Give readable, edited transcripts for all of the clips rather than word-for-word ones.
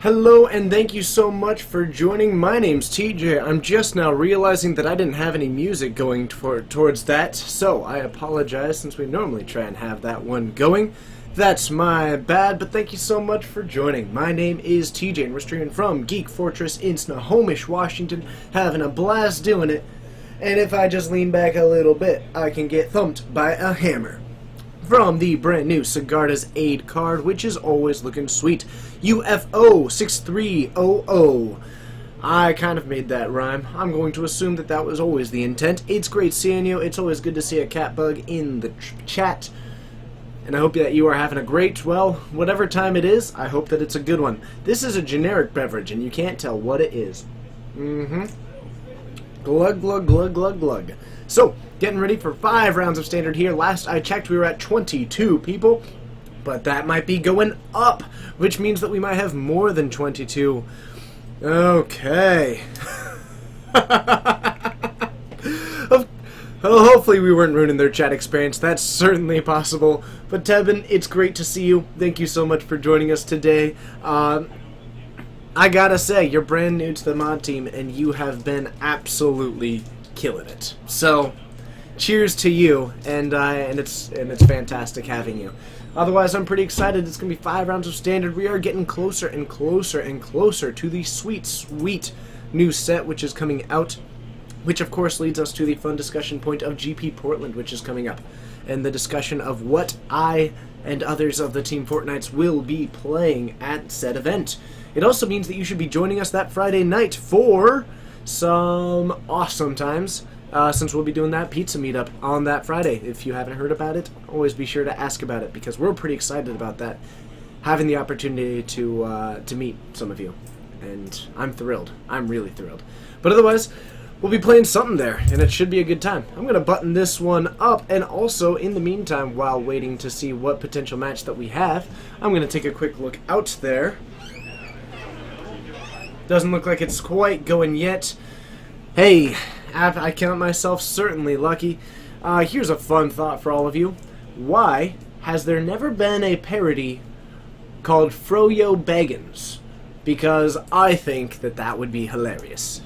Hello and thank you so much for joining. My name's TJ. I'm just now realizing that I didn't have any music going towards that, so I apologize since we normally try and have that one going. That's my bad, but thank you so much for joining. My name is TJ and we're streaming from Geek Fortress in Snohomish, Washington, having a blast doing it. And if I just lean back a little bit, I can get thumped by a hammer. From the brand new Sigarda's Aid card, which is always looking sweet. UFO 6300. I kind of made that rhyme. I'm going to assume that that was always the intent. It's great seeing you. It's always good to see a cat bug in the chat. And I hope that you are having a great, well, whatever time it is, I hope that it's a good one. This is a generic beverage, and you can't tell what it is. Glug, glug, glug, glug, glug. So, getting ready for 5 rounds of standard here. Last I checked, we were at 22 people, but that might be going up, which means that we might have more than 22. Okay. Hopefully we weren't ruining their chat experience. That's certainly possible. But Tevin, it's great to see you. Thank you so much for joining us today. I gotta say, you're brand new to the mod team, and you have been absolutely killing it. So, cheers to you, and it's fantastic having you. Otherwise, I'm pretty excited. It's gonna be 5 rounds of standard. We are getting closer and closer and closer to the sweet, sweet new set, which is coming out. Which, of course, leads us to the fun discussion point of GP Portland, which is coming up, and the discussion of what I and others of the Team Fortnites will be playing at said event. It also means that you should be joining us that Friday night for some awesome times, since we'll be doing that pizza meetup on that Friday. If you haven't heard about it, always be sure to ask about it, because we're pretty excited about that, having the opportunity to meet some of you. And I'm thrilled. I'm really thrilled. But otherwise, we'll be playing something there, and it should be a good time. I'm going to button this one up, and also, in the meantime, while waiting to see what potential match that we have, I'm going to take a quick look out there. Doesn't look like it's quite going yet. Hey, I count myself certainly lucky. Here's a fun thought for all of you. Why has there never been a parody called Froyo Baggins? Because I think that that would be hilarious.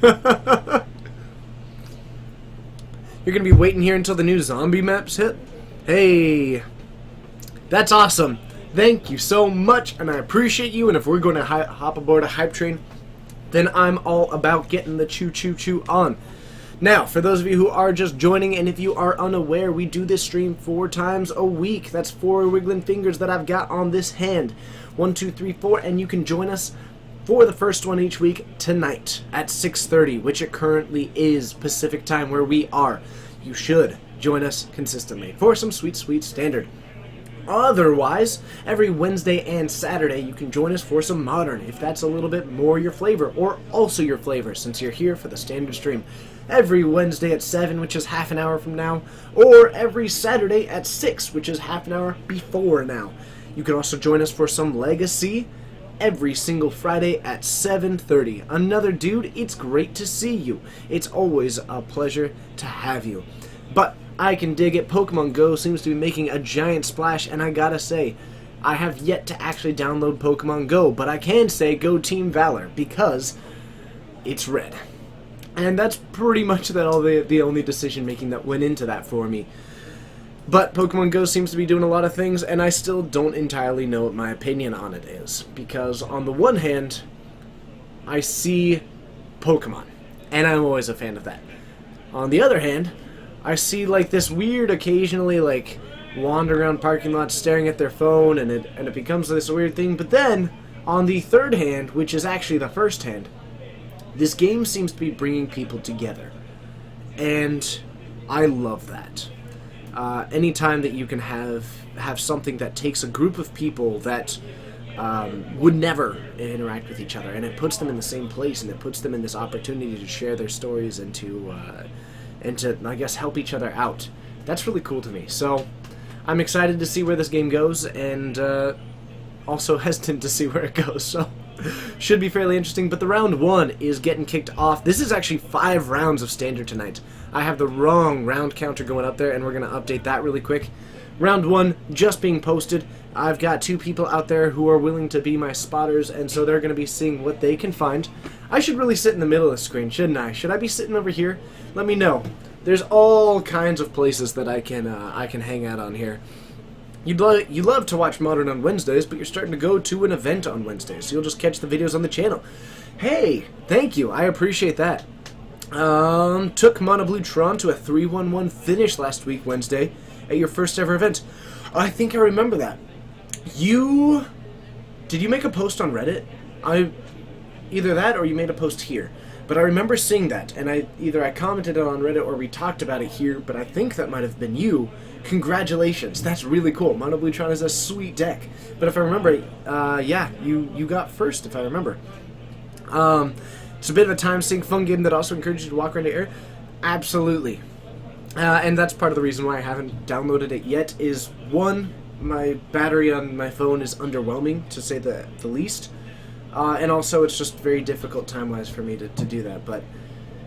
You're gonna be waiting here until the new zombie maps hit? Hey, that's awesome. Thank you so much, and I appreciate you. And if we're going to hop aboard a hype train, then I'm all about getting the choo-choo-choo on. Now, for those of you who are just joining, and if you are unaware, we do this stream 4 times a week. That's 4 wiggling fingers that I've got on this hand. 1, 2, 3, 4, and you can join us for the first one each week tonight at 6:30, which it currently is Pacific time where we are. You should join us consistently for some sweet, sweet standard. Otherwise, every Wednesday and Saturday, you can join us for some modern, if that's a little bit more your flavor, or also your flavor, since you're here for the standard stream. Every Wednesday at 7, which is half an hour from now, or every Saturday at 6, which is half an hour before now. You can also join us for some Legacy every single Friday at 7:30. Another dude, it's great to see you. It's always a pleasure to have you. But I can dig it. Pokemon Go seems to be making a giant splash, and I gotta say, I have yet to actually download Pokemon Go, but I can say go Team Valor, because it's red. And that's pretty much the only decision making that went into that for me. But Pokemon Go seems to be doing a lot of things, and I still don't entirely know what my opinion on it is. Because on the one hand, I see Pokemon, and I'm always a fan of that. On the other hand, I see like this weird occasionally like wander around parking lots staring at their phone, and it becomes this weird thing. But then, on the third hand, which is actually the first hand, this game seems to be bringing people together. And I love that. Anytime that you can have something that takes a group of people that would never interact with each other, and it puts them in the same place, and it puts them in this opportunity to share their stories and to I guess, help each other out. That's really cool to me. So, I'm excited to see where this game goes, and also hesitant to see where it goes. So, should be fairly interesting. But the round 1 is getting kicked off. This is actually 5 rounds of standard tonight. I have the wrong round counter going up there, and we're going to update that really quick. Round 1 just being posted. I've got 2 people out there who are willing to be my spotters, and so they're going to be seeing what they can find. I should really sit in the middle of the screen, shouldn't I? Should I be sitting over here? Let me know. There's all kinds of places that I can hang out on here. You love to watch Modern on Wednesdays, but you're starting to go to an event on Wednesdays, so you'll just catch the videos on the channel. Hey, thank you. I appreciate that. Took Mono Blue Tron to a 3-1-1 finish last week, Wednesday, at your first ever event. I think I remember that. Did you make a post on Reddit? Either that or you made a post here. But I remember seeing that, and either I commented on Reddit or we talked about it here, but I think that might have been you. Congratulations, that's really cool. Mono Blue Tron is a sweet deck. But if I remember, yeah, you got first, if I remember. It's a bit of a time sink fun game that also encourages you to walk around the air. Absolutely. And that's part of the reason why I haven't downloaded it yet, is one, my battery on my phone is underwhelming, to say the least. And also, it's just very difficult time-wise for me to do that. But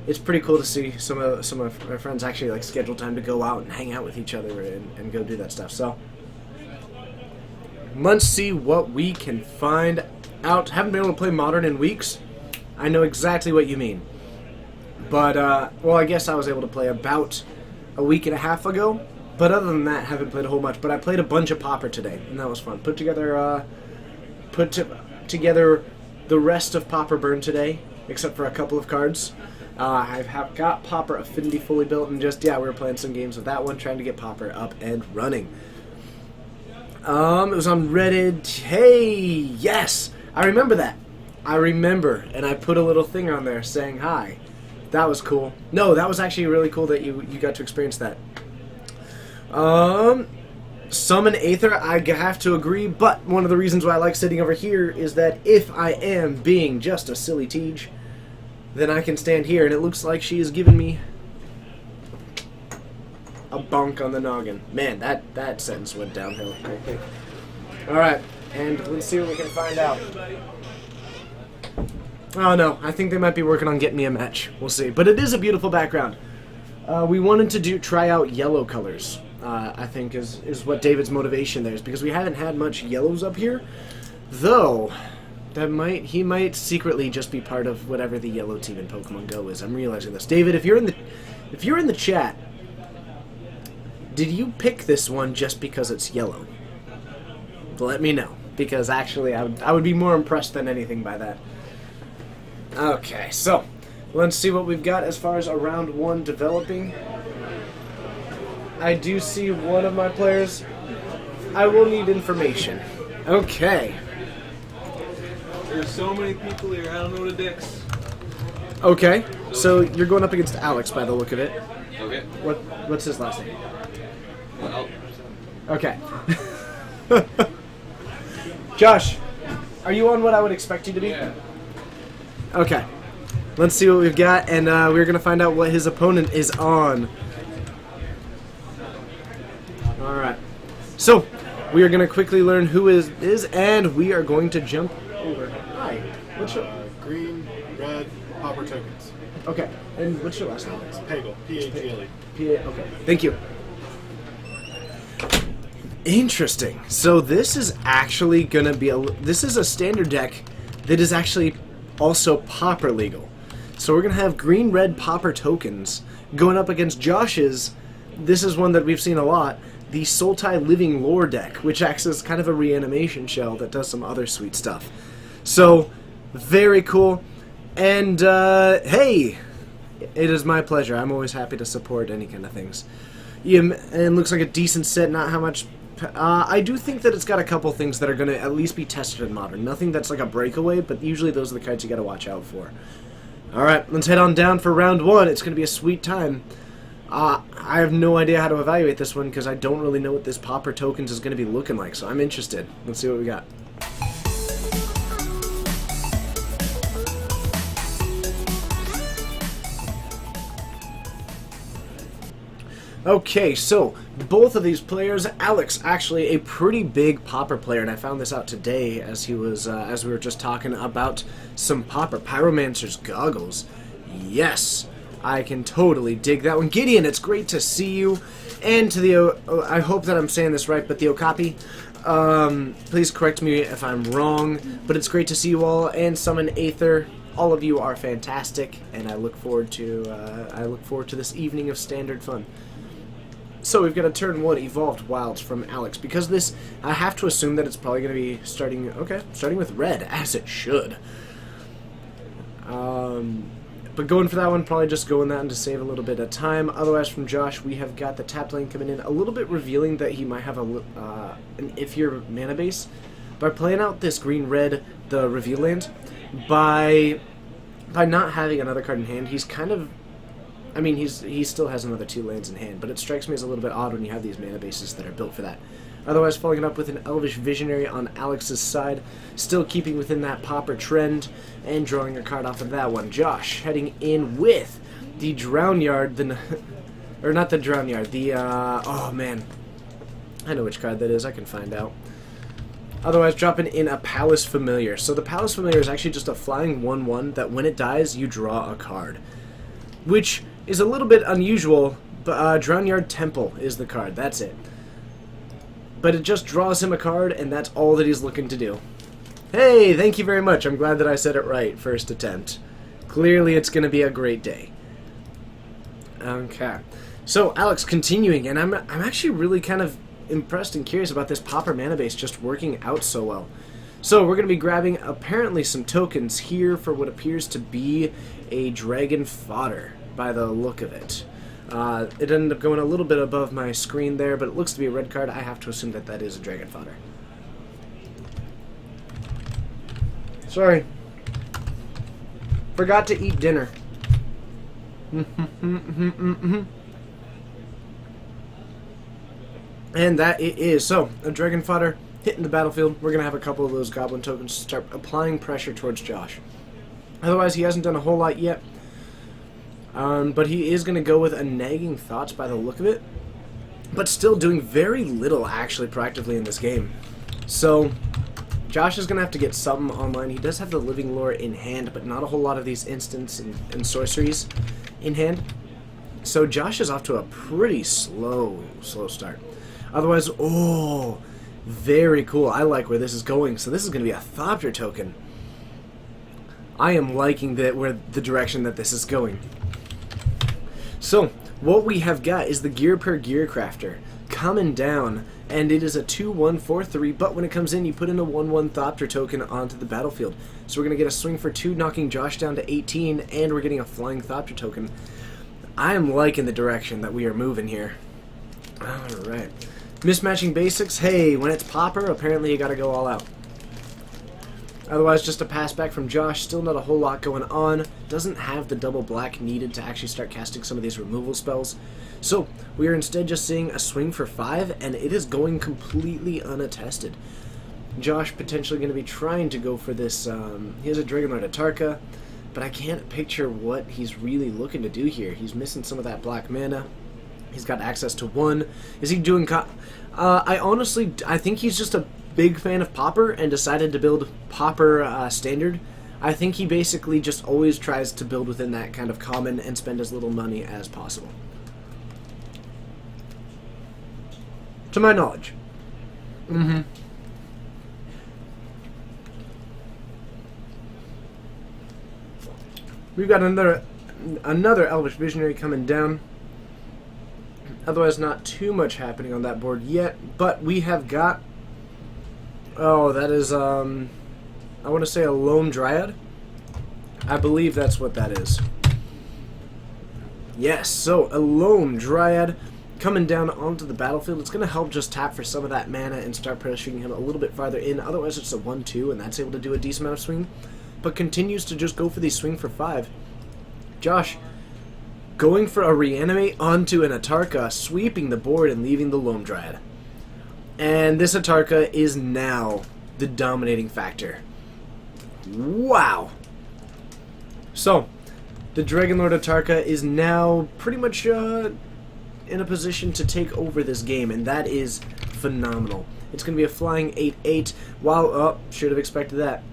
it's pretty cool to see some of my friends actually like schedule time to go out and hang out with each other and go do that stuff. So let's see what we can find out. Haven't been able to play Modern in weeks. I know exactly what you mean. But well, I guess I was able to play about a week and a half ago. But other than that, haven't played a whole much. But I played a bunch of Pauper today, and that was fun. Put together the rest of Pauper Burn today, except for a couple of cards. I've got Pauper Affinity fully built, and just, yeah, we were playing some games with that one, trying to get Pauper up and running. It was on Reddit. Hey, yes, I remember that. I remember, and I put a little thing on there saying hi. That was cool. No, that was actually really cool that you got to experience that. Summon Aether, I have to agree, but one of the reasons why I like sitting over here is that if I am being just a silly teej, then I can stand here, and it looks like she has given me a bonk on the noggin. Man, that sentence went downhill real quick. Alright, and let's see what we can find out. Oh no, I think they might be working on getting me a match. We'll see. But it is a beautiful background. We wanted to try out yellow colors. I think is what David's motivation there is, because we haven't had much yellows up here, though he might secretly just be part of whatever the yellow team in Pokemon Go is. I'm realizing this. David, if you're in the chat, did you pick this one just because it's yellow? Let me know, because actually I would be more impressed than anything by that. Okay, so let's see what we've got as far as a round 1 developing. I do see one of my players. I will need information. Okay. There's so many people here, I don't know the decks. Okay, so you're going up against Alex by the look of it. Okay. What's his last name? Well, Okay. Josh, are you on what I would expect you to be? yeah. Okay. Let's see what we've got, and we're going to find out what his opponent is on. Alright. So, we are going to quickly learn who is, and we are going to jump over. Hi. What's your... Green, red, Pauper tokens. Okay. And what's your last name? It's Pagel. P-A-G-L-E. Okay. Thank you. Interesting. So this is actually going to be this is a standard deck that is actually also Pauper legal. So we're going to have green-red Pauper tokens going up against Josh's. This is one that we've seen a lot. The Sultai Living Lore deck, which acts as kind of a reanimation shell that does some other sweet stuff. So, very cool. And, hey! It is my pleasure. I'm always happy to support any kind of things. Yeah, and looks like a decent set, not how much... I do think that it's got a couple things that are going to at least be tested in Modern. Nothing that's like a breakaway, but usually those are the cards you got to watch out for. Alright, let's head on down for round 1. It's going to be a sweet time. I have no idea how to evaluate this one because I don't really know what this Pauper tokens is going to be looking like, so I'm interested. Let's see what we got. Okay, so both of these players, Alex, actually a pretty big Pauper player, and I found this out today as he was as we were just talking about some Pauper. Pyromancer's Goggles. Yes, I can totally dig that one. Gideon, it's great to see you. And to the, I hope that I'm saying this right, but the Okapi, Please correct me if I'm wrong, but it's great to see you all and summon Aether. All of you are fantastic, and I look forward to this evening of standard fun. So we've got a turn 1 Evolved Wilds from Alex. Because of this, I have to assume that it's probably going to be starting with red, as it should. But going for that one, probably just going that one to save a little bit of time. Otherwise, from Josh, we have got the tap lane coming in, a little bit revealing that he might have an iffier mana base. By playing out this green-red, the reveal land, by not having another card in hand, he's kind of... I mean, he still has another 2 lands in hand, but it strikes me as a little bit odd when you have these mana bases that are built for that. Otherwise, following it up with an Elvish Visionary on Alex's side, still keeping within that Pauper trend, and drawing a card off of that one. Josh heading in with the Drownyard, or not the Drownyard, the, oh man, I know which card that is, I can find out. Otherwise, dropping in a Palace Familiar. So the Palace Familiar is actually just a flying 1/1 that when it dies, you draw a card. Which is a little bit unusual, but Drownyard Temple is the card, that's it. But it just draws him a card, and that's all that he's looking to do. Hey, thank you very much. I'm glad that I said it right first attempt. Clearly it's going to be a great day. Okay. So, Alex, continuing, and I'm actually really kind of impressed and curious about this Pauper mana base just working out so well. So, we're going to be grabbing apparently some tokens here for what appears to be a Dragon Fodder, by the look of it. It ended up going a little bit above my screen there, but it looks to be a red card. I have to assume that that is a Dragon Fodder. Sorry. Forgot to eat dinner. And that it is. So, a Dragon Fodder hitting the battlefield. We're going to have a couple of those Goblin tokens to start applying pressure towards Josh. Otherwise, he hasn't done a whole lot yet. But he is going to go with a Nagging Thoughts by the look of it. But still doing very little, actually, practically in this game. So, Josh is going to have to get something online. He does have the Living Lore in hand, but not a whole lot of these instants and sorceries in hand. So, Josh is off to a pretty slow start. Otherwise, oh, very cool. I like where this is going. So, this is going to be a Thopter token. I am liking the direction that this is going. So, what we have got is the Gear Per Gear Crafter coming down, and it is a 2/1/4/3, but when it comes in, you put in a 1/1 Thopter token onto the battlefield. So we're going to get a swing for 2, knocking Josh down to 18, and we're getting a flying Thopter token. I am liking the direction that we are moving here. Alright. Mismatching basics. Hey, when it's Pauper, apparently you got to go all out. Otherwise, just a pass back from Josh. Still not a whole lot going on. Doesn't have the double black needed to actually start casting some of these removal spells. So, we are instead just seeing a swing for 5, and it is going completely unattested. Josh potentially going to be trying to go for this. He has a Dragonlord Atarka, but I can't picture what he's really looking to do here. He's missing some of that black mana. He's got access to 1. Is he doing... I think he's just a big fan of Pauper and decided to build Pauper Standard. I think he basically just always tries to build within that kind of common and spend as little money as possible. To my knowledge. We've got another Elvish Visionary coming down. Otherwise, not too much happening on that board yet, but we have got... Oh, that is, I want to say a Lone Dryad. I believe that's what that is. Yes, so a Lone Dryad coming down onto the battlefield. It's going to help just tap for some of that mana and start pressuring him a little bit farther in. Otherwise, it's a 1/2, and that's able to do a decent amount of swing. But continues to just go for these swing for 5. Josh going for a Reanimate onto an Atarka, sweeping the board and leaving the Lone Dryad. And this Atarka is now the dominating factor. Wow! So, the Dragonlord Atarka is now pretty much in a position to take over this game, and that is phenomenal. It's going to be a flying 8/8. Wow, oh, should have expected that.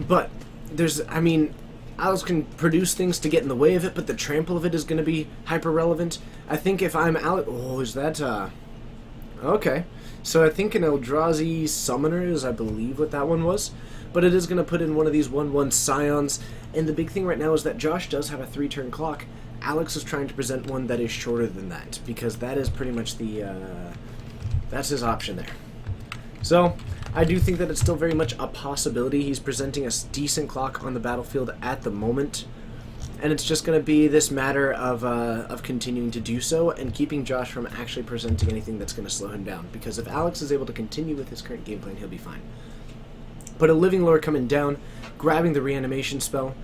But, there's, I mean, Alex can produce things to get in the way of it, but the trample of it is going to be hyper relevant. I think if I'm Alex, oh, is that okay? So I think an Eldrazi Summoner is, I believe, what that one was. But it is going to put in one of these 1/1 Scions. And the big thing right now is that Josh does have a 3-turn clock. Alex is trying to present one that is shorter than that, because that is pretty much the, that's his option there. So, I do think that it's still very much a possibility. He's presenting a decent clock on the battlefield at the moment. And it's just going to be this matter of continuing to do so and keeping Josh from actually presenting anything that's going to slow him down. Because if Alex is able to continue with his current game plan, he'll be fine. But a Living Lore coming down, grabbing the reanimation spell,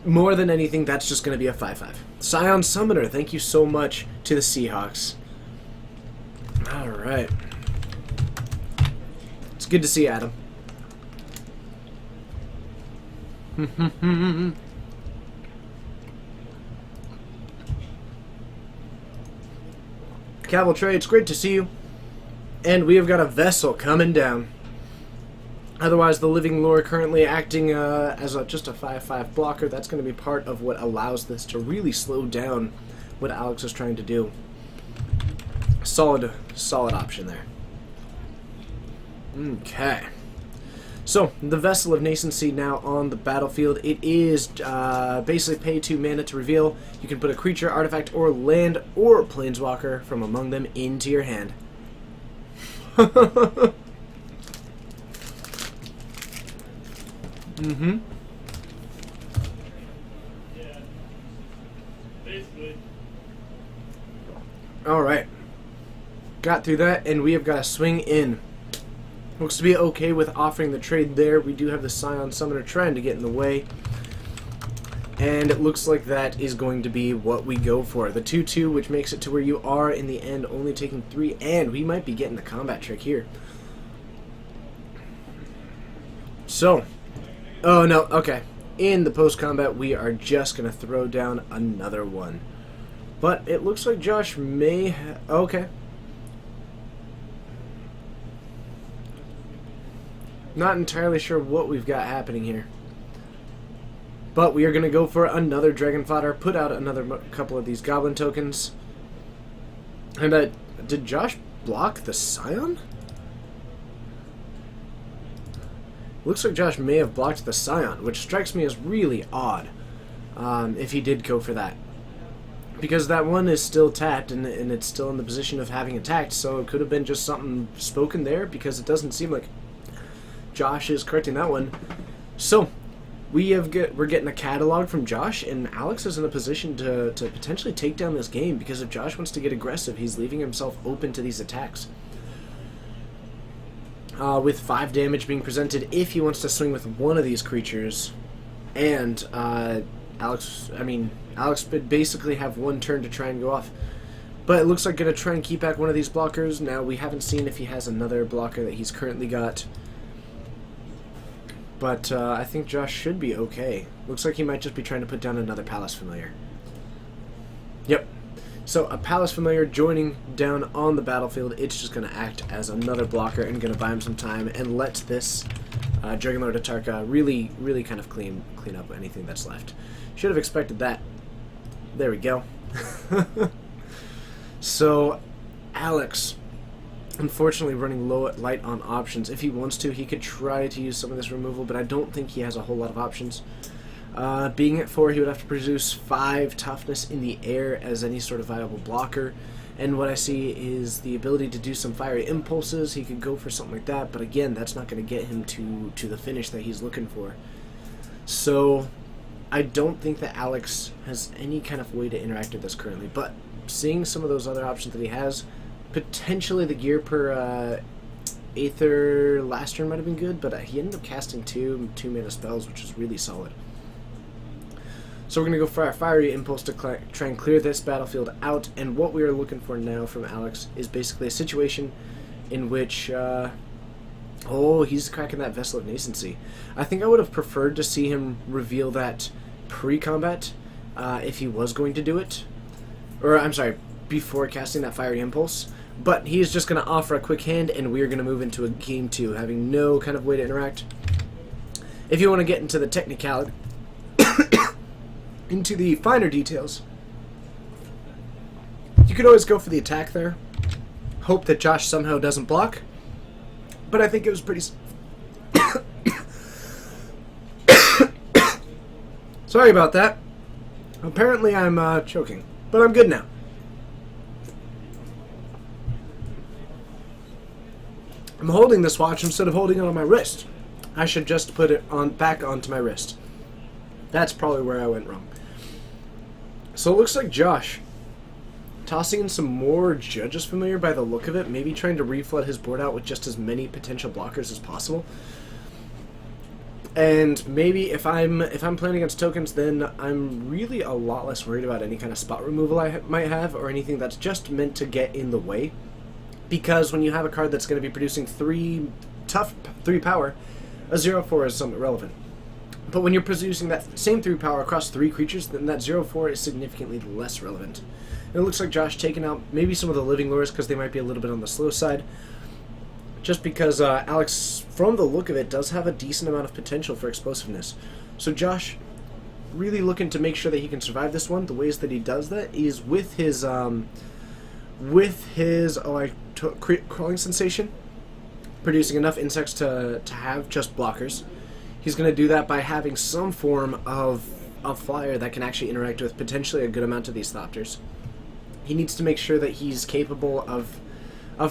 more than anything, that's just going to be a 5/5. Scion Summoner, thank you so much to the Seahawks. Alright. It's good to see Adam. Cavalry, it's great to see you. And we have got a vessel coming down. Otherwise, the Living Lore currently acting as just a 5/5 blocker. That's going to be part of what allows this to really slow down what Alex is trying to do. Solid option there. Okay. So, the Vessel of Nascency now on the battlefield. It is basically pay 2 mana to reveal. You can put a creature, artifact, or land, or planeswalker from among them into your hand. Mm-hmm. Yeah. Basically. Alright. Got through that, and we have got a swing in. Looks to be okay with offering the trade there. We do have the Scion Summoner trying to get in the way. And it looks like that is going to be what we go for. The 2/2, which makes it to where you are, in the end, only taking 3. And we might be getting the combat trick here. So. Oh, no. Okay. In the post-combat, we are just going to throw down another one. But it looks like Josh may okay. Not entirely sure what we've got happening here. But we are going to go for another Dragon Fodder, put out another couple of these Goblin tokens. And did Josh block the Scion? Looks like Josh may have blocked the Scion, which strikes me as really odd if he did go for that. Because that one is still tapped, and it's still in the position of having attacked, so it could have been just something spoken there, because it doesn't seem like Josh is correcting that one. So, we're getting a catalog from Josh, and Alex is in a position to potentially take down this game, because if Josh wants to get aggressive, he's leaving himself open to these attacks. With 5 damage being presented if he wants to swing with one of these creatures, and Alex would basically have 1 turn to try and go off. But it looks like going to try and keep back one of these blockers. Now, we haven't seen if he has another blocker that he's currently got. But I think Josh should be okay. Looks like he might just be trying to put down another Palace Familiar. Yep. So a Palace Familiar joining down on the battlefield. It's just going to act as another blocker and going to buy him some time and let this Dragonlord Atarka really, really kind of clean up anything that's left. Should have expected that. There we go. So, Alex, unfortunately running light on options. If he wants to, he could try to use some of this removal, but I don't think he has a whole lot of options. Being at 4, he would have to produce 5 toughness in the air as any sort of viable blocker. And what I see is the ability to do some fiery impulses. He could go for something like that, but again, that's not going to get him to the finish that he's looking for. So, I don't think that Alex has any kind of way to interact with this currently, but seeing some of those other options that he has, potentially the gear per Aether last turn might have been good, but he ended up casting 2 mana spells, which is really solid. So we're going to go for our Fiery Impulse to try and clear this battlefield out, and what we are looking for now from Alex is basically a situation in which, oh, he's cracking that Vessel of Nascency. I think I would have preferred to see him reveal that pre-combat, if he was going to do it. Or, I'm sorry, before casting that Fiery Impulse. But he's just going to offer a quick hand, and we're going to move into a game 2, having no kind of way to interact. If you want to get into the technicality, into the finer details, you could always go for the attack there. Hope that Josh somehow doesn't block. But I think it was pretty... Sorry about that. Apparently I'm choking. But I'm good now. I'm holding this watch instead of holding it on my wrist. I should just put it on back onto my wrist. That's probably where I went wrong. So it looks like Josh tossing in some more Judges Familiar by the look of it, maybe trying to reflood his board out with just as many potential blockers as possible. And maybe if I'm playing against tokens, then I'm really a lot less worried about any kind of spot removal I might have, or anything that's just meant to get in the way. Because when you have a card that's going to be producing 3 power, a 0/4 is somewhat relevant. But when you're producing that same 3 power across 3 creatures, then that 0/4 is significantly less relevant. And it looks like Josh taking out maybe some of the Living Lures because they might be a little bit on the slow side. Just because Alex, from the look of it, does have a decent amount of potential for explosiveness. So Josh, really looking to make sure that he can survive this one. The ways that he does that is with his crawling sensation, producing enough insects to have just blockers. He's going to do that by having some form of flyer that can actually interact with potentially a good amount of these Thopters. He needs to make sure that he's capable of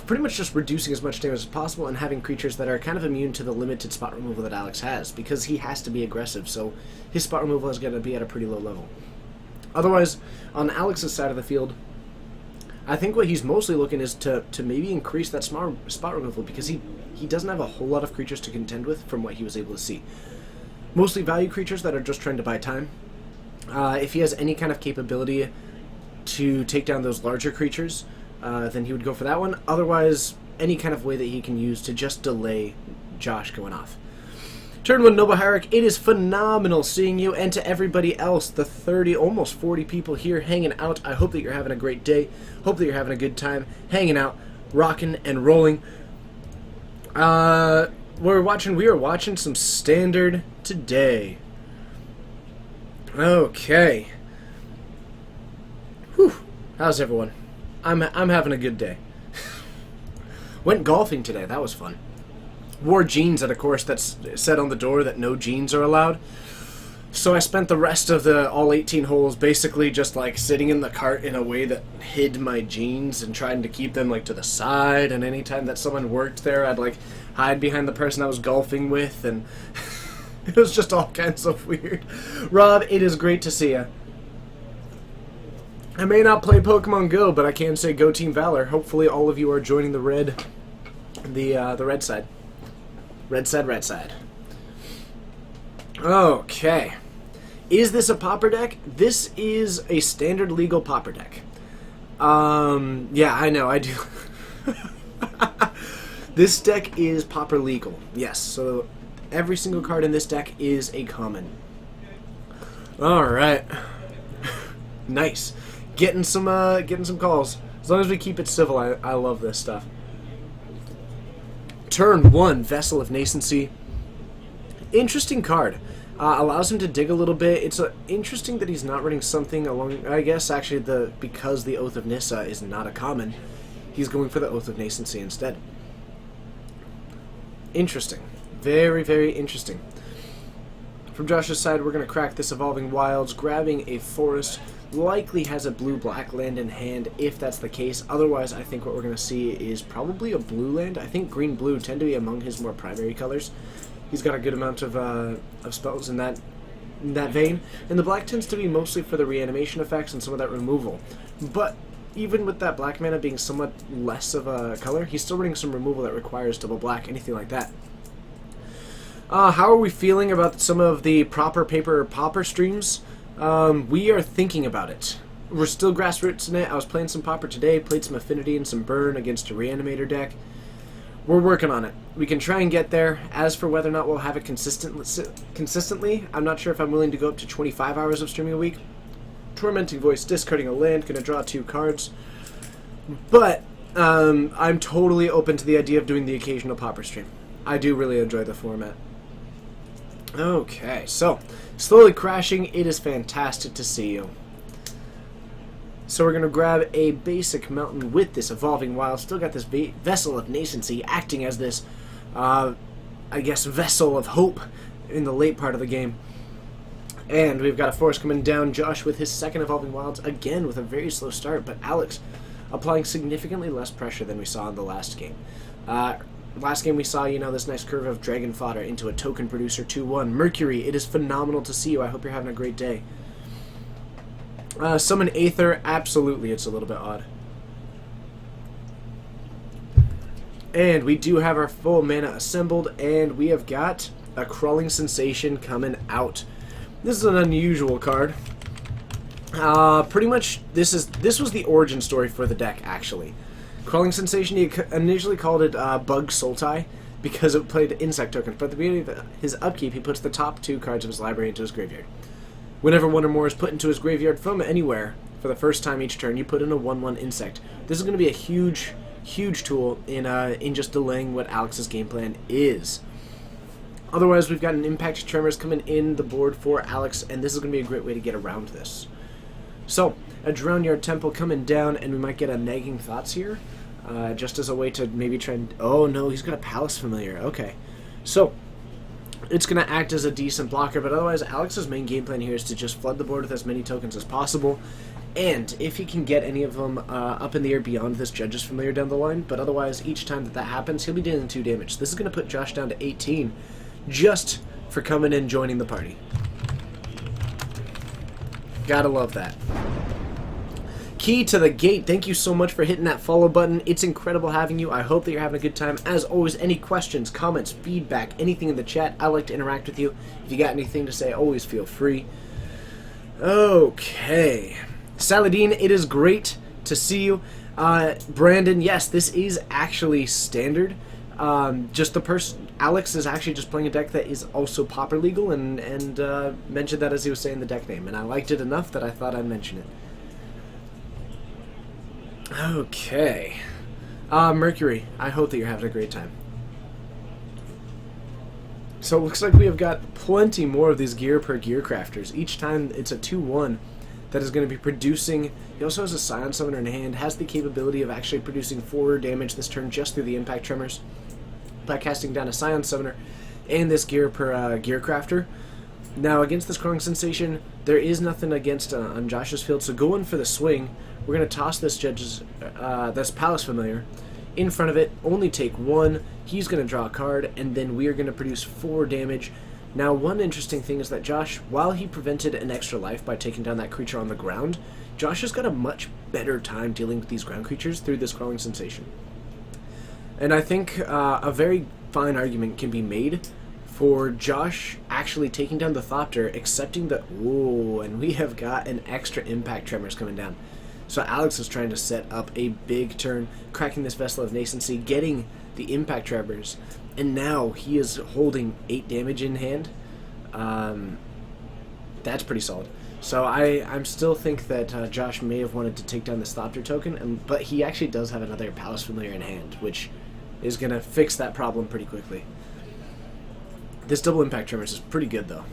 pretty much just reducing as much damage as possible and having creatures that are kind of immune to the limited spot removal that Alex has, because he has to be aggressive, so his spot removal is going to be at a pretty low level. Otherwise, on Alex's side of the field, I think what he's mostly looking is to maybe increase that spot removal, because he doesn't have a whole lot of creatures to contend with from what he was able to see. Mostly value creatures that are just trying to buy time. If he has any kind of capability to take down those larger creatures, then he would go for that one. Otherwise, any kind of way that he can use to just delay Josh going off. Turn 1, Noble Hierarch, it is phenomenal seeing you, and to everybody else, the 30, almost 40 people here hanging out. I hope that you're having a great day. Hope that you're having a good time hanging out, rocking and rolling. We are watching some Standard today. Okay. Whew. How's everyone? I'm having a good day. Went golfing today. That was fun. Wore jeans at a course that's said on the door that no jeans are allowed. So I spent the rest of the all 18 holes basically just like sitting in the cart in a way that hid my jeans and trying to keep them like to the side. And anytime that someone worked there, I'd like hide behind the person I was golfing with, and it was just all kinds of weird. Rob, it is great to see you. I may not play Pokemon Go, but I can say Go Team Valor. Hopefully all of you are joining the red side. Red side. Okay. Is this a Pauper deck? This is a standard legal Pauper deck. Yeah, I know, I do. This deck is Pauper legal. Yes, so every single card in this deck is a common. Alright. Nice. Getting some calls. As long as we keep it civil, I love this stuff. Turn 1, Vessel of Nascency. Interesting card. Allows him to dig a little bit. It's interesting that he's not running something along... I guess, actually, because the Oath of Nissa is not a common, he's going for the Oath of Nascency instead. Interesting. Very, very interesting. From Josh's side, we're going to crack this Evolving Wilds, grabbing a forest. Likely has a blue-black land in hand, if that's the case. Otherwise, I think what we're going to see is probably a blue land. I think green-blue tend to be among his more primary colors. He's got a good amount of spells in that vein. And the black tends to be mostly for the reanimation effects and some of that removal. But even with that black mana being somewhat less of a color, he's still running some removal that requires double black, anything like that. How are we feeling about some of the proper paper Pauper streams? We are thinking about it. We're still grassroots in it. I was playing some Pauper today, played some Affinity and some Burn against a Reanimator deck. We're working on it. We can try and get there. As for whether or not we'll have it consistently, I'm not sure if I'm willing to go up to 25 hours of streaming a week. Tormenting Voice, discarding a land, gonna draw 2 cards. But, I'm totally open to the idea of doing the occasional Pauper stream. I do really enjoy the format. Okay, so slowly crashing. It is fantastic to see you. So we're going to grab a basic mountain with this Evolving Wild. Still got this Vessel of Nascency acting as this, I guess, Vessel of Hope in the late part of the game. And we've got a forest coming down. Josh with his second Evolving Wilds, again with a very slow start, but Alex applying significantly less pressure than we saw in the last game. Last game we saw, this nice curve of Dragon Fodder into a token producer 2-1. Mercury, it is phenomenal to see you. I hope you're having a great day. Summon Aether, absolutely, it's a little bit odd. And we do have our full mana assembled, and we have got a Crawling Sensation coming out. This is an unusual card. Pretty much, this was the origin story for the deck, actually. Crawling Sensation, he initially called it Bug Sultai because it played insect tokens, but at the beginning of his upkeep, he puts the top 2 cards of his library into his graveyard. Whenever one or more is put into his graveyard from anywhere, for the first time each turn, you put in a 1/1 insect. This is going to be a huge, huge tool in just delaying what Alex's game plan is. Otherwise, we've got an Impact Tremors coming in the board for Alex, and this is going to be a great way to get around this. So, a Drowned Temple coming down, and we might get a Nagging Thoughts here, just as a way to maybe try and... Oh, no, he's got a Palace Familiar. Okay. So, it's going to act as a decent blocker, but otherwise, Alex's main game plan here is to just flood the board with as many tokens as possible, and if he can get any of them up in the air beyond this Judge's Familiar down the line, but otherwise, each time that happens, he'll be dealing 2 damage. This is going to put Josh down to 18, just for coming and joining the party. Gotta love that. Key to the Gate, thank you so much for hitting that follow button. It's incredible having you. I hope that you're having a good time. As always, any questions, comments, feedback, anything in the chat, I like to interact with you. If you got anything to say, always feel free. Okay. Saladin, it is great to see you. Brandon, yes, this is actually standard. Just the person, Alex is actually just playing a deck that is also Pauper legal, and mentioned that as he was saying the deck name, and I liked it enough that I thought I'd mention it. Okay. Mercury, I hope that you're having a great time. So it looks like we have got plenty more of these Gear per Gear Crafters. Each time it's a 2/1 that is going to be producing. He also has a Scion Summoner in hand, has the capability of actually producing 4 damage this turn just through the Impact Tremors by casting down a Scion Summoner and this Gear per Gear Crafter. Now against this Crawling Sensation, there is nothing against on Josh's field, so going for the swing, we're going to toss this this Palace Familiar in front of it, only take 1, he's going to draw a card, and then we are going to produce 4 damage. Now one interesting thing is that Josh, while he prevented an extra life by taking down that creature on the ground, Josh has got a much better time dealing with these ground creatures through this Crawling Sensation. And I think a very fine argument can be made for Josh actually taking down the Thopter, accepting the... Ooh, and we have got an extra Impact Tremors coming down. So Alex is trying to set up a big turn, cracking this Vessel of Nascency, getting the Impact Tremors, and now he is holding 8 damage in hand. That's pretty solid. So I still think that Josh may have wanted to take down this Thopter token, but he actually does have another Palace Familiar in hand, which is going to fix that problem pretty quickly. This double Impact Tremors is pretty good, though.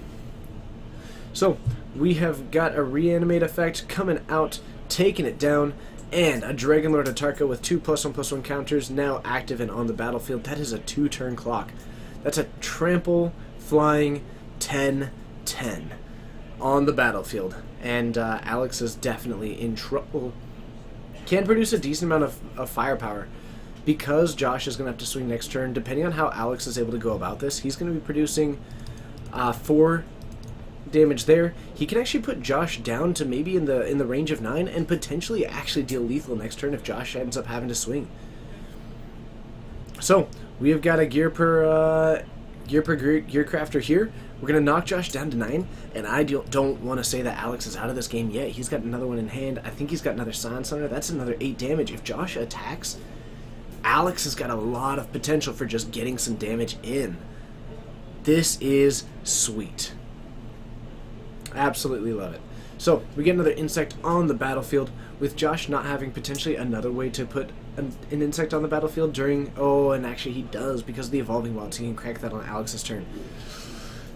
So, we have got a Reanimate effect coming out, taking it down, and a Dragonlord Atarka with 2+1/+1 counters now active and on the battlefield. That is a 2-turn clock. That's a trample, flying, 10/10 on the battlefield. And Alex is definitely in trouble. Can produce a decent amount of firepower. Because Josh is going to have to swing next turn, depending on how Alex is able to go about this, he's going to be producing 4 damage there. He can actually put Josh down to maybe in the range of 9 and potentially actually deal lethal next turn if Josh ends up having to swing. So we have got a Gear per Gear Crafter here. We're going to knock Josh down to 9, and I don't want to say that Alex is out of this game yet. He's got another one in hand. I think he's got another Scion Summoner. That's another 8 damage. If Josh attacks, Alex has got a lot of potential for just getting some damage in. This is sweet. Absolutely love it. So, we get another insect on the battlefield, with Josh not having potentially another way to put an insect on the battlefield during... Oh, and actually he does, because of the Evolving Wilds, he can crack that on Alex's turn.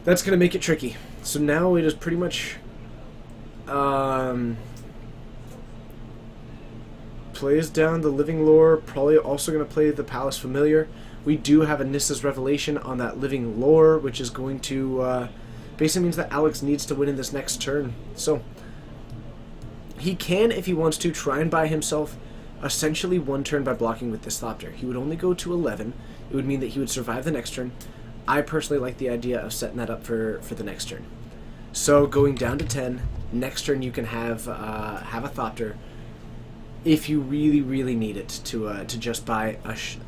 That's going to make it tricky. So now it is pretty much plays down the Living Lore, probably also going to play the Palace Familiar. We do have a Nissa's Revelation on that Living Lore, which is going to basically means that Alex needs to win in this next turn. So he can, if he wants to, try and buy himself essentially one turn by blocking with this Thopter. He would only go to 11. It would mean that he would survive the next turn. I personally like the idea of setting that up for the next turn. So going down to 10, next turn you can have a Thopter if you really, really need it to just buy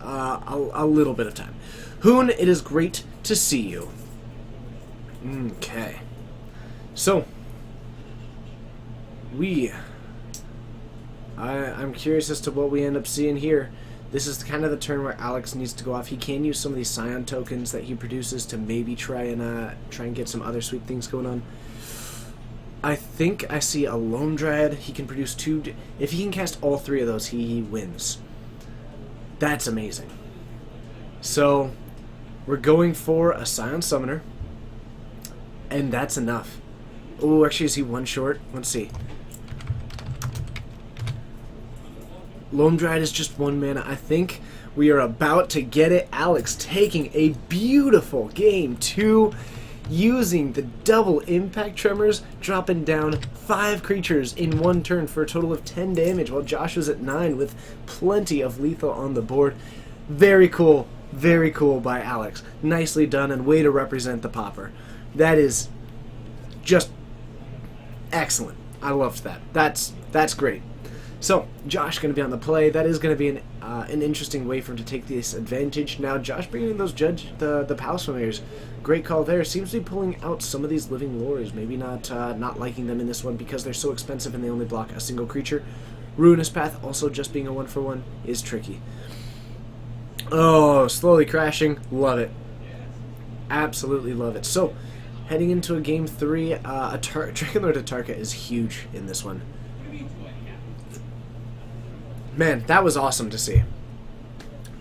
a little bit of time. Hoon, it is great to see you. Okay. So, I'm curious as to what we end up seeing here. This is kind of the turn where Alex needs to go off. He can use some of these Scion tokens that he produces to maybe try and get some other sweet things going on. I think I see a Lone Dryad. He can produce 2. If he can cast all 3 of those, he wins. That's amazing. So, we're going for a Scion Summoner. And that's enough. Oh, actually, is he 1 short? Let's see. Lone Dryad is just 1 mana. I think we are about to get it. Alex taking a beautiful game 2. Using the double impact tremors, dropping down 5 creatures in 1 turn for a total of 10 damage, while Josh was at 9 with plenty of lethal on the board. Very cool by Alex. Nicely done, and way to represent the Pauper. That is just excellent. I loved that. That's great. So, Josh going to be on the play. That is going to be an interesting way for him to take this advantage. Now, Josh bringing in those the Palace Familiars. Great call there. Seems to be pulling out some of these Living Lores. Maybe not liking them in this one because they're so expensive and they only block a single creature. Ruinous Path, also just being a 1-for-1, is tricky. Oh, slowly crashing. Love it. Absolutely love it. So, heading into a game 3, Dragonlord Atarka is huge in this one. Man, that was awesome to see.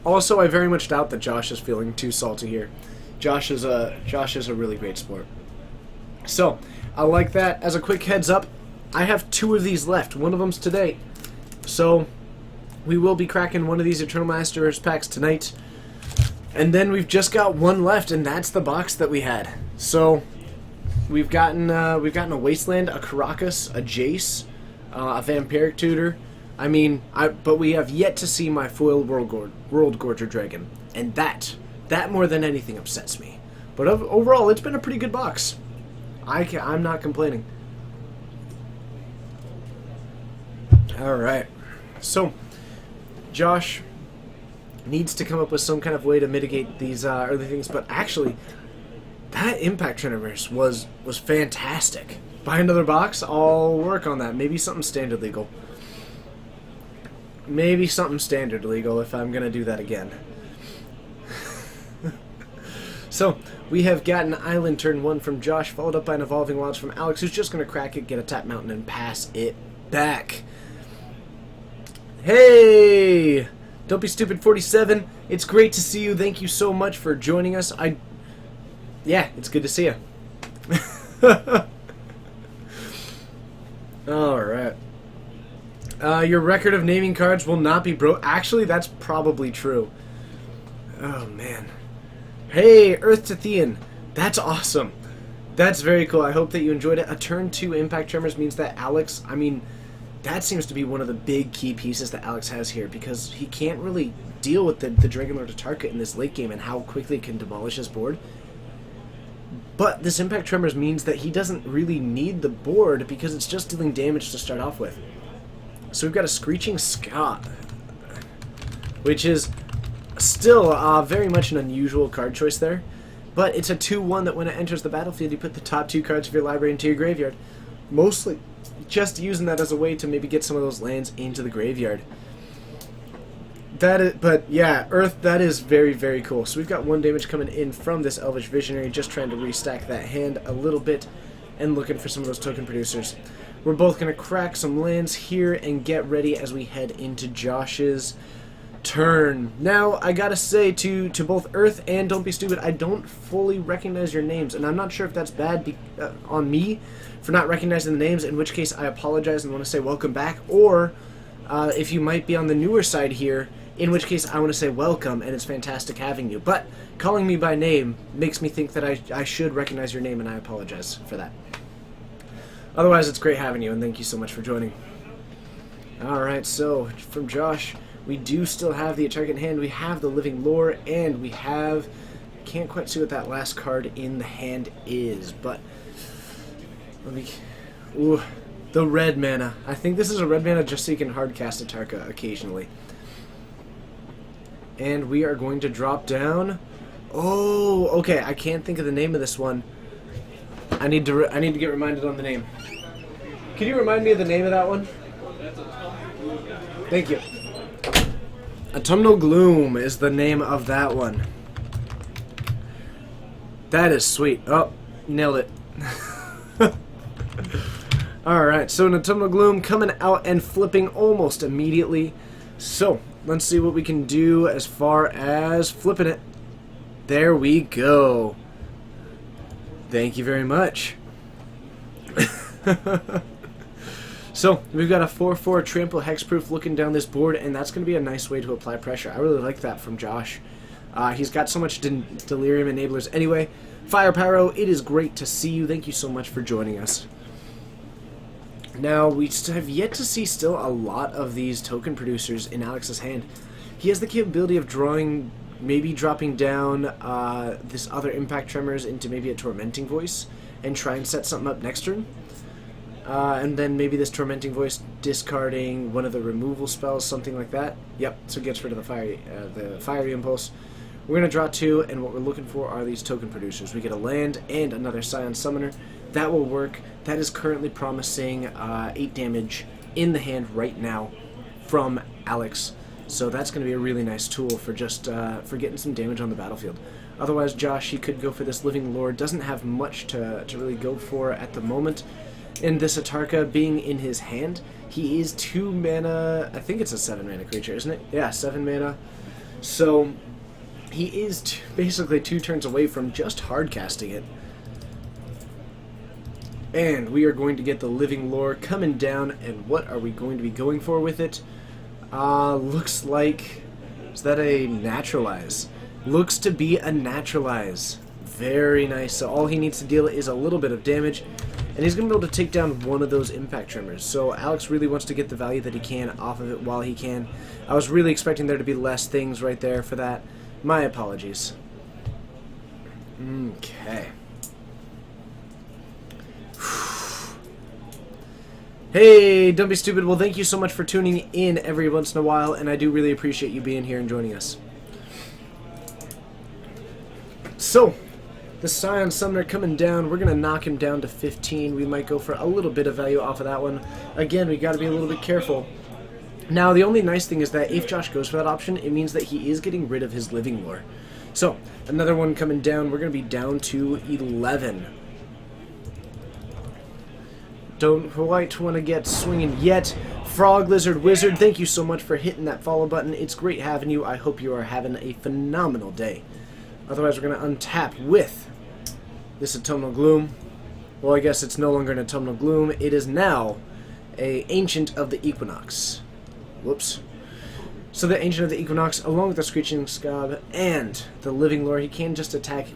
Also, I very much doubt that Josh is feeling too salty here. Josh is a really great sport. So, I like that. As a quick heads up, I have 2 of these left. One of them's today. So, we will be cracking one of these Eternal Masters packs tonight. And then we've just got 1 left, and that's the box that we had. So, we've gotten a Wasteland, a Karakas, a Jace, a Vampiric Tutor. I mean, but we have yet to see my foil World Gorger Dragon, and that more than anything upsets me. But overall, it's been a pretty good box. I'm not complaining. All right, so Josh needs to come up with some kind of way to mitigate these early things. But actually, that Impact Tremors was fantastic. Buy another box. I'll work on that. Maybe something standard legal. Maybe something standard legal if I'm going to do that again. So, we have got an Island turn 1 from Josh, followed up by an Evolving Wilds from Alex, who's just going to crack it, get a Tap Mountain, and pass it back. Hey! Don't Be Stupid 47. It's great to see you. Thank you so much for joining us. Yeah, it's good to see you. Alright. Your record of naming cards will not be broke. Actually, that's probably true. Oh, man. Hey, Earth to Thean. That's awesome. That's very cool. I hope that you enjoyed it. A turn 2 Impact Tremors means that Alex, I mean, that seems to be one of the big key pieces that Alex has here, because he can't really deal with the Dragonlord Atarka in this late game and how quickly it can demolish his board. But this Impact Tremors means that he doesn't really need the board because it's just dealing damage to start off with. So we've got a Screeching Scott, which is still very much an unusual card choice there. But it's a 2-1 that when it enters the battlefield, you put the top 2 cards of your library into your graveyard. Mostly just using that as a way to maybe get some of those lands into the graveyard. But yeah, Earth, that is very, very cool. So we've got 1 damage coming in from this Elvish Visionary, just trying to restack that hand a little bit and looking for some of those token producers. We're both going to crack some lands here and get ready as we head into Josh's turn. Now, I gotta say to both Earth and Don't Be Stupid, I don't fully recognize your names, and I'm not sure if that's bad on me for not recognizing the names, in which case I apologize and want to say welcome back, or if you might be on the newer side here, in which case I want to say welcome, and it's fantastic having you. But calling me by name makes me think that I should recognize your name, and I apologize for that. Otherwise, it's great having you, and thank you so much for joining. Alright, so from Josh, we do still have the Etarcha in hand, we have the Living Lore, and we have... Can't quite see what that last card in the hand is, but... Let me... Ooh, the red mana. I think this is a red mana just so you can hardcast Etarcha occasionally. And we are going to drop down... Oh, okay, I can't think of the name of this one. I need to get reminded on the name. Can you remind me of the name of that one? Thank you. Autumnal Gloom is the name of that one. That is sweet. Oh, nailed it. Alright, so an Autumnal Gloom coming out and flipping almost immediately. So, let's see what we can do as far as flipping it. There we go. Thank you very much. So, we've got a 4/4 Trample Hexproof looking down this board, and that's going to be a nice way to apply pressure. I really like that from Josh. He's got so much Delirium Enablers anyway. Fireparo, it is great to see you. Thank you so much for joining us. Now, we have yet to see still a lot of these token producers in Alex's hand. He has the capability of drawing, maybe dropping down this other Impact Tremors into maybe a Tormenting Voice, and try and set something up next turn. And then maybe this Tormenting Voice discarding one of the removal spells, something like that. Yep, so it gets rid of the Fiery Impulse. We're going to draw 2, and what we're looking for are these token producers. We get a land and another Scion Summoner. That will work. That is currently promising 8 damage in the hand right now from Alex. So that's going to be a really nice tool for just for getting some damage on the battlefield. Otherwise, Josh, he could go for this Living Lore. Doesn't have much to really go for at the moment. And this Etarcha being in his hand, he is 2 mana, I think it's a 7 mana creature, isn't it? Yeah, 7 mana. So he is basically 2 turns away from just hardcasting it. And we are going to get the Living Lore coming down, and what are we going to be going for with it? Looks like... Is that a Naturalize? Looks to be a Naturalize. Very nice. So all he needs to deal is a little bit of damage, and he's going to be able to take down one of those Impact Tremors. So Alex really wants to get the value that he can off of it while he can. I was really expecting there to be less things right there for that. My apologies. Okay. Hey, Don't Be Stupid. Well, thank you so much for tuning in every once in a while, and I do really appreciate you being here and joining us. So, the Scion Summoner coming down. We're going to knock him down to 15. We might go for a little bit of value off of that one. Again, we got to be a little bit careful. Now, the only nice thing is that if Josh goes for that option, it means that he is getting rid of his Living Lore. So, another one coming down. We're going to be down to 11. Don't quite want to get swinging yet. Frog Lizard Wizard, thank you so much for hitting that follow button. It's great having you. I hope you are having a phenomenal day. Otherwise, we're going to untap with this Autumnal Gloom. Well, I guess it's no longer an Autumnal Gloom. It is now a Ancient of the Equinox. Whoops. So the Ancient of the Equinox, along with the Screeching Scab and the Living Lore, he can just attack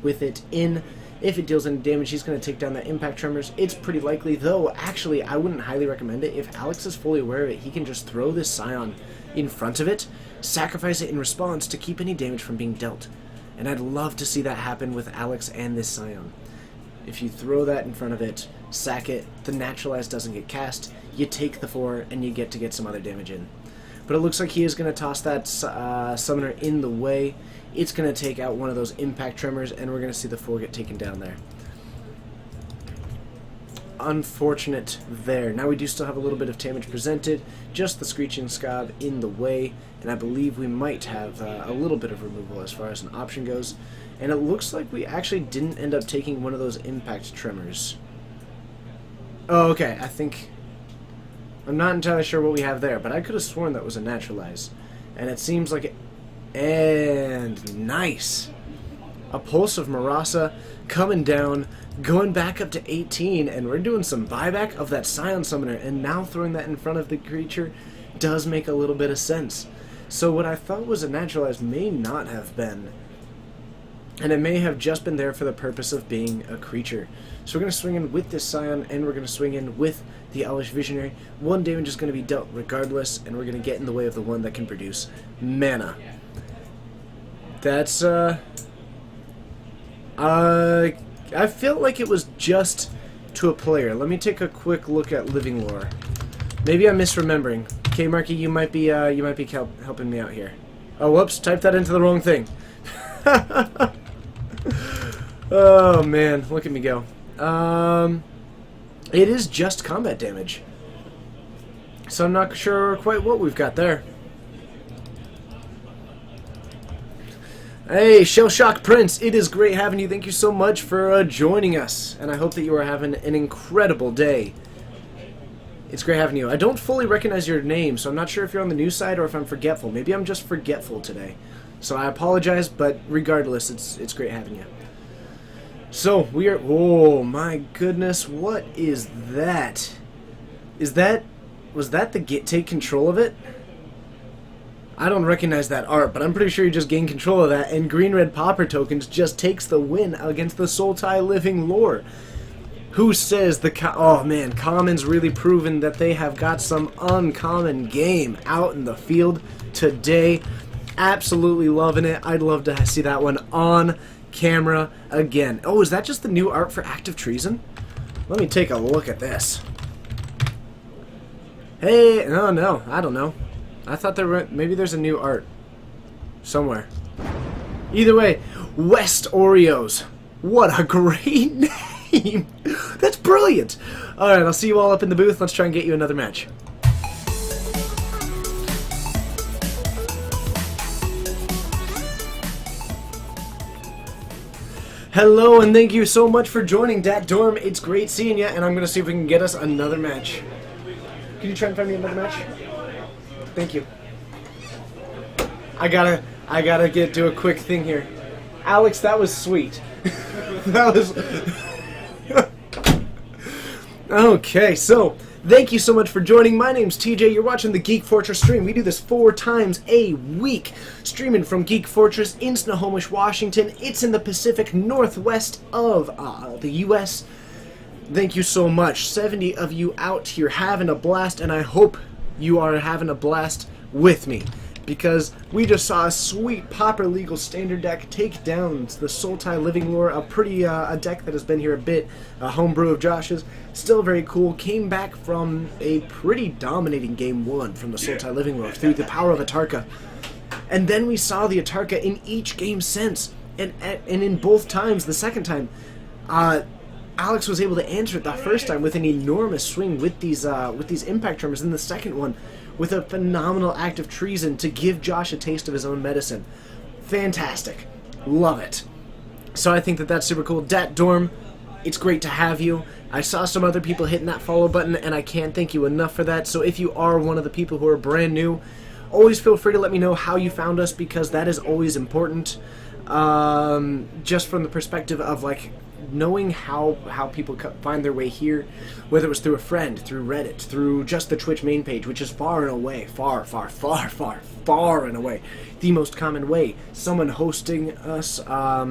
with it in. If it deals any damage, he's going to take down that Impact Tremors. It's pretty likely, though, actually, I wouldn't highly recommend it. If Alex is fully aware of it, he can just throw this Scion in front of it, sacrifice it in response to keep any damage from being dealt. And I'd love to see that happen with Alex and this Scion. If you throw that in front of it, sack it, the Naturalize doesn't get cast, you take the 4, and you get to get some other damage in. But it looks like he is going to toss that Summoner in the way. It's going to take out one of those Impact Tremors, and we're going to see the 4 get taken down there. Unfortunate there. Now we do still have a little bit of damage presented, just the Screeching Scab in the way, and I believe we might have a little bit of removal as far as an option goes. And it looks like we actually didn't end up taking one of those Impact Tremors. Oh, okay, I think... I'm not entirely sure what we have there, but I could have sworn that was a Naturalize. And it seems like it... And nice. A Pulse of Marasa coming down, going back up to 18, and we're doing some buyback of that Scion Summoner, and now throwing that in front of the creature does make a little bit of sense. So what I thought was a naturalized may not have been, and it may have just been there for the purpose of being a creature. So we're going to swing in with this Scion, and we're going to swing in with the Elvish Visionary. 1 damage is going to be dealt regardless, and we're going to get in the way of the one that can produce mana. That's, I felt like it was just to a player. Let me take a quick look at Living Lore. Maybe I'm misremembering. Okay, Marky, you might be helping me out here. Oh, whoops! Typed that into the wrong thing. Oh man, look at me go. It is just combat damage, so I'm not sure quite what we've got there. Hey, Shellshock Prince, it is great having you. Thank you so much for joining us, and I hope that you are having an incredible day. It's great having you. I don't fully recognize your name, so I'm not sure if you're on the news side or if I'm forgetful. Maybe I'm just forgetful today. So I apologize, but regardless, it's great having you. So, we are... Oh, my goodness, what is that? Was that the take control of it? I don't recognize that art, but I'm pretty sure you just gain control of that, and green-red Pauper tokens just takes the win against the Sultai Living Lore. Who says the... Oh, man, Common's really proven that they have got some uncommon game out in the field today. Absolutely loving it. I'd love to see that one on camera again. Oh, is that just the new art for Active Treason? Let me take a look at this. Hey, no, I don't know. I thought there were... Maybe there's a new art somewhere. Either way, West Oreos. What a great name. That's brilliant. Alright, I'll see you all up in the booth. Let's try and get you another match. Hello, and thank you so much for joining Dat Dorm. It's great seeing you, and I'm going to see if we can get us another match. Can you try and find me another match? Thank you. I gotta do a quick thing here. Alex, that was sweet. That was... Okay, so, thank you so much for joining. My name's TJ. You're watching the Geek Fortress stream. We do this 4 times a week. Streaming from Geek Fortress in Snohomish, Washington. It's in the Pacific Northwest of the U.S. Thank you so much. 70 of you out here having a blast, and I hope you are having a blast with me, because we just saw a sweet Pauper Legal Standard deck take down the Sultai Living Lore, a deck that has been here a bit, a homebrew of Josh's. Still very cool. Came back from a pretty dominating game 1 from the Sultai Living Lore through the power of Atarka. And then we saw the Atarka in each game since, and in both times, the second time, Alex was able to answer it the first time with an enormous swing with these impact tremors, and the second one with a phenomenal act of treason to give Josh a taste of his own medicine. Fantastic. Love it. So I think that that's super cool. Dat Dorm, it's great to have you. I saw some other people hitting that follow button, and I can't thank you enough for that. So if you are one of the people who are brand new, always feel free to let me know how you found us, because that is always important. Just from the perspective of, like, knowing how people find their way here, whether it was through a friend, through Reddit, through just the Twitch main page, which is far and away, far and away, the most common way. Someone hosting us, I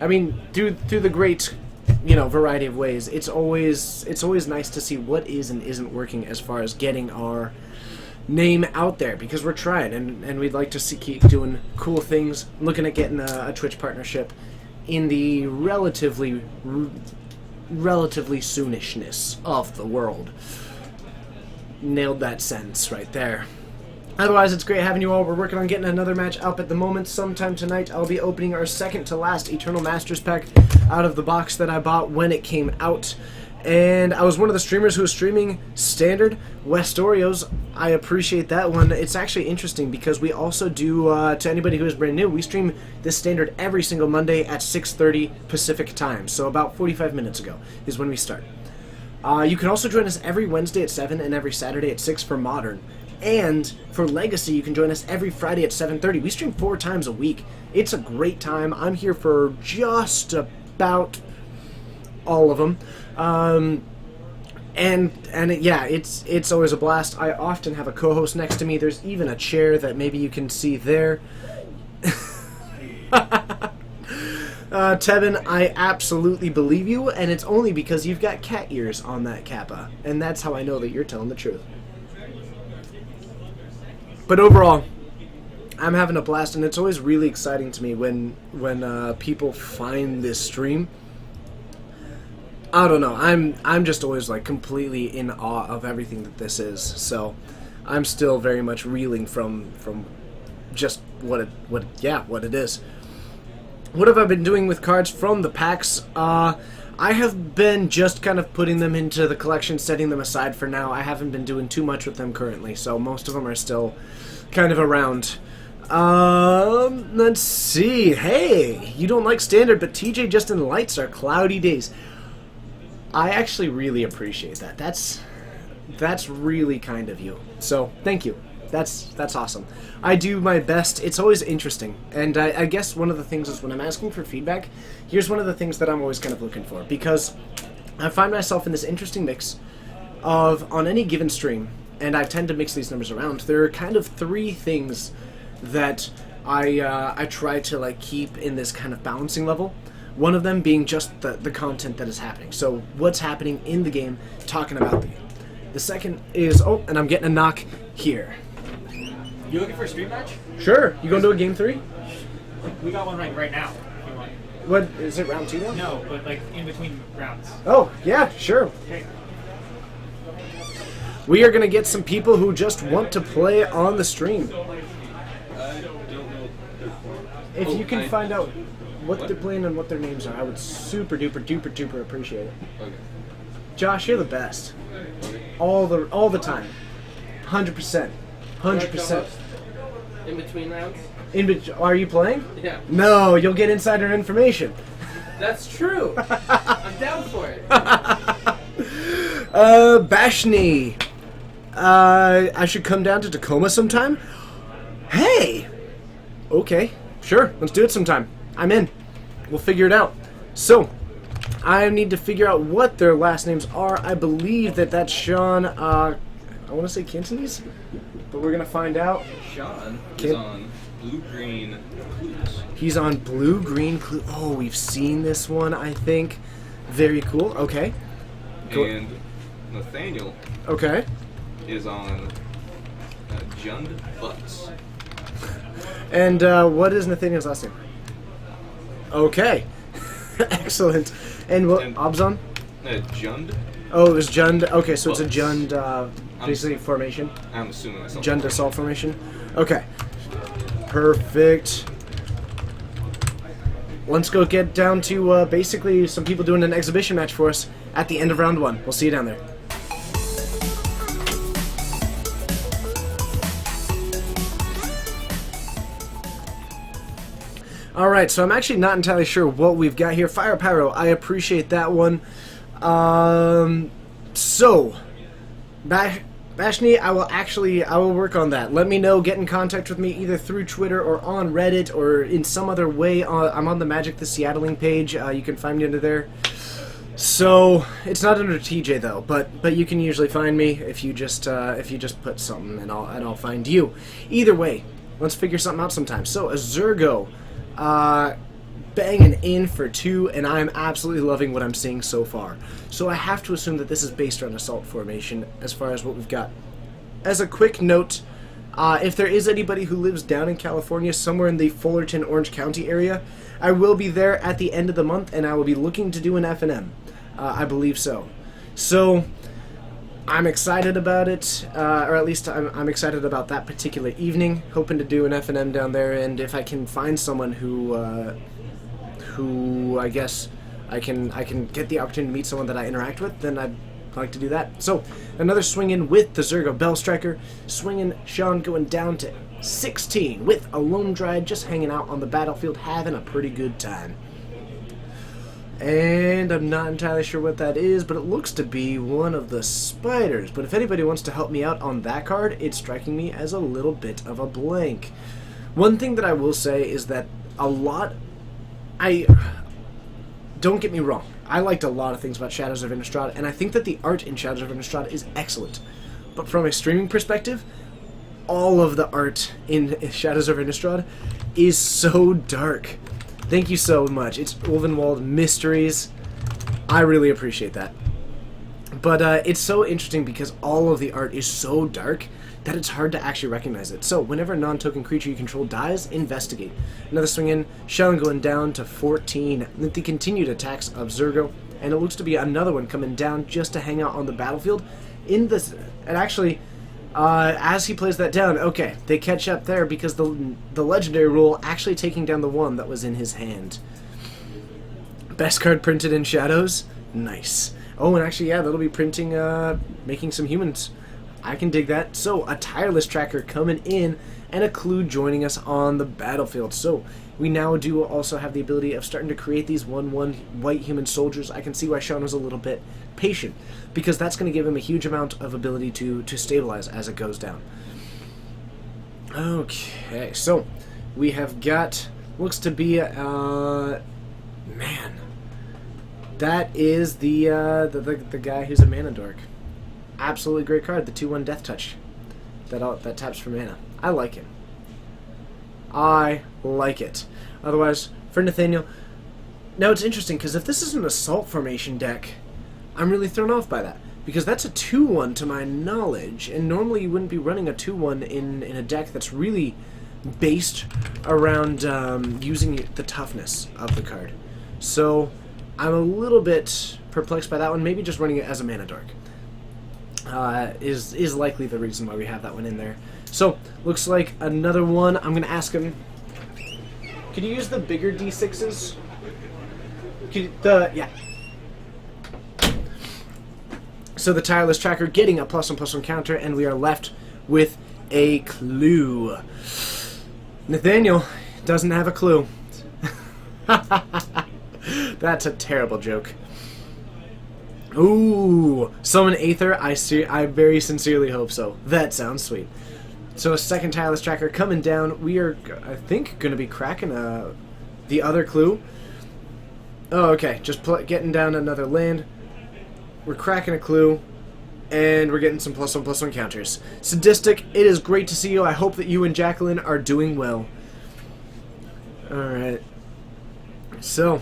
mean, through the great, variety of ways. It's always nice to see what is and isn't working as far as getting our name out there, because we're trying, and we'd like to keep doing cool things, looking at getting a Twitch partnership in the relatively soonishness of the world. Nailed that sentence right there. Otherwise, it's great having you all. We're working on getting another match up at the moment. Sometime tonight, I'll be opening our second to last Eternal Masters pack out of the box that I bought when it came out. And I was one of the streamers who was streaming Standard, West Oreos. I appreciate that one. It's actually interesting because we also do, to anybody who is brand new, we stream this Standard every single Monday at 6:30 Pacific time. So about 45 minutes ago is when we start. You can also join us every Wednesday at 7 and every Saturday at 6 for Modern. And for Legacy, you can join us every Friday at 7:30. We stream 4 times a week. It's a great time. I'm here for just about all of them. It's always a blast. I often have a co-host next to me. There's even a chair that maybe you can see there. Tevin, I absolutely believe you, and it's only because you've got cat ears on that kappa, and that's how I know that you're telling the truth. But overall, I'm having a blast, and it's always really exciting to me when people find this stream. I don't know. I'm just always like completely in awe of everything that this is. So I'm still very much reeling from just what it is. What have I been doing with cards from the packs? I have been just kind of putting them into the collection, setting them aside for now. I haven't been doing too much with them currently, so most of them are still kind of around. Let's see. Hey, you don't like standard, but TJ Justin lights are cloudy days. I actually really appreciate that. That's really kind of you. So thank you. That's awesome. I do my best. It's always interesting, and I guess one of the things is when I'm asking for feedback, here's one of the things that I'm always kind of looking for, because I find myself in this interesting mix of, on any given stream, and I tend to mix these numbers around, there are kind of 3 things that I try to like keep in this kind of balancing level. One of them being just the content that is happening. So what's happening in the game, talking about the game. The second is, oh, and I'm getting a knock here. You looking for a stream match? Sure. You going to do a game 3? We got one right now. If you want. What, is it round 2 now? No, but like in between rounds. Oh, yeah, sure. Okay. We are going to get some people who just want to play on the stream. I don't know. If you can find out what they're playing and what their names are, I would super duper duper duper appreciate it. Okay. Josh, you're the best. Okay. All the time. 100%. 100%. In between rounds? Are you playing? Yeah. No, you'll get insider information. That's true. I'm down for it. Bashni. I should come down to Tacoma sometime? Hey! Okay, sure, let's do it sometime. I'm in. We'll figure it out. So, I need to figure out what their last names are. I believe that's Sean, I want to say Cantonese, but we're going to find out. Sean is on Blue-Green Clues. He's on Blue-Green Clues. Oh, we've seen this one, I think. Very cool, okay. And Nathaniel Okay. is on Jund Butts. And what is Nathaniel's last name? Okay. Excellent. And what, Obzon? Jund? Oh, it was Jund. Okay, so it's a Butts. Jund, basically formation. I'm assuming that's Jund assault formation. Okay. Perfect. Let's go get down to basically some people doing an exhibition match for us at the end of round 1. We'll see you down there. Alright, so I'm actually not entirely sure what we've got here. Fire Pyro, I appreciate that one. Bashni, I will work on that. Let me know, get in contact with me either through Twitter or on Reddit or in some other way. I'm on the Magic the Seattling page. You can find me under there. So, it's not under TJ though, but you can usually find me if you just put something and I'll find you. Either way, let's figure something out sometime. So, Azurgo, banging in for 2, and I'm absolutely loving what I'm seeing so far. So I have to assume that this is based around assault formation as far as what we've got. As a quick note, if there is anybody who lives down in California, somewhere in the Fullerton, Orange County area, I will be there at the end of the month, and I will be looking to do an F&M. I believe so. So, I'm excited about it, or at least I'm excited about that particular evening. Hoping to do an F&M down there, and if I can find someone who I guess I can get the opportunity to meet someone that I interact with, then I'd like to do that. So, another swing in with the Zurgo Bell Striker, swinging Sean going down to 16 with a Lone Dryad just hanging out on the battlefield, having a pretty good time. And I'm not entirely sure what that is, but it looks to be one of the spiders. But if anybody wants to help me out on that card, it's striking me as a little bit of a blank. One thing that I will say is that don't get me wrong, I liked a lot of things about Shadows of Innistrad, and I think that the art in Shadows of Innistrad is excellent. But from a streaming perspective, all of the art in Shadows of Innistrad is so dark. Thank you so much. It's Ulvenwald Mysteries. I really appreciate that. But it's so interesting because all of the art is so dark that it's hard to actually recognize it. So whenever a non-token creature you control dies, investigate. Another swing in, Shelling going down to 14. With the continued attacks of Zergo, and it looks to be another one coming down just to hang out on the battlefield. In this, and actually, as he plays that down, okay, they catch up there because the legendary rule actually taking down the one that was in his hand. Best card printed in Shadows? Nice. Oh, and actually, yeah, that'll be printing, making some humans. I can dig that. So, a Tireless Tracker coming in, and a Clue joining us on the battlefield. So, we now do also have the ability of starting to create these 1/1 white human soldiers. I can see why Sean was a little bit patient, because that's going to give him a huge amount of ability to stabilize as it goes down. Okay, so we have got, looks to be, man, that is the guy who's a mana dork. Absolutely great card, the 2/1 Death Touch that taps for mana. I like it. I like it. Otherwise, for Nathaniel, now it's interesting because if this is an Assault Formation deck, I'm really thrown off by that, because that's a 2/1 to my knowledge, and normally you wouldn't be running a 2/1 in a deck that's really based around using the toughness of the card. So I'm a little bit perplexed by that one. Maybe just running it as a mana dork is likely the reason why we have that one in there. So looks like another one. I'm gonna ask him, could you use the bigger D6s? Yeah. So the Tireless Tracker getting a +1/+1 counter, and we are left with a clue. Nathaniel doesn't have a clue. That's a terrible joke. Ooh, summon Aether. I very sincerely hope so. That sounds sweet. So a second Tireless Tracker coming down. We are, I think, going to be cracking the other clue. Oh, okay. Just getting down another land. We're cracking a clue, and we're getting some +1/+1 counters. Sadistic, it is great to see you. I hope that you and Jacqueline are doing well. Alright. So,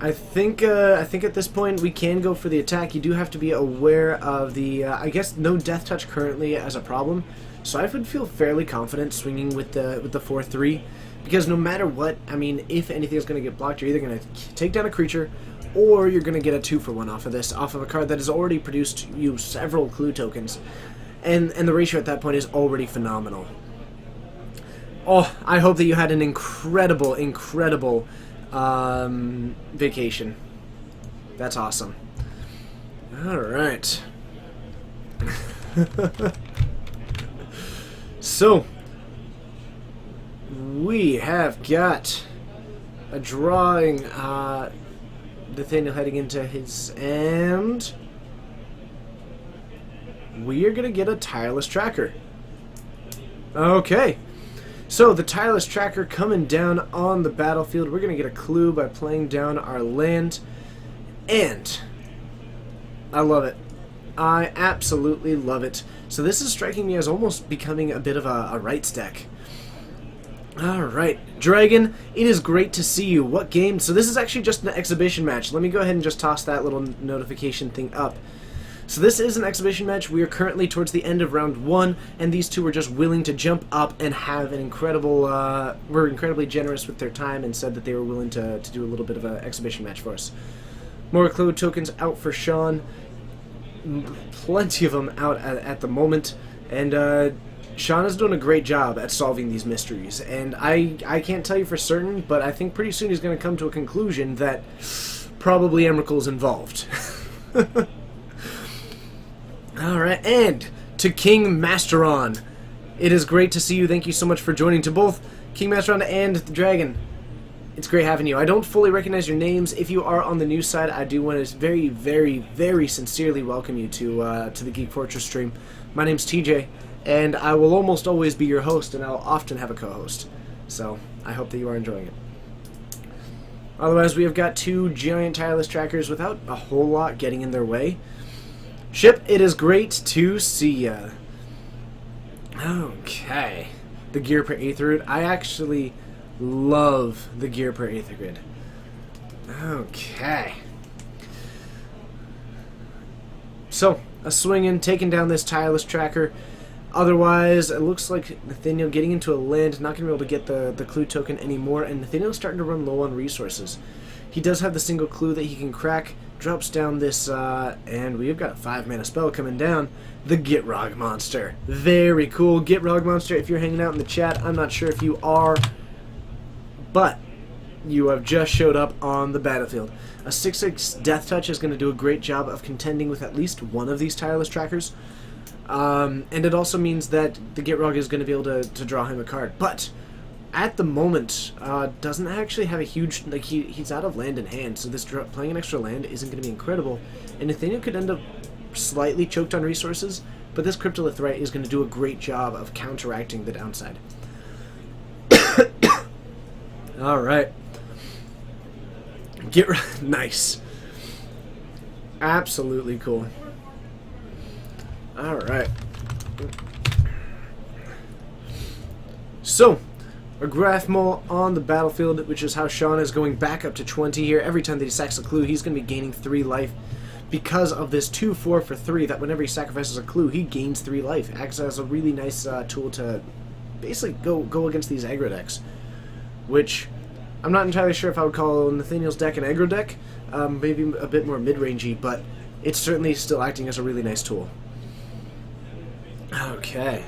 I think at this point we can go for the attack. You do have to be aware of the, I guess no Death Touch currently as a problem, so I would feel fairly confident swinging with the 4/3, because no matter what, I mean, if anything is going to get blocked, you're either going to take down a creature, or you're going to get a 2-for-1 off of this, off of a card that has already produced you several clue tokens, and the ratio at that point is already phenomenal. Oh, I hope that you had an incredible vacation. That's awesome. Alright. So, we have got a drawing, Nathaniel heading into his, and we are going to get a Tireless Tracker. Okay. So, the Tireless Tracker coming down on the battlefield. We're going to get a clue by playing down our land. And I love it. I absolutely love it. So this is striking me as almost becoming a bit of a rights deck. Alright, Dragon, it is great to see you. What game? So this is actually just an exhibition match. Let me go ahead and just toss that little notification thing up. So this is an exhibition match. We are currently towards the end of round 1, and these two were just willing to jump up and have an incredible, were incredibly generous with their time and said that they were willing to do a little bit of an exhibition match for us. More clue tokens out for Sean. Plenty of them out at the moment, and Sean is doing a great job at solving these mysteries, and I can't tell you for certain, but I think pretty soon he's going to come to a conclusion that probably Emrakul's involved. Alright, and to King Masteron, it is great to see you. Thank you so much for joining. To both King Masteron and the Dragon, It's great having you. I don't fully recognize your names. If you are on the news side, I do want to very, very, very sincerely welcome you to the Geek Fortress stream. My name's TJ, and I will almost always be your host, and I'll often have a co-host. So, I hope that you are enjoying it. Otherwise, we have got two giant tireless trackers without a whole lot getting in their way. Ship, it is great to see ya. Okay. The gear per Aether Grid. I actually love the gear per Aether Grid. Okay. So, a swinging, taking down this tireless tracker. Otherwise, it looks like Nathaniel getting into a land, not going to be able to get the clue token anymore, and Nathaniel's starting to run low on resources. He does have the single clue that he can crack, drops down this, and we've got a 5-mana spell coming down, the Gitrog Monster. Very cool. Gitrog Monster, if you're hanging out in the chat, I'm not sure if you are, but you have just showed up on the battlefield. A 6/6 Death Touch is going to do a great job of contending with at least one of these tireless trackers. And it also means that the Gitrog is going to be able to draw him a card. But at the moment, doesn't actually have a huge... Like, he's out of land in hand, so this playing an extra land isn't going to be incredible. And Nathaniel could end up slightly choked on resources, but this Cryptolith Rite is going to do a great job of counteracting the downside. Alright. Nice. Absolutely cool. Alright. So, a Grathmole on the battlefield, which is how Sean is going back up to 20 here. Every time that he sacks a clue, he's going to be gaining 3 life because of this 2/4 for 3, that whenever he sacrifices a clue, he gains 3 life. Acts as a really nice tool to basically go against these aggro decks, which I'm not entirely sure if I would call Nathaniel's deck an aggro deck. Maybe a bit more mid-rangey, but it's certainly still acting as a really nice tool. Okay.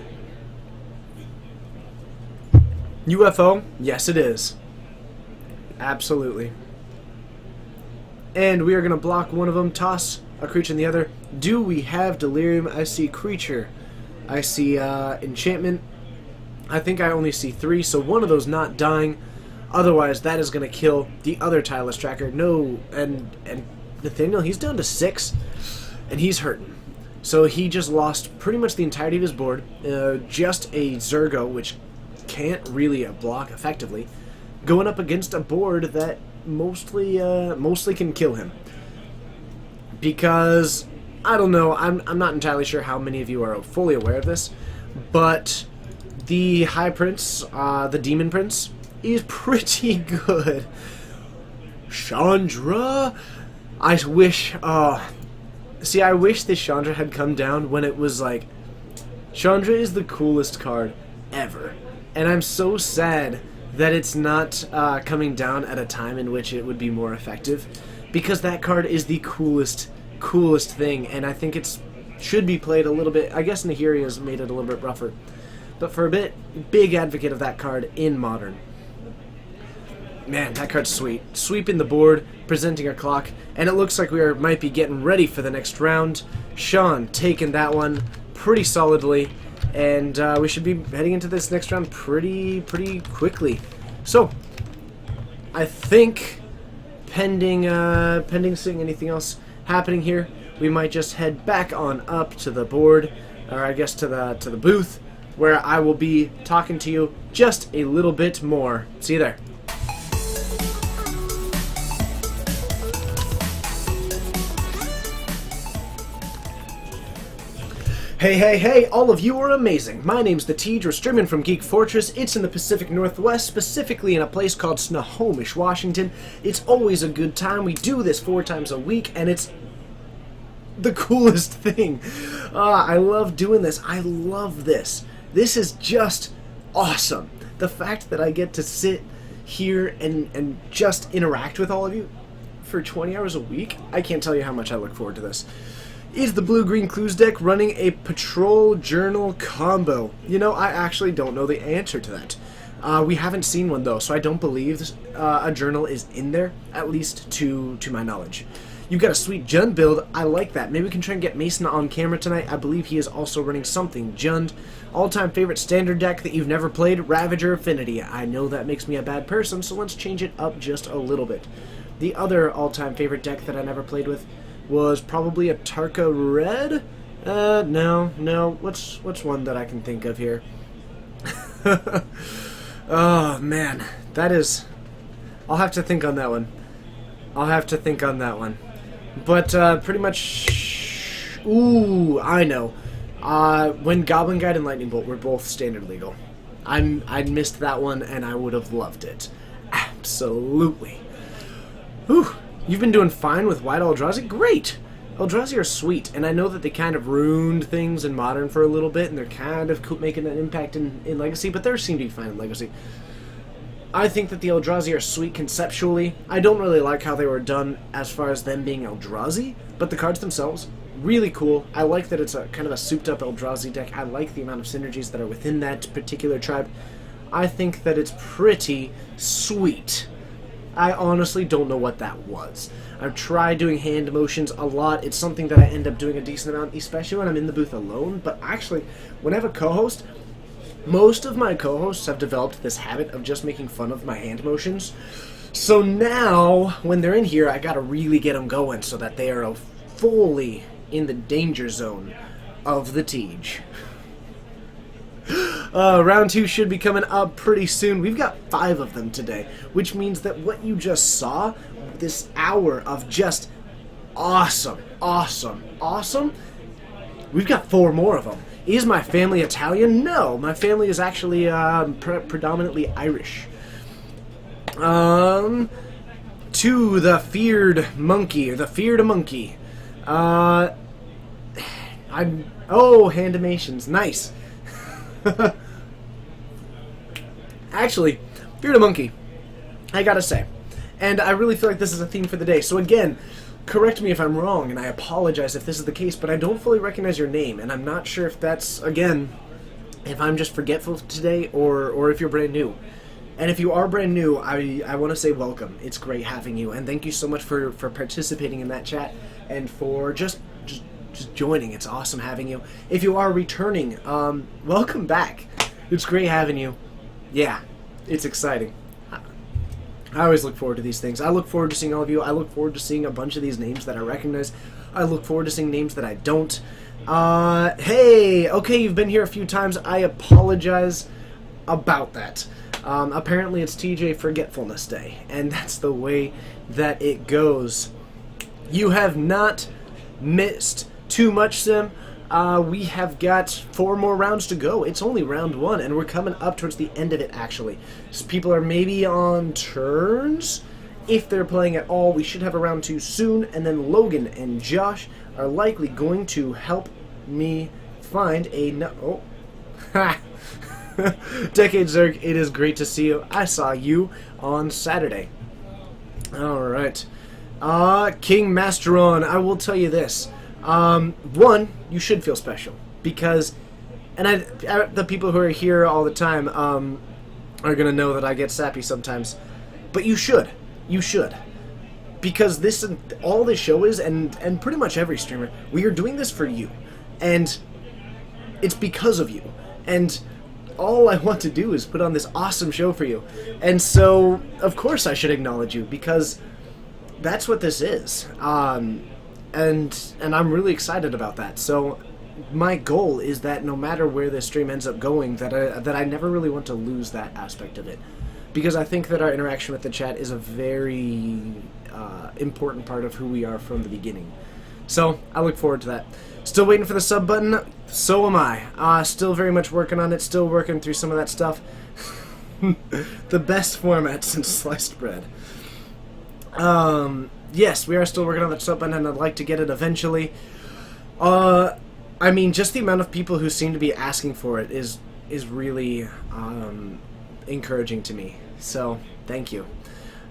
UFO? Yes, it is. Absolutely. And we are going to block one of them, toss a creature in the other. Do we have Delirium? I see creature. I see enchantment. I think I only see 3, so one of those not dying. Otherwise, that is going to kill the other tireless tracker. No, and Nathaniel, he's down to 6, and he's hurting. So he just lost pretty much the entirety of his board. Just a Zergo, which can't really block effectively, going up against a board that mostly can kill him. Because, I don't know, I'm not entirely sure how many of you are fully aware of this, but the High Prince, the Demon Prince, is pretty good. Chandra? I wish, see, I wish this Chandra had come down when it was like, Chandra is the coolest card ever. And I'm so sad that it's not coming down at a time in which it would be more effective, because that card is the coolest thing, and I think it should be played a little bit. I guess Nahiri has made it a little bit rougher, but for a bit, big advocate of that card in Modern. Man, that card's sweet. Sweeping the board, presenting a clock, and it looks like we might be getting ready for the next round. Sean taking that one pretty solidly, and we should be heading into this next round pretty quickly. So, I think, pending seeing anything else happening here, we might just head back on up to the board, or I guess to the booth, where I will be talking to you just a little bit more. See you there. Hey, all of you are amazing. My name's The Tej, we're streaming from Geek Fortress. It's in the Pacific Northwest, specifically in a place called Snohomish, Washington. It's always a good time. We do this 4 times a week, and it's the coolest thing. I love doing this. I love this. This is just awesome. The fact that I get to sit here and just interact with all of you for 20 hours a week, I can't tell you how much I look forward to this. Is the Blue-Green Clues deck running a Patrol Journal combo? You know, I actually don't know the answer to that. We haven't seen one, though, so I don't believe a journal is in there, at least to my knowledge. You've got a sweet Jund build. I like that. Maybe we can try and get Mason on camera tonight. I believe he is also running something. Jund, all-time favorite standard deck that you've never played, Ravager Affinity. I know that makes me a bad person, so let's change it up just a little bit. The other all-time favorite deck that I never played with was probably a Tarka Red. No. What's one that I can think of here? Oh man, that is. I'll have to think on that one. But pretty much. Ooh, I know. When Goblin Guide and Lightning Bolt were both standard legal, I missed that one, and I would have loved it. Absolutely. Whew. You've been doing fine with White Eldrazi? Great! Eldrazi are sweet, and I know that they kind of ruined things in Modern for a little bit, and they're kind of making an impact in Legacy, but they seem to be fine in Legacy. I think that the Eldrazi are sweet conceptually. I don't really like how they were done as far as them being Eldrazi, but the cards themselves, really cool. I like that it's a kind of a souped-up Eldrazi deck. I like the amount of synergies that are within that particular tribe. I think that it's pretty sweet. I honestly don't know what that was. I've tried doing hand motions a lot. It's something that I end up doing a decent amount, especially when I'm in the booth alone. But actually, when I have a co-host, most of my co-hosts have developed this habit of just making fun of my hand motions. So now, when they're in here, I gotta really get them going so that they are fully in the danger zone of the Tej. Round 2 should be coming up pretty soon. We've got 5 of them today, which means that what you just saw, this hour of just awesome, we've got 4 more of them. Is my family Italian? No, my family is actually predominantly Irish. To the feared monkey, hand animations, nice. Actually, Feared a Monkey, I gotta say. And I really feel like this is a theme for the day. So again, correct me if I'm wrong, and I apologize if this is the case, but I don't fully recognize your name, and I'm not sure if that's, again, if I'm just forgetful today, or if you're brand new. And if you are brand new, I want to say welcome. It's great having you, and thank you so much for participating in that chat, and for just joining. It's awesome having you. If you are returning, welcome back. It's great having you. Yeah, it's exciting. I always look forward to these things. I look forward to seeing all of you. I look forward to seeing a bunch of these names that I recognize. I look forward to seeing names that I don't. Hey, okay, you've been here a few times. I apologize about that. Apparently it's TJ Forgetfulness Day, and that's the way that it goes. You have not missed too much, Sim. We have got 4 more rounds to go. It's only round 1, and we're coming up towards the end of it, actually. So people are maybe on turns. If they're playing at all, we should have a round 2 soon, and then Logan and Josh are likely going to help me find a... Oh. Ha! Decade Zerg, it is great to see you. I saw you on Saturday. Alright. King Masteron, I will tell you this. One, you should feel special, because, and the people who are here all the time, are gonna know that I get sappy sometimes, but you should, because this, all this show is, and pretty much every streamer, we are doing this for you, and it's because of you, and all I want to do is put on this awesome show for you, and so, of course I should acknowledge you, because that's what this is, and I'm really excited about that. So my goal is that no matter where this stream ends up going, that I never really want to lose that aspect of it, because I think that our interaction with the chat is a very important part of who we are from the beginning. So I look forward to that. Still waiting for the sub button. So am I. Still very much working on it. Still working through some of that stuff. The best format since sliced bread. Yes, we are still working on that sub button, and I'd like to get it eventually. I mean, just the amount of people who seem to be asking for it is really encouraging to me. So, thank you.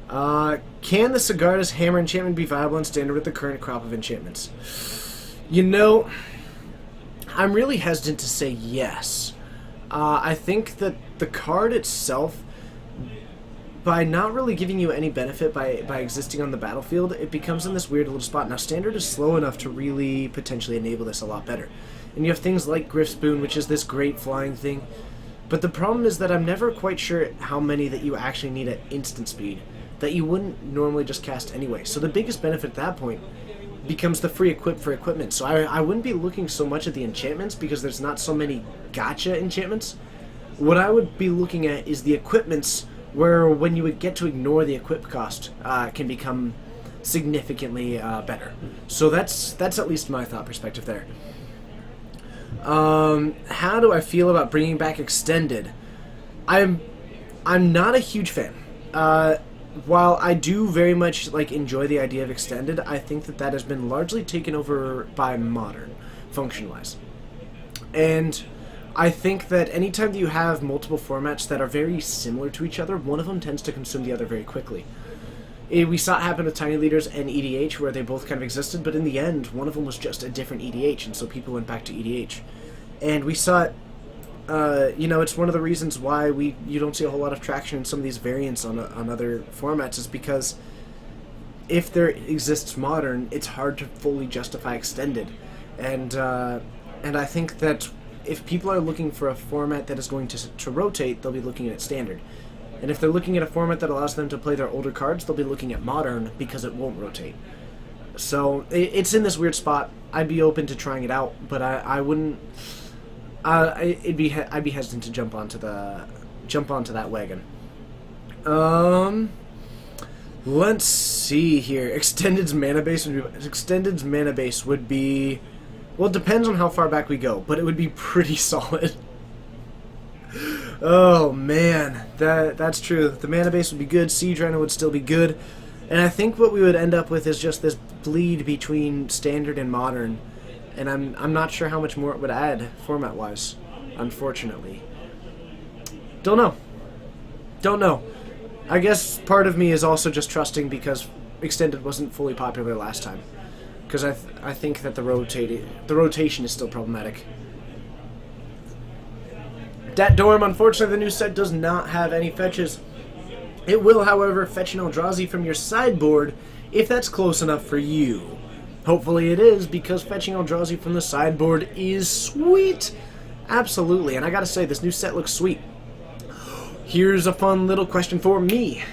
Can the Sigarda's Hammer enchantment be viable in Standard with the current crop of enchantments? You know, I'm really hesitant to say yes. I think that the card itself by not really giving you any benefit by existing on the battlefield, it becomes in this weird little spot. Now, Standard is slow enough to really potentially enable this a lot better. And you have things like Griff's Boon, which is this great flying thing. But the problem is that I'm never quite sure how many that you actually need at instant speed that you wouldn't normally just cast anyway. So the biggest benefit at that point becomes the free equip for equipment. So I wouldn't be looking so much at the enchantments because there's not so many gotcha enchantments. What I would be looking at is the equipments where when you would get to ignore the equip cost can become significantly better. So that's at least my thought perspective there. How do I feel about bringing back Extended? I'm not a huge fan. While I do very much enjoy the idea of Extended, I think that has been largely taken over by Modern, function-wise. And I think that anytime that you have multiple formats that are very similar to each other, one of them tends to consume the other very quickly. We saw it happen with Tiny Leaders and EDH, where they both kind of existed, but in the end, one of them was just a different EDH, and so people went back to EDH. And we saw it, it's one of the reasons why you don't see a whole lot of traction in some of these variants on other formats, is because if there exists Modern, it's hard to fully justify Extended. And I think that if people are looking for a format that is going to rotate, they'll be looking at Standard. And if they're looking at a format that allows them to play their older cards, they'll be looking at Modern because it won't rotate. So it's in this weird spot. I'd be open to trying it out, but I wouldn't. I'd be hesitant to jump onto that wagon. Let's see here. Extended's mana base would be. Well, it depends on how far back we go, but it would be pretty solid. Oh man, that's true. The mana base would be good, Siege Rhino would still be good, and I think what we would end up with is just this bleed between Standard and Modern, and I'm not sure how much more it would add format-wise, unfortunately. Don't know. I guess part of me is also just trusting because Extended wasn't fully popular last time, because I think that the rotation is still problematic. Dat Dorm, unfortunately, the new set does not have any fetches. It will, however, fetch an Eldrazi from your sideboard if that's close enough for you. Hopefully it is, because fetching Eldrazi from the sideboard is sweet. Absolutely, and I gotta say, this new set looks sweet. Here's a fun little question for me.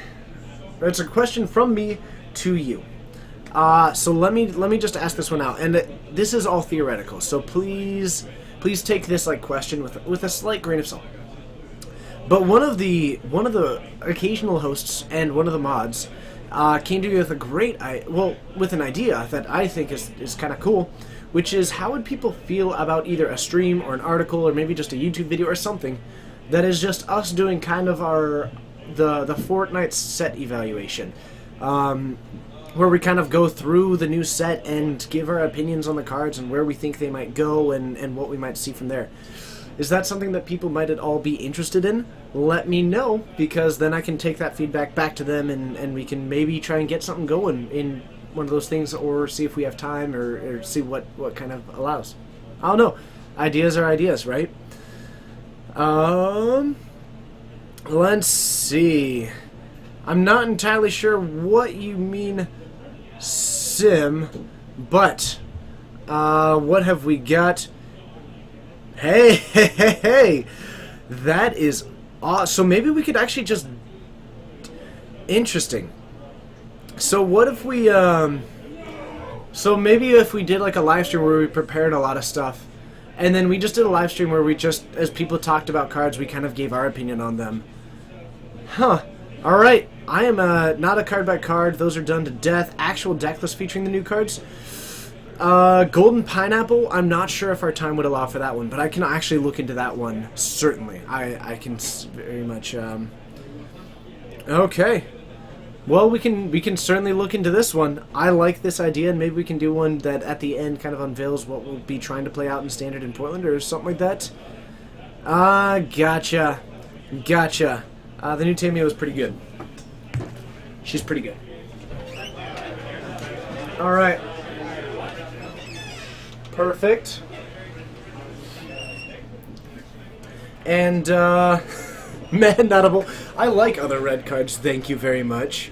It's a question from me to you. So let me just ask this one out, and this is all theoretical. So please take this question with a slight grain of salt. But one of the occasional hosts and one of the mods came to me with with an idea that I think is kind of cool, which is how would people feel about either a stream or an article or maybe just a YouTube video or something that is just us doing kind of the Fortnite set evaluation. Where we kind of go through the new set and give our opinions on the cards and where we think they might go and what we might see from there. Is that something that people might at all be interested in? Let me know, because then I can take that feedback back to them and we can maybe try and get something going in one of those things, or see if we have time or see what kind of allows. I don't know. Ideas are ideas, right? Let's see. I'm not entirely sure what you mean, Sim, but what have we got? Hey, that is awesome. So maybe we could actually just... Interesting. So what if we, so maybe if we did a live stream where we prepared a lot of stuff, and then we just did a live stream where we just, as people talked about cards, we kind of gave our opinion on them. Huh. Alright, I am not a card by card. Those are done to death. Actual deck list featuring the new cards. Golden Pineapple, I'm not sure if our time would allow for that one, but I can actually look into that one, certainly. I can very much, Okay. Well, we can certainly look into this one. I like this idea, and maybe we can do one that at the end kind of unveils what we'll be trying to play out in Standard in Portland, or something like that. Gotcha. The new Tamio is pretty good. She's pretty good. Alright. Perfect. And, Man Nutable. I like other red cards, thank you very much.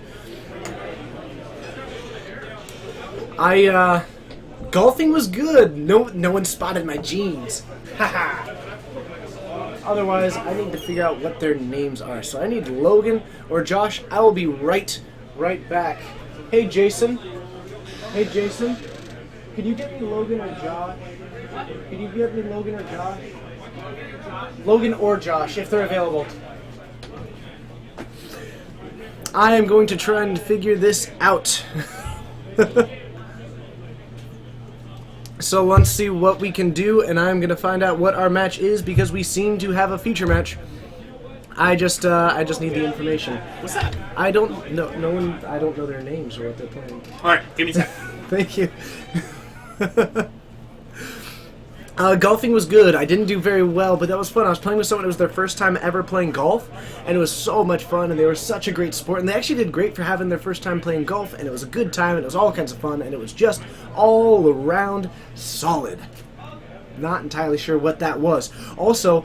Golfing was good. No one spotted my jeans. Haha. Otherwise, I need to figure out what their names are. So I need Logan or Josh. I will be right back. Hey, Jason. Hey, Jason. Could you get me Logan or Josh? Could you get me Logan or Josh? Logan or Josh, if they're available. I am going to try and figure this out. So let's see what we can do, and I'm going to find out what our match is, because we seem to have a feature match. I just need the information. What's that? I don't know. I don't know their names or what they're playing. All right, give me 10. Thank you. Golfing was good. I didn't do very well, but that was fun. I was playing with someone. It was their first time ever playing golf, and it was so much fun, and they were such a great sport, and they actually did great for having their first time playing golf, and it was a good time, and it was all kinds of fun, and it was just all around solid. Not entirely sure what that was. Also,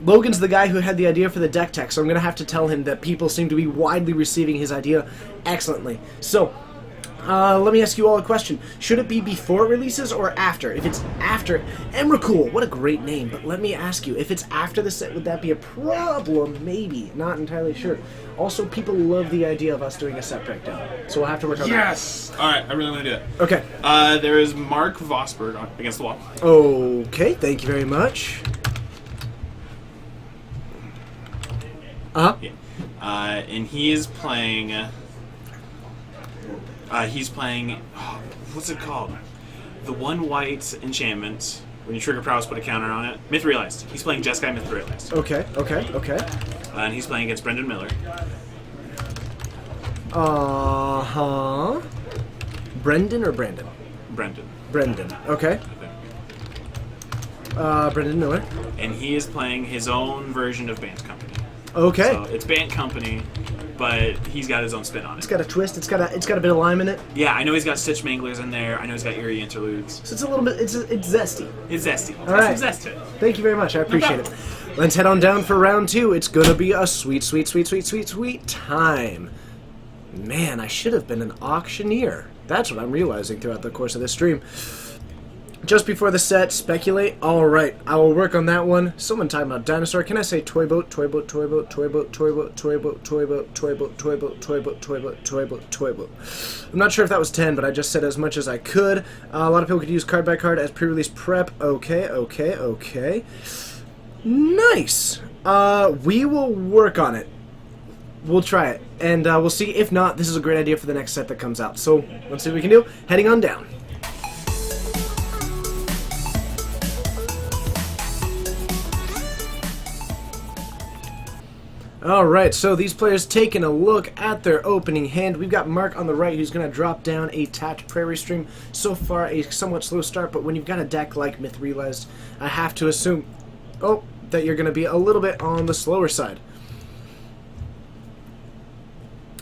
Logan's the guy who had the idea for the deck tech, so I'm going to have to tell him that people seem to be widely receiving his idea excellently. So, let me ask you all a question. Should it be before it releases or after? If it's after, Emrakul, what a great name. But let me ask you, if it's after the set, would that be a problem? Maybe. Not entirely sure. Also, people love the idea of us doing a set breakdown. So we'll have to work on that. Yes! All right, I really want to do it. Okay. There is Mark Vosberg against the wall. Okay, thank you very much. Uh-huh. Yeah. And he is playing... he's playing... what's it called? The one white enchantment. When you trigger prowess, put a counter on it. Myth Realized. He's playing Jeskai Myth Realized. Okay. And he's playing against Brendan Miller. Uh-huh. Brendan or Brandon? Brendan. Brendan. Okay. Brendan Miller. And he is playing his own version of Bant Company. Okay. So it's Bant Company, but he's got his own spin on it. It's got a twist. It's got a bit of lime in it. Yeah, I know he's got Stitch Manglers in there. I know he's got Eerie Interludes. So it's a little bit. It's zesty. It's zesty. All right. Some zest to it. Thank you very much. I appreciate it. Let's head on down for round 2. It's gonna be a sweet time. Man, I should have been an auctioneer. That's what I'm realizing throughout the course of this stream. Just before the set, speculate. Alright, I will work on that one. Someone talking about dinosaur. Can I say toy boat, toy boat, toy boat, toy boat, toy boat, toy boat, toy boat, toy boat, toy boat, toy boat, toy boat, toy boat, toy boat. I'm not sure if that was 10, but I just said as much as I could. A lot of people could use card by card as pre-release prep. Okay. Nice. We will work on it. We'll try it. And we'll see. If not, this is a great idea for the next set that comes out. So, let's see what we can do. Heading on down. Alright, so these players taking a look at their opening hand. We've got Mark on the right who's going to drop down a tapped Prairie Stream. So far, a somewhat slow start, but when you've got a deck like Myth Realized, I have to assume, that you're going to be a little bit on the slower side.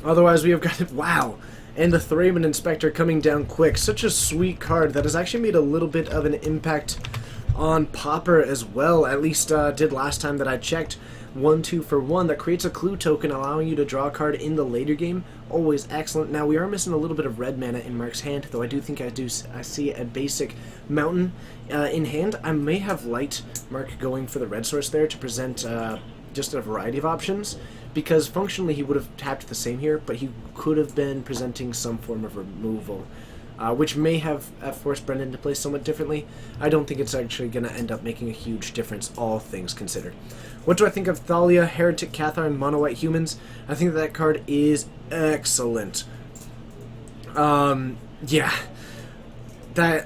Otherwise, we have got, wow, and the Thraben Inspector coming down quick. Such a sweet card that has actually made a little bit of an impact on Pauper as well, at least did last time that I checked. 1-2 for 1 that creates a clue token allowing you to draw a card in the later game. Always excellent. Now we are missing a little bit of red mana in Mark's hand, though I do think I see a basic mountain in hand. I may have liked Mark going for the red source there to present just a variety of options, because functionally he would have tapped the same here, but he could have been presenting some form of removal, which may have forced Brendan to play somewhat differently. I don't think it's actually going to end up making a huge difference, all things considered. What do I think of Thalia, Heretic Cathar, and Mono White Humans? I think that card is excellent. Yeah. That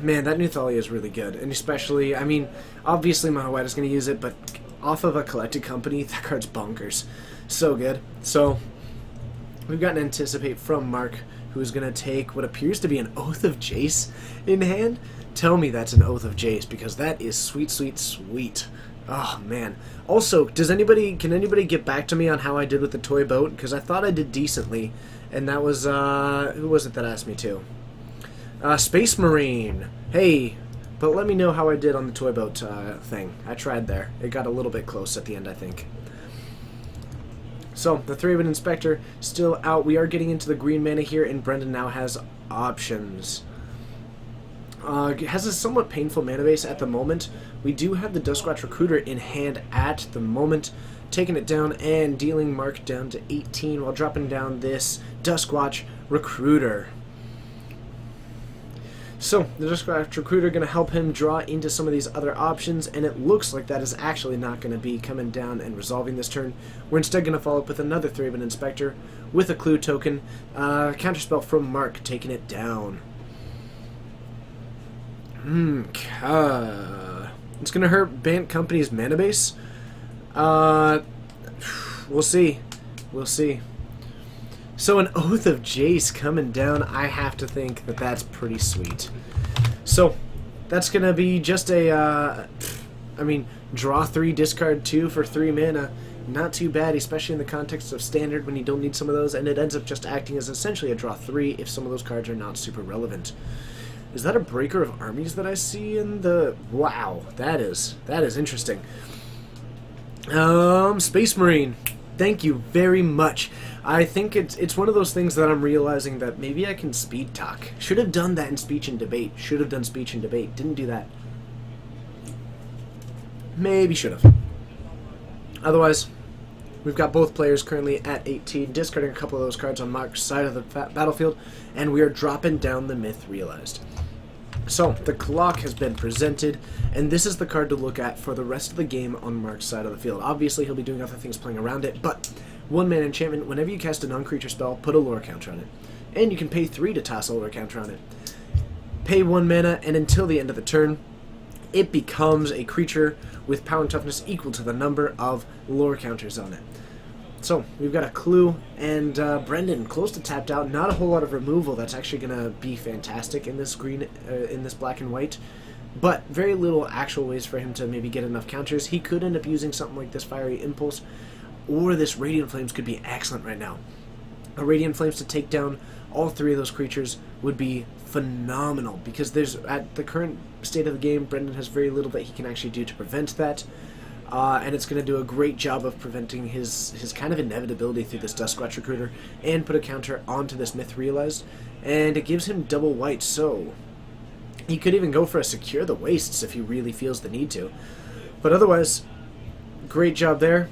new Thalia is really good. And especially, I mean, obviously Mono White is going to use it, but off of a collected company, that card's bonkers. So good. So, we've got an Anticipate from Mark, who's going to take what appears to be an Oath of Jace in hand. Tell me that's an Oath of Jace, because that is sweet. Oh, man. Also, can anybody get back to me on how I did with the toy boat? Because I thought I did decently, and that was, who was it that asked me to? Space Marine. Hey, but let me know how I did on the toy boat thing. I tried there. It got a little bit close at the end, I think. So, the 3-Win Inspector still out. We are getting into the green mana here, and Brendan now has options. Has a somewhat painful mana base at the moment. We do have the Duskwatch Recruiter in hand at the moment, taking it down and dealing Mark down to 18 while dropping down this Duskwatch Recruiter. So, the Duskwatch Recruiter going to help him draw into some of these other options, and it looks like that is actually not going to be coming down and resolving this turn. We're instead going to follow up with another 3-Win Inspector with a Clue token, counterspell from Mark, taking it down. It's going to hurt Bant Company's mana base. We'll see. We'll see. So an Oath of Jace coming down, I have to think that that's pretty sweet. So that's going to be just a, draw 3, discard 2 for 3 mana. Not too bad, especially in the context of Standard when you don't need some of those, and it ends up just acting as essentially a draw 3 if some of those cards are not super relevant. Is that a Breaker of Armies that I see in the... Wow, that is interesting. Space Marine. Thank you very much. I think it's one of those things that I'm realizing that maybe I can speed talk. Should have done that in Speech and Debate. Should have done Speech and Debate. Didn't do that. Maybe should have. Otherwise, we've got both players currently at 18, discarding a couple of those cards on Mark's side of the battlefield, and we are dropping down the Myth Realized. So, the clock has been presented, and this is the card to look at for the rest of the game on Mark's side of the field. Obviously, he'll be doing other things playing around it, but 1-mana enchantment, whenever you cast a non-creature spell, put a lore counter on it. And you can pay 3 to toss a lore counter on it. Pay 1 mana, and until the end of the turn, it becomes a creature with power and toughness equal to the number of lore counters on it. So, we've got a Clue, and Brendan, close to tapped out. Not a whole lot of removal that's actually going to be fantastic in this green, in this black and white, but very little actual ways for him to maybe get enough counters. He could end up using something like this Fiery Impulse, or this Radiant Flames could be excellent right now. A Radiant Flames to take down all 3 of those creatures would be phenomenal, because there's, at the current state of the game, Brendan has very little that he can actually do to prevent that. And it's going to do a great job of preventing his kind of inevitability through this Duskwatch Recruiter, and put a counter onto this Myth Realized, and it gives him double white, so he could even go for a Secure the Wastes if he really feels the need to. But otherwise, great job there.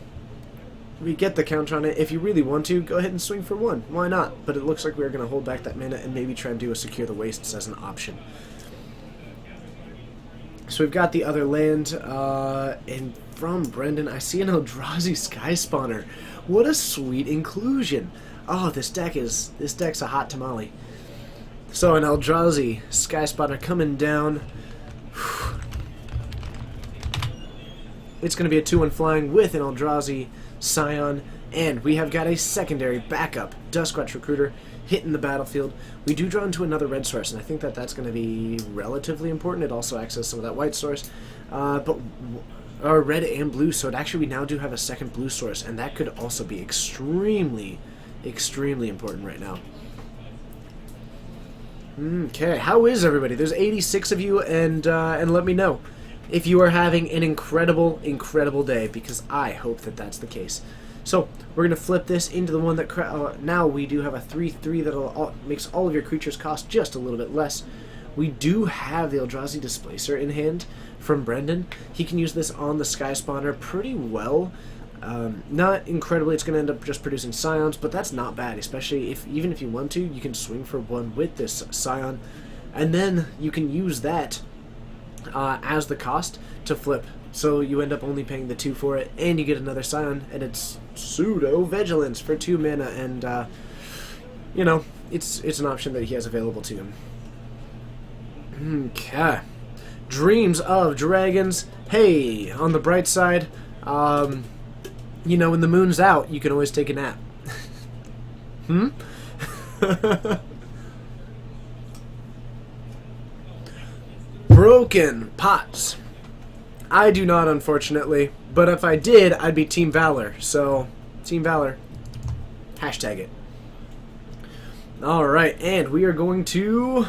We get the counter on it. If you really want to, go ahead and swing for 1. Why not? But it looks like we're going to hold back that mana and maybe try and do a Secure the Wastes as an option. So we've got the other land, and from Brendan, I see an Eldrazi Sky Spawner. What a sweet inclusion! Oh, this deck's a hot tamale. So an Eldrazi Sky Spawner coming down. It's going to be a 2-1 flying with an Eldrazi Scion, and we have got a secondary backup Duskwatch Recruiter hitting the battlefield. We do draw into another red source, and I think that that's going to be relatively important. It also acts as some of that white source, or red and blue, so we now do have a second blue source, and that could also be extremely, extremely important right now. Okay, how is everybody? There's 86 of you, and let me know if you are having an incredible, incredible day, because I hope that that's the case. So, we're going to flip this into the one that... now we do have a 3/3 that makes all of your creatures cost just a little bit less. We do have the Eldrazi Displacer in hand from Brendan. He can use this on the Sky Spawner pretty well. Not incredibly, it's going to end up just producing Scions, but that's not bad, especially even if you want to, you can swing for 1 with this Scion, and then you can use that as the cost to flip. So you end up only paying the 2 for it, and you get another Scion, and it's Pseudo Vigilance for 2 mana, and you know, it's an option that he has available to him. Okay. Dreams of Dragons. Hey, on the bright side, you know, when the moon's out, you can always take a nap. Broken Pots. I do not, unfortunately, but if I did, I'd be Team Valor. So, Team Valor, hashtag it. Alright, and we are going to...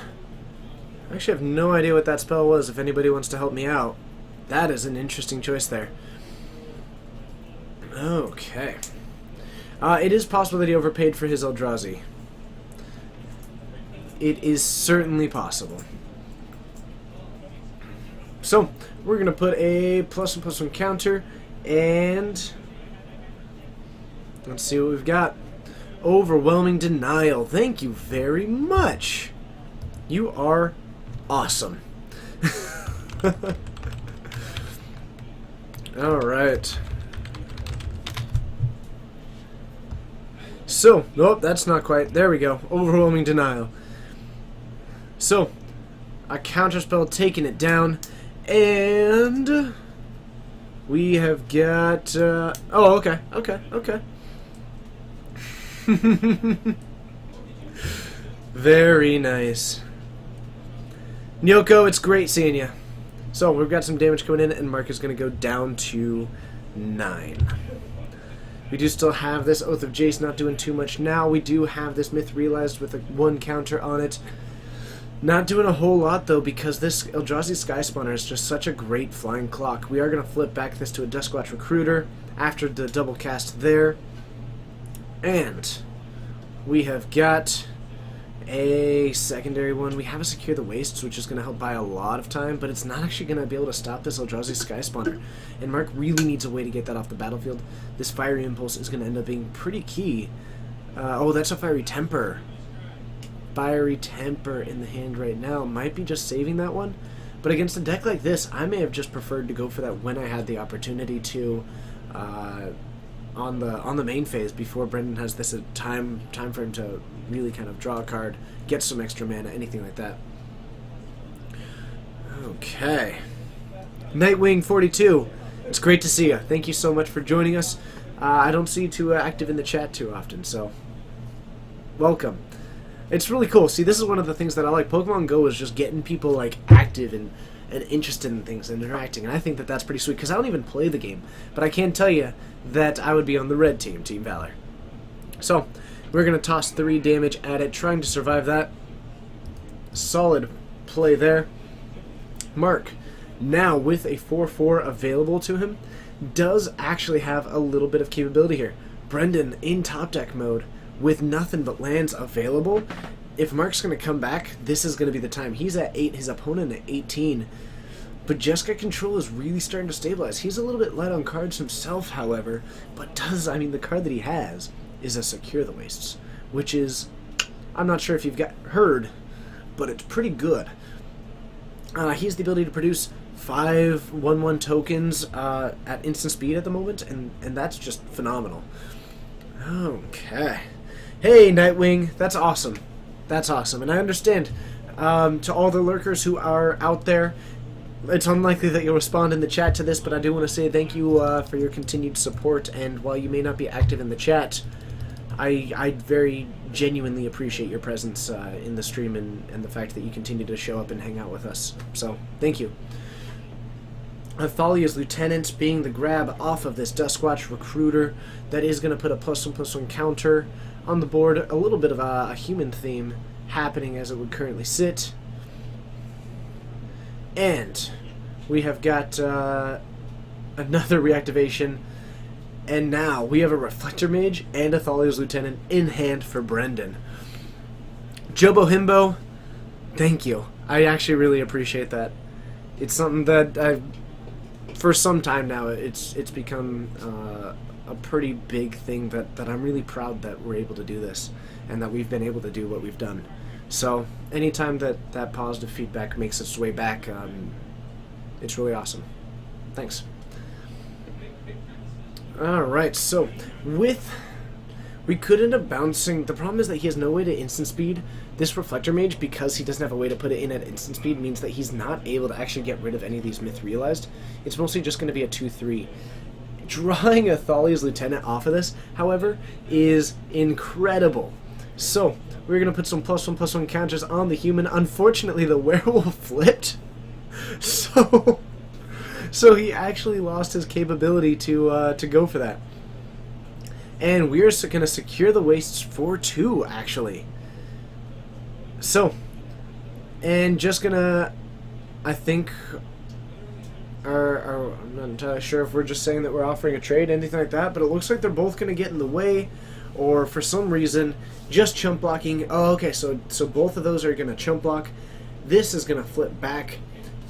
I actually have no idea what that spell was, if anybody wants to help me out. That is an interesting choice there. Okay. It is possible that he overpaid for his Eldrazi. It is certainly possible. So, we're going to put a +1/+1 counter, and let's see what we've got. Overwhelming Denial. Thank you very much. You are awesome. Alright. So, nope, that's not quite. There we go. Overwhelming Denial. So, a counterspell taking it down, and we have got. Oh, okay. Very nice. Nyoko, it's great seeing you. So, we've got some damage coming in, and Mark is going to go down to 9. We do still have this Oath of Jace, not doing too much now. We do have this Myth Realized with a 1 counter on it. Not doing a whole lot, though, because this Eldrazi Skyspawner is just such a great flying clock. We are going to flip back this to a Duskwatch Recruiter after the double cast there. And we have got a secondary one. We have a Secure the Wastes, which is going to help buy a lot of time, but it's not actually going to be able to stop this Eldrazi Skyspawner. And Mark really needs a way to get that off the battlefield. This Fiery Impulse is going to end up being pretty key. Oh, that's a Fiery Temper. Fiery Temper in the hand right now. Might be just saving that one. But against a deck like this, I may have just preferred to go for that when I had the opportunity to on the main phase before Brendan has this time frame to really kind of draw a card, get some extra mana, anything like that. Okay. Nightwing 42. It's great to see you. Thank you so much for joining us. I don't see you too active in the chat too often, so welcome. It's really cool. See, this is one of the things that I like. Pokemon Go is just getting people like active and interested in things and interacting, and I think that that's pretty sweet because I don't even play the game, but I can tell you that I would be on the red team, Team Valor. So we're going to toss 3 damage at it, trying to survive that. Solid play there. Mark, now with a 4/4 available to him, does actually have a little bit of capability here. Brendan in top deck mode with nothing but lands available. If Mark's going to come back, this is going to be the time. He's at 8, his opponent at 18. But Jeskai Control is really starting to stabilize. He's a little bit light on cards himself, however, but the card that he has is a Secure the Wastes, which is, I'm not sure if you've heard, but it's pretty good. He has the ability to produce 5 1/1 tokens at instant speed at the moment, and that's just phenomenal. Okay. Hey, Nightwing, that's awesome. That's awesome, and I understand. To all the lurkers who are out there, it's unlikely that you'll respond in the chat to this, but I do want to say thank you for your continued support, and while you may not be active in the chat, I very genuinely appreciate your presence in the stream and the fact that you continue to show up and hang out with us. So, thank you. Thalia's Lieutenant being the grab off of this Duskwatch Recruiter. That is going to put a +1/+1 counter on the board. A little bit of a human theme happening as it would currently sit. And we have got another reactivation. And now we have a Reflector Mage and a Thalia's Lieutenant in hand for Brendan. Jobo Himbo, thank you. I actually really appreciate that. It's something that for some time now, it's become a pretty big thing that I'm really proud that we're able to do this and that we've been able to do what we've done. So anytime that positive feedback makes its way back, it's really awesome. Thanks. Alright, so we could end up bouncing. The problem is that he has no way to instant speed this Reflector Mage because he doesn't have a way to put it in at instant speed. Means that he's not able to actually get rid of any of these Myth Realized. It's mostly just going to be a 2/3. Drawing a Thalia's Lieutenant off of this, however, is incredible. So we're going to put some +1/+1 counters on the human. Unfortunately, the werewolf flipped. So he actually lost his capability to go for that. And we're going to Secure the Wastes for 2, actually. So, and just going to, I think, I'm not entirely sure if we're just saying that we're offering a trade, anything like that, but it looks like they're both going to get in the way, or for some reason, just chump blocking. Oh, okay, so both of those are going to chump block. This is going to flip back,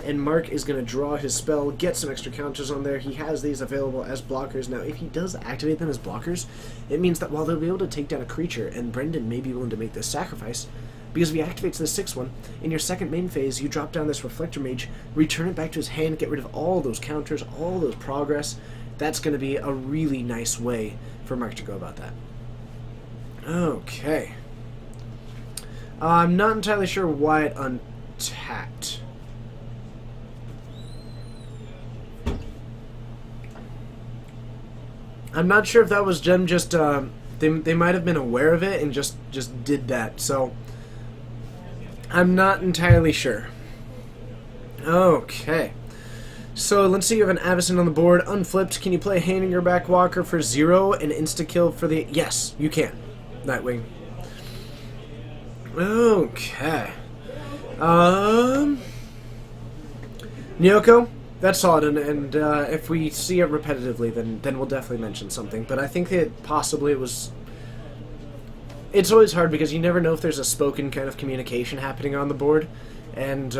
and Mark is going to draw his spell, get some extra counters on there. He has these available as blockers. Now, if he does activate them as blockers, it means that while they'll be able to take down a creature, and Brendan may be willing to make this sacrifice, because if he activates the 6th one, in your second main phase, you drop down this Reflector Mage, return it back to his hand, get rid of all those counters, all those progress. That's going to be a really nice way for Mark to go about that. Okay. I'm not entirely sure why it untapped. I'm not sure if that was them just, they might have been aware of it and just did that, so I'm not entirely sure. Okay. So let's see, you have an Avacyn on the board, unflipped. Can you play Handinger Backwalker for 0 and insta-kill for the... Yes, you can. Nightwing. Okay. Nyoko, that's solid, and if we see it repetitively, then we'll definitely mention something. But I think that possibly it was... It's always hard because you never know if there's a spoken kind of communication happening on the board, and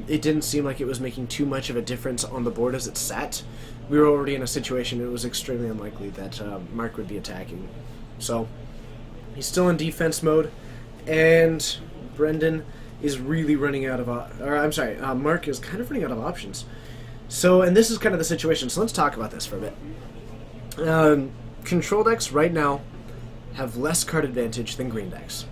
it didn't seem like it was making too much of a difference on the board as it sat. We were already in a situation it was extremely unlikely that Mark would be attacking. So, he's still in defense mode, and Brendan is really running out of... Mark is kind of running out of options. So, and this is kind of the situation, so let's talk about this for a bit. Control decks right now have less card advantage than green decks.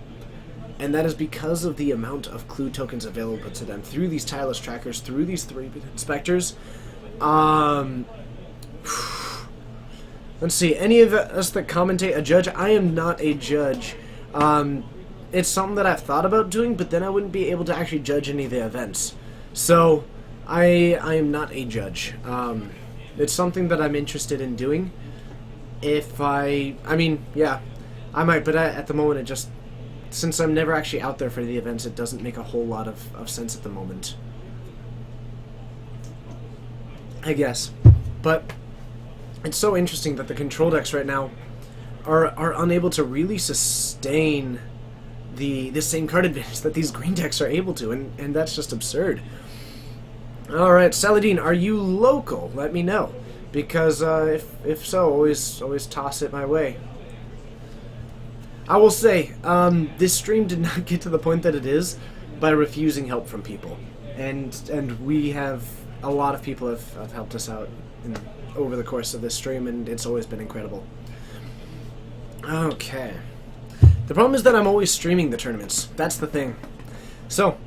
And that is because of the amount of clue tokens available to them through these tireless trackers, through these 3-bit inspectors. Let's see, any of us that commentate a judge? I am not a judge. It's something that I've thought about doing, but then I wouldn't be able to actually judge any of the events. So, I am not a judge. It's something that I'm interested in doing. If I mean, yeah, I might, but at the moment it just... Since I'm never actually out there for the events, it doesn't make a whole lot of sense at the moment. I guess. But it's so interesting that the control decks right now are unable to really sustain the same card advantage that these green decks are able to, and that's just absurd. Alright, Saladin, are you local? Let me know. Because if so, always toss it my way. I will say, this stream did not get to the point that it is by refusing help from people. And we have, a lot of people have helped us out over the course of this stream, and it's always been incredible. Okay. The problem is that I'm always streaming the tournaments. That's the thing. So,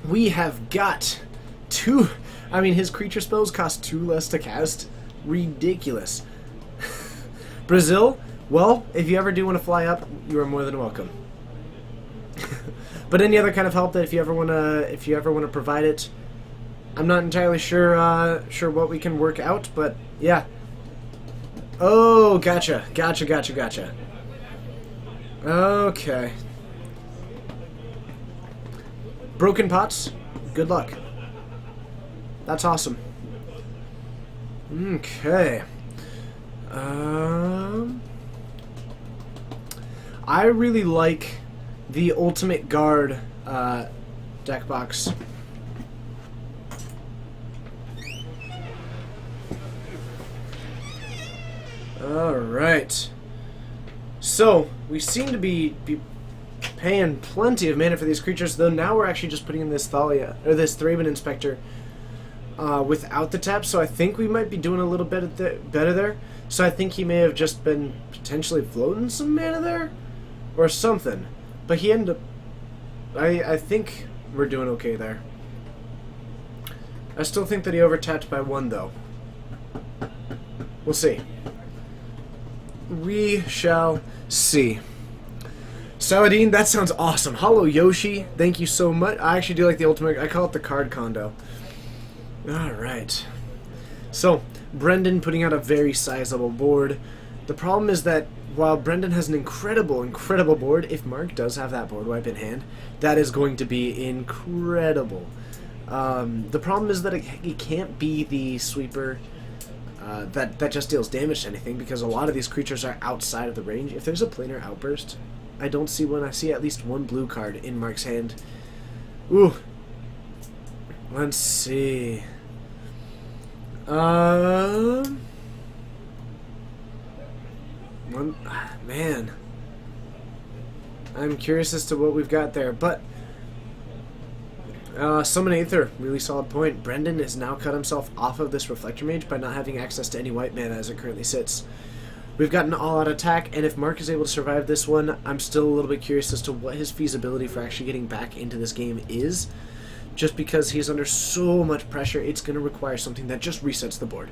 we have got 2... I mean, his creature spells cost 2 less to cast. Ridiculous. Brazil... Well, if you ever do want to fly up, you are more than welcome. But any other kind of help that if you ever want to provide it, I'm not entirely sure what we can work out, but yeah. Oh, gotcha. Okay. Broken pots. Good luck. That's awesome. Okay. I really like the Ultimate Guard deck box. Alright. So, we seem to be paying plenty of mana for these creatures, though now we're actually just putting in this Thalia, or this Thraben Inspector without the tap, so I think we might be doing a little bit better there. So I think he may have just been potentially floating some mana there? Or something. But he ended up... I think we're doing okay there. I still think that he overtapped by 1, though. We'll see. We shall see. Saladin, that sounds awesome. Hello, Yoshi. Thank you so much. I actually do like the ultimate... I call it the card condo. Alright. So, Brendan putting out a very sizable board. The problem is that while Brendan has an incredible board, if Mark does have that board wipe in hand, that is going to be incredible. The problem is that it can't be the sweeper that just deals damage to anything, because a lot of these creatures are outside of the range. If there's a planar outburst, I don't see one. I see at least one blue card in Mark's hand. Ooh. Let's see. Man. I'm curious as to what we've got there, but Summon Aether, really solid point. Brendan has now cut himself off of this Reflector Mage by not having access to any white mana as it currently sits. We've got an all-out attack, and if Mark is able to survive this one, I'm still a little bit curious as to what his feasibility for actually getting back into this game is. Just because he's under so much pressure, it's going to require something that just resets the board.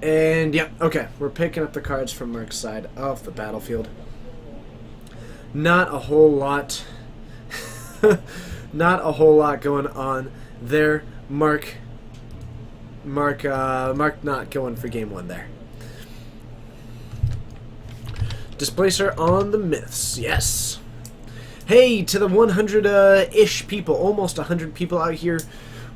And yeah, okay, we're picking up the cards from Mark's side of the battlefield. Not a whole lot, not a whole lot going on there. Mark not going for game one there. Displacer on the myths, yes. Hey, to the 100-ish people, almost 100 people out here,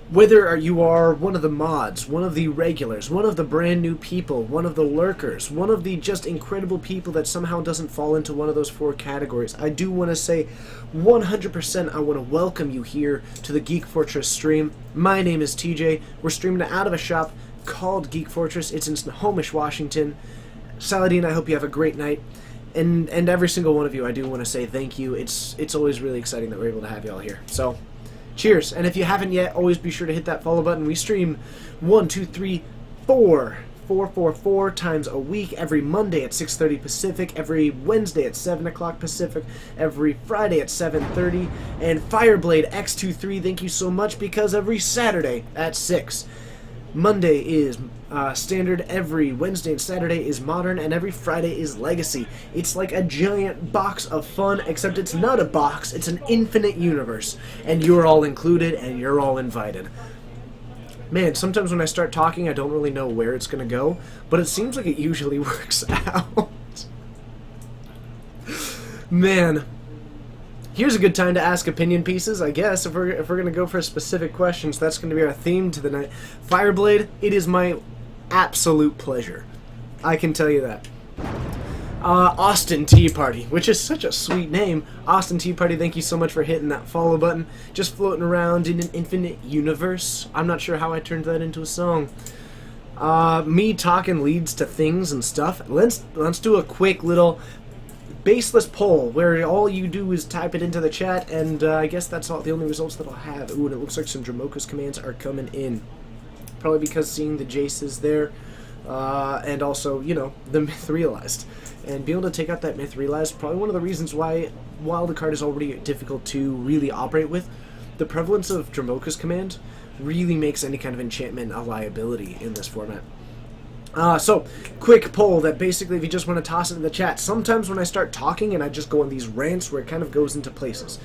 whether you are one of the mods, one of the regulars, one of the brand new people, one of the lurkers, one of the just incredible people that somehow doesn't fall into one of those 4 categories, I do want to say 100% I want to welcome you here to the Geek Fortress stream. My name is TJ. We're streaming out of a shop called Geek Fortress. It's in Snohomish, Washington. Saladin, I hope you have a great night. And every single one of you, I do want to say thank you. It's always really exciting that we're able to have you all here. So, cheers. And if you haven't yet, always be sure to hit that follow button. We stream 4 times a week, every Monday at 6:30 Pacific, every Wednesday at 7 o'clock Pacific, every Friday at 7:30, and Fireblade X23, thank you so much, because every Saturday at 6. Monday is standard, every Wednesday and Saturday is modern, and every Friday is legacy. It's like a giant box of fun, except it's not a box, it's an infinite universe, and you're all included and you're all invited. Man, sometimes when I start talking I don't really know where it's gonna go, but it seems like it usually works out. Man, here's a good time to ask opinion pieces, I guess. If we're gonna go for specific questions, that's gonna be our theme to the night. Fireblade, it is my absolute pleasure. I can tell you that. Austin Tea Party, which is such a sweet name. Austin Tea Party, thank you so much for hitting that follow button. Just floating around in an infinite universe. I'm not sure how I turned that into a song. Me talking leads to things and stuff. Let's do a quick little baseless poll where all you do is type it into the chat, and I guess that's the only results that I'll have. Ooh, and it looks like some Dromoka's commands are coming in. Probably because seeing the Jaces there, and also, you know, the Myth Realized. And being able to take out that Myth Realized, probably one of the reasons why, while the card is already difficult to really operate with, the prevalence of Dromoka's command really makes any kind of enchantment a liability in this format. So, quick poll that basically, if you just want to toss it in the chat, sometimes when I start talking and I just go on these rants where it kind of goes into places.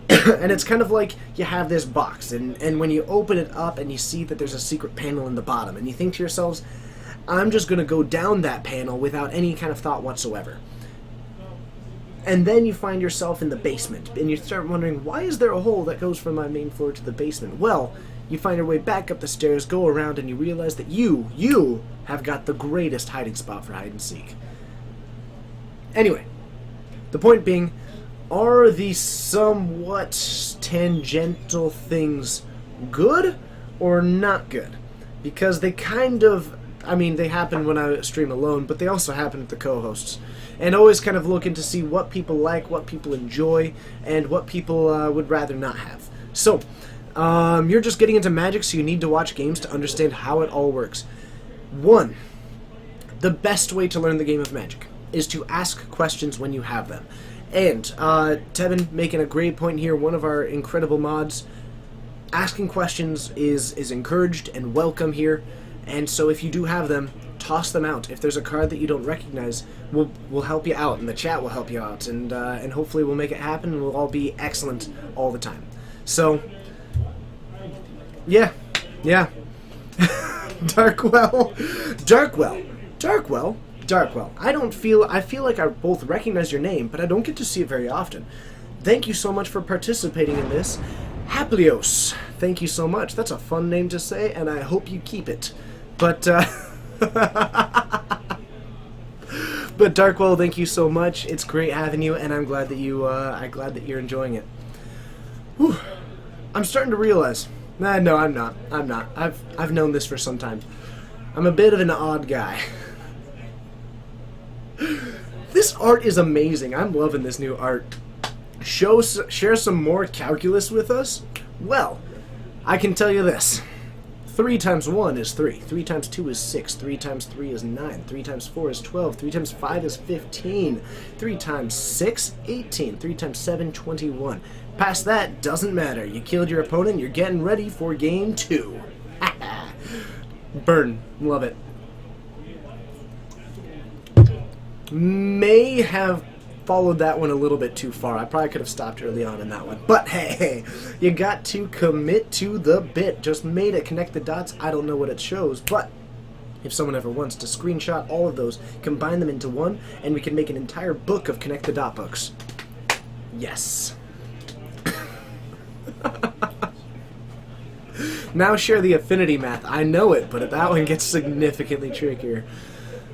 And it's kind of like you have this box, and when you open it up and you see that there's a secret panel in the bottom, and you think to yourselves, I'm just going to go down that panel without any kind of thought whatsoever. And then you find yourself in the basement, and you start wondering, why is there a hole that goes from my main floor to the basement? Well, you find your way back up the stairs, go around, and you realize that you have got the greatest hiding spot for hide and seek. Anyway, the point being, are these somewhat tangential things good or not good? Because they kind of, I mean, they happen when I stream alone, but they also happen with the co-hosts. And always kind of looking to see what people like, what people enjoy, and what people would rather not have. So, you're just getting into Magic, so you need to watch games to understand how it all works. 1. The best way to learn the game of Magic is to ask questions when you have them. And, Tevin making a great point here, one of our incredible mods, asking questions is encouraged and welcome here, and so if you do have them, toss them out. If there's a card that you don't recognize, we'll help you out, and the chat will help you out, and hopefully we'll make it happen, and we'll all be excellent all the time. So, yeah. Darkwell. I feel like I both recognize your name, but I don't get to see it very often. thank you so much for participating in this. Haplios, thank you so much. That's a fun name to say, and I hope you keep it. But, but Darkwell, thank you so much. It's great having you, and I'm glad that you're enjoying it. Whew. I'm starting to realize. Nah, no, I'm not. I've known this for some time. I'm a bit of an odd guy. This art is amazing. I'm loving this new art. Share some more calculus with us? Well, I can tell you this. 3 times 1 is 3. 3 times 2 is 6. 3 times 3 is 9. 3 times 4 is 12. 3 times 5 is 15. 3 times 6, 18. 3 times 7, 21. Past that, doesn't matter. You killed your opponent, you're getting ready for game 2. Burn. Love it. May have followed that one a little bit too far. I probably could have stopped early on in that one. But hey, you got to commit to the bit. Just made it. Connect the dots. I don't know what it shows, but if someone ever wants to screenshot all of those, combine them into one, and we can make an entire book of Connect the Dot books. Yes. Now share the affinity math. I know it, but that one gets significantly trickier.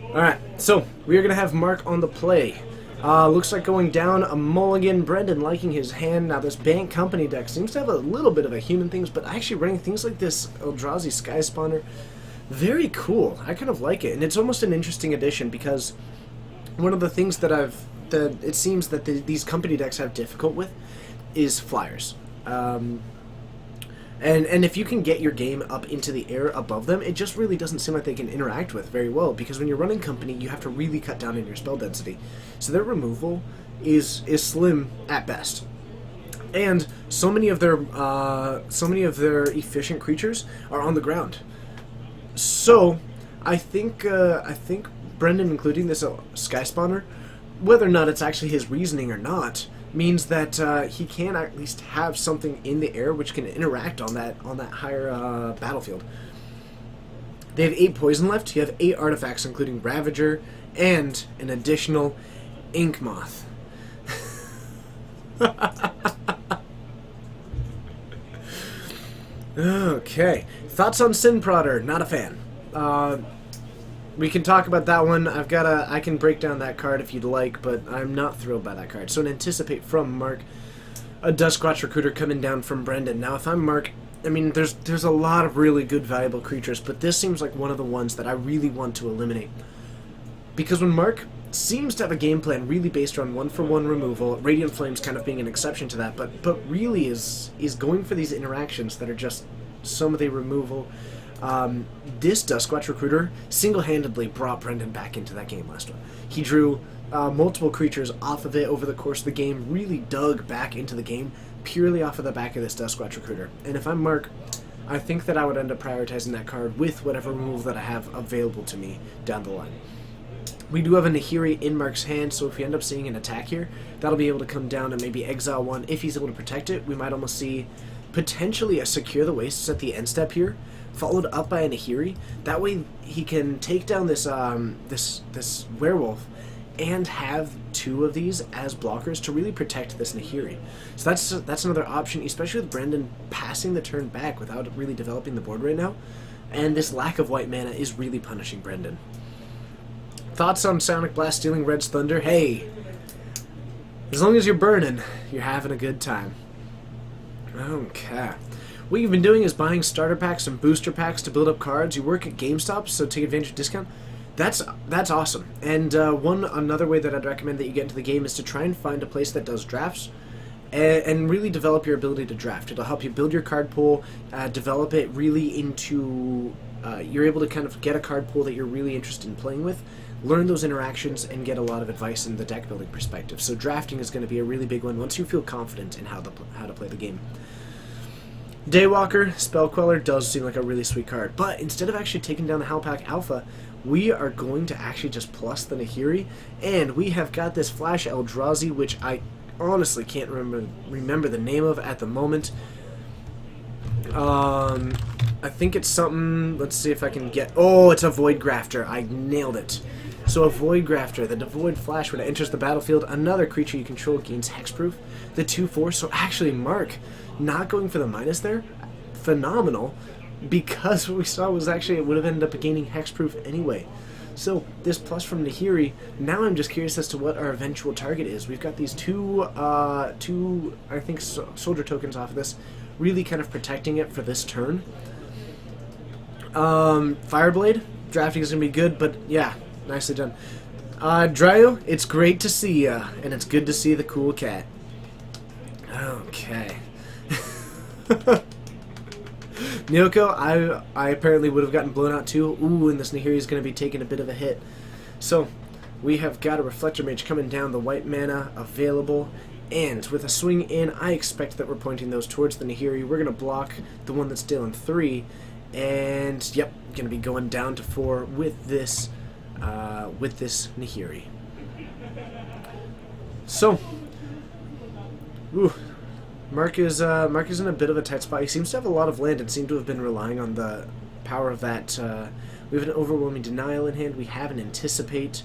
Alright, so we are going to have Mark on the play. Looks like going down a mulligan. Brendan liking his hand. Now this Bank Company deck seems to have a little bit of a human things, but actually running things like this Eldrazi Sky Spawner, very cool. I kind of like it, and it's almost an interesting addition because one of the things that it seems that these company decks have difficult with is flyers. And if you can get your game up into the air above them, it just really doesn't seem like they can interact with very well, because when you're running company, you have to really cut down on your spell density. So their removal is slim at best. And so many of their efficient creatures are on the ground. So I think Brendan including this Sky Spawner, whether or not it's actually his reasoning or not, means that he can at least have something in the air which can interact on that higher battlefield. They have 8 poison left. You have 8 artifacts, including Ravager and an additional Ink Moth. Okay, thoughts on Sin Prodder? Not a fan. We can talk about that one. I can break down that card if you'd like, but I'm not thrilled by that card. So an Anticipate from Mark, a Duskwatch Recruiter coming down from Brendan. Now if I'm Mark, I mean there's a lot of really good valuable creatures, but this seems like one of the ones that I really want to eliminate. Because when Mark seems to have a game plan really based on 1-for-1 removal, Radiant Flames kind of being an exception to that, but really is going for these interactions that are just some of the removal. This Duskwatch Recruiter single-handedly brought Brendan back into that game last one. He drew multiple creatures off of it over the course of the game, really dug back into the game purely off of the back of this Duskwatch Recruiter. And if I'm Mark, I think that I would end up prioritizing that card with whatever removal that I have available to me down the line. We do have a Nahiri in Mark's hand, so if we end up seeing an attack here, that'll be able to come down and maybe exile one. If he's able to protect it, we might almost see potentially a Secure the Wastes at the end step here, followed up by a Nahiri. That way he can take down this this werewolf and have 2 of these as blockers to really protect this Nahiri. So that's another option, especially with Brendan passing the turn back without really developing the board right now. And this lack of white mana is really punishing Brendan. Thoughts on Sonic Blast stealing Red's Thunder? Hey, as long as you're burning, you're having a good time. Okay. What you've been doing is buying starter packs and booster packs to build up cards. You work at GameStop, so take advantage of discount. That's awesome. And another way that I'd recommend that you get into the game is to try and find a place that does drafts and really develop your ability to draft. It'll help you build your card pool, develop it really into... you're able to kind of get a card pool that you're really interested in playing with, learn those interactions, and get a lot of advice in the deck building perspective. So drafting is going to be a really big one once you feel confident in how to play the game. Daywalker, Spellqueller does seem like a really sweet card, but instead of actually taking down the Halpak Alpha, we are going to actually just plus the Nahiri, and we have got this Flash Eldrazi, which I honestly can't remember the name of at the moment. I think it's something, let's see if I can get, oh, it's a Void Grafter. I nailed it. So a Void Grafter, the Devoid Flash, when it enters the battlefield, another creature you control gains Hexproof. The 2/4. So actually, Mark, not going for the minus there, phenomenal, because what we saw was actually it would have ended up gaining Hexproof anyway. So this plus from Nahiri. Now I'm just curious as to what our eventual target is. We've got these two I think soldier tokens off of this, really kind of protecting it for this turn. Fireblade drafting is gonna be good, but yeah, nicely done. Dryo, it's great to see ya, and it's good to see the cool cat. Okay. Nyoko, I apparently would have gotten blown out too. Ooh, and this Nahiri is going to be taking a bit of a hit. So, we have got a Reflector Mage coming down, the white mana available, and with a swing in, I expect that we're pointing those towards the Nahiri. We're going to block the one that's dealing 3, and yep, going to be going down to 4 with this Nahiri. So, ooh. Mark is in a bit of a tight spot. He seems to have a lot of land and seem to have been relying on the power of that. We have an Overwhelming Denial in hand. We have an Anticipate.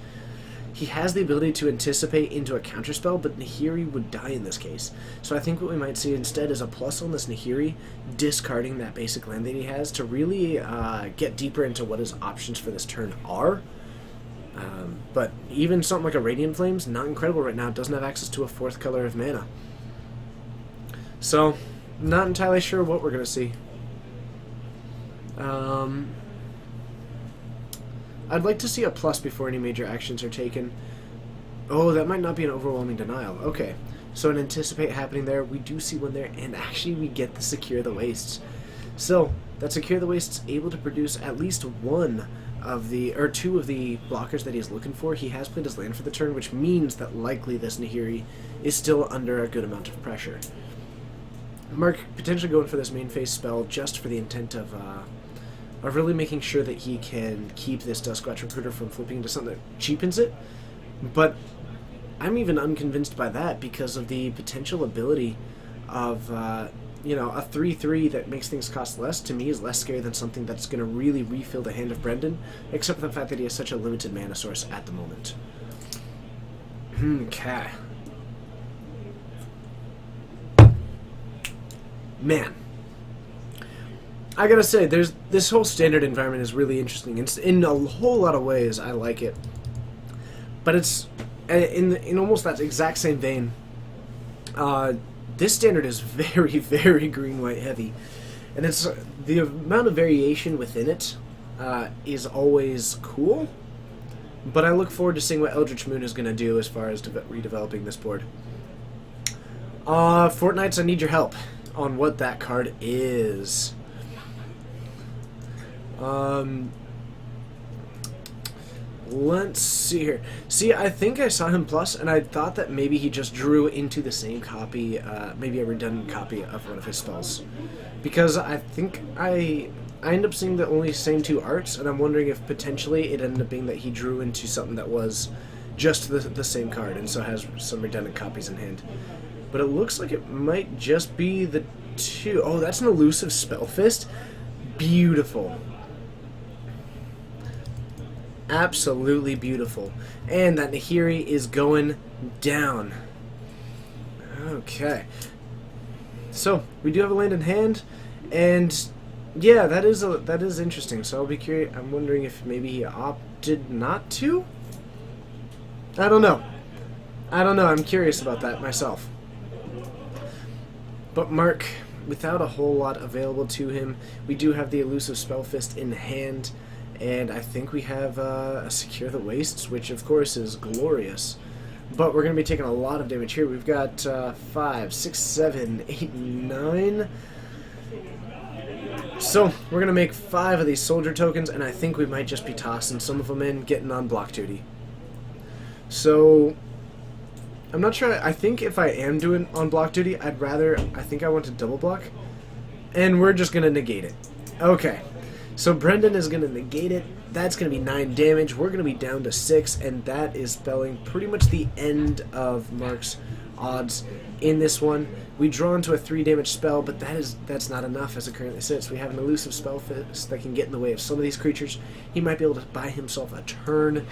He has the ability to anticipate into a counterspell, but Nahiri would die in this case. So I think what we might see instead is a plus on this Nahiri, discarding that basic land that he has to really get deeper into what his options for this turn are. But even something like a Radiant Flames, not incredible right now. Doesn't have access to a 4th color of mana. So, not entirely sure what we're going to see. I'd like to see a plus before any major actions are taken. Oh, that might not be an Overwhelming Denial. Okay, so an Anticipate happening there. We do see one there, and actually we get the Secure the Wastes. So, that Secure the Wastes able to produce at least one of the, or 2 of the blockers that he's looking for. He has played his land for the turn, which means that likely this Nahiri is still under a good amount of pressure. Mark potentially going for this main phase spell just for the intent of really making sure that he can keep this Duskwatch Recruiter from flipping into something that cheapens it. But I'm even unconvinced by that because of the potential ability of, you know, a 3/3 that makes things cost less, to me, is less scary than something that's going to really refill the hand of Brendan, except for the fact that he has such a limited mana source at the moment. Okay. Man, I gotta say, this whole standard environment is really interesting. It's in a whole lot of ways. I like it, but it's in almost that exact same vein. This standard is very, very green-white heavy, and it's the amount of variation within it is always cool. But I look forward to seeing what Eldritch Moon is gonna do as far as redeveloping this board. Fortnights, I need your help on what that card is. Let's see here. See, I think I saw him plus, and I thought that maybe he just drew into the same copy, maybe a redundant copy of one of his spells. Because I think I end up seeing the only same 2 arts, and I'm wondering if potentially it ended up being that he drew into something that was just the same card, and so has some redundant copies in hand. But it looks like it might just be the 2. Oh, that's an Elusive Spellfist. Beautiful. Absolutely beautiful. And that Nahiri is going down. Okay. So, we do have a land in hand, and yeah, that is interesting. So I'll be curious. I'm wondering if maybe he opted not to? I don't know. I'm curious about that myself. But Mark, without a whole lot available to him, we do have the Elusive Spellfist in hand, and I think we have a Secure the Wastes, which of course is glorious. But we're going to be taking a lot of damage here. We've got 5, 6, 7, 8, 9. So we're going to make 5 of these soldier tokens, and I think we might just be tossing some of them in, getting on block duty. So I'm not sure. I think if I am doing on block duty, I think I want to double block. And we're just going to negate it. Okay. So Brendan is going to negate it. That's going to be 9 damage. We're going to be down to 6, and that is spelling pretty much the end of Mark's odds in this one. We draw into a 3 damage spell, but that's not enough as it currently sits. We have an elusive spell fist that can get in the way of some of these creatures. He might be able to buy himself a turn,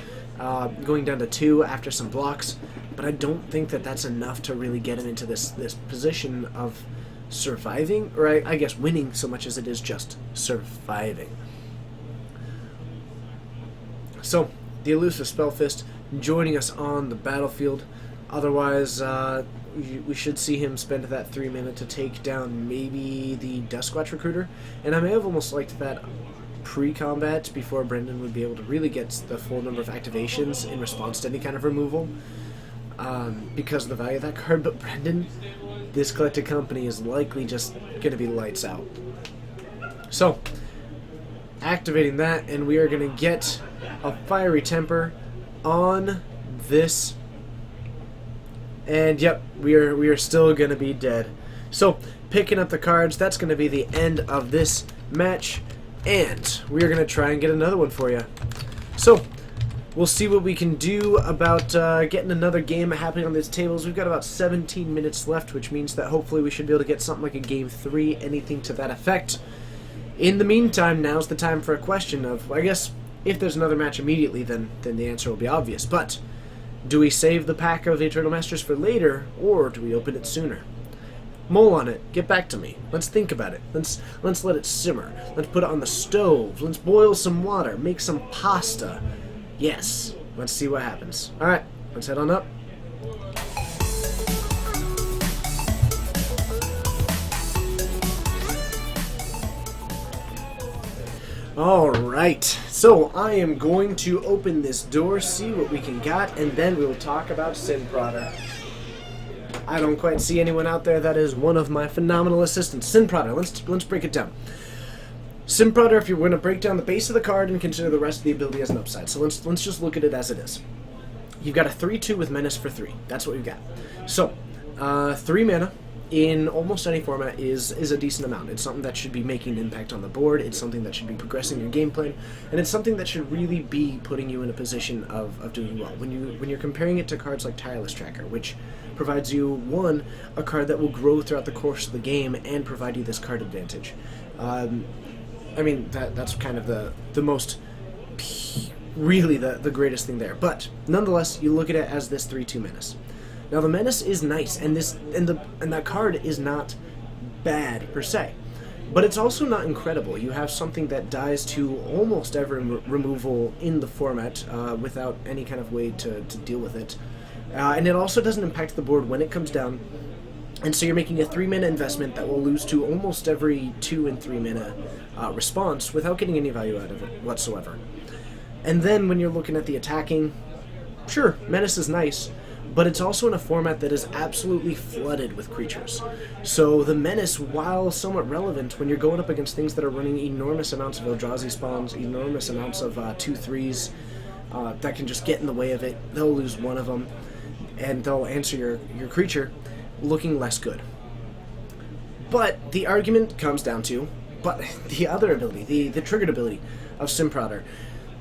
going down to 2 after some blocks, but I don't think that that's enough to really get him into this position of surviving, or I guess winning, so much as it is just surviving. So, the elusive spell fist joining us on the battlefield. Otherwise, we should see him spend that 3 mana to take down maybe the Duskwatch Recruiter. And I may have almost liked that pre-combat before Brendan would be able to really get the full number of activations in response to any kind of removal, because of the value of that card. But Brendan, this Collected Company is likely just going to be lights out. So, activating that, and we are going to get a Fiery Temper on this. And yep, we are still going to be dead. So, picking up the cards, that's going to be the end of this match. And we are going to try and get another one for you. So, we'll see what we can do about getting another game happening on these tables. We've got about 17 minutes left, which means that hopefully we should be able to get something like a Game 3, anything to that effect. In the meantime, now's the time for a question of, I guess, if there's another match immediately, then the answer will be obvious. But do we save the pack of Eternal Masters for later, or do we open it sooner? Mull on it. Get back to me. Let's think about it. Let's let it simmer. Let's put it on the stove. Let's boil some water. Make some pasta. Yes. Let's see what happens. All right. Let's head on up. Alright, so I am going to open this door, see what we can get, and then we will talk about Sin Prodder. I don't quite see anyone out there that is one of my phenomenal assistants. Sin Prodder, let's break it down. Sin Prodder, if you're going to break down the base of the card and consider the rest of the ability as an upside. So let's just look at it as it is. You've got a 3/2 with Menace for 3. That's what we've got. So, 3 mana in almost any format is a decent amount. It's something that should be making an impact on the board. It's something that should be progressing your game plan, and it's something that should really be putting you in a position of doing well. When you're comparing it to cards like Tireless Tracker, which provides you, one, a card that will grow throughout the course of the game and provide you this card advantage. I mean, that's kind of the most, really the greatest thing there. But nonetheless, you look at it as this 3/2 Menace. Now the Menace is nice, and that card is not bad per se, but it's also not incredible. You have something that dies to almost every removal in the format without any kind of way to deal with it, and it also doesn't impact the board when it comes down. And so you're making a 3 mana investment that will lose to almost every 2 and 3 mana response without getting any value out of it whatsoever. And then when you're looking at the attacking, sure, Menace is nice, but it's also in a format that is absolutely flooded with creatures. So the Menace, while somewhat relevant when you're going up against things that are running enormous amounts of Eldrazi spawns, enormous amounts of 2/3s that can just get in the way of it, they'll lose one of them, and they'll answer your creature looking less good. But the argument comes down to, but the other ability, the triggered ability of Sin Prodder,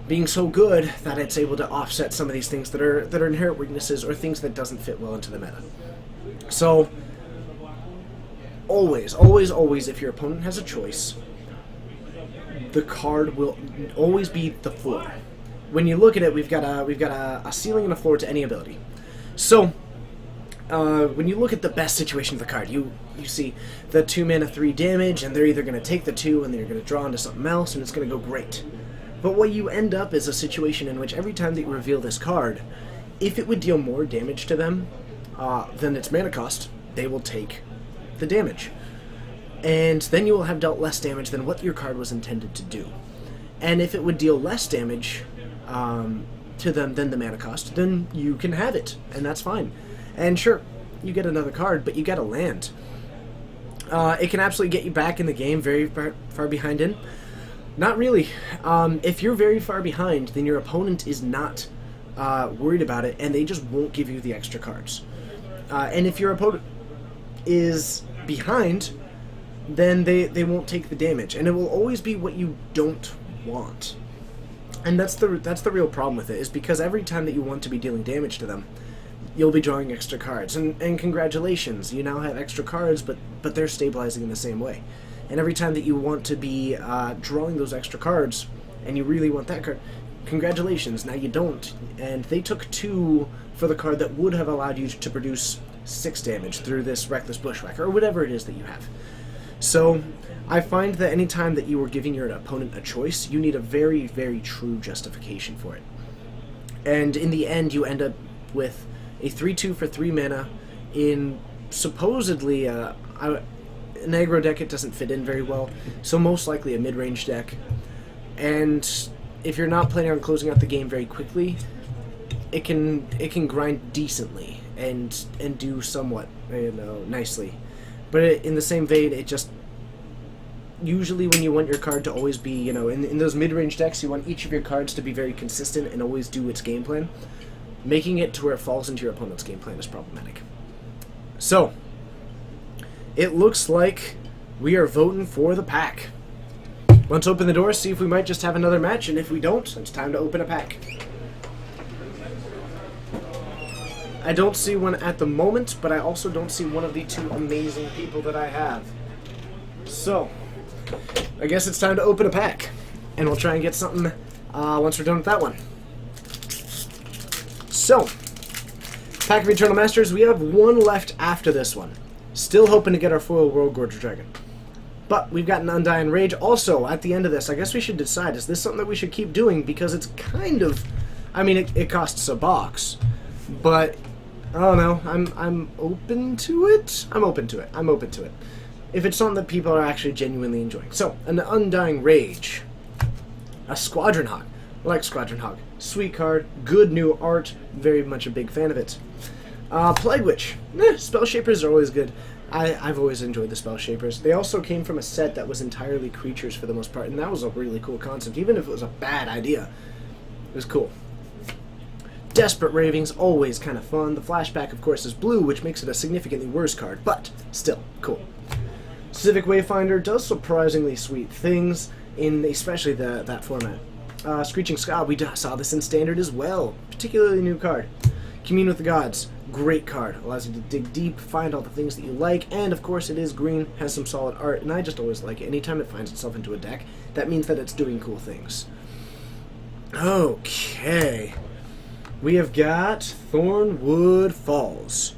being so good that it's able to offset some of these things that are inherent weaknesses or things that doesn't fit well into the meta. So always, if your opponent has a choice, the card will always be the floor. When you look at it, we've got a ceiling and a floor to any ability. So when you look at the best situation of the card, you see the 2 mana 3 damage, and they're either going to take the 2 and they're going to draw into something else, and it's going to go great. But what you end up is a situation in which every time that you reveal this card, if it would deal more damage to them than its mana cost, they will take the damage. And then you will have dealt less damage than what your card was intended to do. And if it would deal less damage to them than the mana cost, then you can have it, and that's fine. And sure, you get another card, but you get a land. It can absolutely get you back in the game very far behind in. Not really. If you're very far behind, then your opponent is not worried about it, and they just won't give you the extra cards. And if your opponent is behind, then they won't take the damage, and it will always be what you don't want. And that's the real problem with it, is because every time that you want to be dealing damage to them, you'll be drawing extra cards. And congratulations, you now have extra cards, but they're stabilizing in the same way. And every time that you want to be drawing those extra cards, and you really want that card, congratulations, now you don't. And they took 2 for the card that would have allowed you to produce 6 damage through this Reckless Bushwhacker, or whatever it is that you have. So, I find that any time that you are giving your opponent a choice, you need a very, very true justification for it. And in the end, you end up with a 3/2 for 3 mana in supposedly an aggro deck. It doesn't fit in very well, so most likely a mid-range deck. And if you're not planning on closing out the game very quickly, it can grind decently and do somewhat, nicely. But in the same vein, it just usually when you want your card to always be, in those mid-range decks, you want each of your cards to be very consistent and always do its game plan. Making it to where it falls into your opponent's game plan is problematic. So, it looks like we are voting for the pack. Let's open the door, see if we might just have another match, and if we don't, it's time to open a pack. I don't see one at the moment, but I also don't see one of the 2 amazing people that I have. So, I guess it's time to open a pack, and we'll try and get something once we're done with that one. So, Pack of Eternal Masters, we have 1 left after this one. Still hoping to get our foil World Gorger Dragon. But we've got an Undying Rage. Also, at the end of this, I guess we should decide, is this something that we should keep doing? Because it's kind of, it costs a box. But, I don't know, I'm open to it? I'm open to it. If it's something that people are actually genuinely enjoying. So, an Undying Rage. A Squadron Hog. I like Squadron Hog. Sweet card, good new art, very much a big fan of it. Plague Witch. Spell Shapers are always good. I've always enjoyed the Spell Shapers. They also came from a set that was entirely creatures for the most part, and that was a really cool concept, even if it was a bad idea. It was cool. Desperate Ravings, always kind of fun. The Flashback, of course, is blue, which makes it a significantly worse card, but still, cool. Civic Wayfinder does surprisingly sweet things, in especially that format. Screeching Ska, we saw this in Standard as well. Particularly new card. Commune with the Gods, great card. Allows you to dig deep, find all the things that you like, and of course it is green, has some solid art, and I just always like it. Anytime it finds itself into a deck, that means that it's doing cool things. Okay. We have got Thornwood Falls.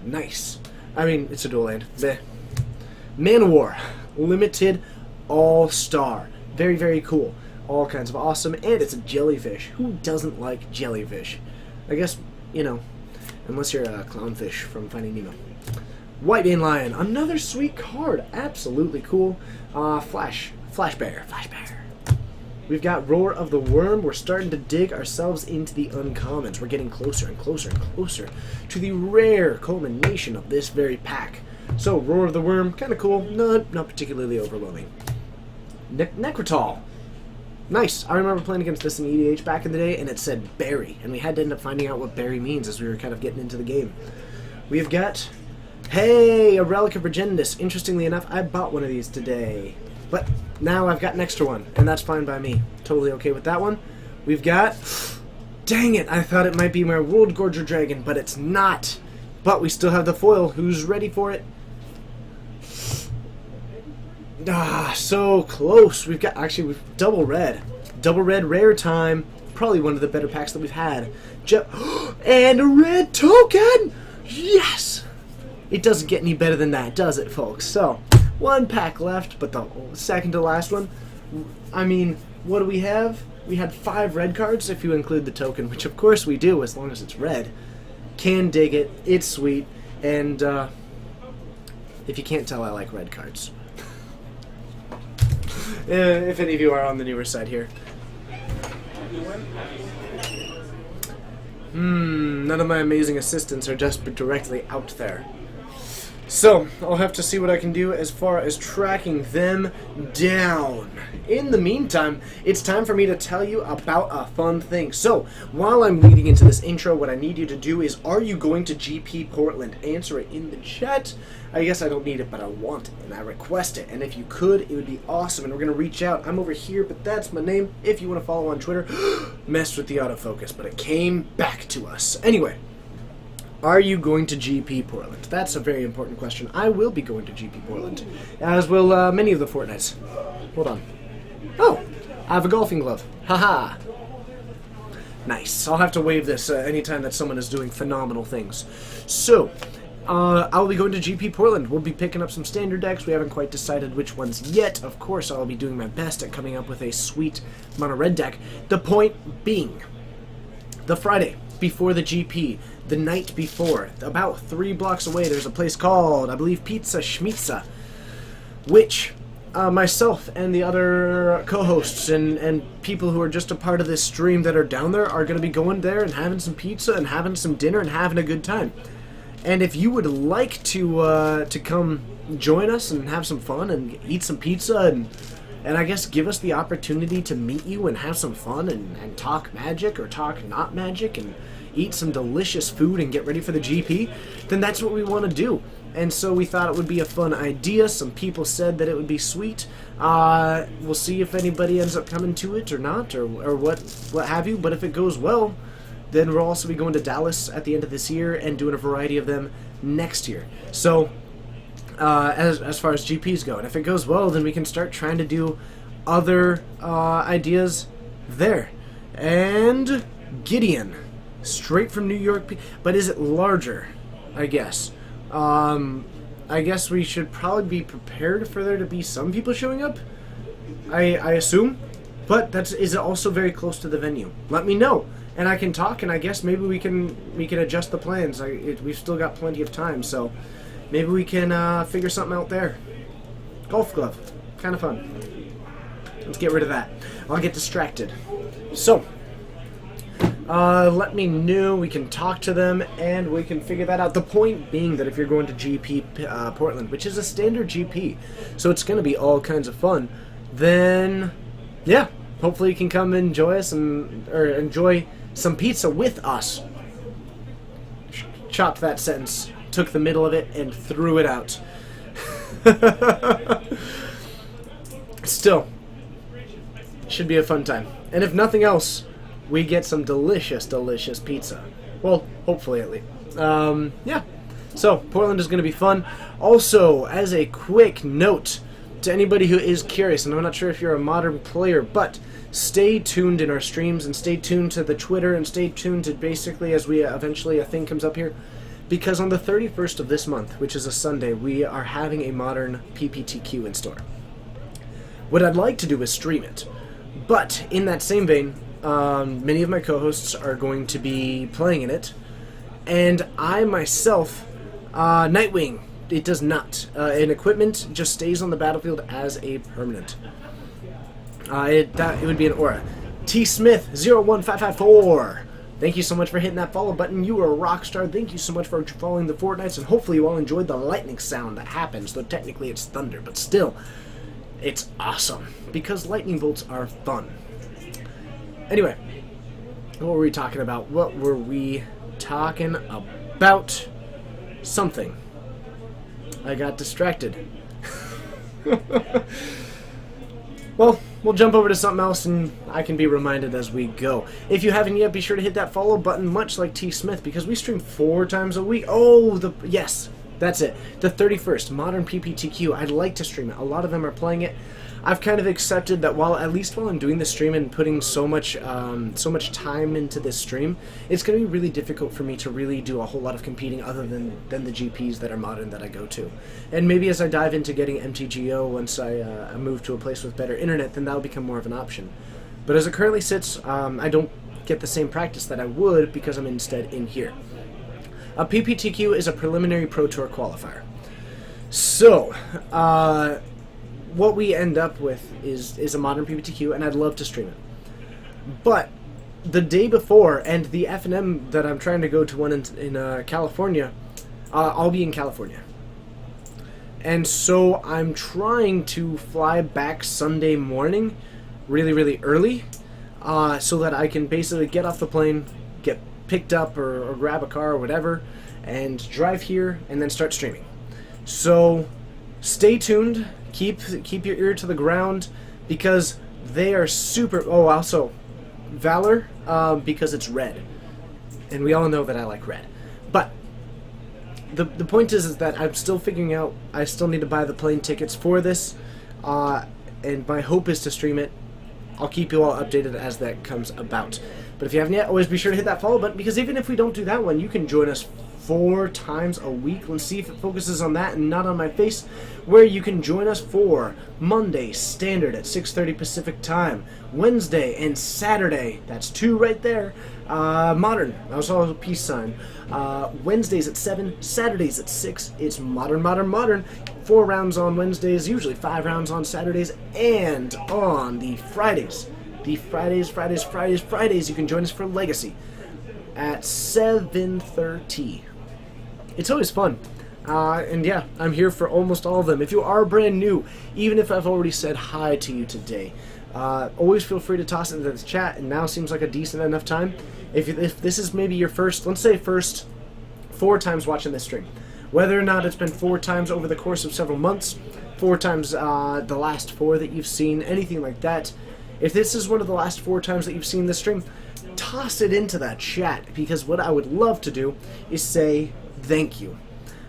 Nice. It's a dual land. Meh. Man-O-War, limited all-star. Very, very cool. All kinds of awesome, and it's a jellyfish. Who doesn't like jellyfish? I guess, unless you're a clownfish from Finding Nemo. Whitebane Lion, another sweet card. Absolutely cool. Flash Bear. We've got Roar of the Worm. We're starting to dig ourselves into the uncommons. We're getting closer and closer and closer to the rare culmination of this very pack. So, Roar of the Worm, kind of cool. Not particularly overwhelming. Necrotol. Nice. I remember playing against this in EDH back in the day, and it said berry, and we had to end up finding out what berry means as we were kind of getting into the game. We've got, hey, a Relic of Regenedus. Interestingly enough, I bought one of these today, but now I've got an extra one, and that's fine by me. Totally okay with that one. We've got, dang it, I thought it might be my World Gorger Dragon, but it's not. But we still have the foil. Who's ready for it? So close. We've double red rare time. Probably one of the better packs that we've had. And a red token. Yes. It doesn't get any better than that, does it, folks? So 1 pack left, but the second to last one. What do we have? We had 5 red cards if you include the token, which of course we do as long as it's red. Can dig it. It's sweet, and if you can't tell, I like red cards. If any of you are on the newer side here. None of my amazing assistants are just directly out there. So, I'll have to see what I can do as far as tracking them down. In the meantime, it's time for me to tell you about a fun thing. So, while I'm leading into this intro, what I need you to do is, are you going to GP Portland? Answer it in the chat. I guess I don't need it, but I want it, and I request it. And if you could, it would be awesome, and we're going to reach out. I'm over here, but that's my name. If you want to follow on Twitter, messed with the autofocus, but it came back to us. Anyway, Are you going to GP Portland? That's a very important question. I will be going to GP Portland, as will many of the Fortnites. Hold on. Oh, I have a golfing glove. Haha. Nice. I'll have to wave this anytime that someone is doing phenomenal things. So, I'll be going to GP Portland. We'll be picking up some standard decks. We haven't quite decided which ones yet. Of course, I'll be doing my best at coming up with a sweet mono red deck. The point being, the Friday before the GP, the night before, about 3 blocks away, there's a place called, I believe, Pizza Schmitza, which myself and the other co-hosts and people who are just a part of this stream that are down there are going to be going there and having some pizza and having some dinner and having a good time. And if you would like to come join us and have some fun and eat some pizza and I guess give us the opportunity to meet you and have some fun and talk magic or talk not magic and eat some delicious food and get ready for the GP, then that's what we want to do. And so we thought it would be a fun idea. Some people said that it would be sweet. We'll see if anybody ends up coming to it or not, or what have you. But if it goes well, then we'll also be going to Dallas at the end of this year and doing a variety of them next year. So as far as GPs go, and if it goes well, then we can start trying to do other ideas there. And Gideon, straight from New York, but is it larger? I guess. I guess we should probably be prepared for there to be some people showing up. I assume, but is it also very close to the venue? Let me know, and I can talk, and I guess maybe we can adjust the plans. We've still got plenty of time, so maybe we can figure something out there. Golf glove, kind of fun. Let's get rid of that. I'll get distracted. So. Let me know, we can talk to them, and we can figure that out. The point being that if you're going to GP Portland, which is a standard GP, so it's going to be all kinds of fun, then, yeah, hopefully you can come enjoy us, or enjoy some pizza with us. Chopped that sentence, took the middle of it, and threw it out. Still, should be a fun time. And if nothing else, we get some delicious, delicious pizza. Well, hopefully at least. Yeah. So, Portland is going to be fun. Also, as a quick note to anybody who is curious, and I'm not sure if you're a modern player, but stay tuned in our streams, and stay tuned to the Twitter, and stay tuned to basically as we eventually a thing comes up here, because on the 31st of this month, which is a Sunday, we are having a modern PPTQ in store. What I'd like to do is stream it. But, in that same vein, many of my co-hosts are going to be playing in it, and I myself, Nightwing, it does not. And equipment just stays on the battlefield as a permanent. It would be an aura. T Smith 01554. Thank you so much for hitting that follow button. You are a rock star. Thank you so much for following the Fortnites, and hopefully you all enjoyed the lightning sound that happens, though technically it's thunder, but still, it's awesome because lightning bolts are fun. Anyway, what were we talking about? What were we talking about? Something. I got distracted. Well, we'll jump over to something else and I can be reminded as we go. If you haven't yet, be sure to hit that follow button, much like T. Smith, because we stream 4 times a week. Oh, yes, that's it. The 31st, Modern PPTQ. I'd like to stream it. A lot of them are playing it. I've kind of accepted that at least while I'm doing this stream and putting so much time into this stream, it's going to be really difficult for me to really do a whole lot of competing other than the GPs that are modern that I go to. And maybe as I dive into getting MTGO once I move to a place with better internet, then that'll become more of an option. But as it currently sits, I don't get the same practice that I would because I'm instead in here. A PPTQ is a preliminary Pro Tour qualifier. So, what we end up with is a modern PPTQ, and I'd love to stream it. But the day before, and the F&M that I'm trying to go to one in California, I'll be in California. And so I'm trying to fly back Sunday morning, really, really early, so that I can basically get off the plane, get picked up or grab a car or whatever, and drive here, and then start streaming. So stay tuned. Keep your ear to the ground because they are super. Oh, also, Valor because it's red, and we all know that I like red. But the point is that I'm still figuring out. I still need to buy the plane tickets for this, and my hope is to stream it. I'll keep you all updated as that comes about. But if you haven't yet, always be sure to hit that follow button, because even if we don't do that one, you can join us 4 times a week. Let's see if it focuses on that and not on my face, where you can join us for Monday Standard at 6:30 Pacific Time, Wednesday and Saturday, that's 2 right there, Modern, that was also a peace sign, Wednesdays at 7, Saturdays at 6, it's Modern, 4 rounds on Wednesdays, usually 5 rounds on Saturdays, and on the Fridays, you can join us for Legacy at 7:30. It's always fun. And yeah, I'm here for almost all of them. If you are brand new, even if I've already said hi to you today, always feel free to toss it into the chat, and now seems like a decent enough time. If this is maybe your first, let's say first 4 times watching this stream, whether or not it's been 4 times over the course of several months, 4 times the last 4 that you've seen, anything like that, if this is one of the last 4 times that you've seen this stream, toss it into that chat, because what I would love to do is say thank you.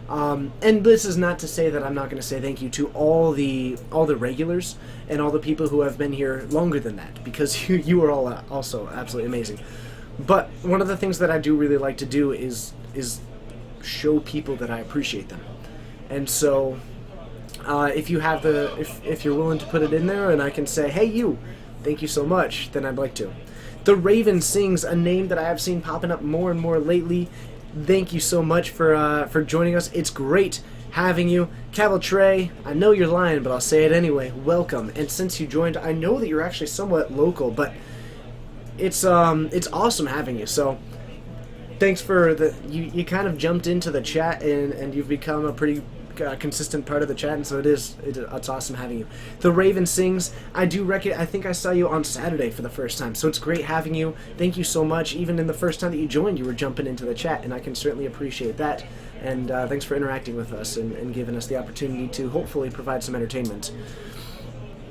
And this is not to say that I'm not going to say thank you to all the regulars and all the people who have been here longer than that, because you are all also absolutely amazing. But one of the things that I do really like to do is show people that I appreciate them. And so if you have if you're willing to put it in there and I can say, hey you, thank you so much, then I'd like to. The Raven Sings, a name that I have seen popping up more and more lately. Thank you so much for joining us. It's great having you. Cavaltre, I know you're lying, but I'll say it anyway. Welcome. And since you joined, I know that you're actually somewhat local, but it's awesome having you. So thanks for you kind of jumped into the chat and you've become a pretty consistent part of the chat, and so it's awesome having you. The Raven Sings, I think I saw you on Saturday for the first time, so it's great having you. Thank you so much. Even in the first time that you joined, you were jumping into the chat, and I can certainly appreciate that. And thanks for interacting with us and giving us the opportunity to hopefully provide some entertainment.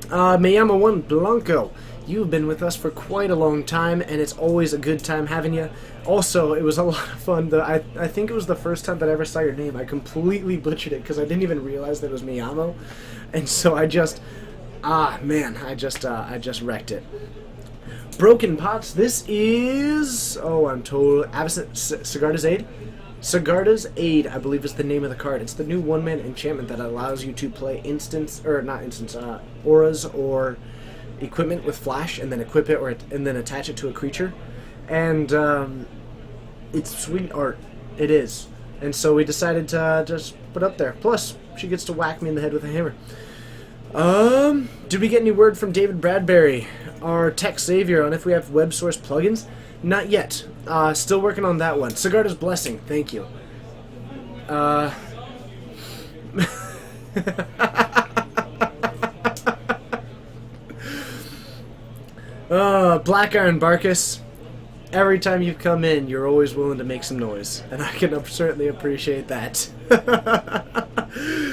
Mayama1 Blanco, you've been with us for quite a long time, and it's always a good time having you. Also, it was a lot of fun. I think it was the first time that I ever saw your name. I completely butchered it because I didn't even realize that it was Miyamo, and so I just wrecked it. Broken Pots. This is I'm told Sigarda's Aid. Sigarda's Aid, I believe, is the name of the card. It's the new 1-man enchantment that allows you to play auras or equipment with flash, and then equip it and then attach it to a creature. And it's sweet art. It is. And so we decided to just put up there. Plus, she gets to whack me in the head with a hammer. Did we get any word from David Bradbury, our tech savior, on if we have web source plugins? Not yet. Still working on that one. Sigarda's Blessing. Thank you. Black Iron Barkus. Every time you come in, you're always willing to make some noise, and I can certainly appreciate that.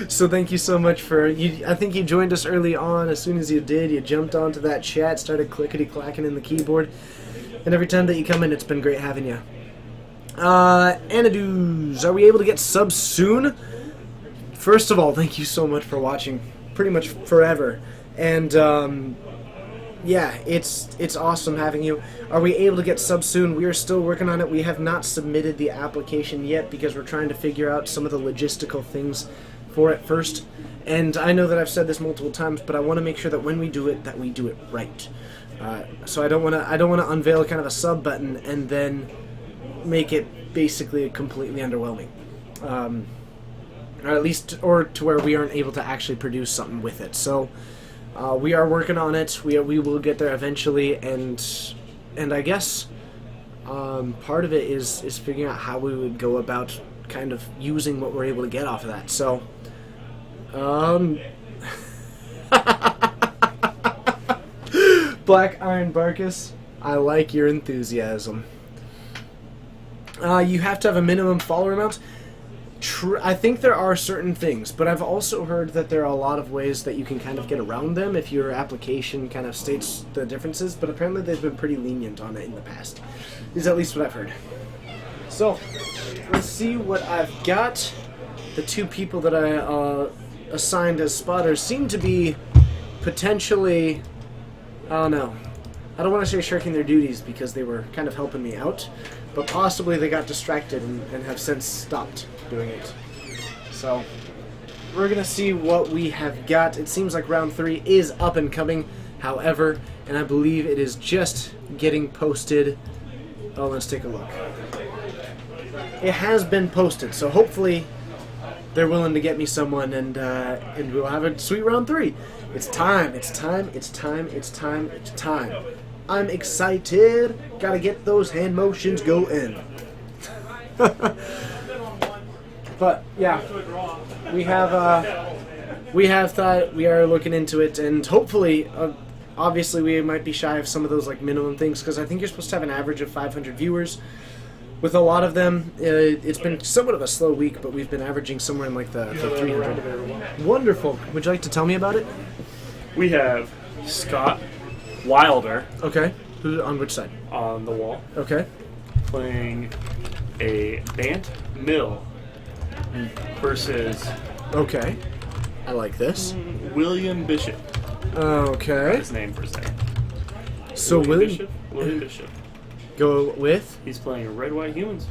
So thank you so much for you. I think you joined us early on. As soon as you did, you jumped onto that chat, started clickety-clacking in the keyboard, and every time that you come in, it's been great having you. Anadoos, are we able to get subs soon? First of all, thank you so much for watching pretty much forever, and yeah, it's awesome having you. Are we able to get subs soon? We are still working on it. We have not submitted the application yet because we're trying to figure out some of the logistical things for it first. And I know that I've said this multiple times, but I want to make sure that when we do it, that we do it right. So I don't want to unveil kind of a sub button and then make it basically completely underwhelming, or at least to where we aren't able to actually produce something with it. So. We are working on it. We will get there eventually, and I guess part of it is figuring out how we would go about kind of using what we're able to get off of that. So, Black Iron Barkus, I like your enthusiasm. You have to have a minimum follower amount. I think there are certain things, but I've also heard that there are a lot of ways that you can kind of get around them if your application kind of states the differences, but apparently they've been pretty lenient on it in the past. Is at least what I've heard. So, let's see what I've got. the two people that I assigned as spotters seem to be potentially, I don't know. I don't want to say shirking their duties because they were kind of helping me out, but possibly they got distracted and have since stopped doing it. So we're going to see what we have got. It seems like round 3 is up and coming, however, and I believe it is just getting posted. Oh, let's take a look. It has been posted, so hopefully they're willing to get me someone, and we'll have a sweet round 3. It's time, it's time, it's time, it's time, it's time. I'm excited. Gotta get those hand motions going. But yeah, we have thought, we are looking into it, and hopefully, obviously we might be shy of some of those like minimum things, because I think you're supposed to have an average of 500 viewers. With a lot of them, it's been somewhat of a slow week, but we've been averaging somewhere in like the 300. Wonderful. Would you like to tell me about it? We have Scott Wilder Okay. Who on which side? on the wall Okay. playing a Bant Mill versus Okay. I like this. William Bishop. Okay. His name for a second. So Bishop. William Bishop. go with. He's playing Red White Humans.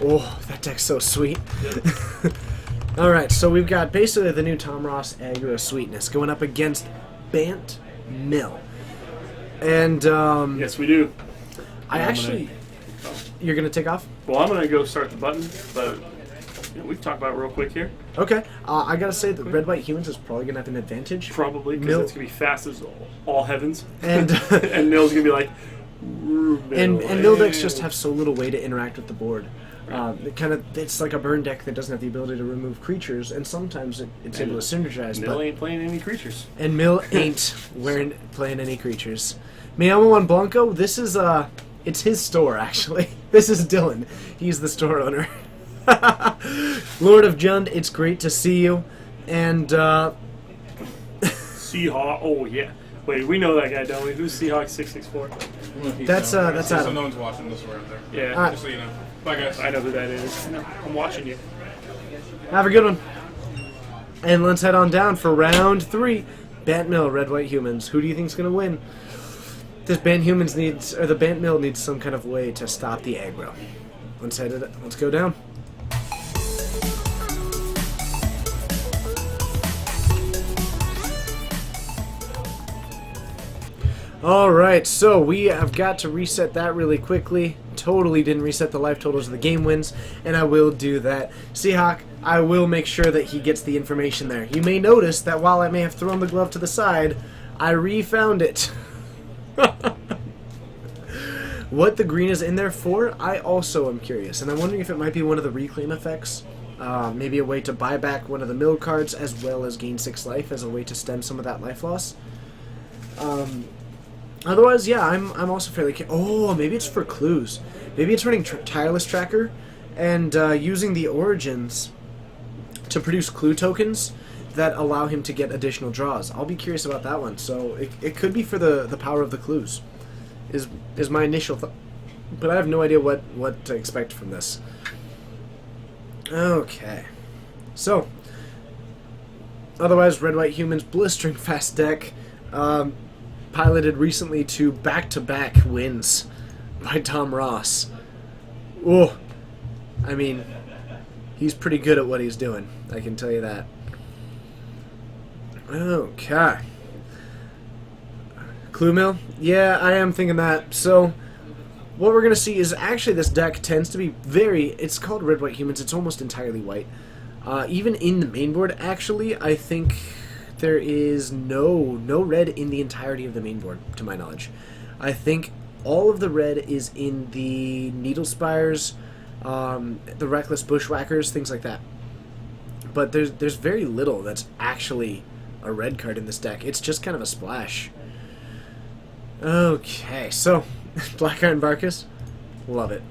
Oh, that deck's so sweet. All right, so we've got basically the new Tom Ross Aggro Sweetness going up against Bant Mill, and Yes, we do. I actually. You're gonna take off? Well, I'm gonna go start the button, but we can talk about it real quick here. Okay. I gotta say that Red White Humans is probably gonna have an advantage. Probably because Mill- it's gonna be fast as all heavens, And and Mill's gonna be like. and mill decks just have so little way to interact with the board. It's like a burn deck that doesn't have the ability to remove creatures, and sometimes it's able to synergize. Mill But ain't playing any creatures. and Mill ain't playing any creatures. Mi amo Juan Blanco. This is it's his store actually. This is Dylan. He's the store owner. Lord of Jund, it's great to see you, and Seahawk. Oh yeah. Wait, we know that guy, don't we? Who's Seahawk 664? that's So Adam. no one's watching this around there. Yeah, Alright. Just so you know. Bye, guys. I know who that is. I'm watching you. Have a good one. And let's head on down for round 3. Bant Mill, Red White Humans. Who do you think's gonna win? This Bant Humans needs, or the Bant Mill needs some kind of way to stop the aggro. Let's go down. Alright, so we have got to reset that really quickly. Totally didn't reset the life totals of the game wins, and I will do that. Seahawk, I will make sure that he gets the information there. You may notice that while I may have thrown the glove to the side, I refound it. What the green is in there for, I also am curious, and I'm wondering if it might be one of the reclaim effects. Maybe a way to buy back one of the mill cards as well as gain 6 life as a way to stem some of that life loss. Otherwise, yeah, I'm also fairly... Oh, maybe it's for clues. Maybe it's running Tireless Tracker and using the Origins to produce clue tokens that allow him to get additional draws. I'll be curious about that one. So it could be for the power of the clues, is my initial thought. But I have no idea what to expect from this. Okay. So, otherwise, Red White Humans, blistering fast deck. Piloted recently to back-to-back wins by Tom Ross. Oh, I mean, he's pretty good at what he's doing, I can tell you that. Okay. Clue Mill? Yeah, I am thinking that. So, what we're going to see is actually this deck tends to be it's called Red White Humans, it's almost entirely white. Even in the main board, actually, I think there is no red in the entirety of the main board, to my knowledge. I think all of the red is in the Needle Spires, the Reckless Bushwhackers, things like that. But there's very little that's actually a red card in this deck. It's just kind of a splash. Okay, so Black Iron Barkus, love it.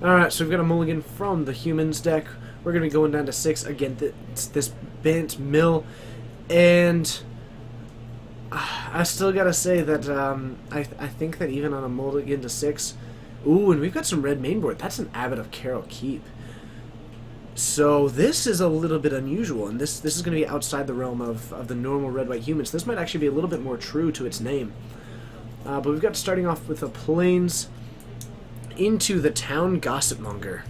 Alright, so we've got a mulligan from the Humans deck. We're going to be going down to 6. Again, it's this Bant Mill. And I still got to say that I think that even on a mulligan to 6... Ooh, and we've got some red mainboard. That's an Abbot of Carol Keep. So this is a little bit unusual, and this is going to be outside the realm of the normal red-white humans. This might actually be a little bit more true to its name. But we've got starting off with the plains into the town Gossipmonger.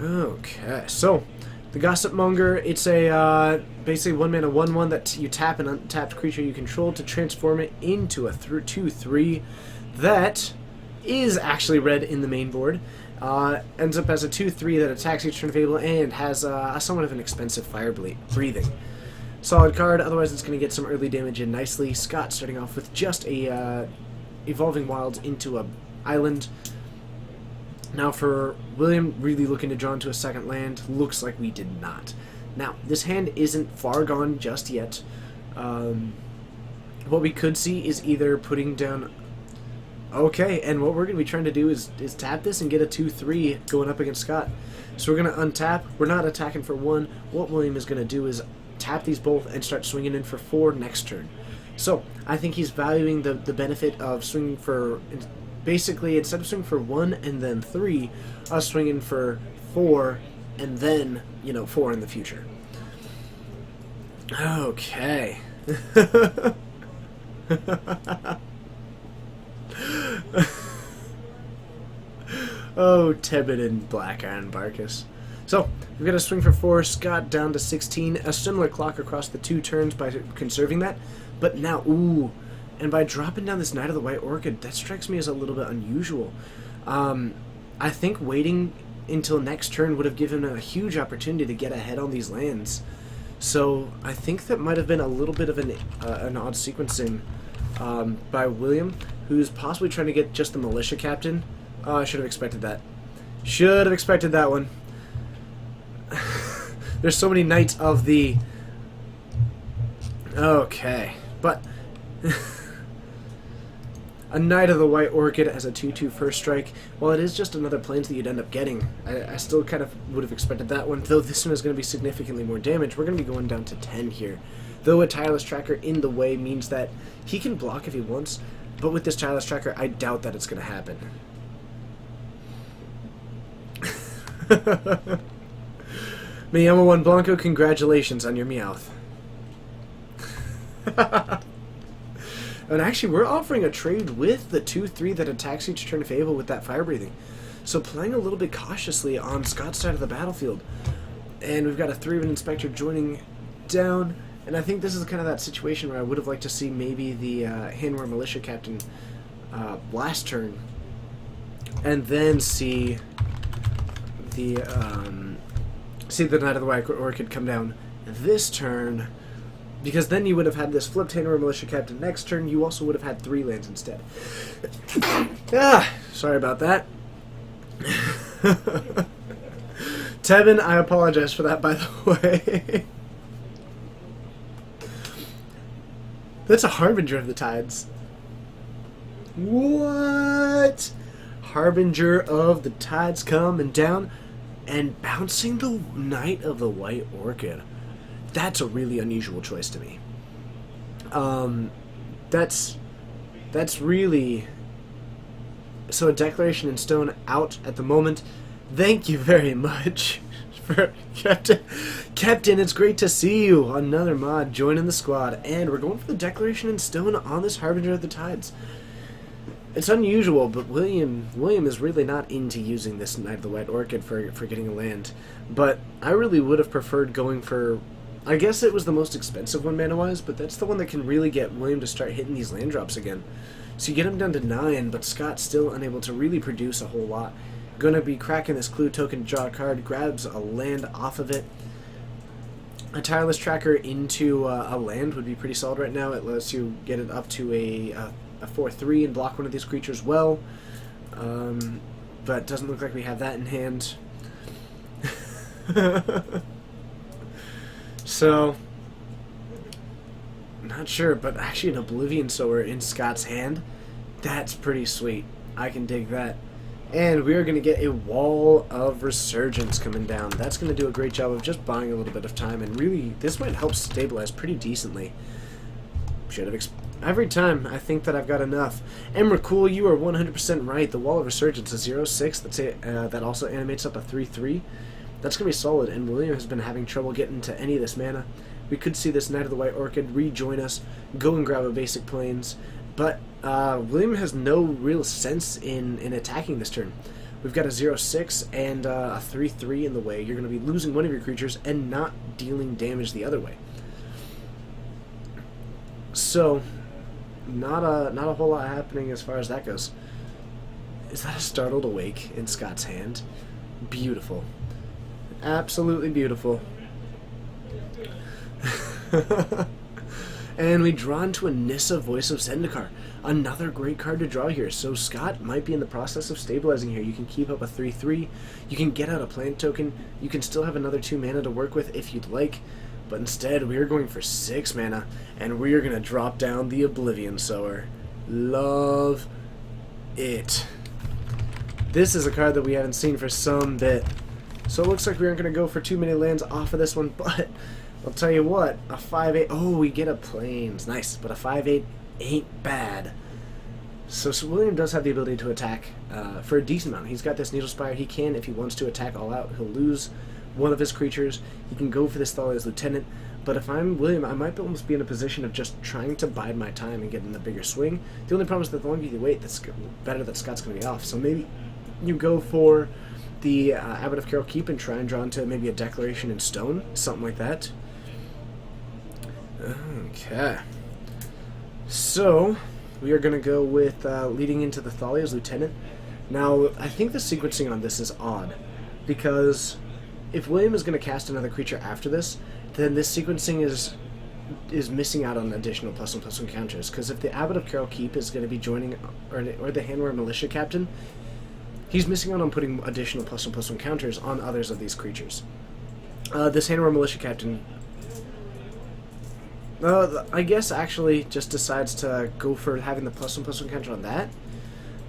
Okay, so the Gossipmonger, it's a basically 1-mana 1/1 that you tap an untapped creature you control to transform it into a 2/3 that is actually red in the main board. Ends up as a 2/3 that attacks each turn of able and has somewhat of an expensive fire breathing. Solid card, otherwise it's going to get some early damage in nicely. Scott starting off with just a Evolving Wilds into a island. Now for William, really looking to draw into a second land. Looks like we did not. Now, this hand isn't far gone just yet. What we could see is either putting down... Okay, and what we're going to be trying to do is tap this and get a 2/3 going up against Scott. So we're going to untap. We're not attacking for 1. What William is going to do is tap these both and start swinging in for 4 next turn. So, I think he's valuing the benefit of swinging for... Basically, instead of swinging for 1 and then 3, us swinging for 4 and then, 4 in the future. Okay. Oh, Tebet and Black Iron Barkus. So, we've got a swing for 4, Scott down to 16, a similar clock across the 2 turns by conserving that, but now, ooh, and by dropping down this Knight of the White Orchid, that strikes me as a little bit unusual. I think waiting until next turn would have given him a huge opportunity to get ahead on these lands. So I think that might have been a little bit of an odd sequencing by William, who's possibly trying to get just the Militia Captain. Oh, I should have expected that. Should have expected that one. There's so many Knights of the... Okay, but... A Knight of the White Orchid as a 2/2 first strike. While it is just another plains that you'd end up getting, I still kind of would have expected that one, though this one is going to be significantly more damage. We're going to be going down to 10 here. Though a Tireless Tracker in the way means that he can block if he wants, but with this Tireless Tracker, I doubt that it's going to happen. Miyama One Blanco, congratulations on your Meowth. And actually, we're offering a trade with the 2/3 that attacks each turn of Fable with that fire breathing. So playing a little bit cautiously on Scott's side of the battlefield. And we've got a 3-1 Inspector joining down. And I think this is kind of that situation where I would have liked to see maybe the Handware Militia Captain last turn. And then see the Knight of the White Orchid come down this turn. Because then you would have had this flipped Handware Militia Captain next turn. You also would have had 3 lands instead. Sorry about that. Tevin, I apologize for that, by the way. That's a Harbinger of the Tides. What? Harbinger of the Tides coming down and bouncing the Knight of the White Orchid. That's a really unusual choice to me. That's really... So a Declaration in Stone out at the moment. Thank you very much for Captain, it's great to see you. Another mod joining the squad. And we're going for the Declaration in Stone on this Harbinger of the Tides. It's unusual, but William is really not into using this Knight of the White Orchid for getting a land. But I really would have preferred going for... I guess it was the most expensive one mana-wise, but that's the one that can really get William to start hitting these land drops again. So you get him down to 9, but Scott's still unable to really produce a whole lot. Gonna be cracking this Clue token, draw a card, grabs a land off of it. A Tireless Tracker into a land would be pretty solid right now. It lets you get it up to a 4/3 and block one of these creatures well. But doesn't look like we have that in hand. So, not sure, but actually an Oblivion Sower in Scott's hand, that's pretty sweet. I can dig that. And we are going to get a Wall of Resurgence coming down. That's going to do a great job of just buying a little bit of time, and really, this might help stabilize pretty decently. Should have Every time I think that I've got enough. Emrakul, you are 100% right. The Wall of Resurgence is 0-6. That's it. That also animates up a 3-3. That's going to be solid, and William has been having trouble getting to any of this mana. We could see this Knight of the White Orchid rejoin us, go and grab a basic plains, but William has no real sense in attacking this turn. We've got a 0-6 and a 3-3 in the way. You're going to be losing one of your creatures and not dealing damage the other way. So, not a whole lot happening as far as that goes. Is that a Startled Awake in Scott's hand? Beautiful. Absolutely beautiful. And we draw into a Nissa, Voice of Zendikar. Another great card to draw here. So Scott might be in the process of stabilizing here. You can keep up a 3-3. You can get out a plant token. You can still have another 2 mana to work with if you'd like. But instead, we are going for 6 mana. And we are going to drop down the Oblivion Sower. Love it. This is a card that we haven't seen for some bit. So it looks like we aren't going to go for too many lands off of this one, but I'll tell you what, a 5-8, oh, we get a plains, nice, but a 5-8 ain't bad. So William does have the ability to attack for a decent amount. He's got this Needle Spire. He can, if he wants to, attack all out. He'll lose one of his creatures. He can go for this Thalia's Lieutenant, but if I'm William, I might almost be in a position of just trying to bide my time and get in the bigger swing. The only problem is that the longer you wait, that's better that Scott's going to be off. So maybe you go for the Abbot of Carol Keep and try and draw into maybe a Declaration in Stone, something like that. Okay. So, we are going to go with leading into the Thalia's Lieutenant. Now, I think the sequencing on this is odd, because if William is going to cast another creature after this, then this sequencing is missing out on additional +1/+1 counters, because if the Abbot of Carol Keep is going to be joining, or the Hanweir Militia Captain, he's missing out on putting additional +1/+1 counters on others of these creatures. This Hanweir Militia Captain, I guess, actually just decides to go for having the +1/+1 counter on that.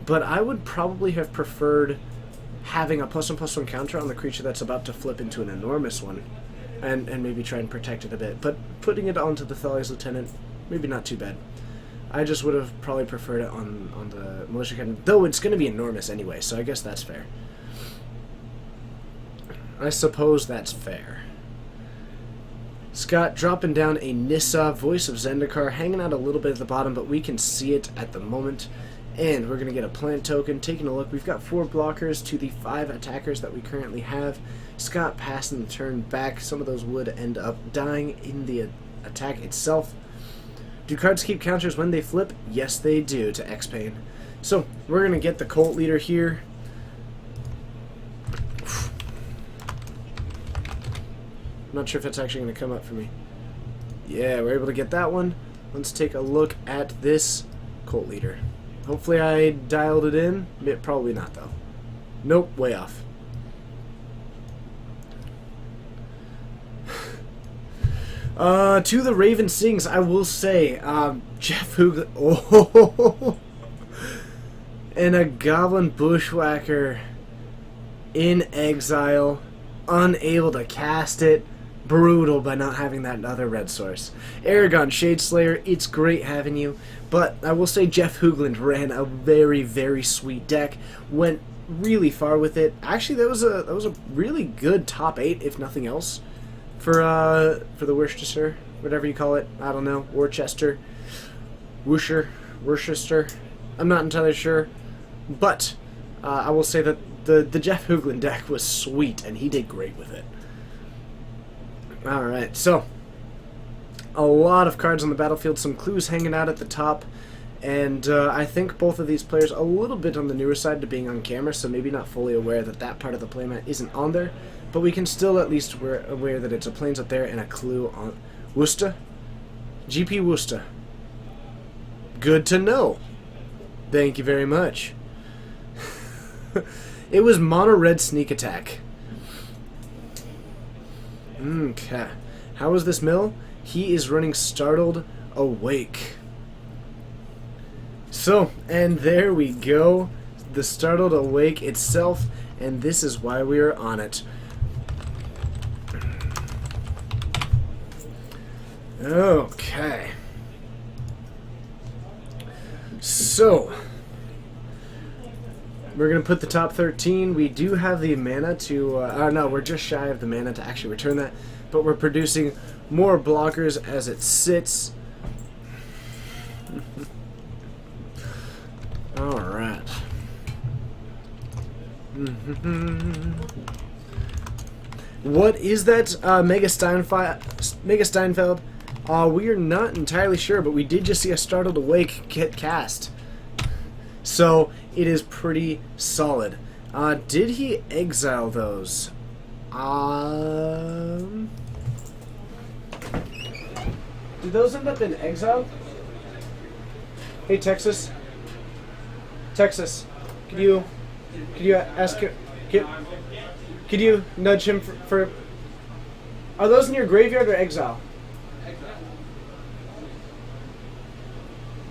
But I would probably have preferred having a +1/+1 counter on the creature that's about to flip into an enormous one, and maybe try and protect it a bit. But putting it onto the Thalia's Lieutenant, maybe not too bad. I just would have probably preferred it on the Militia Captain, though it's going to be enormous anyway, so I guess that's fair. I suppose that's fair. Scott dropping down a Nissa, Voice of Zendikar, hanging out a little bit at the bottom, but we can see it at the moment. And we're going to get a plant token. Taking a look, we've got 4 blockers to the 5 attackers that we currently have. Scott passing the turn back. Some of those would end up dying in the attack itself. Do cards keep counters when they flip? Yes, they do, to X-Pain. So, we're going to get the Cult Leader here. I'm not sure if that's actually going to come up for me. Yeah, we're able to get that one. Let's take a look at this Cult Leader. Hopefully I dialed it in. Probably not, though. Nope, way off. To the Raven Sings, I will say, Jeff Hoogland, oh, and a Goblin Bushwhacker in exile, unable to cast it. Brutal by not having that other red source. Aragon Shadeslayer, it's great having you, but I will say Jeff Hoogland ran a very, very sweet deck. Went really far with it. Actually, that was a really good top 8, if nothing else, for the Worcester, whatever you call it. I don't know, Worcester. I'm not entirely sure, but I will say that the Jeff Hoogland deck was sweet, and he did great with it. Alright, so a lot of cards on the battlefield, some clues hanging out at the top, and I think both of these players a little bit on the newer side to being on camera, so maybe not fully aware that that part of the playmat isn't on there, but we can still at least aware that it's a plains up there and a clue on Worcester. GP Worcester. Good to know. Thank you very much. It was Mono Red Sneak Attack. Okay. How is this mill? He is running Startled Awake. So, and there we go. The Startled Awake itself, and this is why we are on it. Okay. So, we're going to put the top 13. We do have the mana to... no, we're just shy of the mana to actually return that. But we're producing more blockers as it sits. Alright. What is that Mega Steinfeld? We are not entirely sure, but we did just see a Startled Awake get cast. So, it is pretty solid. Did he exile those? Did those end up in exile? Hey, Texas. Texas, could you ask him? Could you nudge him for? Are those in your graveyard or exile?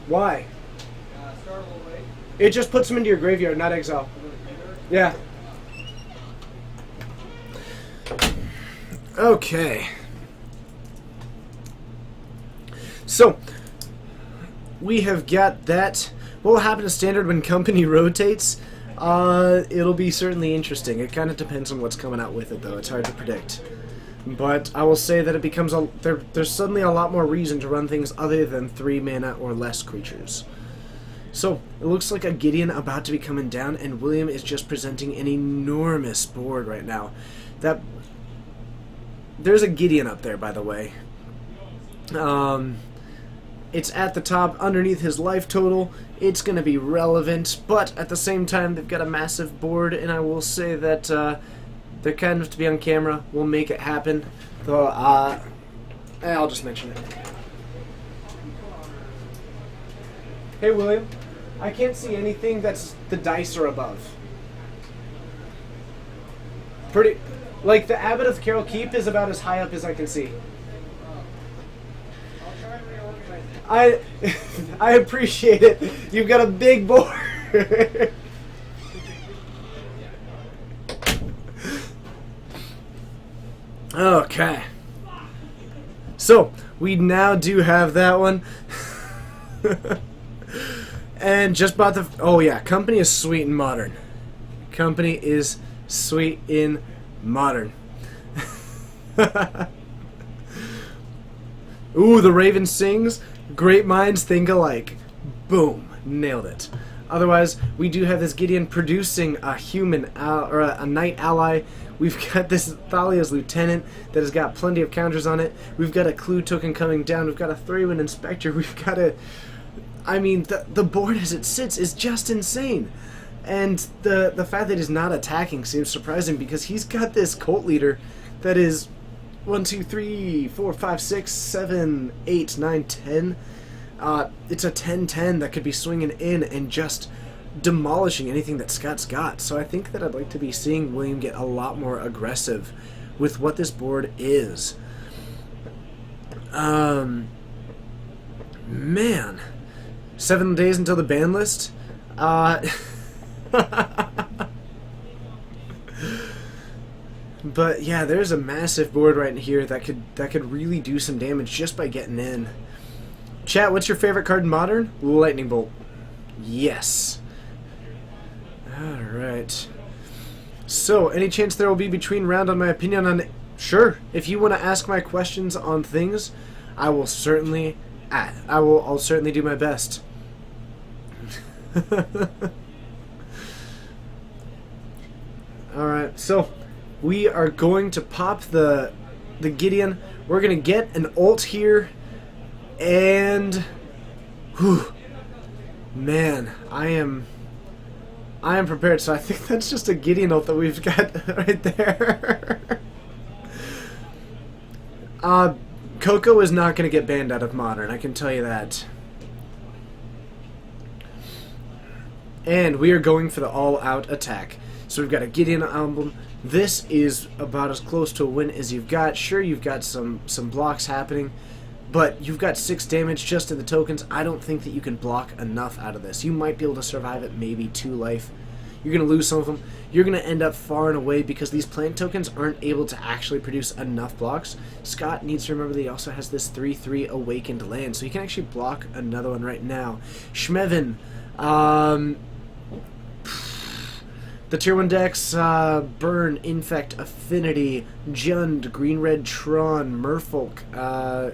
Why? It just puts them into your graveyard, not exile. Yeah. Okay. So, we have got that. What will happen to Standard when Company rotates? It'll be certainly interesting. It kind of depends on what's coming out with it, though. It's hard to predict. But I will say that it becomes there's suddenly a lot more reason to run things other than 3 mana or less creatures. So, it looks like a Gideon about to be coming down, and William is just presenting an enormous board right now. There's a Gideon up there, by the way. It's at the top, underneath his life total. It's going to be relevant, but at the same time, they've got a massive board, and I will say that they're kind enough to be on camera. We'll make it happen. Though, I'll just mention it. Hey, William. I can't see anything that's the dice or above. Pretty... Like, the Abbot of Carol Keep is about as high up as I can see. I appreciate it. You've got a big board. Okay. So, we now do have that one. And just bought the... Oh, yeah. Company is sweet and modern. Company is sweet in modern. Ooh, the Raven sings. Great minds think alike. Boom. Nailed it. Otherwise, we do have this Gideon producing a human, or a knight ally. We've got this Thalia's Lieutenant that has got plenty of counters on it. We've got a Clue token coming down. We've got a Thraywin Inspector. We've got a... I mean, the board as it sits is just insane. And the fact that he's not attacking seems surprising because he's got this Cult Leader that is 1, 2, 3, 4, 5, 6, 7, 8, 9, 10. It's a 10-10 that could be swinging in and just demolishing anything that Scott's got. So I think that I'd like to be seeing William get a lot more aggressive with what this board is. Man. 7 days until the ban list? But yeah, there's a massive board right in here that could really do some damage just by getting in. Chat, what's your favorite card in Modern? Lightning Bolt. Yes. Alright. So, any chance there will be between round on my opinion on... Sure. If you want to ask my questions on things, I will certainly... I'll certainly do my best. Alright, so we are going to pop the Gideon. We're going to get an ult here. And... Whew, man, I am prepared. So I think that's just a Gideon ult that we've got right there. Coco is not going to get banned out of Modern, I can tell you that. And we are going for the all-out attack. So we've got a Gideon Emblem. This is about as close to a win as you've got. Sure, you've got some blocks happening, but you've got 6 damage just in the tokens. I don't think that you can block enough out of this. You might be able to survive it, maybe 2 life. You're going to lose some of them. You're going to end up far and away because these plant tokens aren't able to actually produce enough blocks. Scott needs to remember that he also has this 3/3 Awakened Land, so he can actually block another one right now. Schmevin, the tier 1 decks, Burn, Infect, Affinity, Jund, Green-Red Tron, Merfolk.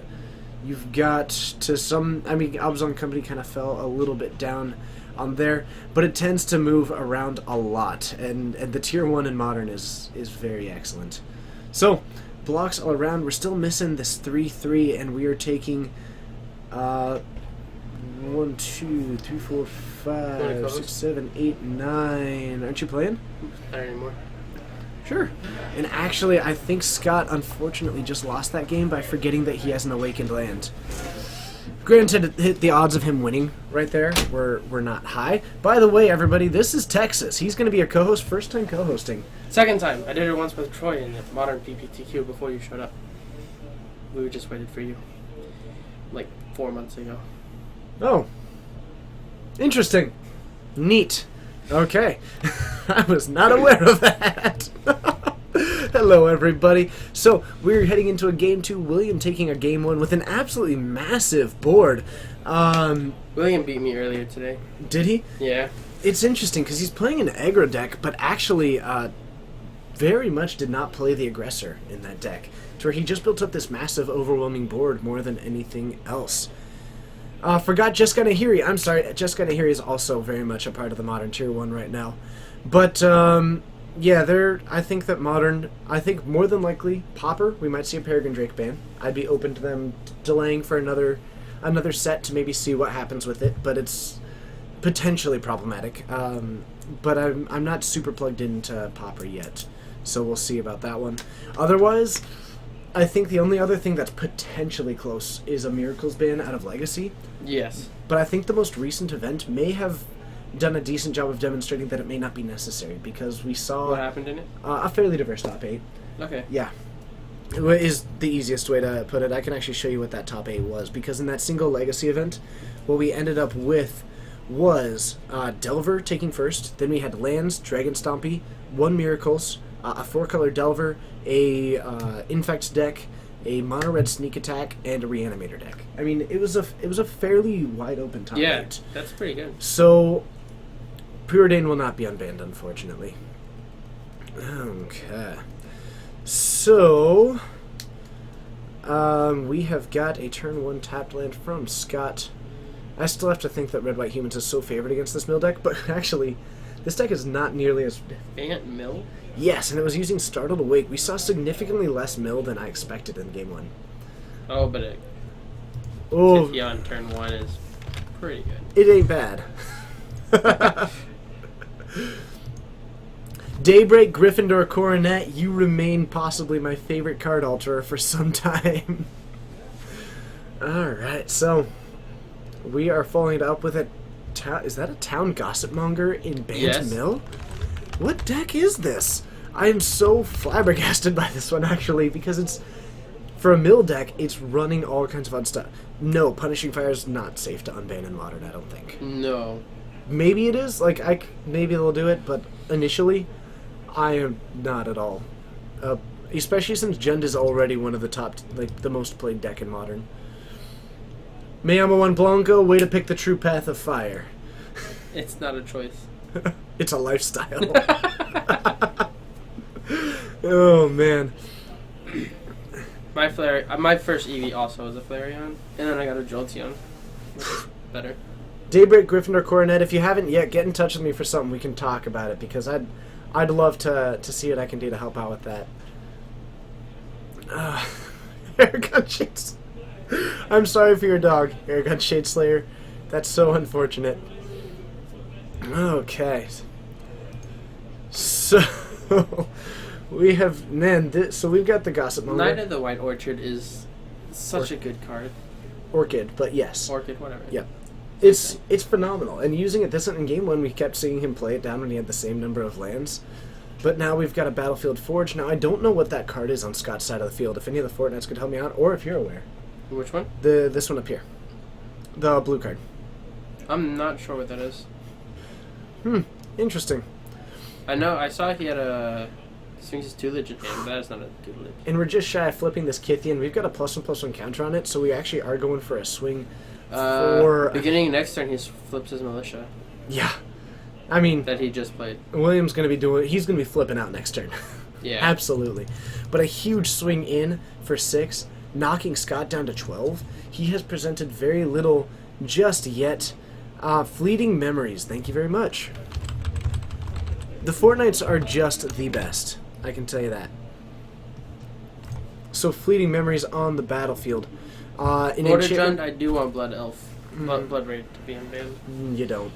You've got to some... I mean, Abzan Company kind of fell a little bit down on there, but it tends to move around a lot, and the tier 1 in Modern is very excellent. So, blocks all around. We're still missing this 3/3, and we are taking... 1, 2, 3, 4, 5, 6, 7, 8, 9. Aren't you playing? Not anymore. Sure. And actually, I think Scott unfortunately just lost that game by forgetting that he has an Awakened Land. Granted, the odds of him winning right there were not high. By the way, everybody, this is Texas. He's going to be a co-host, first time co-hosting. Second time. I did it once with Troy in the Modern PPTQ before you showed up. We just waited for you. Like 4 months ago. Oh. Interesting. Neat. Okay. I was not aware of that. Hello, everybody. So, we're heading into a Game 2. William taking a Game 1 with an absolutely massive board. William beat me earlier today. Did he? Yeah. It's interesting because he's playing an aggro deck, but actually very much did not play the aggressor in that deck, to where he just built up this massive, overwhelming board more than anything else. Forgot Jessica Nahiri. I'm sorry, Jessica Nahiri is also very much a part of the Modern Tier 1 right now. But, yeah, I think that Modern, I think more than likely, Pauper, we might see a Peregrine Drake ban. I'd be open to them delaying for another set to maybe see what happens with it, but it's potentially problematic. But I'm not super plugged into Pauper yet, so we'll see about that one. Otherwise, I think the only other thing that's potentially close is a Miracles ban out of Legacy. Yes. But I think the most recent event may have done a decent job of demonstrating that it may not be necessary, because we saw What happened in it? a fairly diverse top 8. Okay. Yeah. Is the easiest way to put it. I can actually show you what that top 8 was, because in that single Legacy event, what we ended up with was Delver taking first, then we had Lands, Dragon Stompy, 1 Miracles, a 4-color Delver, a Infect deck, a Mono Red Sneak Attack, and a Reanimator deck. I mean, it was a fairly wide open top 8. That's pretty good. So, Preordain will not be unbanned, unfortunately. Okay. So, we have got a turn 1 tapped land from Scott. I still have to think that Red White Humans is so favored against this mill deck, but actually, this deck is not nearly as... Ant Mill? Yes, and it was using Startled Awake. We saw significantly less mill than I expected in Game 1. Oh, but it... Oh, 50 on turn 1 is pretty good. it ain't bad. Daybreak, Gryffindor, Coronet, you remain possibly my favorite card alterer for some time. Alright, so we are following it up with a... Is that a Town Gossipmonger in Bant Yes. Mill? What deck is this? I am so flabbergasted by this one, actually, because it's... For a mill deck, it's running all kinds of fun stuff. No, Punishing Fire is not safe to unban in Modern, I don't think. No. Maybe it is. Like, maybe they'll do it, but initially, I am not at all. Especially since Jund is already one of the top, like, the most played deck in Modern. Me llamo Juan Blanco, way to pick the true path of fire. It's not a choice. It's a lifestyle. Oh, man. My my first EV also was a Flareon, and then I got a Jolteon. Which is better. Daybreak, Gryffindor, Coronet, if you haven't yet, get in touch with me for something. We can talk about it, because I'd love to see what I can do to help out with that. Airgun Shades. I'm sorry for your dog, Airgun Shadeslayer. That's so unfortunate. Okay. So, we have... Man, so we've got the Gossipmonger. Knight of the White Orchard is such a good card. Orchid, but yes. Orchid, whatever. Yep. It's phenomenal. And using it this in Game 1, we kept seeing him play it down when he had the same number of lands. But now we've got a Battlefield Forge. Now, I don't know what that card is on Scott's side of the field. If any of the Fortnites could help me out, or if you're aware. Which one? This one up here. The blue card. I'm not sure what that is. Interesting. I know. I saw he had a Sphinx's tutelage in hand, but that is not a tutelage. And we're just shy of flipping this Kythian. We've got a +1/+1 counter on it, so we actually are going for a swing for... Beginning next turn, he flips his militia Yeah. I mean, that he just played. William's going to be doing... He's going to be flipping out next turn. Yeah. Absolutely. But a huge swing in for 6, knocking Scott down to 12. He has presented very little just yet. Fleeting memories. Thank you very much. The Fortnites are just the best. I can tell you that. So fleeting memories on the battlefield. In Mortar enchantment- Jund, I do want Blood Elf. Blood Raid to be unbanned. You don't.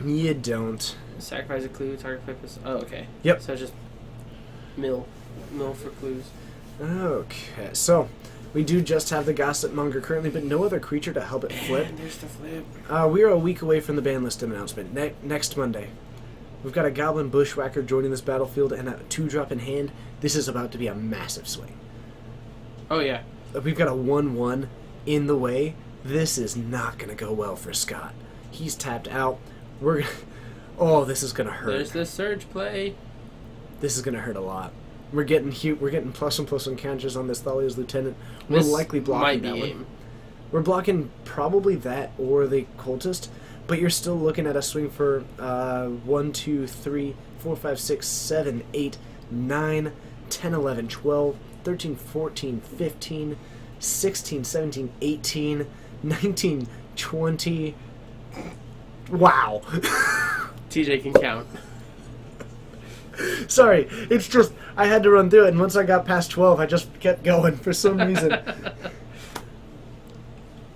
You don't. Sacrifice a clue, target purpose. Oh, okay. Yep. So just mill for clues. Okay, so we do just have the Gossip Monger currently, but no other creature to help it flip. And there's the flip. We are a week away from the ban list announcement. Next Monday. We've got a Goblin Bushwhacker joining this battlefield and a 2-drop in hand. This is about to be a massive swing. Oh yeah. We've got a 1/1 in the way. This is not going to go well for Scott. He's tapped out. We're gonna... Oh, this is going to hurt. There's the surge play. This is going to hurt a lot. We're getting +1/+1 counters on this Thalia's Lieutenant. We're This likely blocking might be that one. aim. We're blocking probably that or the Cultist, but you're still looking at a swing for 1, 2, 3, 4, 5, 6, 7, 8, 9, 10, 11, 12, 13, 14, 15, 16, 17, 18, 19, 20. Wow. TJ can count. Sorry, it's just, I had to run through it, and once I got past 12, I just kept going for some reason.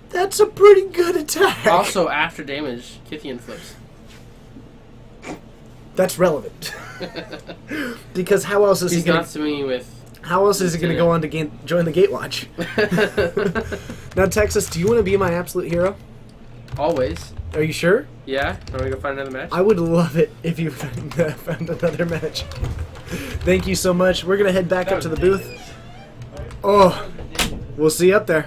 That's a pretty good attack. Also, after damage, Kythian flips. That's relevant. Because how else is He's he going not swinging with... How else is he going to go on to join the Gatewatch? Now, Texas, do you want to be my absolute hero? Always. Are you sure? Yeah? Want me to go find another match? I would love it if you found another match. Thank you so much. We're going to head back up to the booth. Oh, we'll see you up there.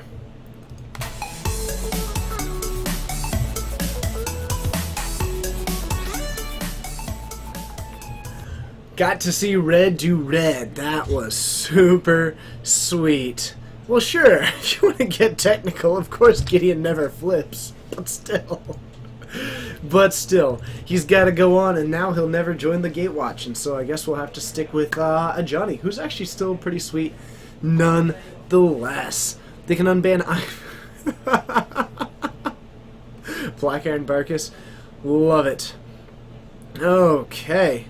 Got to see Red do Red. That was super sweet. Well, sure, if you want to get technical, of course Gideon never flips. But still, he's got to go on, and now he'll never join the Gatewatch, and so I guess we'll have to stick with a Johnny, who's actually still pretty sweet, nonetheless. They can unban Black Iron Barkus. Love it. Okay.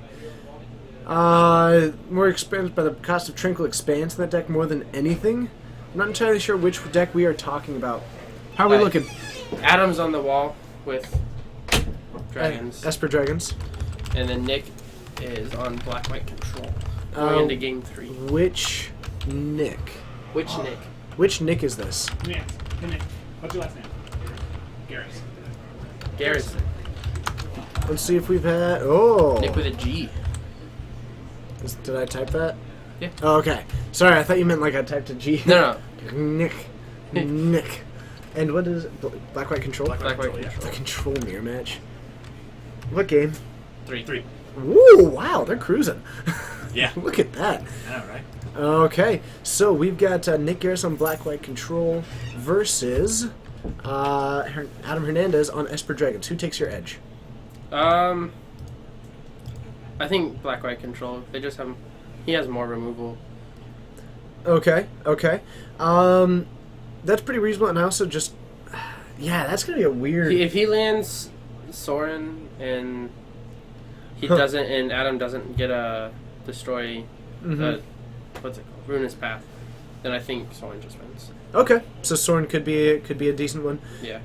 More expensive by the cost of Tranquil expands in that deck more than anything. I'm not entirely sure which deck we are talking about. How are we looking? Adam's on the wall with dragons. Esper Dragons. And then Nick is on Black-White Control. Going into game 3. Which Nick? Which Nick? Which Nick is this? Yeah. What's your last name? Garrus. Garrison. Let's see if we've had... Oh! Nick with a G. Did I type that? Yeah. Oh, okay. Sorry, I thought you meant like I typed a G. No. Nick. Nick. And what is it? Black-White Control? Black-White The Control. Control Mirror match. What game? 3. Ooh, wow, they're cruising. Yeah. Look at that. I know, right? Okay, so we've got Nick Garris on Black-White Control versus Adam Hernandez on Esper Dragons. Who takes your edge? I think Black-White Control. They just have... He has more removal. Okay. That's pretty reasonable, and I also just... Yeah, that's going to be a weird... If he lands Sorin and he doesn't, and Adam doesn't get a destroy the... What's it called? Ruinous Path. Then I think Sorin just wins. Okay, so Soren could be a decent one. Yeah.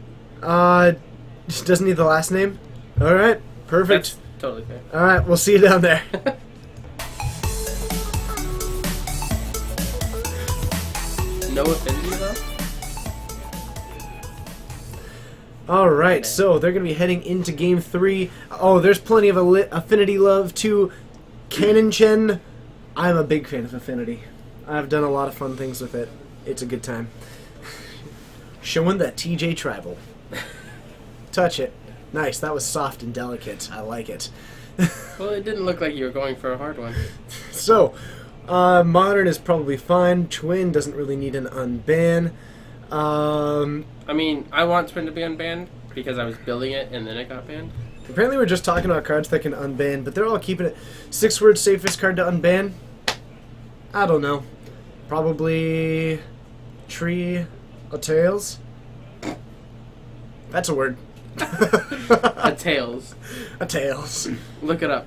Doesn't need the last name? Alright, perfect. That's totally fair. Alright, we'll see you down there. No affinity though? Alright, so they're going to be heading into Game 3. Oh, there's plenty of affinity love to Cannon Chen. I'm a big fan of Affinity. I've done a lot of fun things with it. It's a good time. Showing that TJ Tribal. Touch it. Nice. That was soft and delicate. I like it. Well, it didn't look like you were going for a hard one. So, modern is probably fine. Twin doesn't really need an unban. I mean, I want Twin to be unbanned because I was building it and then it got banned. Apparently we're just talking about cards that can unban, but they're all keeping it. 6-word safest card to unban? I don't know. Probably Tree of Tails? That's a word. A Tails. A Tails. Look it up.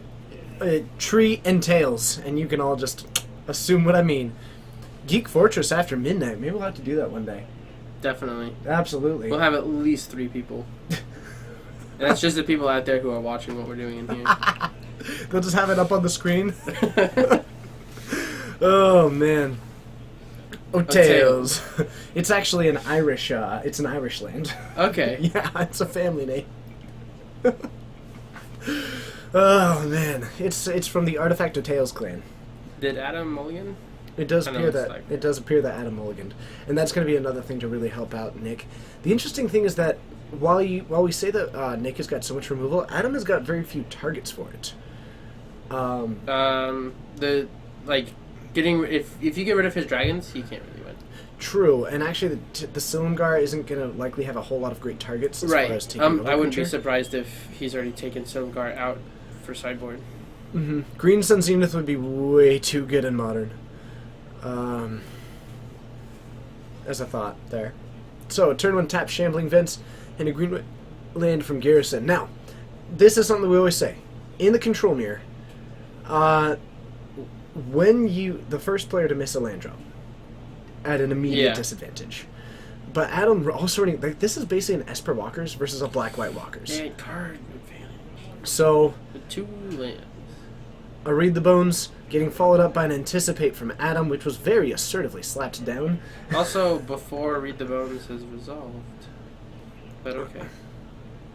Tree and Tails, and you can all just assume what I mean. Geek Fortress after midnight. Maybe we'll have to do that one day. Definitely. Absolutely. We'll have at least 3 people. And that's just the people out there who are watching what we're doing in here. They'll just have it up on the screen. Oh man. Oh, Tails. It's actually an Irish. It's an Irish land. Okay. Yeah, it's a family name. Oh man, it's from the Artifact of Tails clan. Did Adam Mulligan? It does I know appear it's that like- it does appear that Adam mulliganed, and that's going to be another thing to really help out Nick. The interesting thing is that while we say that Nick has got so much removal, Adam has got very few targets for it. Getting if you get rid of his dragons, he can't really win. True, and actually the Silumgar isn't going to likely have a whole lot of great targets as far as taking another I wouldn't be creature. surprised if he's already taken Silumgar out for sideboard. Mm-hmm. Green Sun Zenith would be way too good in Modern. As a thought there. So, turn 1 tap Shambling Vents and a green land from Garrison. Now, this is something we always say. In the control mirror, when the first player to miss a land drop at an immediate disadvantage. But Adam also running, this is basically an Esper Walkers versus a Black-White Walkers. Yeah, card advantage. So, The 2 lands. a Read the Bones, getting followed up by an Anticipate from Adam, which was very assertively slapped down. Also, before Read the Bones is resolved. But okay.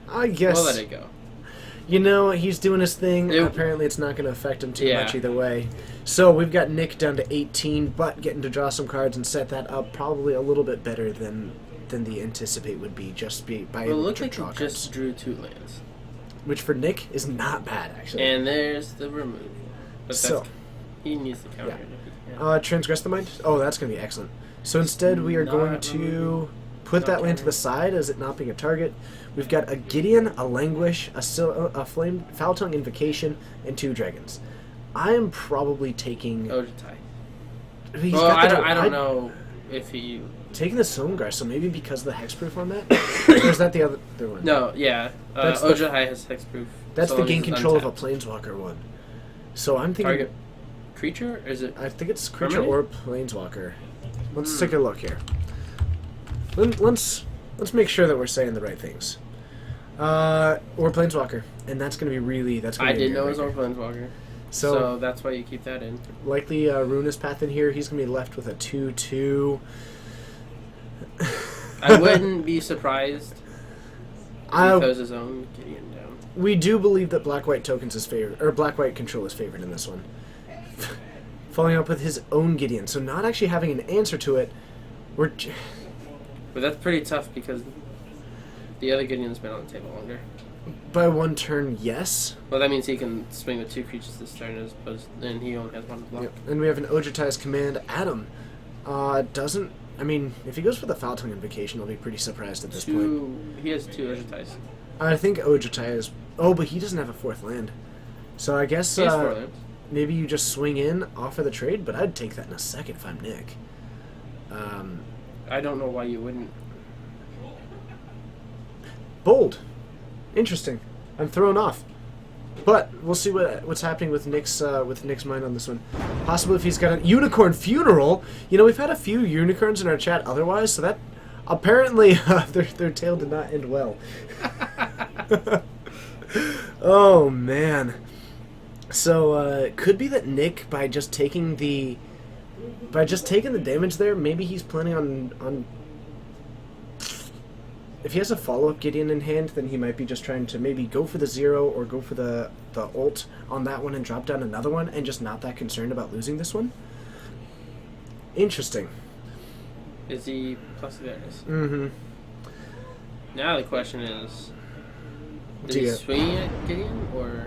I guess. We'll let it go. You know, he's doing his thing. It- Apparently, it's not going to affect him too Yeah. much either way. So, we've got Nick down to 18, but getting to draw some cards and set that up probably a little bit better than the Anticipate would be by Well, it able looked to like he draw just cards. drew 2 lands. Which for Nick is not bad, actually. And there's the remove. But So. that's, he needs to counter Yeah. it if he can. Transgress the Mind? Oh, that's going to be excellent. So instead, we are going Not to removing. put Not that land to the countering. side as it not being a target. We've got a Gideon, a Languish, a Flame, Foul Tongue Invocation, and 2 dragons. I am probably taking. Ojutai. He's Well, got the I don't know if he... Taking the Silumgar, so maybe because of the hexproof on that? Or is that the other one? No, yeah. That's the- Ojutai has hexproof. That's so the long gain as it's control of a untapped. Planeswalker one. So I'm thinking. Target creature? Or is it... I think it's creature Permanent? or planeswalker. Let's take a look here. Let's make sure that we're saying the right things. Or planeswalker, and that's going to be really I didn't know it was on Planeswalker. So, So that's why you keep that in. likely Ruinous Path in here. He's going to be left with a 2/2. I wouldn't be surprised if he I throws his own Gideon down. We do believe that Black-White tokens is favored, or Black-White control is favored in this one. Following up with his own Gideon, so not actually having an answer to it. We're But that's pretty tough because the other Gideon's been on the table longer. by 1 turn, yes. Well, that means he can swing with 2 creatures this turn as opposed, and he only has 1 block. Yep. And we have an Ojutai's command. Adam doesn't. I mean, if he goes for the Foul Tongue Invocation, I'll be pretty surprised at this point. He has 2 Ojutais. I think Ojutai is. Oh, but he doesn't have a 4th land. So I guess He has 4 lands. maybe you just swing in, offer the trade, but I'd take that in a second if I'm Nick. I don't know why you wouldn't. Bold. Interesting. I'm thrown off. But we'll see what's happening with Nick's mind on this one. Possibly if he's got a unicorn funeral. You know, we've had a few unicorns in our chat otherwise, so that apparently their tale did not end well. Oh man. So it could be that Nick, by just taking the damage there, maybe he's planning on. If he has a follow-up Gideon in hand, then he might be just trying to maybe go for the 0 or go for the ult on that one and drop down another one and just not that concerned about losing this one. Interesting. Is he plus awareness? Mm-hmm. Now the question is, Did Do he you- swing at Gideon or?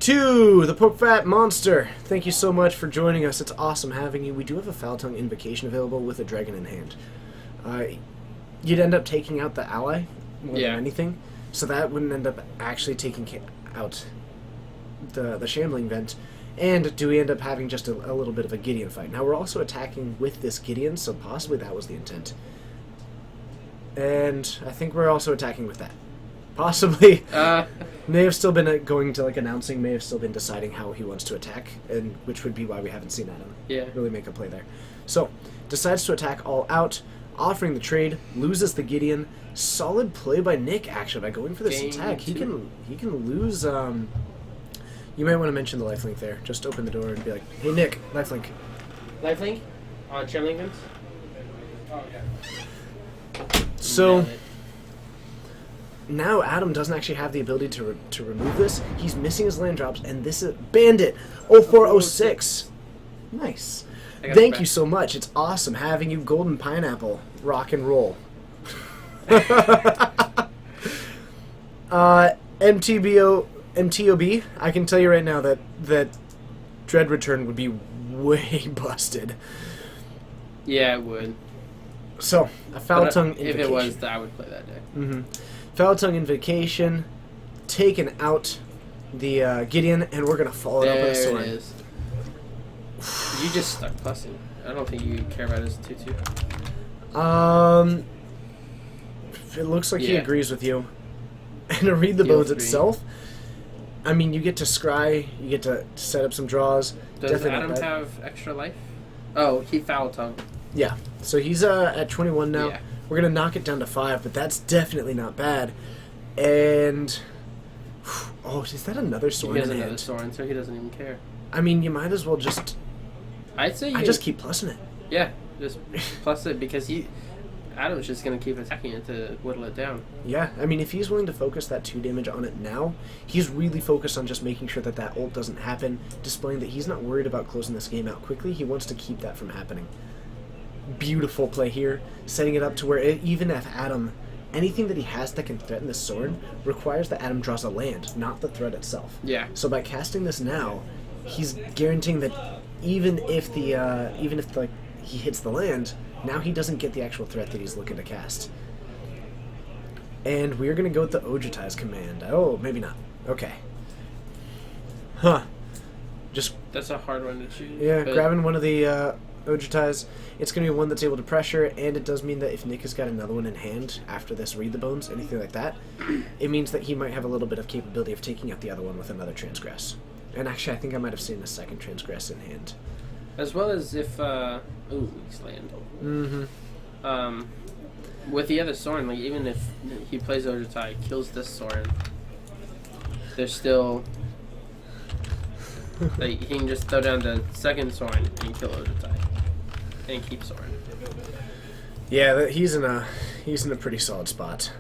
To the Pork Fat Monster, thank you so much for joining us. It's awesome having you. We do have a Foul Tongue Invocation available with a dragon in hand. You'd end up taking out the ally more Yeah. than anything, so that wouldn't end up actually taking out the Shambling Vent. And do we end up having just a little bit of a Gideon fight? Now we're also attacking with this Gideon, so possibly that was the intent. And I think we're also attacking with that. Possibly. May have still been going to announcing, may have still been deciding how he wants to attack, and which would be why we haven't seen Adam Yeah. really make a play there. So, decides to attack all out, offering the trade, loses the Gideon. Solid play by Nick, actually, by going for this Game attack. He two. can lose. You might want to mention the lifelink there. Just open the door and be like, "Hey Nick, lifelink." Lifelink on Shambling Vents. So. Nailed it. Now Adam doesn't actually have the ability to remove this. He's missing his land drops, and this is Bandit 0406. Nice. I got Thank it you back. so much. It's awesome having you, Golden Pineapple. Rock and roll. MTOB, I can tell you right now that Dread Return would be way busted. Yeah, it would. So, a Foul But, Tongue if Invocation. it was, I would play that day. Mm-hmm. Foul Tongue Invocation, taking out the Gideon, and we're gonna follow it up with a There sword. it is. You just stuck plussing. I don't think you care about his 2/2. It looks like he Yeah. agrees with you. And to read the Deal bones 3. itself, I mean, you get to scry, you get to set up some draws. Does Definitely not Adam bad. have extra life? Oh, he foul tongue. Yeah. So he's at 21 now. Yeah. We're gonna knock it down to 5, but that's definitely not bad. And oh, is that another He sword has in another hand? Soren, so he doesn't even care. I mean, you might as well just. I'd say I just keep plussing it. Yeah, just plus it because Adam's just gonna keep attacking it to whittle it down. Yeah, I mean, if he's willing to focus that 2 damage on it now, he's really focused on just making sure that that ult doesn't happen, displaying that he's not worried about closing this game out quickly. He wants to keep that from happening. Beautiful play here, setting it up to where even if Adam, anything that he has that can threaten this sword requires that Adam draws a land, not the threat itself. Yeah. So by casting this now, he's guaranteeing that even if he hits the land, now he doesn't get the actual threat that he's looking to cast. And we're gonna go with the Ojutai's command. Oh, maybe not. Okay. Huh. Just That's a hard one to choose. yeah, but grabbing one of the Ojutai's. It's gonna be one that's able to pressure, and it does mean that if Nick has got another one in hand after this, read the bones, anything like that, it means that he might have a little bit of capability of taking out the other one with another transgress. And actually, I think I might have seen a second transgress in hand. as well as if he's land. Mm-hmm. With the other Soren, like even if he plays Ojutai, kills this Soren, there's still like he can just throw down the second Soren and kill Ojutai and keep Soren. Yeah, he's in a pretty solid spot.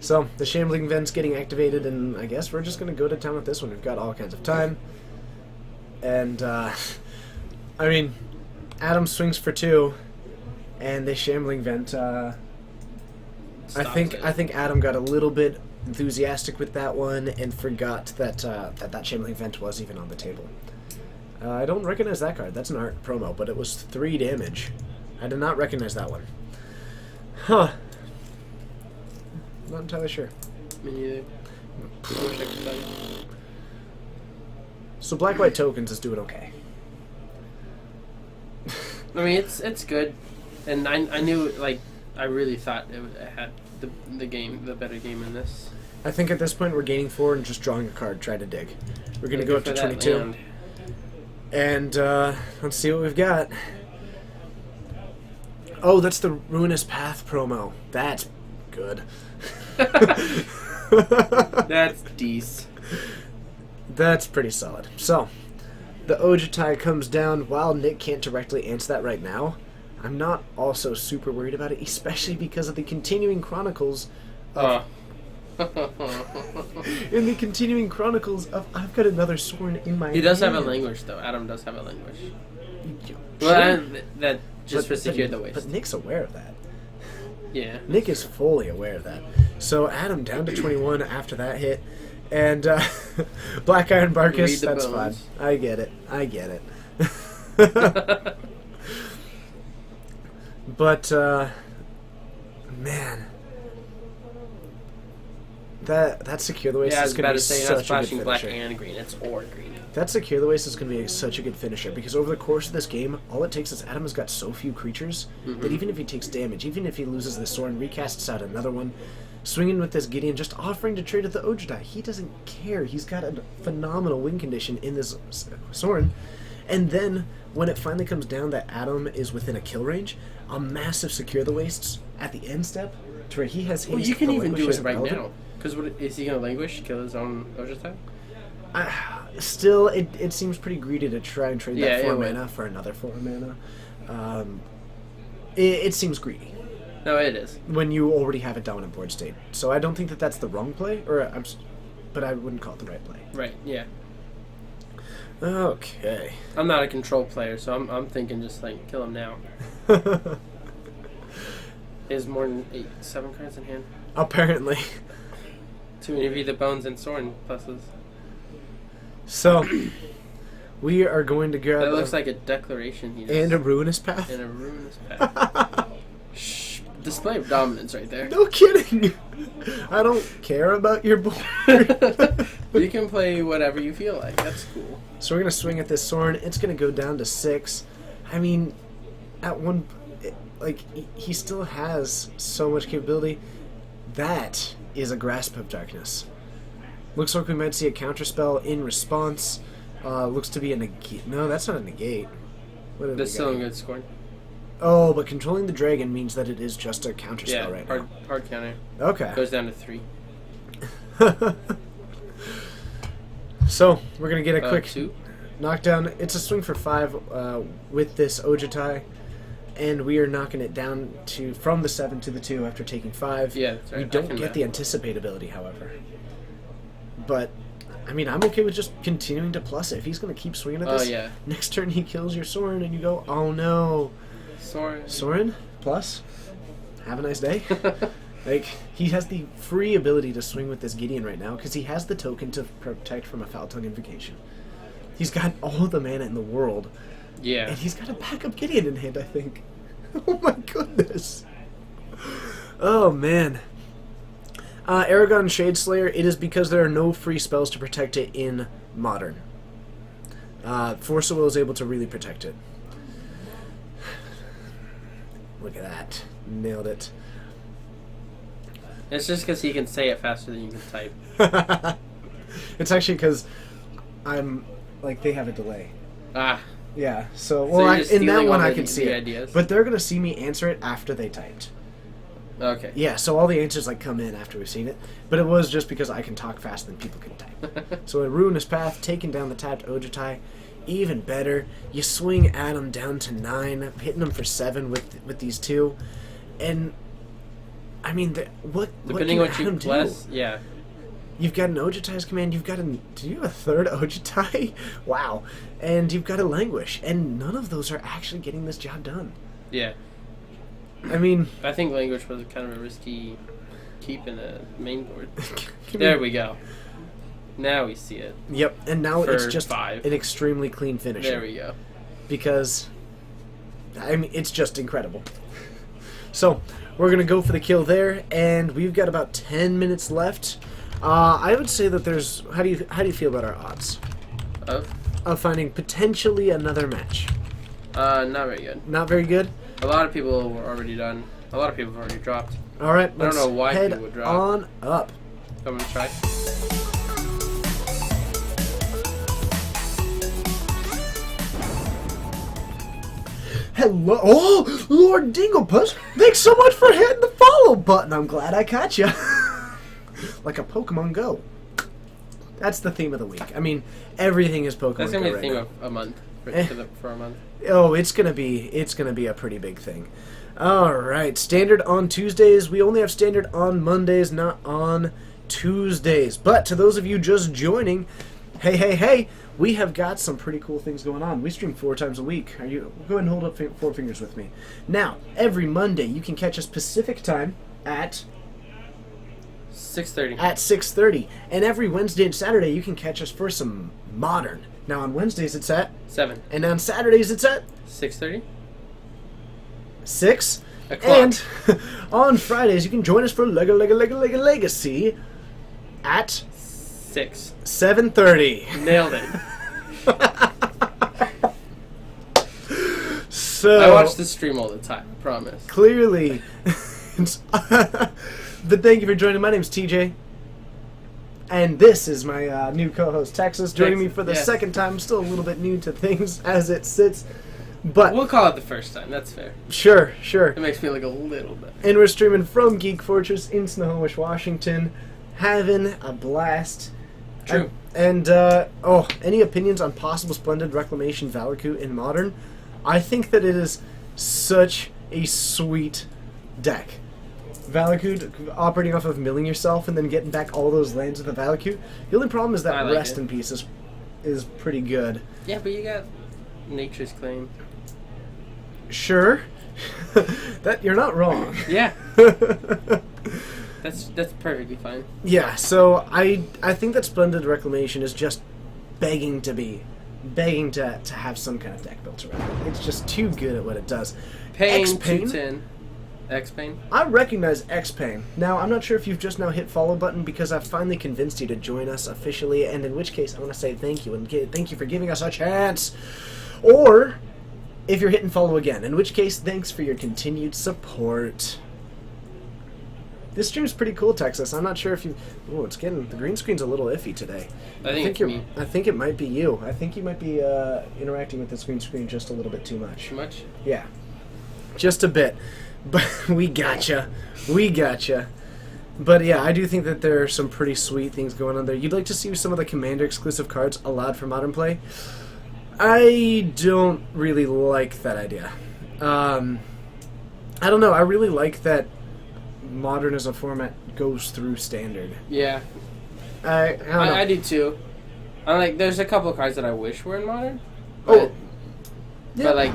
So the Shambling Vent's getting activated, and I guess we're just gonna go to town with this one. We've got all kinds of time, and I mean, Adam swings for 2, and the Shambling Vent. I Stops think it. Adam got a little bit enthusiastic with that one and forgot that that Shambling Vent was even on the table. I don't recognize that card. That's an art promo, but it was 3 damage. I did not recognize that one. Huh. Not entirely sure. Me neither. I wish I could tell you. So Black White Tokens is doing okay. I mean, it's good, and I knew like I really thought it had the better game in this. I think at this point we're gaining 4 and just drawing a card, try to dig. We're gonna Yeah, go up good to for that 22. land. And let's see what we've got. Oh, that's the Ruinous Path promo. That's good. That's decent. That's pretty solid. So, the Ojutai comes down. While Nick can't directly answer that right now, I'm not also super worried about it, especially because of the continuing chronicles of... in the continuing chronicles of I've got another sword in my He does have a hand. language though. Adam does have a language. Sure. Well, that just But- for secure the waste. But Nick's aware of that. Yeah. Nick is fully aware of that. So Adam down to 21 after that hit. And Black Iron Read Barkus, the that's bones. fine. I get it. But, man. That Secure the Waste Yeah, I is was going about to be to say, you're not such a good splashing black finisher. and green. It's or green. That Secure the Waste is going to be such a good finisher because over the course of this game, all it takes is Adam has got so few creatures that even if he takes damage, even if he loses this Soren, recasts out another one, swinging with this Gideon, just offering to trade with the Ojidai, he doesn't care. He's got a phenomenal win condition in this Soren. And then, when it finally comes down that Adam is within a kill range, a massive Secure the Wastes at the end step to where he has haste. Well, you can the even Languish do it isn't right relevant. now. Because what is he gonna languish? Kill his own Ojita? Still, it seems pretty greedy to try and trade Yeah, that 4 it would. mana for another 4 mana. It seems greedy No, it is. when you already have a dominant board state. So I don't think that that's the wrong play, but I wouldn't call it the right play. Right, yeah. Okay. I'm not a control player, so I'm thinking just like kill him now. He has more than 7 cards in hand. Apparently. Too many of either bones and Soren pluses. So, we are going to grab That looks like a declaration he and a Ruinous Path. and a ruinous path. Shh. Display of dominance right there. No kidding. I don't care about your board. You can play whatever you feel like. That's cool. So we're going to swing at this Soren. It's going to go down to 6. I mean, at one... he still has so much capability. That is a Grasp of Darkness. Looks like we might see a counterspell in response. Looks to be a negate. No, that's not a negate. What have we That's got still in here? good scoring. Oh, but controlling the dragon means that it is just a counterspell Yeah, right hard counter. now. Okay. Goes down to 3. So, we're going to get a quick 2. knockdown. It's a swing for 5 with this Ojitai. And we are knocking it down from the 7 to the 2 after taking 5. Yeah, that's right. We I don't can get do the that. anticipate ability, however. But, I mean, I'm okay with just continuing to plus it. If he's going to keep swinging at Oh, this, yeah. next turn he kills your Soren and you go, oh no. Soren. Soren, plus, have a nice day. Like, he has the free ability to swing with this Gideon right now because he has the token to protect from a Foul Tongue Invocation. He's got all the mana in the world. Yeah. And he's got a backup Gideon in hand, I think. Oh my goodness. Oh man. Aragon Shadeslayer, it is because there are no free spells to protect it in Modern. Force of Will is able to really protect it. Look at that. Nailed it. It's just because he can say it faster than you can type. It's actually because I'm, they have a delay. Ah. Yeah, so, you're well, just in that stealing one all I the- can see the it. ideas. But they're going to see me answer it after they typed. Okay. Yeah, so all the answers come in after we've seen it, but it was just because I can talk faster than people can type. So a Ruinous Path, taking down the tapped Ojitai, even better. You swing Adam down to 9, hitting him for 7 with these 2, and I mean, what Depending can on what you Adam do? bless, yeah. You've got an Ojitai's command. You've got do you have a 3rd Ojitai? Wow, and you've got a Languish, and none of those are actually getting this job done. Yeah. I mean, I think language was kind of a risky keep in the main board. give There me- we go. Now we see it. Yep, and now it's For just 5. an extremely clean finisher. There we go. Because, I mean, it's just incredible. So, we're going to go for the kill there, and we've got about 10 minutes left. I would say that there's... How do you feel about our odds of finding potentially another match? Not very good. Not very good? A lot of people were already done. A lot of people have already dropped. All right, don't let's know why head people would drop. on up. I'm gonna try. Hello. Oh, Lord Dinglepuss, thanks so much for hitting the follow button. I'm glad I caught you. Like a Pokemon Go. That's the theme of the week. I mean, everything is Pokemon That's Go gonna be the right theme now. of a month Eh. for a month. Oh, it's gonna be a pretty big thing. All right, standard on Tuesdays. We only have standard on Mondays, not on Tuesdays. But to those of you just joining, hey, we have got some pretty cool things going on. We stream 4 times a week. Go ahead and hold up 4 fingers with me. Now, every Monday you can catch us Pacific time at 6:30. 6:30, and every Wednesday and Saturday you can catch us for some Modern. Now on Wednesdays it's at 7. and on Saturdays it's at 6:30. 6. O'clock. And on Fridays you can join us for Legacy at 6. 7:30. Nailed it. So I watch the stream all the time. I promise. clearly. But thank you for joining. My name's TJ. And this is my new co-host, Texas, joining me for the Yes. second time. I'm still a little bit new to things as it sits. But We'll call it the first time. That's fair. sure. It makes me look a little bit. And we're streaming from Geek Fortress in Snohomish, Washington. Having a blast. True. And, any opinions on possible Splendid Reclamation Valakut in Modern? I think that it is such a sweet deck. Valakut, operating off of milling yourself and then getting back all those lands with the Valakut. The only problem is that I like Rest it. in Peace is pretty good. Yeah, but you got Nature's Claim. Sure. That you're not wrong. Yeah. That's perfectly fine. Yeah, so I think that Splendid Reclamation is just begging to have some kind of deck built around it. It's just too good at what it does. Pain, X-Pain? 210. X-Pain? I recognize X-Pain. Now, I'm not sure if you've just now hit follow button because I've finally convinced you to join us officially, and in which case I want to say thank you, and thank you for giving us a chance. Or, if you're hitting follow again, in which case thanks for your continued support. This stream's pretty cool, Texas. I'm not sure if you... Oh, the green screen's a little iffy today. I think it's me. I think it might be you. I think you might be interacting with this green screen just a little bit too much. Too much? Yeah. Just a bit. But we gotcha. But yeah, I do think that there are some pretty sweet things going on there. You'd like to see some of the Commander exclusive cards allowed for Modern play? I don't really like that idea. I don't know. I really like that Modern as a format goes through Standard. Yeah. I don't know. I do too. I'm like, there's a couple of cards that I wish were in Modern. Oh. But, Yeah. but like,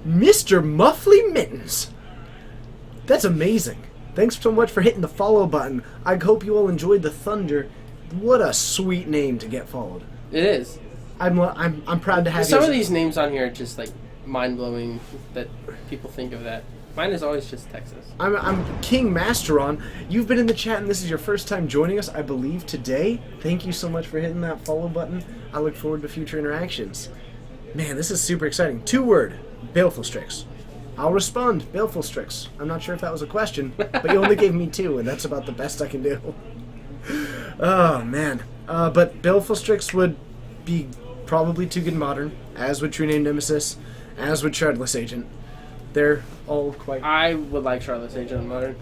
Mr. Muffly Mittens. That's amazing. Thanks so much for hitting the follow button. I hope you all enjoyed the Thunder. What a sweet name to get followed. it is. I'm proud to have Some you. of these names on here are just like mind-blowing that people think of that. Mine is always just Texas. I'm King Masteron. You've been in the chat and this is your first time joining us, I believe, today. Thank you so much for hitting that follow button. I look forward to future interactions. Man, this is super exciting. 2-word, Baleful Strix. I'll respond, Baleful Strix. I'm not sure if that was a question, but you only gave me 2, and that's about the best I can do. Oh, man. But Baleful Strix would be probably too good in Modern, as would True Name Nemesis, as would Shardless Agent. They're all quite... I would like Charlotte's Agent in Modern.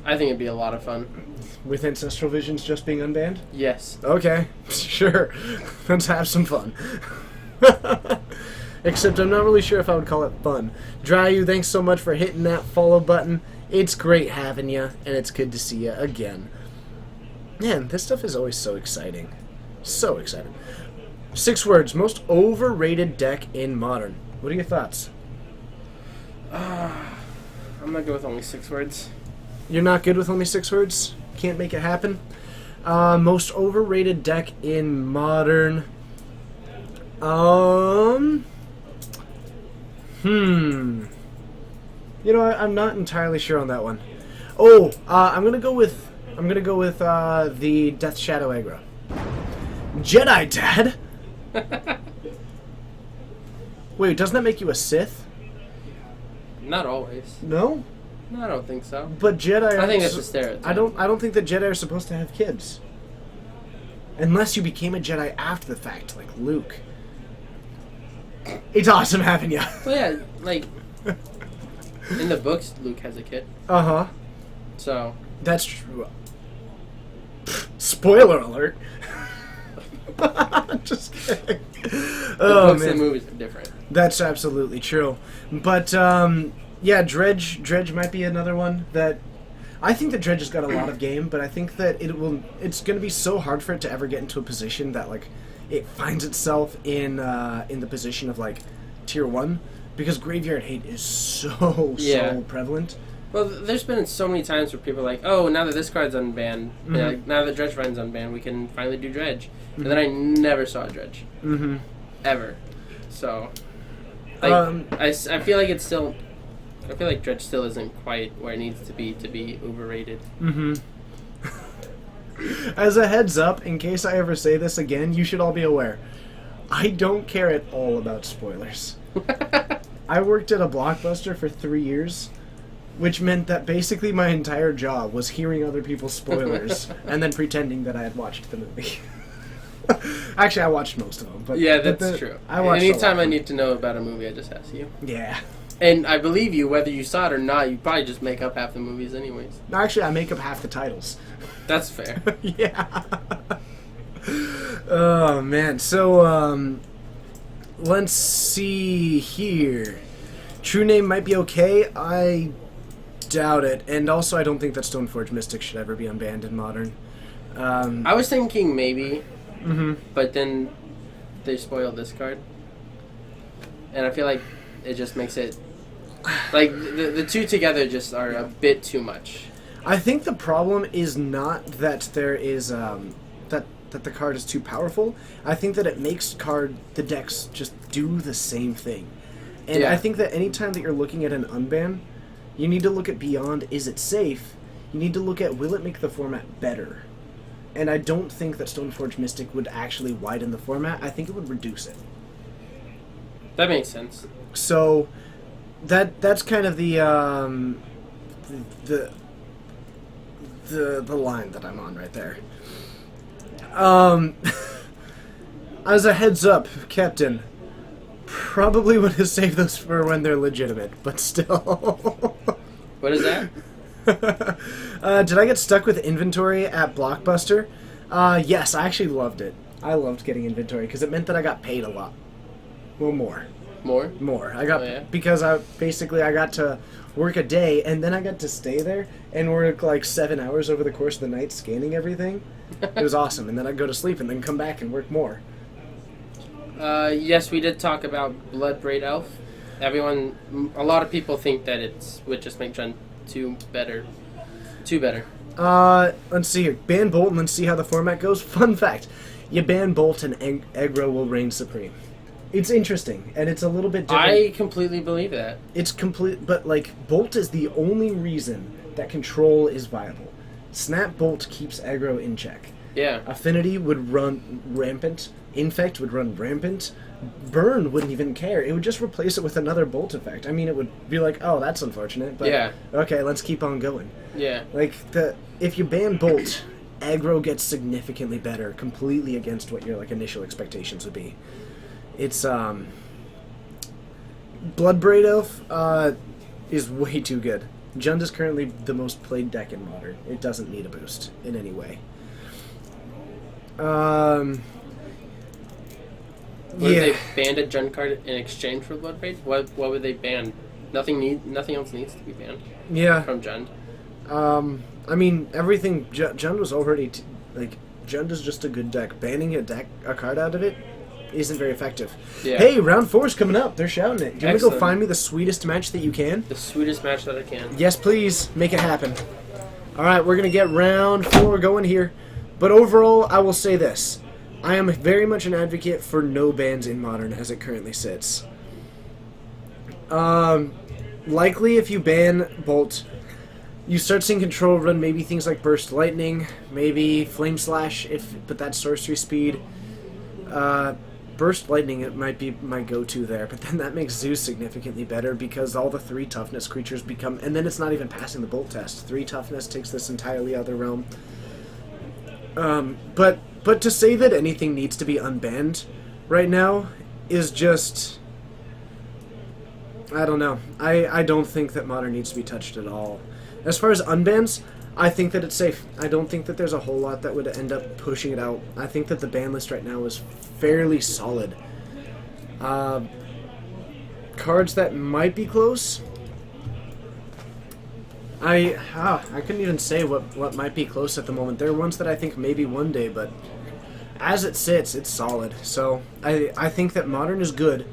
I think it'd be a lot of fun. With Ancestral Visions just being unbanned? Yes. Okay, sure. Let's have some fun. Except I'm not really sure if I would call it fun. Dryu, thanks so much for hitting that follow button. It's great having you, and it's good to see you again. Man, this stuff is always so exciting. So exciting. 6 words, most overrated deck in Modern. What are your thoughts? I'm not good with only 6 words. You're not good with only 6 words? Can't make it happen? Most overrated deck in Modern. You know what? I'm not entirely sure on that one. Oh, I'm gonna go with the Death Shadow aggro. Jedi Dad. Wait, doesn't that make you a Sith? Not always. No, No, I don't think so. but Jedi. I think are that's a stereotype. I don't think that Jedi are supposed to have kids. Unless you became a Jedi after the fact, like Luke. It's awesome having you. Well, yeah, like in the books, Luke has a kid. Uh-huh. So That's true. Spoiler alert. Just kidding. the Oh, books man. and movies are different. That's absolutely true. But, yeah, Dredge might be another one that... I think that Dredge has got a lot of game, but I think that it's going to be so hard for it to ever get into a position that like it finds itself in the position of like tier 1, because Graveyard Hate is so prevalent. Well, there's been so many times where people are like, oh, now that this card's unbanned, like, now that Dredge Fine's unbanned, we can finally do Dredge. And then I never saw Dredge. Ever. So, like, I feel like it's still... I feel like Dredge still isn't quite where it needs to be overrated. As a heads up, in case I ever say this again, you should all be aware. I don't care at all about spoilers. I worked at a Blockbuster for 3 years, which meant that basically my entire job was hearing other people's spoilers and then pretending that I had watched the movie. Actually, I watched most of them. But yeah, that's true. I watched Anytime I need to know about a movie, I just ask you. Yeah. And I believe you, whether you saw it or not, you probably just make up half the movies anyways. No, actually, I make up half the titles. That's fair. Yeah. Oh, man. So, let's see here. True Name might be okay. I doubt it. And also, I don't think that Stoneforge Mystic should ever be unbanned in Modern. I was thinking maybe, but then they spoiled this card. And I feel like it just makes it... Like, the two together just are a bit too much. I think the problem is not that there is, that the card is too powerful. I think that it makes the decks just do the same thing. And I think that anytime that you're looking at an unban, you need to look at beyond, is it safe? You need to look at, will it make the format better? And I don't think that Stoneforge Mystic would actually widen the format. I think it would reduce it. That makes sense. So, that's kind of the line that I'm on right there. As a heads up, Captain, probably want to save those for when they're legitimate, but still. What is that? Did I get stuck with inventory at Blockbuster? Yes, I actually loved it. I loved getting inventory because it meant that I got paid a lot. Well, more. More. I got because I got to work a day and then I got to stay there and work like 7 hours over the course of the night scanning everything. It was awesome, and then I'd go to sleep and then come back and work more. Yes, we did talk about Bloodbraid Elf. A lot of people think that it would just make Gen 2 better. Let's see here. Ban Bolt and then see how the format goes. Fun fact: you ban Bolt and Aggro will reign supreme. It's interesting, and it's a little bit different. I completely believe that. It's complete, but like Bolt is the only reason that control is viable. Snap Bolt keeps aggro in check. Yeah. Affinity would run rampant. Infect would run rampant. Burn wouldn't even care. It would just replace it with another Bolt effect. I mean, it would be like, oh, that's unfortunate, but okay, let's keep on going. Yeah. Like if you ban Bolt, aggro gets significantly better, completely against what your like initial expectations would be. It's Bloodbraid Elf is way too good. Jund is currently the most played deck in Modern. It doesn't need a boost in any way. What if they banned a Jund card in exchange for Bloodbraid? What would they ban? Nothing else needs to be banned. Yeah. From Jund. I mean, everything Jund was already Jund is just a good deck. Banning a card out of it isn't very effective. Yeah. Hey, round 4's coming up. They're shouting it. Do you want to go Excellent. find me the sweetest match that you can? The sweetest match that I can. Yes, please. Make it happen. All right, we're going to get round 4 going here. But overall, I will say this. I am very much an advocate for no bans in Modern as it currently sits. Likely, if you ban Bolt, you start seeing Control run maybe things like Burst Lightning, maybe Flame Slash, but that's sorcery speed. Burst Lightning, it might be my go-to there, but then that makes Zeus significantly better because all the 3 toughness creatures become... And then it's not even passing the Bolt test. 3 toughness takes this entirely out of the realm. But to say that anything needs to be unbanned right now is just... I don't know. I don't think that Modern needs to be touched at all. As far as unbans, I think that it's safe. I don't think that there's a whole lot that would end up pushing it out. I think that the ban list right now is fairly solid. Cards that might be close. I couldn't even say what might be close at the moment. There are ones that I think maybe one day, but as it sits, it's solid. So I think that Modern is good,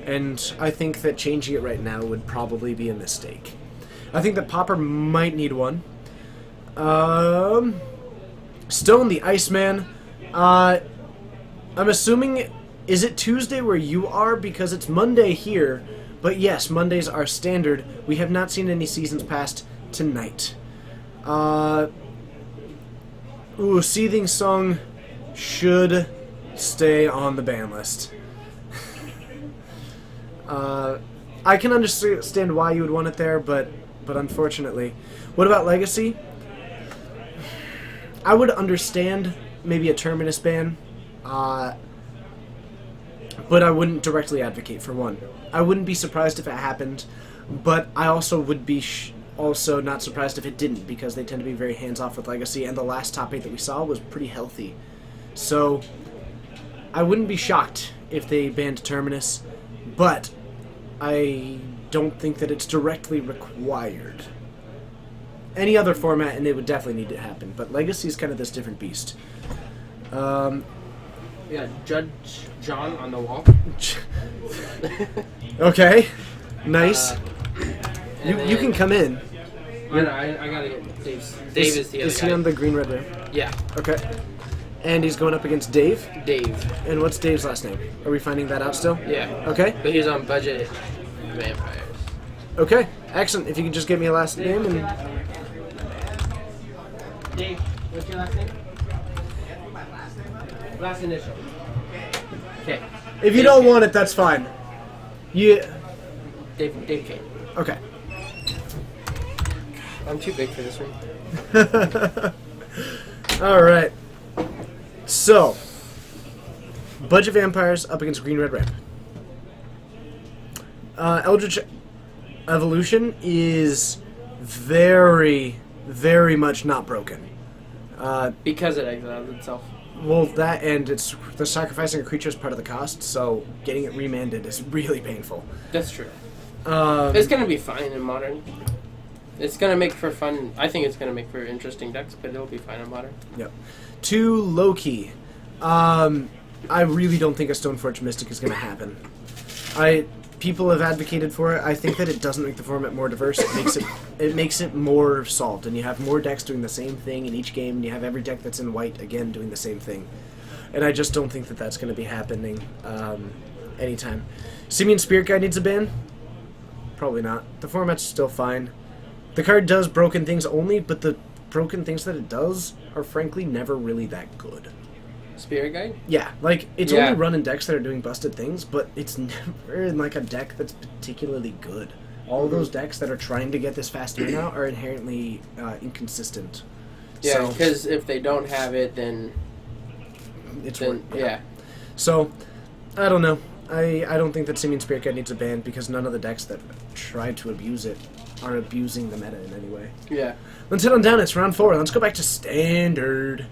and I think that changing it right now would probably be a mistake. I think that Pauper might need one. Stone the Iceman. I'm assuming, is it Tuesday where you are? Because it's Monday here. But yes, Mondays are standard. We have not seen any seasons past tonight. Seething Song should stay on the ban list. I can understand why you would want it there, but unfortunately. What about Legacy? I would understand maybe a Terminus ban, but I wouldn't directly advocate for one. I wouldn't be surprised if it happened, but I also would be also not surprised if it didn't, because they tend to be very hands-off with Legacy, and the last top 8 that we saw was pretty healthy. So I wouldn't be shocked if they banned Terminus, but I don't think that it's directly required. Any other format, and it would definitely need to happen, but Legacy is kind of this different beast. Yeah, Judge John on the wall. Okay, nice. You then- can come in. No, I gotta get Dave's. Dave is the other Is guy. he on the green red rim? Yeah, Okay. And he's going up against Dave. Dave. And what's Dave's last name? Are we finding that out still? Yeah. Okay. But he's on Budget Vampires. Okay. Excellent. If you could just give me a last name and Dave, what's your last name? Last initial. Okay. if you don't want it, that's fine. You Dave Kane. okay. I'm too big for this one. All right. So, Budget Vampires up against Green Red Ramp. Eldritch Evolution is very, very much not broken. Because it exiles itself. Well, that and it's the sacrificing a creature is part of the cost, so getting it remanded is really painful. That's true. It's gonna be fine in Modern. It's gonna make for fun. I think it's gonna make for interesting decks, but it'll be fine in Modern. Yep. To Loki. I really don't think a Stoneforge Mystic is going to happen. People have advocated for it. I think that it doesn't make the format more diverse. It makes it more solved, and you have more decks doing the same thing in each game, and you have every deck that's in white again doing the same thing. And I just don't think that that's going to be happening anytime. Simian Spirit Guide needs a ban? Probably not. The format's still fine. The card does broken things only, but the broken things that it does are frankly never really that good. Spirit Guide? Yeah, like, it's Yeah. only run in decks that are doing busted things, but it's never in, like, a deck that's particularly good. All of those decks that are trying to get this fast mana out are inherently inconsistent. Yeah, So, because if they don't have it, then it's yeah. So, I don't know. I don't think that Simian Spirit Guide needs a ban, because none of the decks that try to abuse it are abusing the meta in any way. Yeah. Let's head on down. It's round 4. Let's go back to Standard.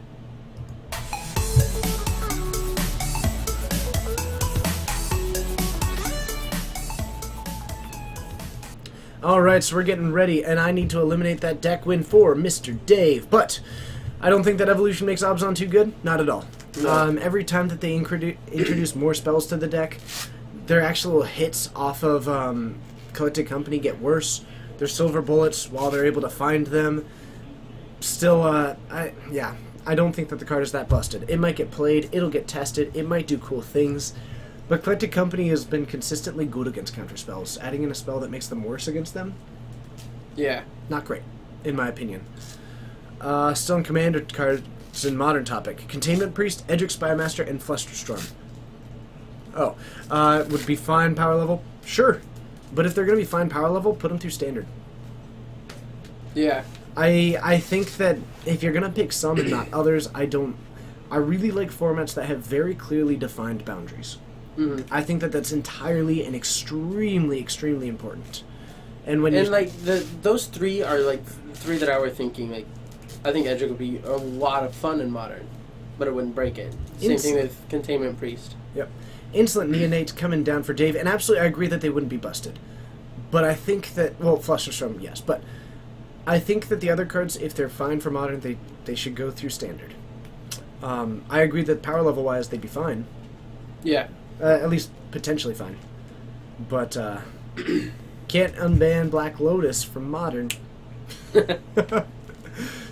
Alright, so we're getting ready, and I need to eliminate that deck win for Mr. Dave. But I don't think that Evolution makes Abzan too good. Not at all. No. Every time that they introduce more spells to the deck, their actual hits off of Collected Company get worse. Their silver bullets, while they're able to find them, still, I don't think that the card is that busted. It might get played, it'll get tested, it might do cool things, but Collected Company has been consistently good against counter spells. Adding in a spell that makes them worse against them, Yeah. not great, in my opinion. Still in Commander cards in Modern topic. Containment Priest, Edric Spymaster, and Flusterstorm. Oh, would be fine power level? Sure. But if they're going to be fine power level, put them through Standard. Yeah. I think that if you're going to pick some and not others, I really like formats that have very clearly defined boundaries. Mm-hmm. I think that that's entirely and extremely, extremely important. And when And you like those three are like three that I were thinking like I think Edric would be a lot of fun in Modern, but it wouldn't break it. Same thing with Containment Priest. Yep. Insolent Neonate coming down for Dave, and absolutely I agree that they wouldn't be busted. But I think that, well, Flusterstorm, yes, but I think that the other cards, if they're fine for Modern, they should go through Standard. I agree that power level wise they'd be fine. Yeah. At least potentially fine. But can't unban Black Lotus from Modern.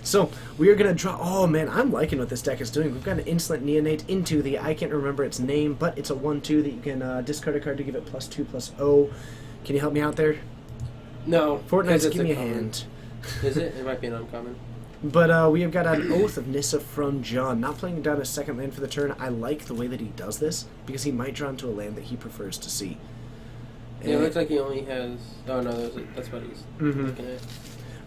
So we are going to draw... Oh man, I'm liking what this deck is doing. We've got an Insolent Neonate into the... I can't remember its name, but it's a 1/2 that you can discard a card to give it +2/+0. Can you help me out there? No. Fortnite's it's give me a common. hand. Is it? It might be an uncommon. But we have got an Oath of Nissa from John. Not playing down a second land for the turn. I like the way that he does this, because he might draw into a land that he prefers to see. Yeah, it looks like he only has... Oh, no, that's what he's looking at.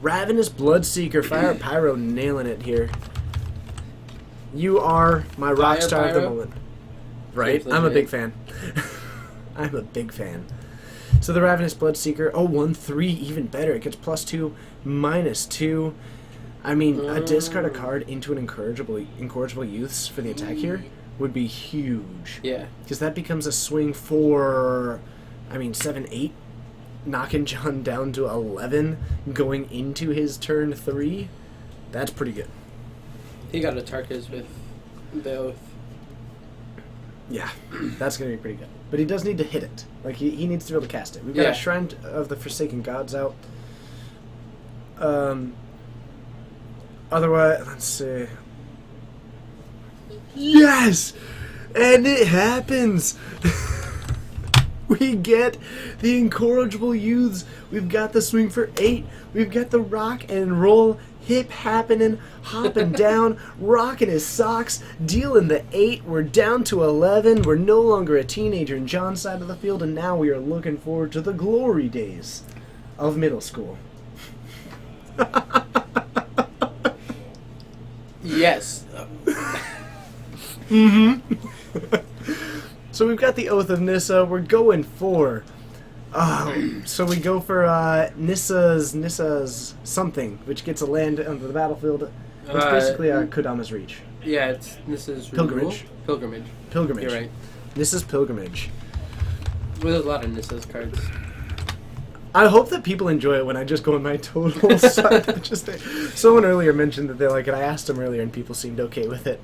Ravenous Bloodseeker, Fire Pyro nailing it here. You are my rock Fire star of the Pyro? moment. Right? Seems I'm a legit. big fan. I'm a big fan. So the Ravenous Bloodseeker, 1/3, even better. It gets +2, -2. I mean, a discard a card into an incorrigible youths for the attack here would be huge. Yeah. Because that becomes a swing for, 7/8, knocking John down to 11, going into his turn 3. That's pretty good. He got a Tarkus with the Oath. Yeah, that's going to be pretty good. But he does need to hit it. Like, he needs to be able to cast it. We've got Yeah. a Shrine of the Forsaken Gods out. Otherwise, let's see. Yes! And it happens! We get the Incorrigible Youths. We've got the Swing for 8. We've got the Rock and Roll. Hip happening, hopping down, rocking his socks, dealing the 8. We're down to 11. We're no longer a teenager in John's side of the field, and now we are looking forward to the glory days of middle school. Yes. So we've got the Oath of Nissa. We're going for... so we go for Nissa's something, which gets a land onto the battlefield. It's basically Kodama's Reach. Yeah, it's Nissa's Pilgrimage. Pilgrimage. Pilgrimage. You're right. Nissa's Pilgrimage. Well, there's a lot of Nissa's cards. I hope that people enjoy it when I just go in my total side. Someone earlier mentioned that they like it. I asked them earlier, and people seemed okay with it.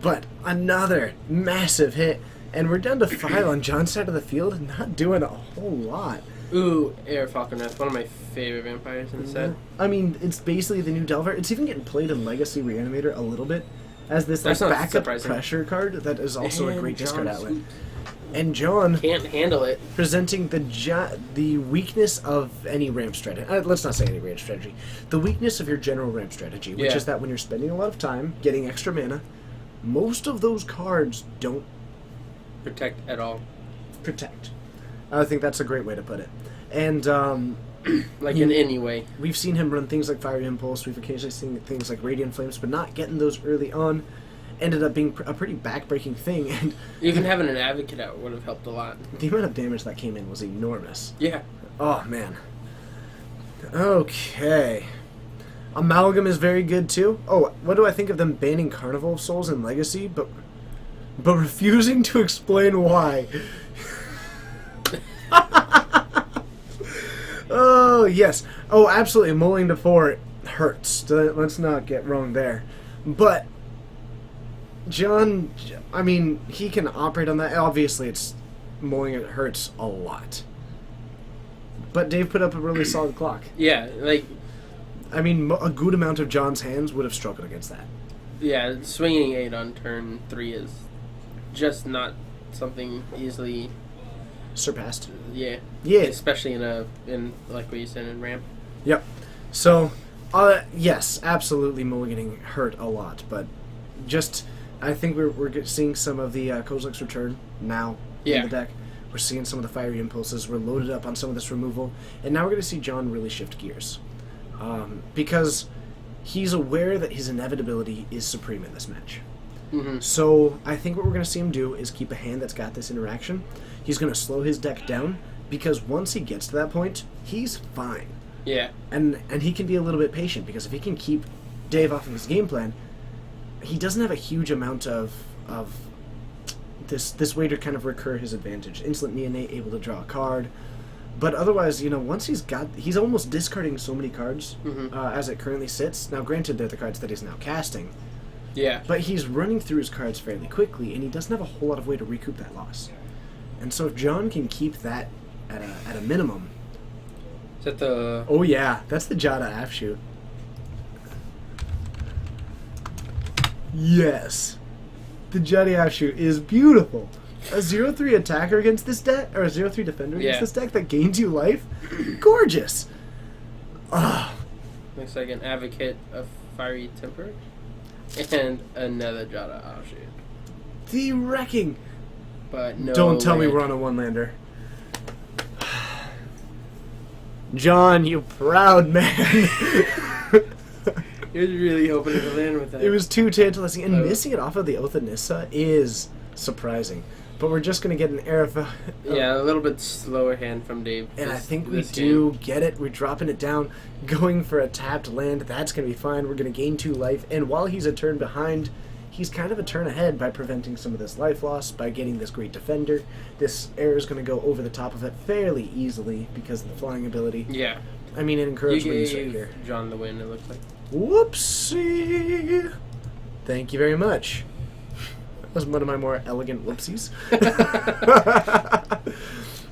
But another massive hit, and we're down to 5 on John's side of the field, not doing a whole lot. Ooh, Air Falconeth, one of my favorite vampires in the set. I mean, it's basically the new Delver. It's even getting played in Legacy Reanimator a little bit as this like That's not backup surprising. pressure card that is also a And great discard John's outlet. And John Can't handle it. presenting the weakness of any ramp strategy. Let's not say any ramp strategy. The weakness of your general ramp strategy, which Yeah. is that when you're spending a lot of time getting extra mana, most of those cards don't Protect at all. protect. I think that's a great way to put it. And Like in any way. we've seen him run things like Fire Impulse. We've occasionally seen things like Radiant Flames, but not getting those early on ended up being a pretty backbreaking thing. And Even having an Advocate out would have helped a lot. the amount of damage that came in was enormous. Yeah. Oh, man. Okay. Amalgam is very good, too. Oh, what do I think of them banning Carnival of Souls in Legacy, but refusing to explain why? Oh, yes. Oh, absolutely. Mulling to 4 hurts. Let's not get wrong there. But John, I mean, he can operate on that. Obviously, it's mulling it hurts a lot. But Dave put up a really solid clock. Yeah, like, I mean, a good amount of John's hands would have struggled against that. yeah, swinging 8 on turn 3 is just not something easily, Surpassed. yeah. Yeah. Especially in like what you said, in ramp. Yep. So, yes, absolutely mulliganing hurt a lot, but just, I think we're seeing some of the Kozilek's return now in Yeah. the deck. We're seeing some of the fiery impulses. We're loaded up on some of this removal, and now we're going to see John really shift gears. Because he's aware that his inevitability is supreme in this match. Mm-hmm. So I think what we're going to see him do is keep a hand that's got this interaction. He's going to slow his deck down, because once he gets to that point, he's fine. Yeah. And he can be a little bit patient, because if he can keep Dave off of his game plan, he doesn't have a huge amount of this way to kind of recur his advantage. Insolent Neonate, able to draw a card. But otherwise, once he's almost discarding so many cards Mhm. as it currently sits. Now, granted, they're the cards that he's now casting, Yeah. but he's running through his cards fairly quickly, and he doesn't have a whole lot of way to recoup that loss. And so if John can keep that at a minimum... Is that the... Oh yeah, that's the Jada Afshoot. Yes. The Jada Afshoot is beautiful. A 0-3 attacker against this deck, or a 0-3 defender against Yeah. this deck that gains you life? Gorgeous! Ah, Looks like an Advocate of Fiery Temper. And another Jada offshoot. the wrecking! But no Don't tell me land. we're on a one-lander. John, you proud man! He was really hoping to land with that. It was too tantalizing, and Oh. missing it off of the Oath of Nissa is surprising. But we're just going to get an air of... Yeah, a little bit slower hand from Dave. And I this- think we this do game. get it. We're dropping it down, going for a tapped land. That's going to be fine. We're going to gain 2 life. And while he's a turn behind, he's kind of a turn ahead by preventing some of this life loss, by getting this great defender. This air is going to go over the top of it fairly easily because of the flying ability. Yeah. I mean, it You encouragements right gave here. John the win, it looked like. Whoopsie! Thank you very much. That was one of my more elegant whoopsies.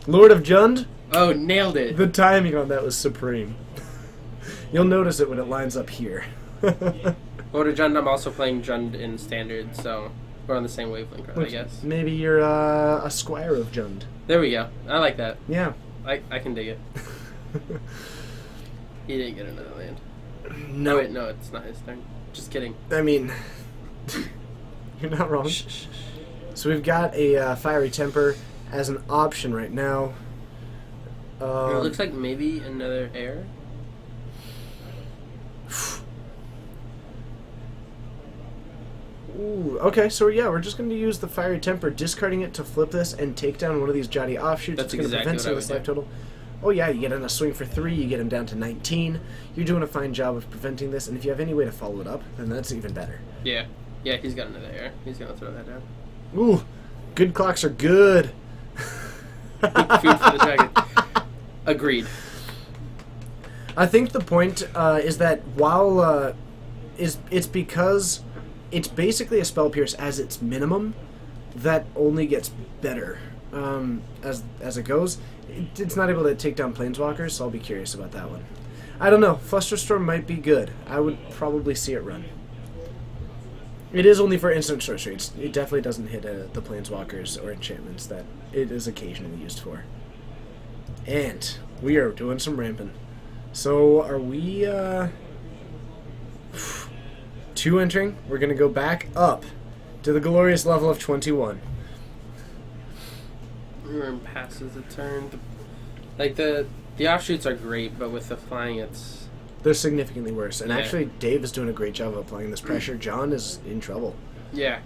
Lord of Jund, Oh, nailed it. the timing on that was supreme. You'll notice it when it lines up here. Lord of Jund, I'm also playing Jund in Standard, so we're on the same wavelength, I guess. Maybe you're a squire of Jund. There we go. I like that. Yeah. I can dig it. He didn't get another land. No, Oh, wait, no, it's not his turn. Just kidding. I mean, you're not wrong. Shh, shh, shh. So we've got a Fiery Temper as an option right now. It looks like maybe another air. Ooh, okay, so yeah, we're just going to use the Fiery Temper, discarding it to flip this and take down one of these Jotty offshoots. That's It's going to exactly prevent some what of this I would life total. Oh yeah, you get in a swing for 3, you get him down to 19. You're doing a fine job of preventing this, and if you have any way to follow it up, then that's even better. Yeah. Yeah, he's got another air. He's going to throw that down. Ooh, good clocks are good. Food for the dragon. Agreed. I think the point is that while it's because it's basically a Spell Pierce as its minimum that only gets better as it goes. It's not able to take down Planeswalkers, so I'll be curious about that one. I don't know. Flusterstorm might be good. I would probably see it run. It is only for instant sorcery. It definitely doesn't hit the Planeswalkers or enchantments that it is occasionally used for. And we are doing some ramping. So are we 2 entering? We're going to go back up to the glorious level of 21. Urn passes a turn. Like, the offshoots are great, but with the flying, it's... They're significantly worse. And Yeah. actually, Dave is doing a great job of applying this pressure. John is in trouble. Yeah.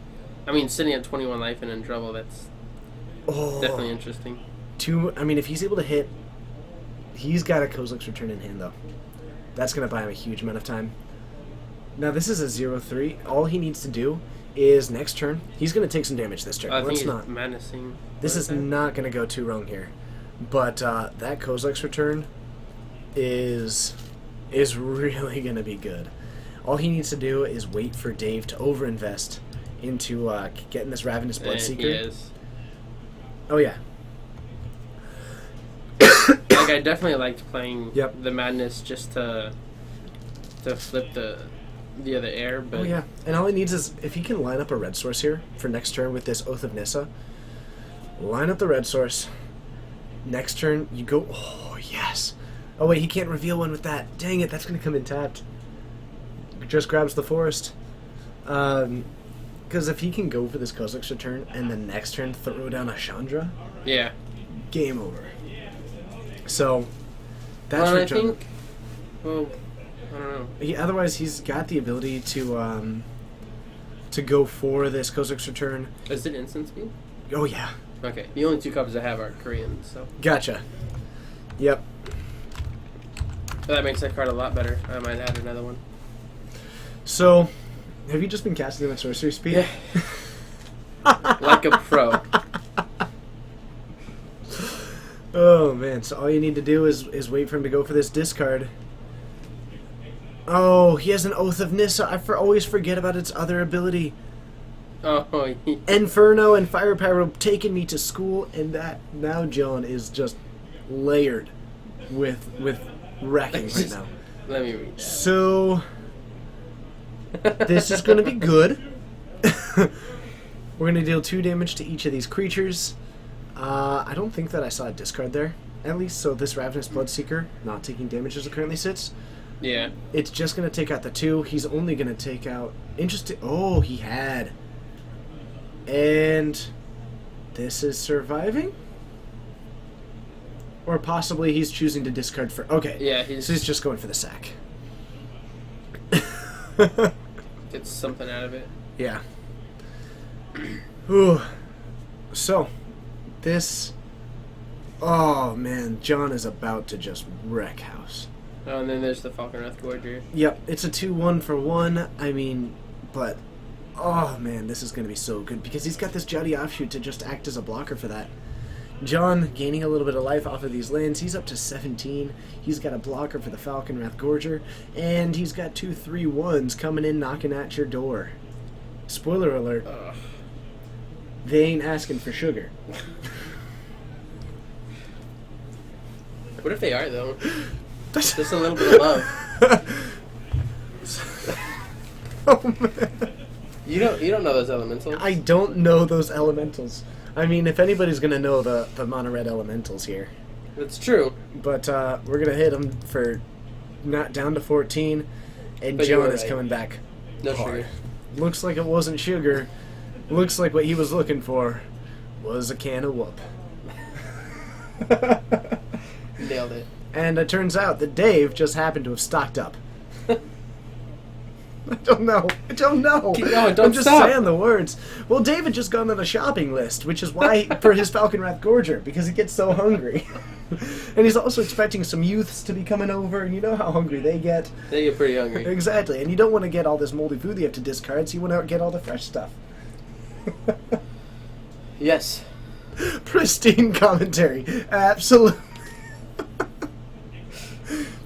I mean, sitting at 21 life and in trouble, that's Oh, definitely interesting. I mean, if he's able to hit... He's got a Kozilek's Return in hand, though. That's going to buy him a huge amount of time. Now, this is a 0-3. All he needs to do is next turn. He's going to take some damage this turn. I think Let's he's not. menacing. This is not going to go too wrong here. But that Kozilek's Return is really going to be good. All he needs to do is wait for Dave to overinvest into getting this Ravenous And Bloodseeker. he is. Oh, yeah. Like, I definitely liked playing Yep. the Madness just to flip the other air, but Oh, yeah. And all he needs is, if he can line up a red source here for next turn with this Oath of Nissa, line up the red source. Next turn, you go... Oh, yes. Oh, wait, he can't reveal one with that. Dang it, that's going to come in tapped. Just grabs the forest. Because if he can go for this Kozilek's Return and then next turn throw down a Chandra, yeah. game over. So, that's Well, for I John. think... Well, I don't know. Otherwise, he's got the ability to go for this Kozilek's Return. Is it instant speed? Oh, yeah. Okay. The only 2 copies I have are Korean, so... Gotcha. Yep. So that makes that card a lot better. I might add another one. So, have you just been casting them at sorcery speed? Yeah. Like a pro. Oh man, so all you need to do is wait for him to go for this discard. Oh, he has an Oath of Nissa. I always forget about its other ability. Oh, Inferno and Firepower have taken me to school, and that now John is just layered with wrecking right now. let me read that. So this is going to be good. We're going to deal 2 damage to each of these creatures. I don't think that I saw a discard there, at least. So this Ravenous Bloodseeker not taking damage as it currently sits. Yeah. It's just going to take out the 2. He's only going to take out... Interesting. Oh, he had. And this is surviving? Or possibly he's choosing to discard for... Okay. Yeah, So he's just going for the sack. Get something out of it. Yeah. Ooh. So, this... Oh, man. John is about to just wreck house. Oh, and then there's the Falconwrath Gorger. Yep, it's a 2-1 for 1. I mean, but... Oh, man, this is going to be so good because he's got this Jowdy Offshoot to just act as a blocker for that. John gaining a little bit of life off of these lands. He's up to 17. He's got a blocker for the Falconwrath Gorger. And he's got 2 3/1s coming in knocking at your door. Spoiler alert. Ugh. They ain't asking for sugar. What if they are, though? Just a little bit of love. Oh, man. You don't know those elementals? I don't know those elementals. I mean, if anybody's going to know the mono red elementals here. That's true. But we're going to hit him for not down to 14. And But you John were is right. coming back No hard. sugar. Looks like it wasn't sugar. Looks like what he was looking for was a can of whoop. Nailed it. And it turns out that Dave just happened to have stocked up. I don't know. Keep going, don't I'm just stop. saying the words. Well, Dave had just gone on a shopping list, which is why for his Falconwrath Gorger, because he gets so hungry. And he's also expecting some youths to be coming over, and you know how hungry they get. They get pretty hungry. Exactly. And you don't want to get all this moldy food you have to discard, so you want to get all the fresh stuff. Yes. Pristine commentary. Absolutely.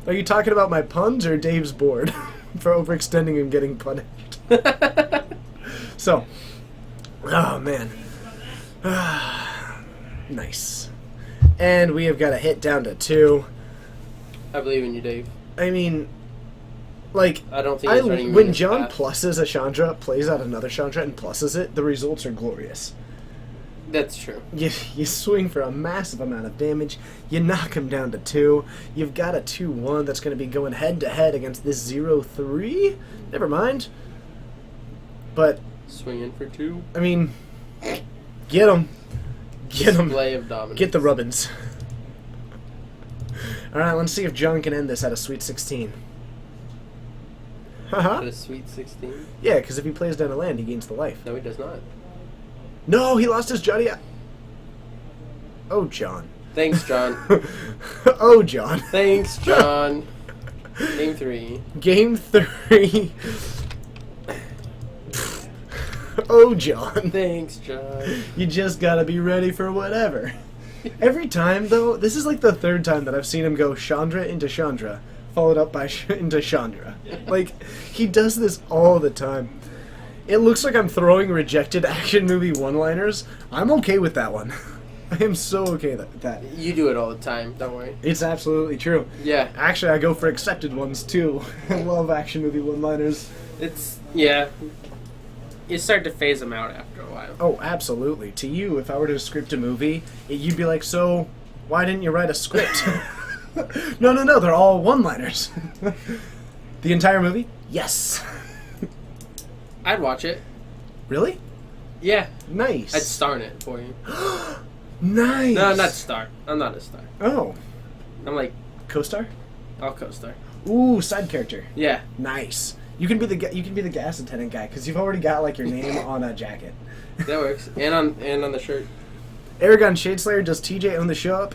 Are you talking about my puns or Dave's board for overextending and getting punished? So, oh man. Nice. And we have got a hit down to 2. I believe in you, Dave. I mean, like, I don't think he's running when this John path. pluses a Chandra, plays out another Chandra, and pluses it, the results are glorious. That's true. You swing for a massive amount of damage. You knock him down to 2. You've got a 2-1 that's going to be going head-to-head against this 0-3. Never mind. But, Swinging for 2. I mean, get him. Get him. Display of dominance. Get the rubbins. Alright, let's see if John can end this at a Sweet 16. At Haha. a sweet 16. Yeah, because if he plays down a land, he gains the life. No, he does not. No, he lost his Jowdy. Oh, John. Thanks, John. Oh, John. Thanks, John. Game 3. Game 3. Oh, John. Thanks, John. You just gotta be ready for whatever. Every time, though, this is like the 3rd time that I've seen him go Chandra into Chandra, followed up by into Chandra. Like, he does this all the time. It looks like I'm throwing rejected action movie one-liners. I'm okay with that one. I am so okay with that. You do it all the time. Don't worry. It's absolutely true. Yeah. Actually, I go for accepted ones, too. I love action movie one-liners. It's... Yeah. You start to phase them out after a while. Oh, absolutely. To you, if I were to script a movie, you'd be like, so, why didn't you write a script? No, they're all one-liners. The entire movie? Yes. I'd watch it. Really? Yeah. Nice. I'd star in it for you. Nice. No, not star. I'm not a star. Oh, I'm like, co-star? I'll co-star. Ooh, side character. Yeah. Nice. You can be the gas attendant guy because you've already got like your name on a jacket. That works. And on the shirt. Aragon Shadeslayer, does TJ own the show up?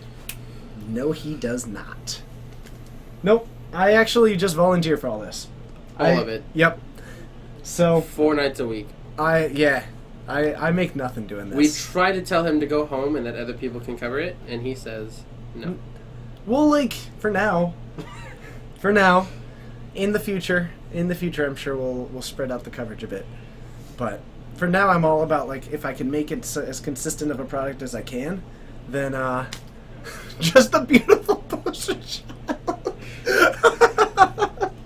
No, he does not. Nope. I actually just volunteer for all this. All of it. Yep. So 4 nights a week. I make nothing doing this. We try to tell him to go home and that other people can cover it, and he says, No. Well, like for now, for now, in the future, I'm sure we'll spread out the coverage a bit. But for now, I'm all about like if I can make it as consistent of a product as I can, then just a beautiful poster child.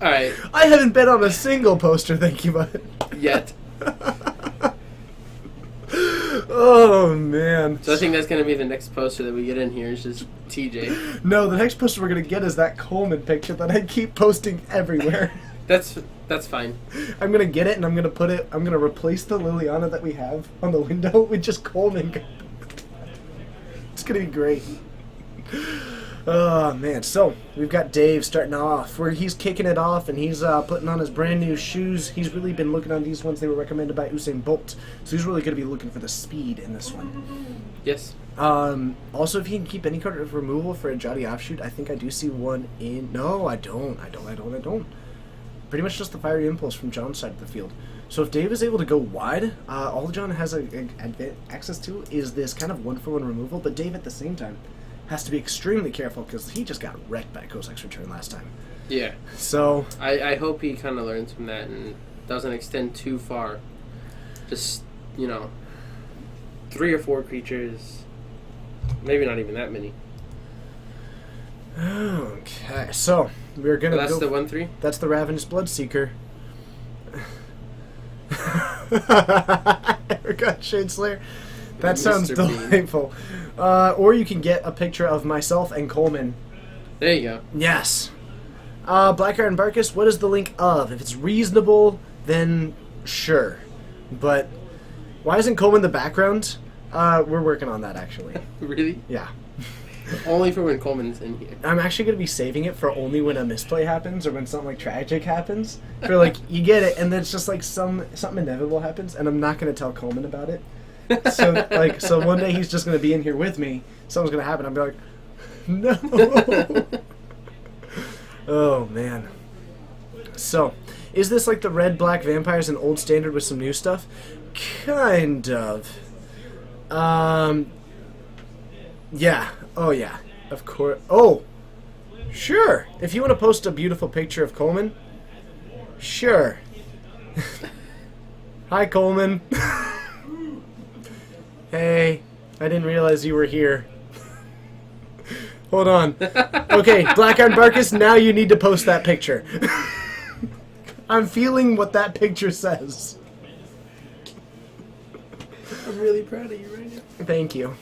All right. I haven't been on a single poster, thank you, bud. Yet. Oh man. So I think that's gonna be the next poster that we get in here. Is just TJ. No, the next poster we're gonna get is that Coleman picture that I keep posting everywhere. That's fine. I'm gonna get it and I'm gonna replace the Liliana that we have on the window with just Coleman. It's gonna be great. Oh man, so we've got Dave starting off where he's kicking it off and he's putting on his brand new shoes. He's really been looking on these ones. They were recommended by Usain Bolt, so he's really going to be looking for the speed in this one. Yes. Also, if he can keep any card of removal for a Jotty offshoot, I think I do see one in. No, I don't. Pretty much just the Fiery Impulse from John's side of the field. So if Dave is able to go wide, all John has access to is this kind of 1-for-1 removal, but Dave at the same time has to be extremely careful because he just got wrecked by Kozak's return last time. Yeah. So I hope he kind of learns from that and doesn't extend too far. Just, 3 or 4 creatures. Maybe not even that many. Okay, so we're gonna That's go. the 1/3. That's the Ravenous Bloodseeker. I forgot Shadeslayer. That sounds Mr. Bean. delightful. Or you can get a picture of myself and Coleman. There you go. Yes. Black Iron Barkus, what is the link of? If it's reasonable, then sure. But why isn't Coleman the background? We're working on that, actually. Really? Yeah. Only for when Coleman's in here. I'm actually going to be saving it for only when a misplay happens or when something like tragic happens. For like, you get it, and then it's just like something inevitable happens, and I'm not going to tell Coleman about it. So one day he's just going to be in here with me, something's going to happen, I'll be like, no. Oh, man. So, is this like the red-black vampires in old standard with some new stuff? Kind of. Yeah. Oh, yeah. Of course. Oh! Sure! If you want to post a beautiful picture of Coleman, sure. Hi, Coleman. Hey, I didn't realize you were here. Hold on. Okay, Black Iron Barkus, now you need to post that picture. I'm feeling what that picture says. I'm really proud of you right now. Thank you.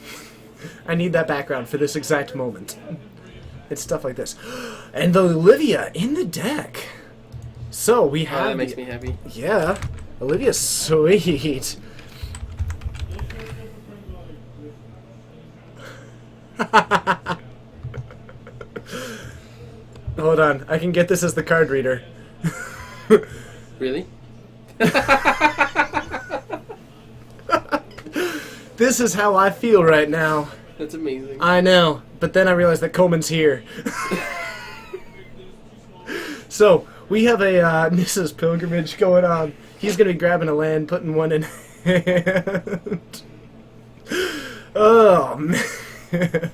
I need that background for this exact moment. It's stuff like this. And the Olivia in the deck. So we have... that makes me happy. Yeah. Olivia's sweet. Hold on. I can get this as the card reader. Really? This is how I feel right now. That's amazing. I know, but then I realized that Coleman's here. So, we have a Nissa's Pilgrimage going on. He's going to be grabbing a land, putting one in hand. Oh, man.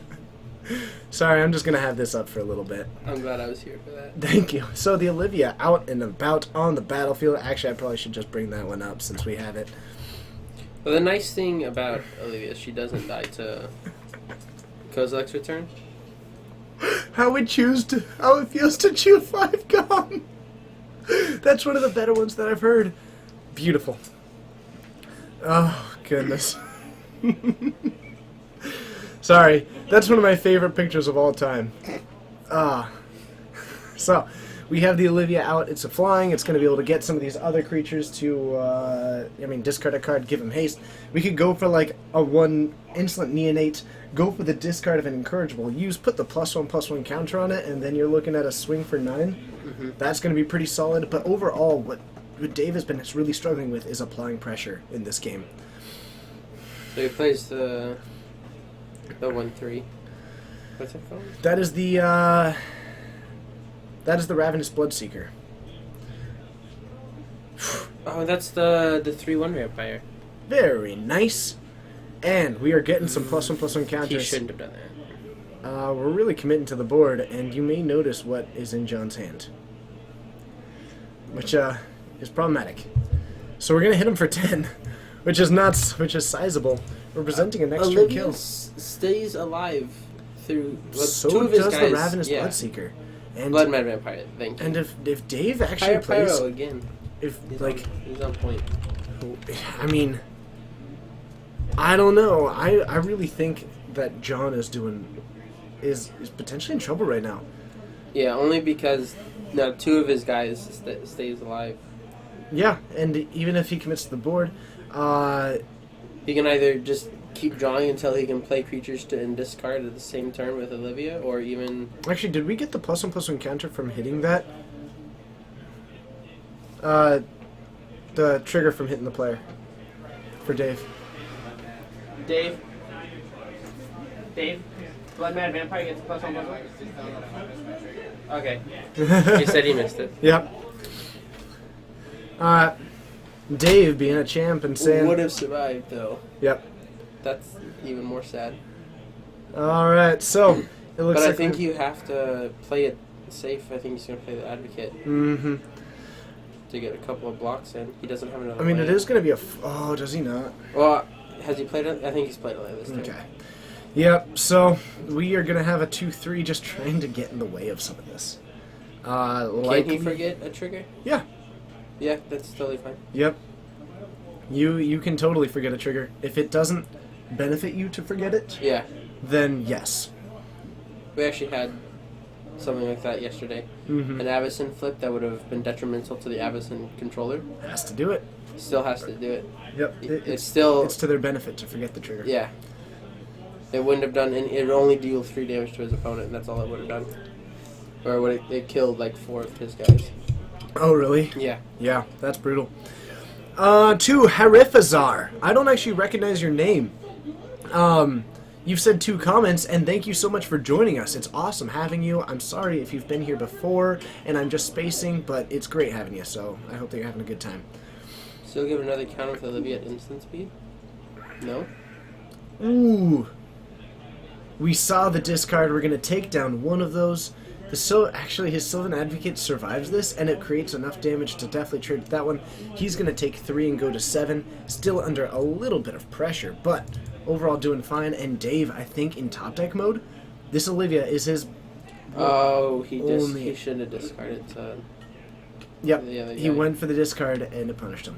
Sorry, I'm just going to have this up for a little bit. I'm glad I was here for that. Thank you. So, the Olivia out and about on the battlefield. Actually, I probably should just bring that one up since we have it. Well, the nice thing about Olivia is she doesn't die to Kozak's return. How it feels to chew 5 gum. That's one of the better ones that I've heard. Beautiful. Oh, goodness. Sorry. That's one of my favorite pictures of all time. So, we have the Olivia out. It's a flying. It's going to be able to get some of these other creatures to, discard a card, give them haste. We could go for, like, a 1 instant neonate, go for the discard of an incorrigible use, put the +1/+1 counter on it, and then you're looking at a swing for 9. Mm-hmm. That's going to be pretty solid. But overall, what Dave has been really struggling with is applying pressure in this game. So he plays the 1/3. What's it called? That is the Ravenous Bloodseeker. Oh, that's the 3/1 vampire. Very nice. And we are getting some +1/+1 counters. He shouldn't have done that. we're really committing to the board, and you may notice what is in John's hand, which is problematic. So we're gonna hit him for 10, which is nuts, which is sizable, representing an extra Olivia kill. stays alive through So two of his does guys. the Ravenous yeah. Bloodseeker, and Blood Mad Vampire. Thank you. and if Dave actually Pyro plays, Pyro again. if He's like, he's on point. I mean, I don't know. I really think that John is potentially in trouble right now. Yeah, only because now two of his guys stays alive. Yeah, and even if he commits to the board, He can either just keep drawing until he can play creatures to and discard at the same turn with Olivia, or even actually, did we get the +1/+1 counter from hitting that? The trigger from hitting the player for Dave. Dave. Blood Mad Vampire gets +1/+1. Okay. He said he missed it. Yep. Dave being a champ and saying, Would have survived though. "Yep." That's even more sad. All right, so it looks But like I think you have to play it safe. I think he's going to play the Advocate Mm-hmm. to get a couple of blocks in. He doesn't have another. I mean, it land. is going to be oh, does he not? Well, has he played it? I think he's played it like this time. Okay. Yep. So we are going to have a 2/3 just trying to get in the way of some of this. Can he forget a trigger? Yeah. Yeah, that's totally fine. Yep. You can totally forget a trigger if it doesn't benefit you to forget it. Yeah, Then yes. we actually had something like that yesterday. Mm-hmm. An Avacyn flip that would have been detrimental to the Avacyn controller. Has to do it. Still has to do it. Yep. It's still It's to their benefit to forget the trigger. yeah. It wouldn't have done. It would only deal 3 damage to his opponent, and that's all it would have done. Or would it killed like 4 of his guys. Oh really? Yeah. Yeah, that's brutal. To Harifazar. I don't actually recognize your name. You've said 2 comments, and thank you so much for joining us. It's awesome having you. I'm sorry if you've been here before, and I'm just spacing, but it's great having you, so I hope that you're having a good time. Still give another counter with Olivia at instant speed? No? Ooh. We saw the discard. We're going to take down one of those. Actually, his Sylvan Advocate survives this, and it creates enough damage to definitely trade that one. He's going to take 3 and go to 7. Still under a little bit of pressure, but overall doing fine. And Dave, I think, in top deck mode, this Olivia is his... Oh, he Only- shouldn't have discarded. Yep, The other he guy. went for the discard, and it punished him.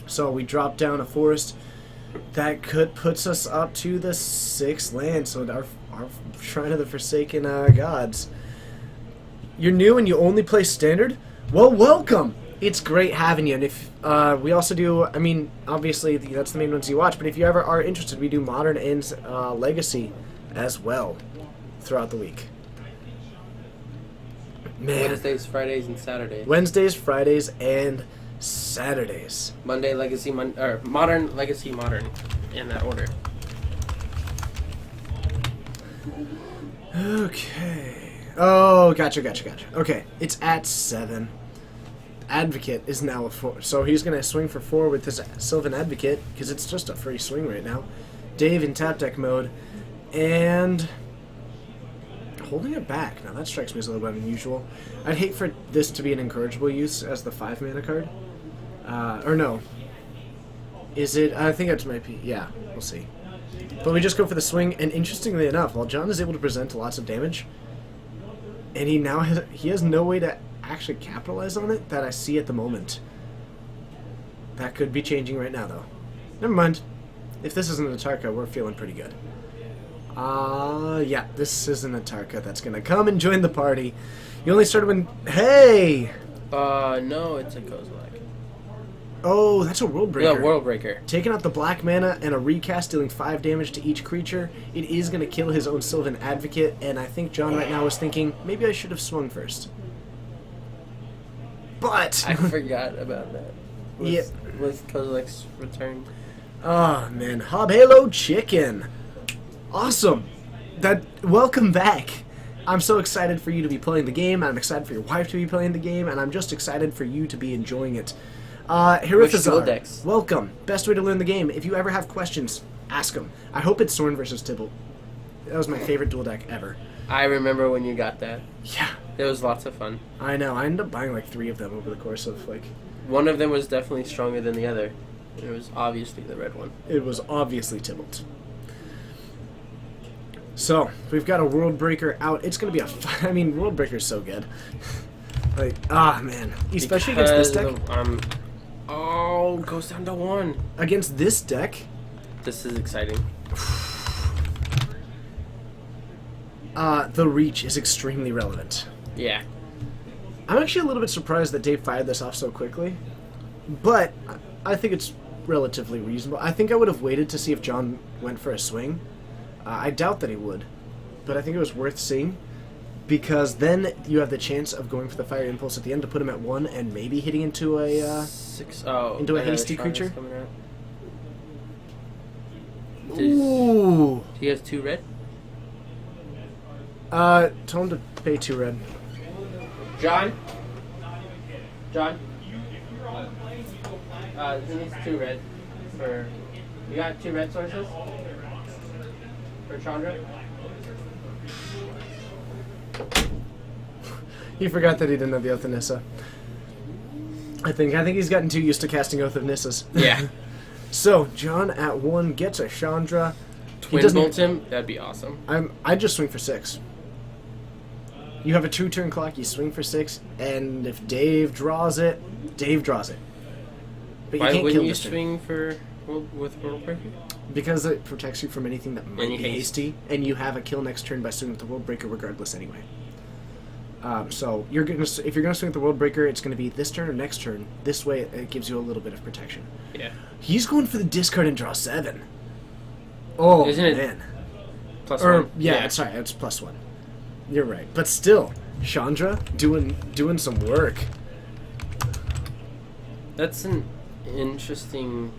So we dropped down a forest. That puts us up to the 6th land, so our Shrine of the Forsaken Gods. You're new and you only play Standard? Well, welcome! It's great having you, and if we also do, I mean, obviously that's the main ones you watch, but if you ever are interested, we do Modern and Legacy as well throughout the week. Man. Wednesdays, Fridays, and Saturdays. Wednesdays, Fridays, and Saturdays. Monday, Legacy, or Modern, Legacy, Modern, in that order. Okay. Oh, gotcha. Okay, it's at 7. Advocate is now a 4, so he's gonna swing for 4 with his Sylvan Advocate because it's just a free swing right now. Dave in tap deck mode, and holding it back. Now that strikes me as a little bit unusual. I'd hate for this to be an incorrigible use as the 5 mana card. Or no. Is it? I think it might be. Yeah, we'll see. But we just go for the swing, and interestingly enough, while John is able to present lots of damage, and he has no way to actually capitalize on it that I see at the moment. That could be changing right now, though. Never mind. If this isn't a Tarka, we're feeling pretty good. Yeah, this isn't a Tarka that's gonna come and join the party. You only started when... Hey! No, it's a Kozilek. Oh, that's a World Breaker. No, World Breaker. Taking out the black mana and a recast dealing 5 damage to each creature, it is going to kill his own Sylvan Advocate, and I think John right now is thinking, maybe I should have swung first. But... I forgot about that. Yeah. With Kozilek's return. Oh, man. Hob Halo Chicken. Awesome. Welcome back. I'm so excited for you to be playing the game, I'm excited for your wife to be playing the game, and I'm just excited for you to be enjoying it. Hirifazar, decks? welcome. Best way to learn the game. If you ever have questions, ask them. I hope it's Sorn versus Tibble. That was my favorite dual deck ever. I remember when you got that. Yeah, It was lots of fun. I know. I ended up buying like 3 of them over the course of like. One of them was definitely stronger than the other. It was obviously the red one. It was obviously Tybalt. So we've got a World Breaker out. It's gonna be a. I mean, World Breaker's so good. Like man, especially against this deck. Oh, goes down to 1. Against this deck, This is exciting. the reach is extremely relevant. Yeah. I'm actually a little bit surprised that Dave fired this off so quickly, but I think it's relatively reasonable. I think I would have waited to see if John went for a swing. I doubt that he would, but I think it was worth seeing, because then you have the chance of going for the fire impulse at the end to put him at 1 and maybe hitting into a into a hasty creature. Ooh. He has 2 red. Tell him to pay 2 red. John. He needs 2 red for. You got 2 red sources for Chandra. He forgot that he didn't have the Oath of Nissa. I think he's gotten too used to casting Oath of Nissas. Yeah. So John at 1 gets a Chandra. Twin bolt him. That'd be awesome. I just swing for 6. You have a 2-turn clock. You swing for 6, and if Dave draws it, Dave draws it. But Why you can't wouldn't kill you this turn. swing for with World Breaker? Because it protects you from anything that might Any be haste. hasty, and you have a kill next turn by swinging with the World Breaker regardless anyway. So you're gonna, if you're gonna swing with the World Breaker, it's gonna be this turn or next turn. This way, it gives you a little bit of protection. Yeah. He's going for the discard and draw 7. Oh Isn't it man! +1. Yeah, sorry, it's +1. You're right, but still, Chandra doing some work. That's an interesting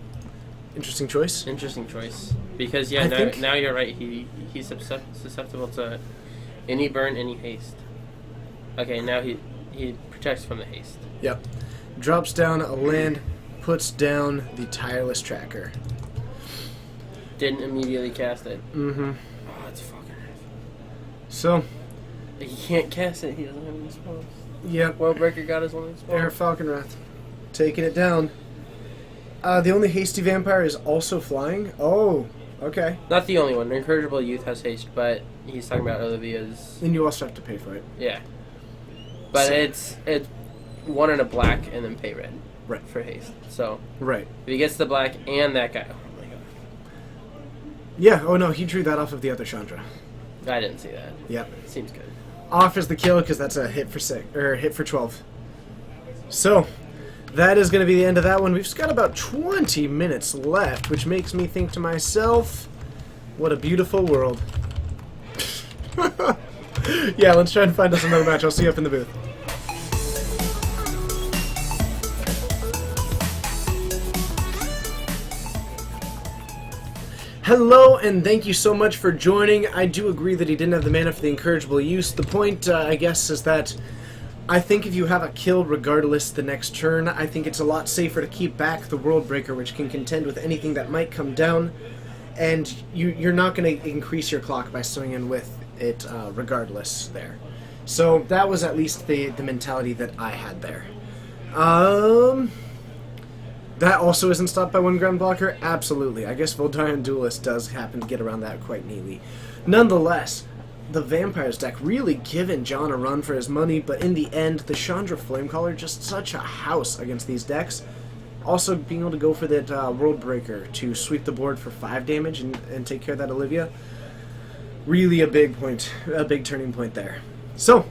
Interesting choice. choice because yeah, I think- now you're right. He's susceptible to any burn, any haste. Okay, now he protects from the haste. Yep. Drops down a land, puts down the Tireless Tracker. Didn't immediately cast it. Mm-hmm. Oh, it's fucking. So, He can't cast it. He doesn't have any spells. yep. World Breaker got his only spell. Air Falconwrath. Taking it down. The only hasty vampire is also flying. Oh, okay. Not the only one. Incorrigible Youth has haste, but he's talking about Olivia's. Then you also have to pay for it. Yeah. But So- it's 1 and a black and then pay red. Right. For haste. So Right. if he gets the black and that guy, oh my god, Yeah, oh no, he drew that off of the other Chandra. I didn't see that. Yep. Seems good. Off is the kill because that's a hit for 6 or hit for 12. So, that is going to be the end of that one. We've just got about 20 minutes left, which makes me think to myself, what a beautiful world. Yeah, let's try and find us another match. I'll see you up in the booth. Hello, and thank you so much for joining. I do agree that he didn't have the mana for the Incorrigible Use. The point, I guess, is that I think if you have a kill regardless the next turn, I think it's a lot safer to keep back the World Breaker, which can contend with anything that might come down, and you're not going to increase your clock by swinging with it regardless there. So that was at least the mentality that I had there. That also isn't stopped by 1 ground blocker? Absolutely. I guess Voldaren Duelist does happen to get around that quite neatly. Nonetheless, the Vampires deck really giving John a run for his money, but in the end, the Chandra Flamecaller just such a house against these decks. Also, being able to go for that World Breaker to sweep the board for 5 damage and take care of that Olivia. Really a big turning point there. So,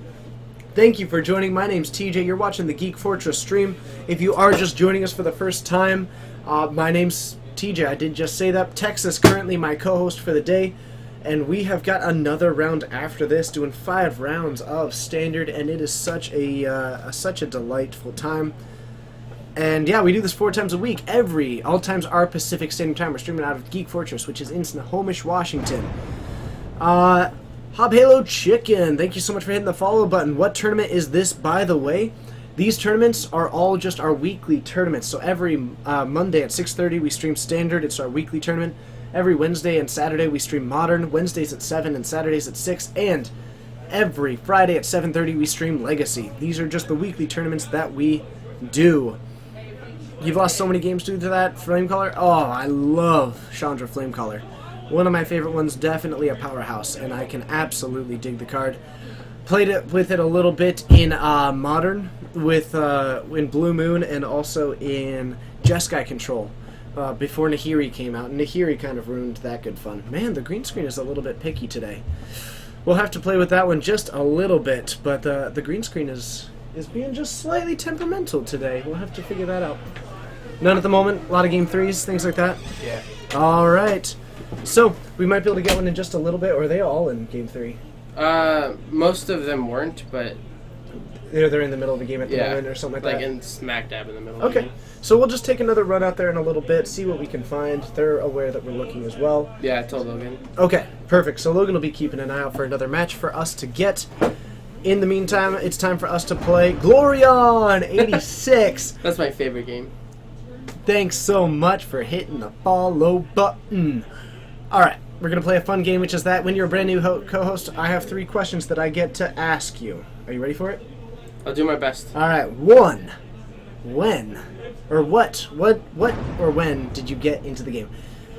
thank you for joining. My name's TJ. You're watching the Geek Fortress stream. If you are just joining us for the first time, my name's TJ. I did just say that. Texas currently my co-host for the day, and we have got another round after this, doing 5 rounds of Standard, and it is such a delightful time. And yeah, we do this 4 times a week. All times are Pacific Standard Time. We're streaming out of Geek Fortress, which is in Snohomish, Washington. Hob Halo Chicken, thank you so much for hitting the follow button. What tournament is this, by the way? These tournaments are all just our weekly tournaments. So every Monday at 6:30 we stream Standard. It's our weekly tournament. Every Wednesday and Saturday we stream Modern. Wednesdays at 7 and Saturdays at 6. And every Friday at 7:30 we stream Legacy. These are just the weekly tournaments that we do. You've lost so many games due to that Flamecaller. Oh, I love Chandra Flamecaller. One of my favorite ones, definitely a powerhouse, and I can absolutely dig the card. Played it with it a little bit in Modern, with in Blue Moon, and also in Jeskai Control before Nahiri came out. And Nahiri kind of ruined that good fun. Man, the green screen is a little bit picky today. We'll have to play with that one just a little bit, but the green screen is being just slightly temperamental today. We'll have to figure that out. None at the moment. A lot of game 3s, things like that. Yeah. All right. So we might be able to get one in just a little bit, or are they all in game 3? Most of them weren't, but They're in the middle of the game at the moment or something like that. in smack dab in the middle. Of the Okay, game. so we'll just take another run out there in a little bit, see what we can find. They're aware that we're looking as well. Yeah, I told Logan. Okay, perfect. So Logan will be keeping an eye out for another match for us to get. In the meantime, it's time for us to play Glorion 86. That's my favorite game. Thanks so much for hitting the follow button. All right, we're going to play a fun game, which is that when you're a brand new co-host, I have 3 questions that I get to ask you. Are you ready for it? I'll do my best. All right, 1. When or what or when did you get into the game?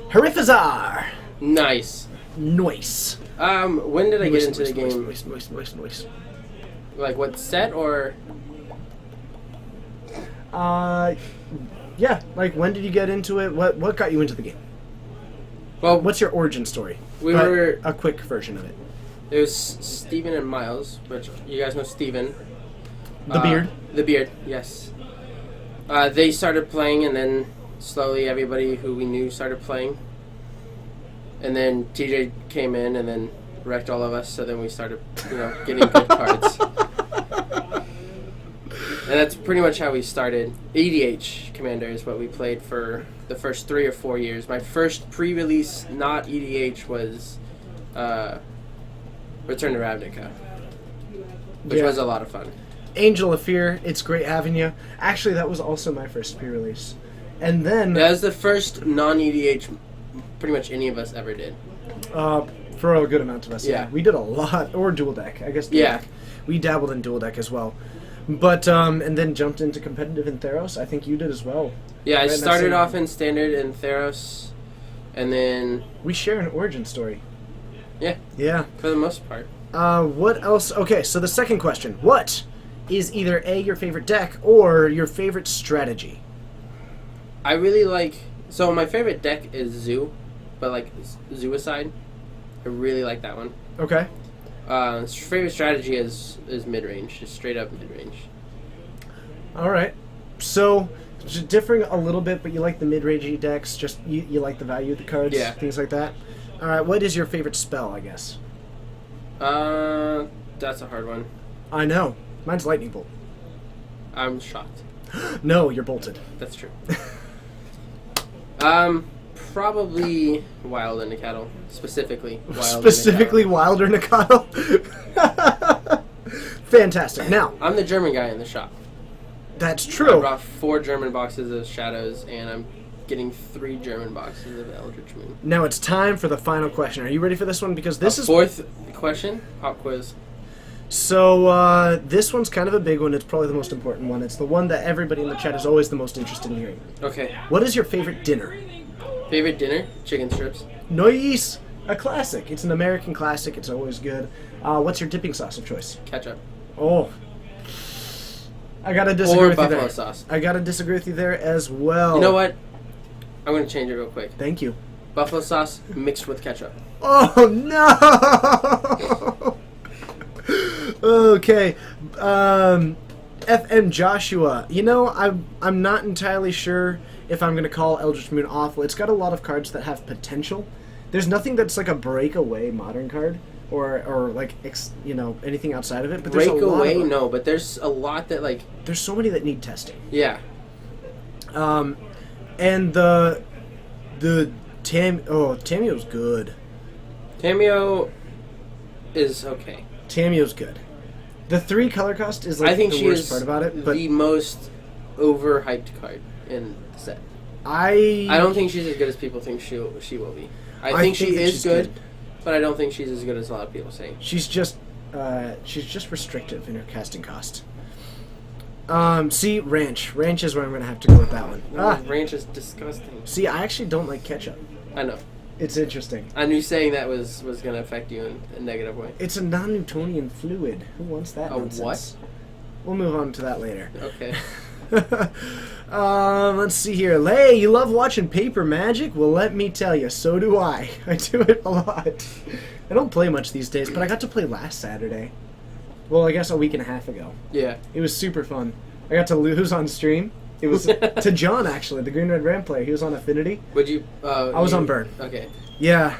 Harifazar. Nice. Noise. When did I get into the game? Noise. Like what set or? Yeah, like when did you get into it? What got you into the game? Well, What's your origin story? We But were- a quick version of it. it was Steven and Miles, which you guys know Steven. The beard. The beard, yes. They started playing, and then slowly everybody who we knew started playing. And then TJ came in and then wrecked all of us, so then we started, getting good cards. And that's pretty much how we started. EDH Commander is what we played for the first 3 or 4 years. My first pre-release, not EDH, was Return to Ravnica, which Yeah. was a lot of fun. Angel of Fear. It's great having you. Actually, that was also my first pre-release. And then That was the first non-EDH pretty much any of us ever did. for a good amount of us, Yeah. we did a lot, or dual deck. I guess. Dual Yeah. deck. We dabbled in dual deck as well. But and then jumped into competitive in Theros. I think you did as well. Yeah, I Right, that's started it. off in Standard in Theros, and then, We share an origin story. yeah, Yeah. for the most part. What else? Okay, so the second question. What is either A, your favorite deck, or your favorite strategy? I really like... So my favorite deck is Zoo, but like Zoicide. I really like that one. Okay. Favorite strategy is mid-range, just straight up mid-range. All right. So, just differing a little bit, but you like the mid-rangey decks, just you like the value of the cards, Yeah. things like that. All right, what is your favorite spell, I guess? That's a hard one. I know. Mine's Lightning Bolt. I'm shocked. No, you're bolted. That's true. Probably Wild in the Cattle. Specifically Wild Specifically in the Wilder Nikado. Fantastic. Now, I'm the German guy in the shop. that's I true. brought 4 German boxes of Shadows, and I'm getting 3 German boxes of Eldritch Moon. Now it's time for the final question. Are you ready for this one? Because this is... Fourth question, pop quiz. So, this one's kind of a big one. It's probably the most important one. It's the one that everybody in the chat is always the most interested in hearing. Okay. What is your favorite dinner? Favorite dinner? Chicken strips. Nice! A classic. It's an American classic. It's always good. What's your dipping sauce of choice? Ketchup. Oh. I gotta disagree Or with you buffalo there. sauce. I gotta disagree with you there as well. You know what? I'm going to change it real quick. Thank you. Buffalo sauce mixed with ketchup. Oh, no! Okay. FM Joshua. You know, I'm not entirely sure if I'm going to call Eldritch Moon awful. It's got a lot of cards that have potential. There's nothing that's like a breakaway modern card or like anything outside of it. But there's a lot Breakaway? of, No, but there's a lot that like... There's so many that need testing. Yeah. And the Tamio's good. Tamio is okay. Tamio's good. The 3 color cost is like I think the she worst is part about it, but the most overhyped card in the set. I I don't think she's as good as people think she will be. I think she that is she's good, but I don't think she's as good as a lot of people say. She's just restrictive in her casting cost. See, ranch. Ranch is where I'm gonna have to go with that one. Ranch is disgusting. See, I actually don't like ketchup. I know. It's interesting. I knew saying that was going to affect you in a negative way. It's a non-Newtonian fluid. Who wants that? A nonsense? what? We'll move on to that later. Okay. Let's see here. Hey, you love watching Paper Magic? Well, let me tell you, so do I. I do it a lot. I don't play much these days, but I got to play last Saturday. Well, I guess a week and a half ago. Yeah. It was super fun. I got to lose on stream. It was to John, actually, the Green Red Ram player. He was on Affinity. Would you? I was on Burn. Okay. Yeah.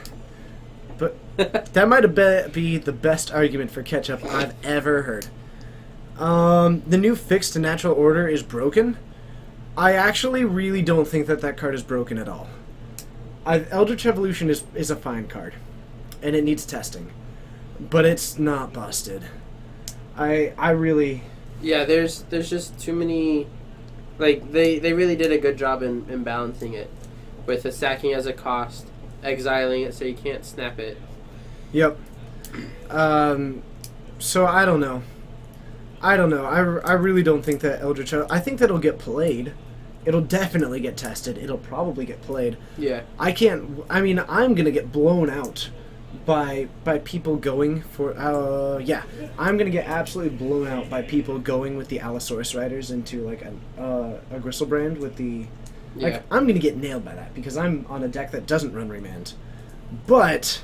But that might have be the best argument for ketchup I've ever heard. The new fix to Natural Order is broken. I actually really don't think that card is broken at all. Eldritch Evolution is a fine card, and it needs testing, but it's not busted. I really... Yeah, there's just too many... Like, they really did a good job in balancing it. With the sacking as a cost, exiling it so you can't snap it. Yep. So I don't know. I really don't think that Eldritch... I think that it'll get played. It'll definitely get tested. It'll probably get played. Yeah. I'm gonna get blown out by people going for I'm gonna get absolutely blown out by people going with the Allosaurus Riders into like a Gristlebrand with the I'm gonna get nailed by that because I'm on a deck that doesn't run Remand, but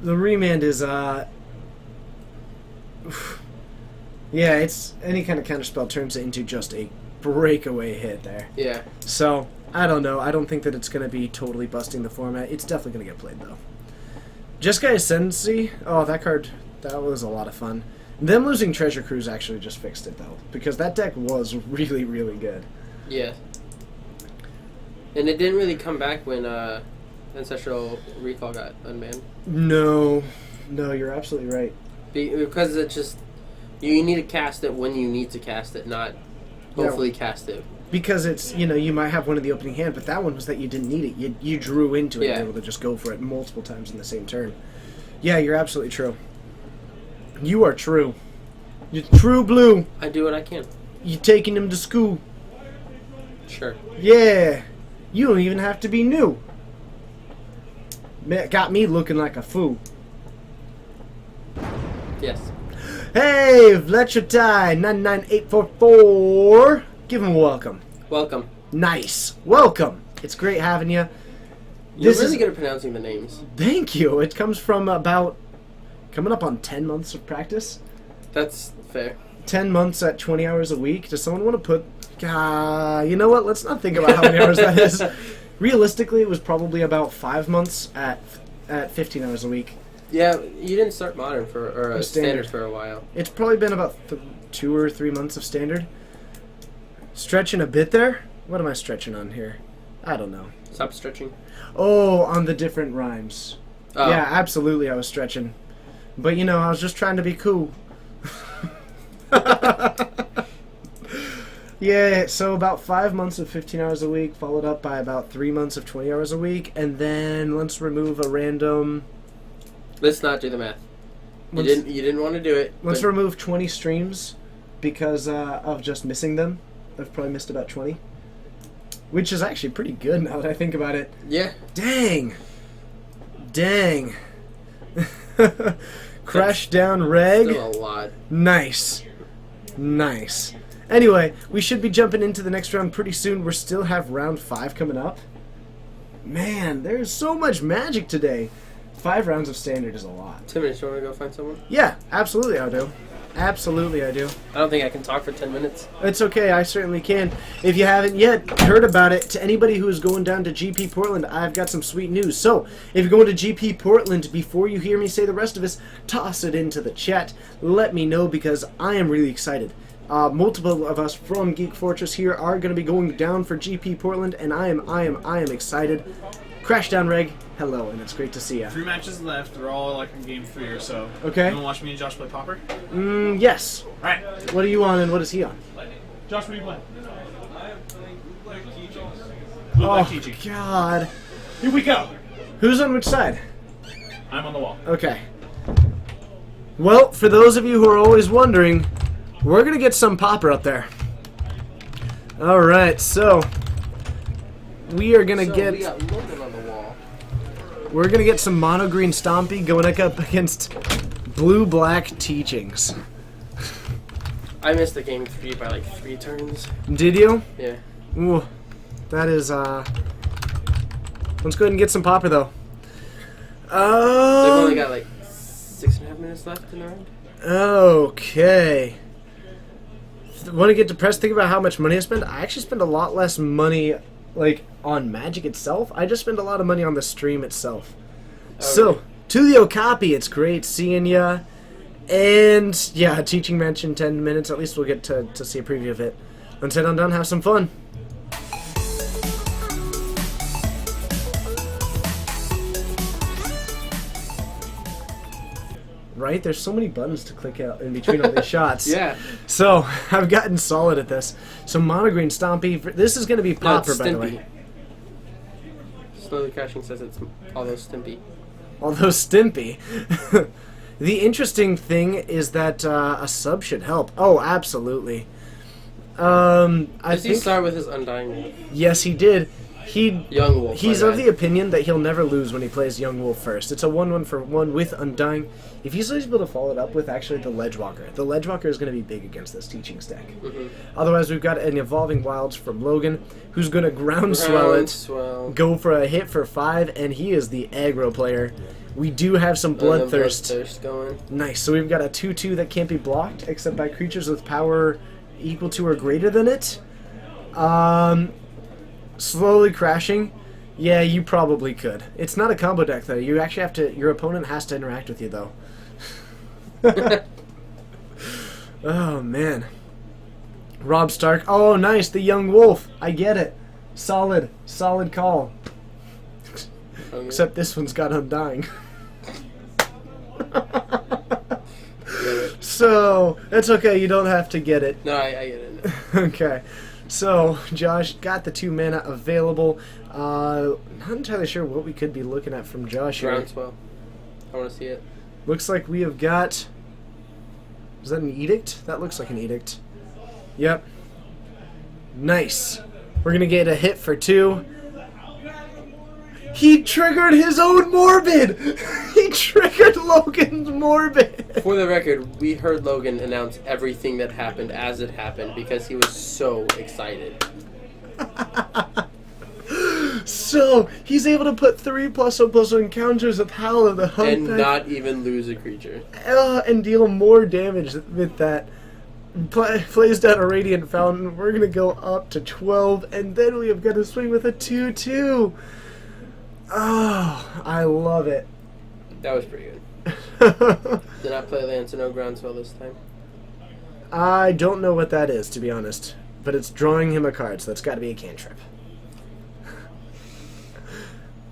the Remand is it's any kind of counterspell turns it into just a breakaway hit there. Yeah. So I don't know. I don't think that it's going to be totally busting the format. It's definitely going to get played, though. Jeskai Ascendancy. Oh, that card. That was a lot of fun. Them losing Treasure Cruise actually just fixed it, though. Because that deck was really, really good. Yeah. And it didn't really come back when Ancestral Recall got unbanned. No. No, you're absolutely right. Because it just... You need to cast it when you need to cast it, not hopefully cast it. Because it's, you might have one in the opening hand, but that one was that you didn't need it. You drew into it and were able to just go for it multiple times in the same turn. Yeah, you're absolutely true. You are true. You're true blue. I do what I can. You're taking him to school. Sure. Yeah. You don't even have to be new. Got me looking like a fool. Yes. Hey, Vlechatai 99844. Give him a welcome. Welcome. Nice. Welcome. It's great having you. You're really good at pronouncing the names. Thank you. It comes from coming up on 10 months of practice. That's fair. 10 months at 20 hours a week. Does someone want to put... you know what? Let's not think about how many hours that is. Realistically, it was probably about 5 months at 15 hours a week. Yeah, you didn't start Modern or Standard for a while. It's probably been about 2 or 3 months of Standard. Stretching a bit there? What am I stretching on here? I don't know. Stop stretching. Oh, on the different rhymes. Oh. Yeah, absolutely I was stretching. But, I was just trying to be cool. Yeah, so about 5 months of 15 hours a week, followed up by about 3 months of 20 hours a week, and then let's remove a random... Let's not do the math. You didn't want to do it. Let's remove 20 streams because of just missing them. I've probably missed about 20. Which is actually pretty good now that I think about it. Yeah. Dang. Crash down reg. Still a lot. Nice. Anyway, we should be jumping into the next round pretty soon. We still have round 5 coming up. Man, there's so much Magic today. 5 rounds of Standard is a lot. 10 minutes. You want to go find someone? Yeah, absolutely I do. Absolutely I do. I don't think I can talk for 10 minutes. It's okay, I certainly can. If you haven't yet heard about it, to anybody who is going down to GP Portland, I've got some sweet news. So, if you're going to GP Portland, before you hear me say the rest of us, toss it into the chat. Let me know because I am really excited. Multiple of us from Geek Fortress here are going to be going down for GP Portland, and I am excited. Crash down Reg, hello, and it's great to see you. 3 matches left. They're all like in game 3 or so. Okay. You want to watch me and Josh play Pauper? Yes. All right. What are you on and what is he on? Josh, what are you playing? Oh, God. Here we go. Who's on which side? I'm on the wall. Okay. Well, for those of you who are always wondering, we're gonna get some popper up there. Alright, so we are gonna So get we got Logan on the wall. we're gonna get some mono green Stompy going up against blue black Teachings. I missed the game 3 by like 3 turns. Did you? Yeah. Ooh. That is let's go ahead and get some popper though. They've only got like 6.5 minutes left in the round. Okay. Want to get depressed? Think about how much money I spend. I actually spend a lot less money, like on Magic itself. I just spend a lot of money on the stream itself. So, Okay. to the Okapi, it's great seeing ya. And yeah, teaching match in 10 minutes. At least we'll get to see a preview of it. Until I'm done, have some fun. Right? There's so many buttons to click out in between all these shots. Yeah. So, I've gotten solid at this. So, mono green Stompy. This is going to be No, popper, it's by the Stimpy. way. Slowly Crashing says it's all those Stimpy. Although Stimpy. The interesting thing is that a sub should help. Oh, absolutely. I Does he think start with his Undying Wolf? yes, he did. Young Wolf. He's my of bad. the opinion that he'll never lose when he plays Young Wolf first. It's a 1-1 for 1 with Undying. If he's able to follow it up with actually the Ledgewalker, the Ledgewalker is going to be big against this teaching stack. Mhm. Otherwise, we've got an Evolving Wilds from Logan, who's going to groundswell it, Groundswell. go for a hit for 5, and he is the aggro player. We do have some And then Bloodthirst. Bloodthirst going. Nice. So we've got a 2/2 that can't be blocked except by creatures with power equal to or greater than it. Slowly Crashing. Yeah, you probably could. It's not a combo deck though. You actually have to. Your opponent has to interact with you though. Oh man. Rob Stark. Oh, nice. The Young Wolf. I get it. Solid call. Okay. Except this one's got Undying. So, that's okay, you don't have to get it. No, I get it. now. Okay. So, Josh got the 2 mana available. Not entirely sure what we could be looking at from Josh here. Groundswell. I want to see it. Looks like we have got... Is that an Edict? That looks like an Edict. Yep. Nice. We're going to get a hit for 2. He triggered his own Morbid! He triggered Logan's Morbid! For the record, we heard Logan announce everything that happened as it happened because he was so excited. So, he's able to put 3+1/+1 counters with Howl of the Humpback. And not even lose a creature. And deal more damage with that. Plays down a Radiant Fountain. We're going to go up to 12, and then we have got to swing with a 2/2. Oh, I love it. That was pretty good. Did not play land, so no Groundswell this time. I don't know what that is, to be honest. But it's drawing him a card, so that's got to be a cantrip.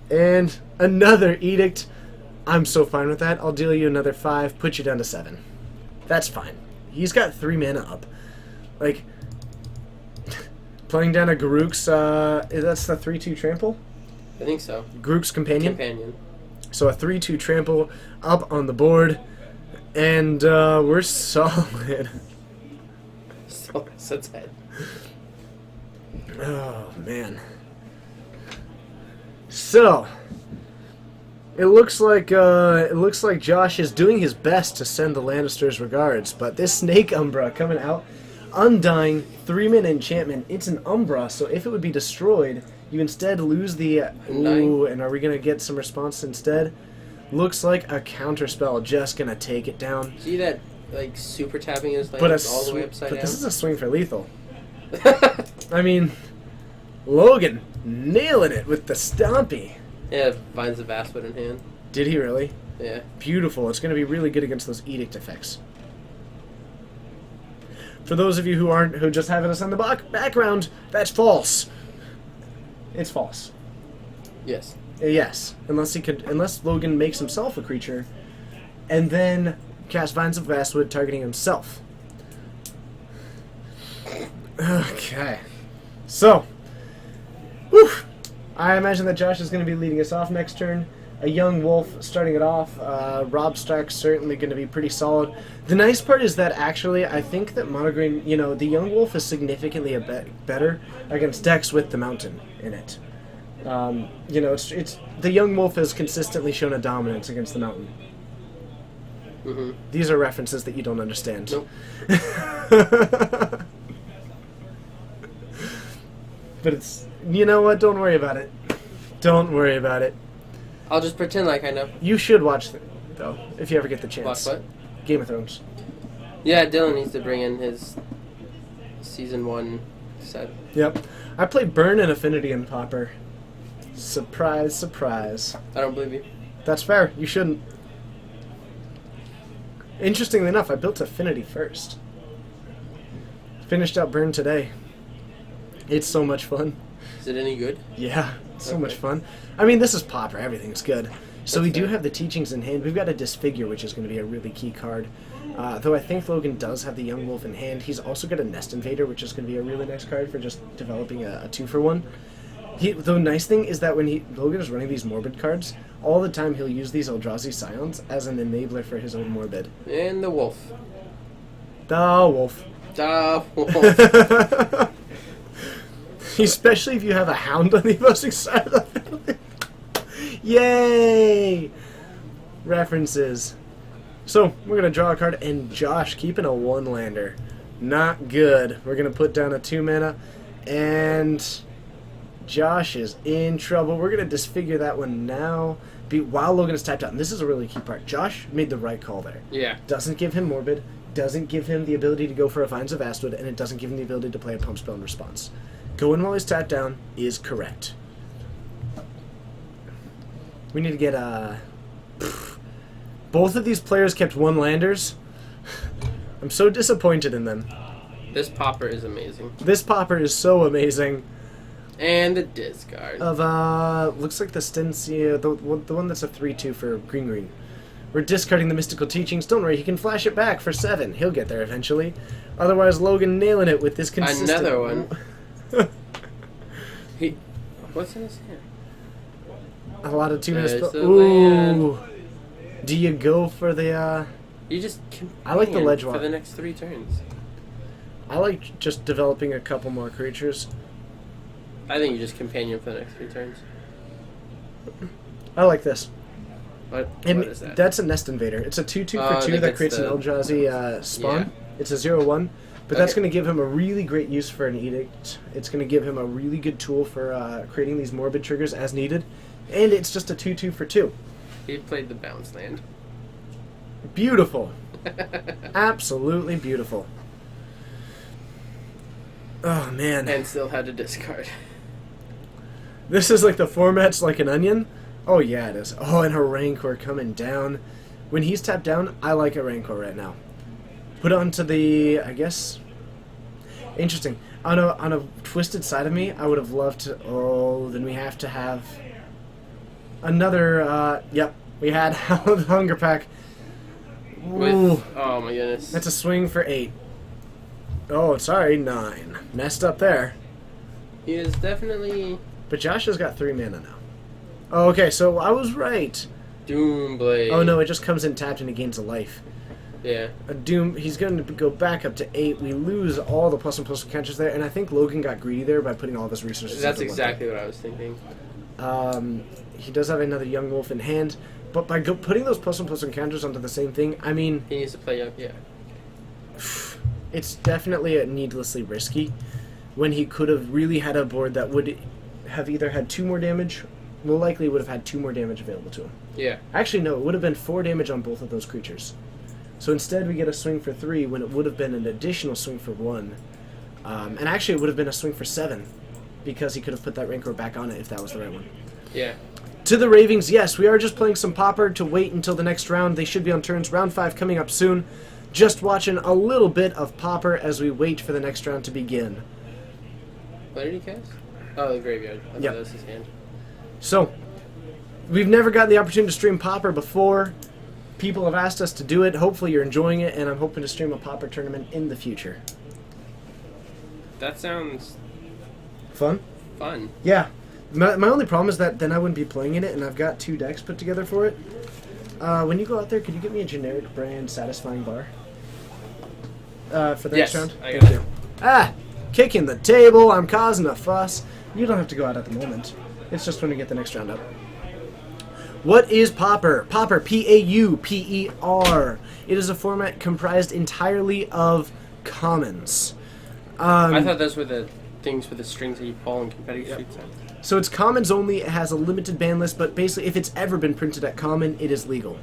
And another Edict. I'm so fine with that. I'll deal you another 5, put you down to 7. That's fine. He's got 3 mana up. Like, playing down a Garruk's, that's the 3/2 trample? I think so. Garruk's Companion. Companion. So a 3/2 trample up on the board. And we're solid. So that's head. Oh, man. So, it looks like Josh is doing his best to send the Lannisters regards, but this Snake Umbra coming out, Undying, 3-mana enchantment. It's an Umbra, so if it would be destroyed, you instead lose the... Undying. Ooh, and are we going to get some response instead? Looks like a counterspell just going to take it down. See that, like, super tapping his land But, all the way upside but down? this is a swing for lethal. I mean, Logan nailing it with the Stompy. Yeah, Vines of Vastwood in hand. Did he really? Yeah. Beautiful. It's going to be really good against those Edict effects. For those of you who just have us on the background, that's false. It's false. Yes. Yes, unless Logan makes himself a creature, and then cast Vines of Vastwood targeting himself. Okay. So, whew, I imagine that Josh is going to be leading us off next turn. A young wolf starting it off. Rob Stark's certainly going to be pretty solid. The nice part is that actually I think that Monogreen, the young wolf is significantly better against decks with the mountain in it. It's the young wolf has consistently shown a dominance against the mountain. Mm-hmm. These are references that you don't understand. Nope. But it's, you know what? Don't worry about it. Don't worry about it. I'll just pretend like I know. You should watch though, if you ever get the chance. Watch what? Game of Thrones. Yeah, Dylan needs to bring in his season 1 set. Yep. I played Burn and Affinity in Pauper. Surprise, surprise. I don't believe you. That's fair. You shouldn't. Interestingly enough, I built Affinity first. Finished out Burn today. It's so much fun. Is it any good? Yeah, it's so Okay. much fun. I mean, this is Pauper. Everything's good. So That's we do fair. have the teachings in hand. We've got a Disfigure, which is going to be a really key card. Though I think Logan does have the Young Wolf in hand. He's also got a Nest Invader, which is going to be a really nice card for just developing a 2-for-1. The nice thing is that when Logan is running these Morbid cards, all the time he'll use these Eldrazi Scions as an enabler for his own Morbid. And the wolf. The Wolf. The wolf. Especially if you have a Hound on the opposing side of the field. Yay! References. So, we're going to draw a card, and Josh keeping a 1-lander. Not good. We're going to put down a 2-mana, and Josh is in trouble. We're going to disfigure that one now while Logan is tapped out. And this is a really key part. Josh made the right call there. Yeah. Doesn't give him Morbid, doesn't give him the ability to go for a Vines of Vastwood, and it doesn't give him the ability to play a Pump Spell in response. Going while he's tapped down is correct. We need to get both of these players kept 1-landers. I'm so disappointed in them. This popper is amazing. This Pauper is so amazing. And the discard. Looks like the Stencia, the one that's a 3/2 for green. We're discarding the Mystical Teachings. Don't worry, he can flash it back for 7. He'll get there eventually. Otherwise, Logan nailing it with this consistent... Another one. What's in his hand? A lot of 2 minutes. There's the Ooh. Do you go for the, You just I like the companion ledge for walk. the next 3 turns. I like just developing a couple more creatures. I think you just companion for the next 3 turns. I like this. What And is that? That's a Nest Invader. It's a 2/2 Oh, for 2 that that gets creates an the- Eldrazi spawn. Yeah. It's a 0/1, but that's Okay. going to give him a really great use for an Edict. It's going to give him a really good tool for creating these Morbid triggers as needed. And it's just a 2/2 for 2. He played the bounce land. Beautiful. Absolutely beautiful. Oh, man. And still had to discard. This is like the format's like an onion? Oh, yeah, it is. Oh, and her Rancor coming down. When he's tapped down, I like a Rancor right now. Put onto the, I guess... Interesting. On a twisted side of me, I would have loved to... Oh, then we have to have... Another, yep. We had Hunger Pack. With, Ooh, oh my goodness. that's a swing for 8. Oh, sorry, 9. Messed up there. He is definitely But Josh has got 3 mana now. Oh, okay, so I was right. Doomblade. Oh no, it just comes in tapped and he gains a life. Yeah. A Doom, he's going to go back up to 8. We lose all the plus and plus counters there, and I think Logan got greedy there by putting all of his resources That's into one exactly what I was thinking. thing. He does have another Young Wolf in hand, but by putting those plus and plus encounters onto the same thing, I mean, He needs to play up, yeah. it's definitely needlessly risky when he could have really had a board that would have either had 2 more damage, will likely would have had 2 more damage available to him. Yeah. Actually, no, it would have been 4 damage on both of those creatures. So instead we get a swing for 3 when it would have been an additional swing for 1. And actually it would have been a swing for 7 because he could have put that Rancor back on it if that was the right one. Yeah. To the Ravings, yes, we are just playing some Pauper to wait until the next round. They should be on turns. Round 5 coming up soon. Just watching a little bit of Pauper as we wait for the next round to begin. What did he cast? Oh, the graveyard. I thought Yep. that was his hand. So, we've never gotten the opportunity to stream Pauper before. People have asked us to do it. Hopefully you're enjoying it, and I'm hoping to stream a Pauper tournament in the future. That sounds Fun? fun. Yeah. My only problem is that then I wouldn't be playing in it, and I've got 2 decks put together for it. When you go out there, could you get me a generic brand Satisfying Bar? For the Yes, next round? I got Thank it. you. Ah! Kicking the table, I'm causing a fuss. You don't have to go out at the moment. It's just when we get the next round up. What is Pauper? Pauper, Pauper. It is a format comprised entirely of commons. I thought those were the things with the strings that you pull in competitive street side. So it's commons only. It has a limited ban list, but basically, if it's ever been printed at common, it is legal.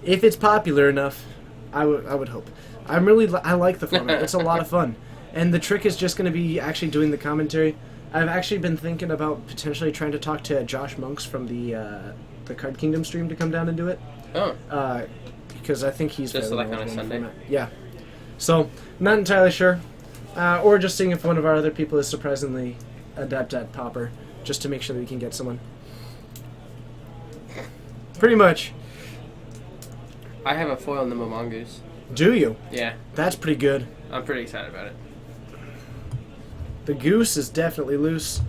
If it's popular enough, I would hope. I like the format. It's a lot of fun, and the trick is just going to be actually doing the commentary. I've actually been thinking about potentially trying to talk to Josh Monks from the Card Kingdom stream to come down and do it. Oh. Because I think he's Just fairly like on a knowledgeable in the Sunday? format. Yeah. So not entirely sure, or just seeing if one of our other people is surprisingly adept at Pauper, just to make sure that we can get someone. Pretty much. I have a foil in the Momongoose. Do you? Yeah, That's pretty good. I'm pretty excited about it. The goose is definitely loose,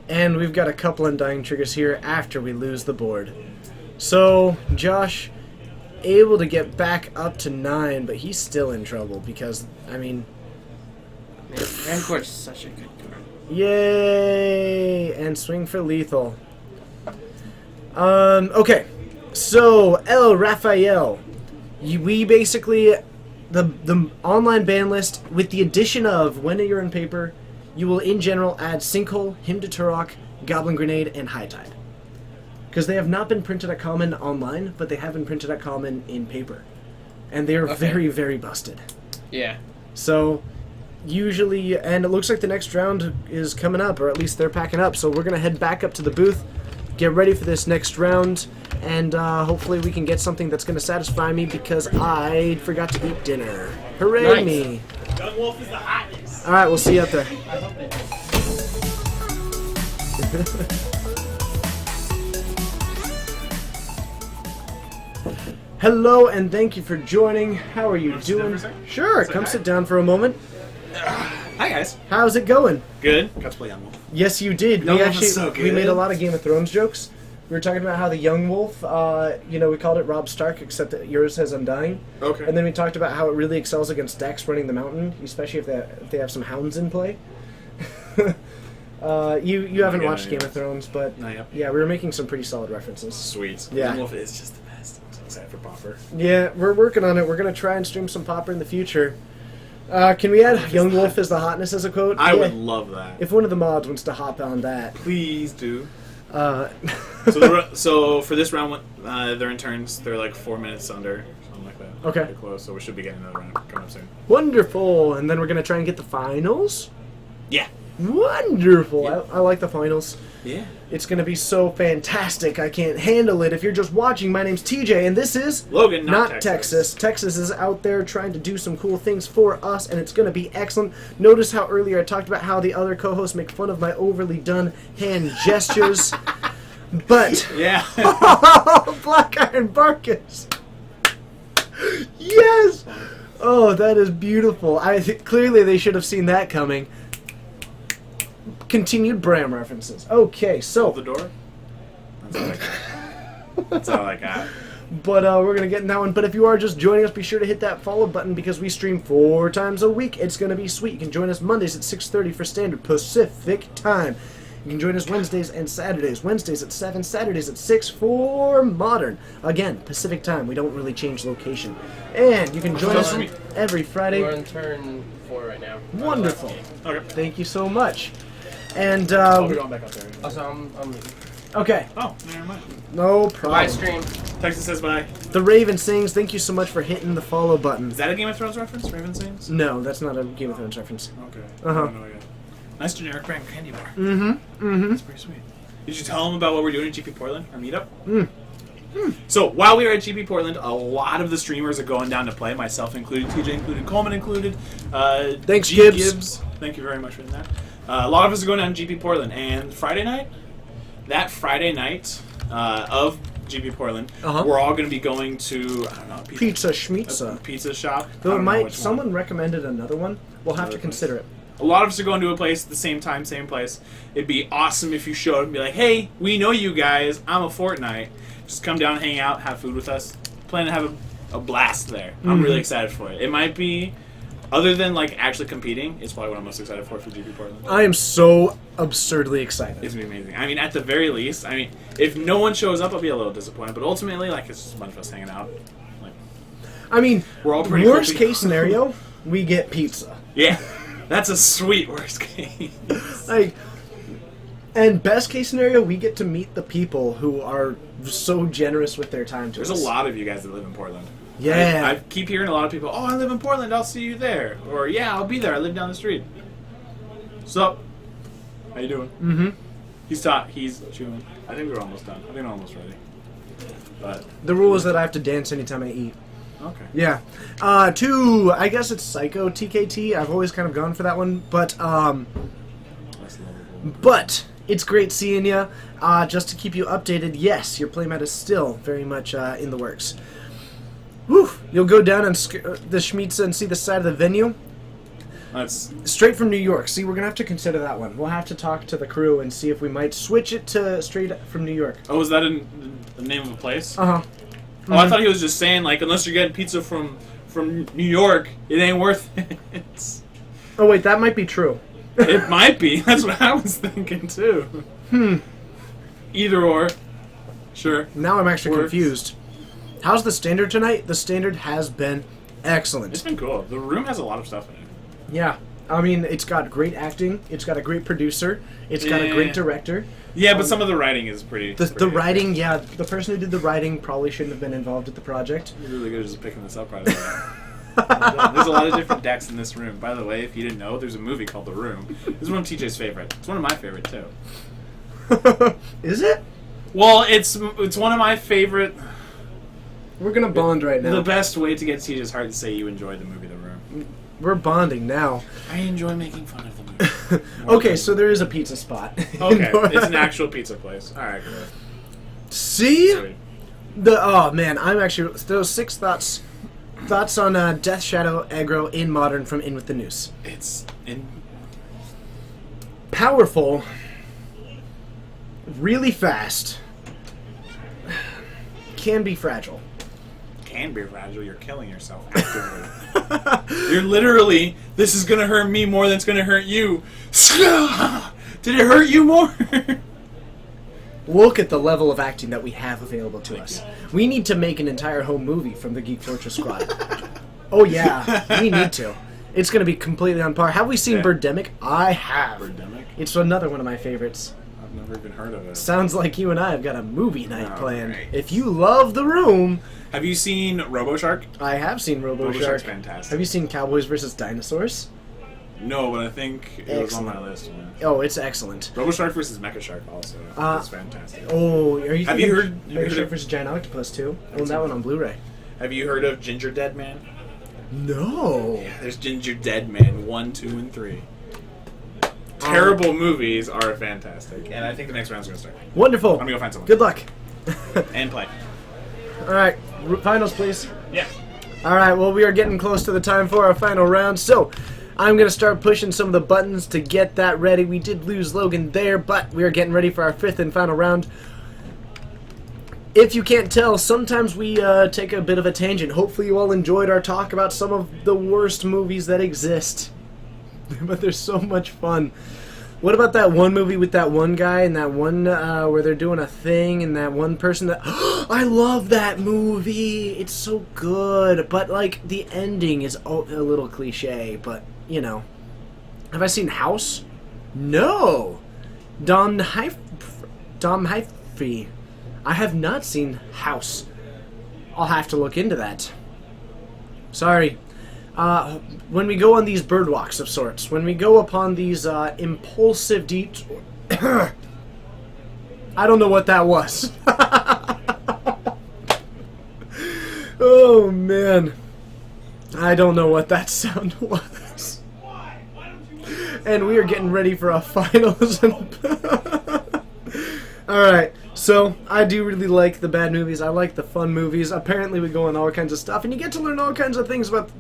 and we've got a couple undying triggers here after we lose the board. So Josh able to get back up to 9, but he's still in trouble because, I mean, Man, Rancor is such a good card. yay! And swing for lethal. Okay, so El Rafael, we basically the online ban list with the addition of when you're in paper, you will in general add Sinkhole, Hymn to Turok, Goblin Grenade, and High Tide. Because they have not been printed at common online, but they have been printed at common in paper. And they are very, very busted. Yeah. So, usually, and it looks like the next round is coming up, or at least they're packing up. So we're going to head back up to the booth, get ready for this next round, and hopefully we can get something that's going to satisfy me because I forgot to eat dinner. Hooray Nice. me. Young Wolf is the hotness. Alright, we'll see you up there. I hope they Hello, and thank you for joining. How are you sit down doing? for a second? Sure, Say come hi. sit down for a moment. Hi guys. How's it going? Good. Got to play Young Wolf. Yes, you did. Young we Wolf is actually so we made a good. lot of Game of Thrones jokes. We were talking about how the Young Wolf, we called it Robb Stark, except that yours has Undying. Okay. And then we talked about how it really excels against decks running the mountain, especially if they have some hounds in play. You haven't Yeah, watched yeah. Game of Thrones, but Not yet. yeah, we were making some pretty solid references. Sweet. Yeah. Young Wolf is just the best. I'm so excited for Pauper. Yeah, we're working on it. We're gonna try and stream some Pauper in the future. Can we add Young Wolf as the hotness as a quote? I Yeah. would love that. If one of the mods wants to hop on that. Please do. Uh, So for this round, they're in turns. They're like 4 minutes under, something like that. Okay. Pretty close. So we should be getting another round coming up soon. Wonderful, and then we're gonna try and get the finals. Yeah. Wonderful. Yeah. I like the finals. Yeah. It's gonna be so fantastic. I can't handle it. If you're just watching, my name's TJ, and this is Logan, not Texas. Texas. Texas is out there trying to do some cool things for us, and it's gonna be excellent. Notice how earlier I talked about how the other co-hosts make fun of my overly done hand gestures, but Yeah. Black Iron Barkus. Yes. Oh, that is beautiful. Clearly they should have seen that coming. Continued Bram references. Okay, so Hold the door. That's all I got. That's all I got. but we're gonna get in that one. But if you are just joining us, be sure to hit that follow button because we stream 4 times a week. It's gonna be sweet. You can join us Mondays at 6:30 for Standard Pacific Time. You can join us Wednesdays and Saturdays. Wednesdays at 7, Saturdays at 6 for Modern. Again, Pacific Time. We don't really change location. And you can join us every We're Friday. on turn 4 right now. Wonderful. Okay. Thank you so much. And I'll be going back up there. Also, I'm leaving. okay, Oh, never mind. no Bye, problem. stream. Texas says bye. The Raven sings. Thank you so much for hitting the follow button. Is that a Game of Thrones reference? Raven sings? No, that's not a Game of Thrones reference. Okay. Uh-huh. I don't know yet. Nice generic brand candy bar. Mm-hmm. Mm-hmm. That's pretty sweet. Did you tell them about what we're doing at GP Portland, our meetup? So while we were at GP Portland, a lot of the streamers are going down to play, myself included, TJ included, Coleman included. Thanks, G Gibbs. Thank you very much for that. A lot of us are going down to GP Portland, and Friday night, of GP Portland, Uh-huh. we're all going to be going to, I don't know, Pizza a schmizza. pizza shop. I Though don't know which one. someone recommended another one. We'll have to Another consider it. A lot of us are going to a place at the same time, same place. It'd be awesome if you showed up and be like, hey, we know you guys. I'm a Fortnite. Just come down, hang out, have food with us. Plan to have a blast there. I'm really excited for it. It might be, other than like actually competing, it's probably what I'm most excited for GP Portland. I am so absurdly excited. It's gonna be amazing. I mean, at the very least, I mean, if no one shows up, I'll be a little disappointed. But ultimately, like, it's just a bunch of us hanging out. Like, I mean, we're all pretty worst cool case scenario, we get pizza. yeah, that's a sweet worst case. Like, and best case scenario, we get to meet the people who are so generous with their time to There's us. a lot of you guys that live in Portland. Yeah. I keep hearing a lot of people, oh, I live in Portland, I'll see you there. Or, yeah, I'll be there, I live down the street. Sup? How you doing? Mm-hmm. He's chewing. I think we're almost done. I think we're almost ready. But, The rule is that I have to dance anytime I eat. okay. Yeah. Two, I guess it's Psycho TKT. I've always kind of gone for that one. That's lovable. But it's great seeing you. Just to keep you updated, yes, your playmat is still very much in the works. Whew. You'll go down and the Schmitza and see the side of the venue. That's Straight from New York. See, we're going to have to consider that one. We'll have to talk to the crew and see if we might switch it to straight from New York. oh, is that the name of a place? Uh-huh. Oh, I thought he was just saying, like, unless you're getting pizza from New York, it ain't worth it. Oh, wait, that might be true. It might be. That's what I was thinking, too. Either or. Sure. Now I'm actually Works. confused. How's the standard tonight? The standard has been excellent. It's been cool. The room has a lot of stuff in it. Yeah. I mean, it's got great acting. It's got a great producer. It's got a Yeah. great director. Yeah, but some of the writing is pretty... The pretty writing, yeah, the person who did the writing probably shouldn't have been involved with the project. You're really good at just picking this up right away. There's a lot of different decks in this room. By the way, if you didn't know, there's a movie called The Room. This is one of TJ's favorite. It's one of my favorite, too. Is it? Well, it's one of my favorite... We're gonna bond right now. The best way to get TJ's heart to say you enjoyed the movie The Room. We're bonding now. I enjoy making fun of the movie. Okay, so there is a pizza spot. Okay, it's an actual pizza place. Alright, good. See? Sweet. Oh man, I'm actually those 6 thoughts on Death Shadow aggro in Modern from In With the Noose. It's in... Powerful, really fast, can be fragile. Can be fragile. You're killing yourself actively. You're literally, this is gonna hurt me more than it's gonna hurt you. Did it hurt you more? Look at the level of acting that we have available to us. We need to make an entire home movie from the Geek Fortress squad. Oh yeah, we need to. It's going to be completely on par. Have we seen Yeah. Birdemic? I have. Birdemic? It's another one of my favorites. I've never even heard of it. Sounds like you and I have got a movie night Oh, planned. great. If you love The Room, Have you seen RoboShark? I have seen RoboShark's RoboShark. fantastic. Have you seen Cowboys vs. Dinosaurs? No, but I think it was on my Excellent. list. Yeah. Oh, it's excellent. RoboShark versus MechaShark also. It's fantastic. Oh, are you Have you heard- Shark vs. Giant Octopus too? Own that one on Blu-ray. Have you heard of Ginger Dead Man? No. There's Ginger Dead Man 1, 2, and 3. Terrible movies are fantastic, and I think the next round's gonna start. Wonderful. I'm gonna go find someone. Good luck. And play. All right, finals, please. Yeah. All right, well, we are getting close to the time for our final round, so I'm going to start pushing some of the buttons to get that ready. We did lose Logan there, but we are getting ready for our 5th and final round. If you can't tell, sometimes we take a bit of a tangent. Hopefully you all enjoyed our talk about some of the worst movies that exist. But they're so much fun. What about that one movie with that one guy and that one where they're doing a thing and that one person that... I love that movie! It's so good. But, like, the ending is a little cliche, but, you know. Have I seen House? No! Dom Hyphy. I have not seen House. I'll have to look into that. Sorry. When we go on these bird walks of sorts, when we go upon these impulsive I don't know what that was. Oh man. I don't know what that sound was. And we are getting ready for our finals. Alright, so I do really like the bad movies. I like the fun movies. Apparently we go on all kinds of stuff, and you get to learn all kinds of things about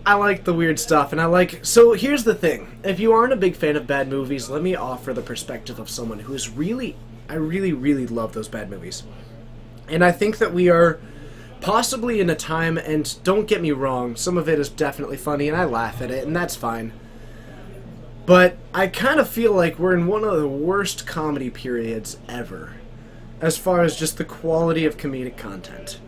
I like the weird stuff, and I like... So here's the thing. If you aren't a big fan of bad movies, let me offer the perspective of someone who's really... I really, really love those bad movies. And I think that we are possibly in a time, and don't get me wrong, some of it is definitely funny, and I laugh at it, and that's fine. But I kind of feel like we're in one of the worst comedy periods ever, as far as just the quality of comedic content.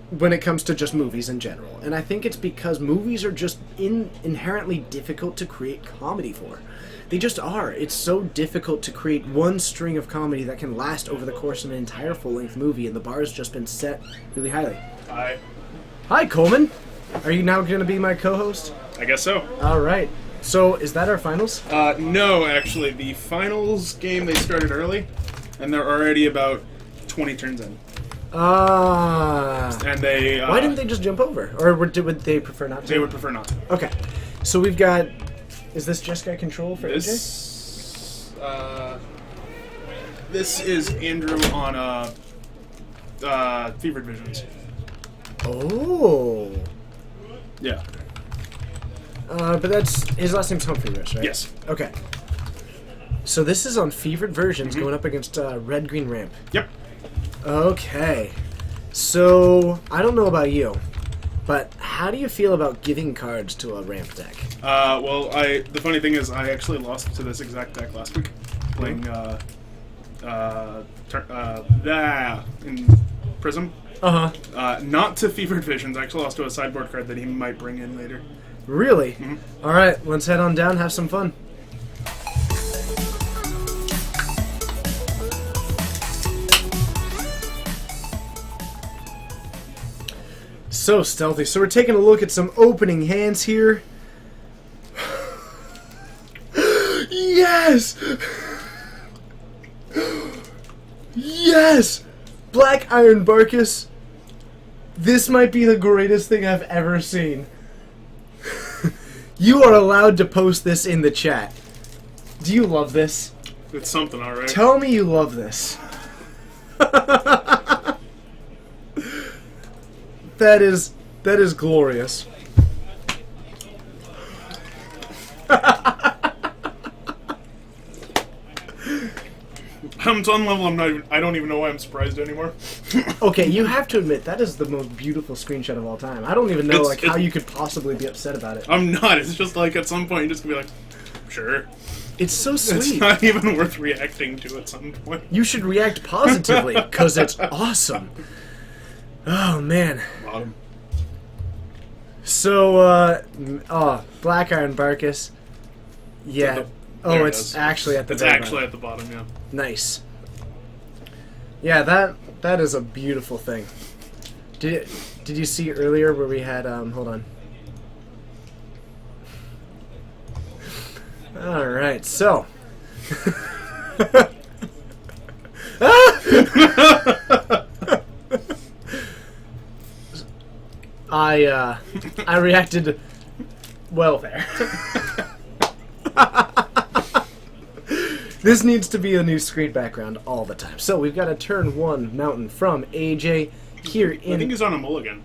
When it comes to just movies in general. And I think it's because movies are just inherently difficult to create comedy for. They just are. It's so difficult to create one string of comedy that can last over the course of an entire full-length movie, and the bar has just been set really highly. Hi. Hi, Coleman! Are you now going to be my co-host? I guess so. Alright. So, is that our finals? No, actually, the finals game, they started early, and they're already about 20 turns in. And they... Why didn't they just jump over? Or would they prefer not to? They would prefer not to. Okay. So we've got... Is this just got control for AJ? This is Andrew on Fevered Visions. Oh. Yeah. But that's... His last name's Humphrey-Rich, right? Yes. Okay. So this is on Fevered Versions going up against Red Green Ramp. Yep. Okay. So, I don't know about you, but how do you feel about giving cards to a ramp deck? Well, the funny thing is, I actually lost to this exact deck last week, playing, in Prism. Uh-huh. Not to Fevered Visions, I actually lost to a sideboard card that he might bring in later. Really? Alright, let's head on down, have some fun. So stealthy. So we're taking a look at some opening hands here. Yes! Yes! Black Iron Barkus. This might be the greatest thing I've ever seen. You are allowed to post this in the chat. Do you love this? It's something, alright. Tell me you love this. That is glorious. I'm to one level I don't even know why I'm surprised anymore. Okay, you have to admit that is the most beautiful screenshot of all time. I don't even know how you could possibly be upset about it. I'm not. It's just like at some point you're just gonna be like, sure. It's so It's sweet. not even worth reacting to at some point. You should react positively because it's awesome. Oh man. Bottom. So, Black Iron Barkus. Yeah. There it It's is. actually at the It's very actually bottom. at the bottom, yeah. Nice. Yeah, that is a beautiful thing. Did you see earlier where we had hold on. All right, so I reacted well there. This needs to be a new screen background all the time. So we've got a turn 1 mountain from AJ here in... I think he's on a mulligan,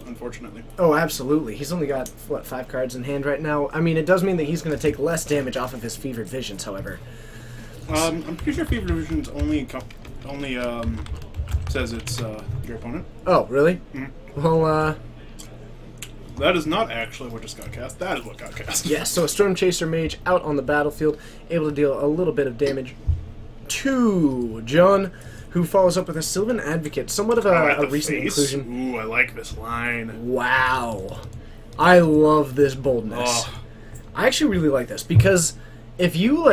unfortunately. Oh, absolutely. He's only got, what, 5 cards in hand right now? I mean, it does mean that he's going to take less damage off of his Fevered Visions, however. I'm pretty sure Fevered Visions only says it's your opponent. Oh, really? Well, That is not actually what just got cast. That is what got cast. yes, so a Storm Chaser Mage out on the battlefield, able to deal a little bit of damage to John, who follows up with a Sylvan Advocate, somewhat of a recent inclusion. Ooh, I like this line. Wow. I love this boldness. Oh. I actually really like this, because if you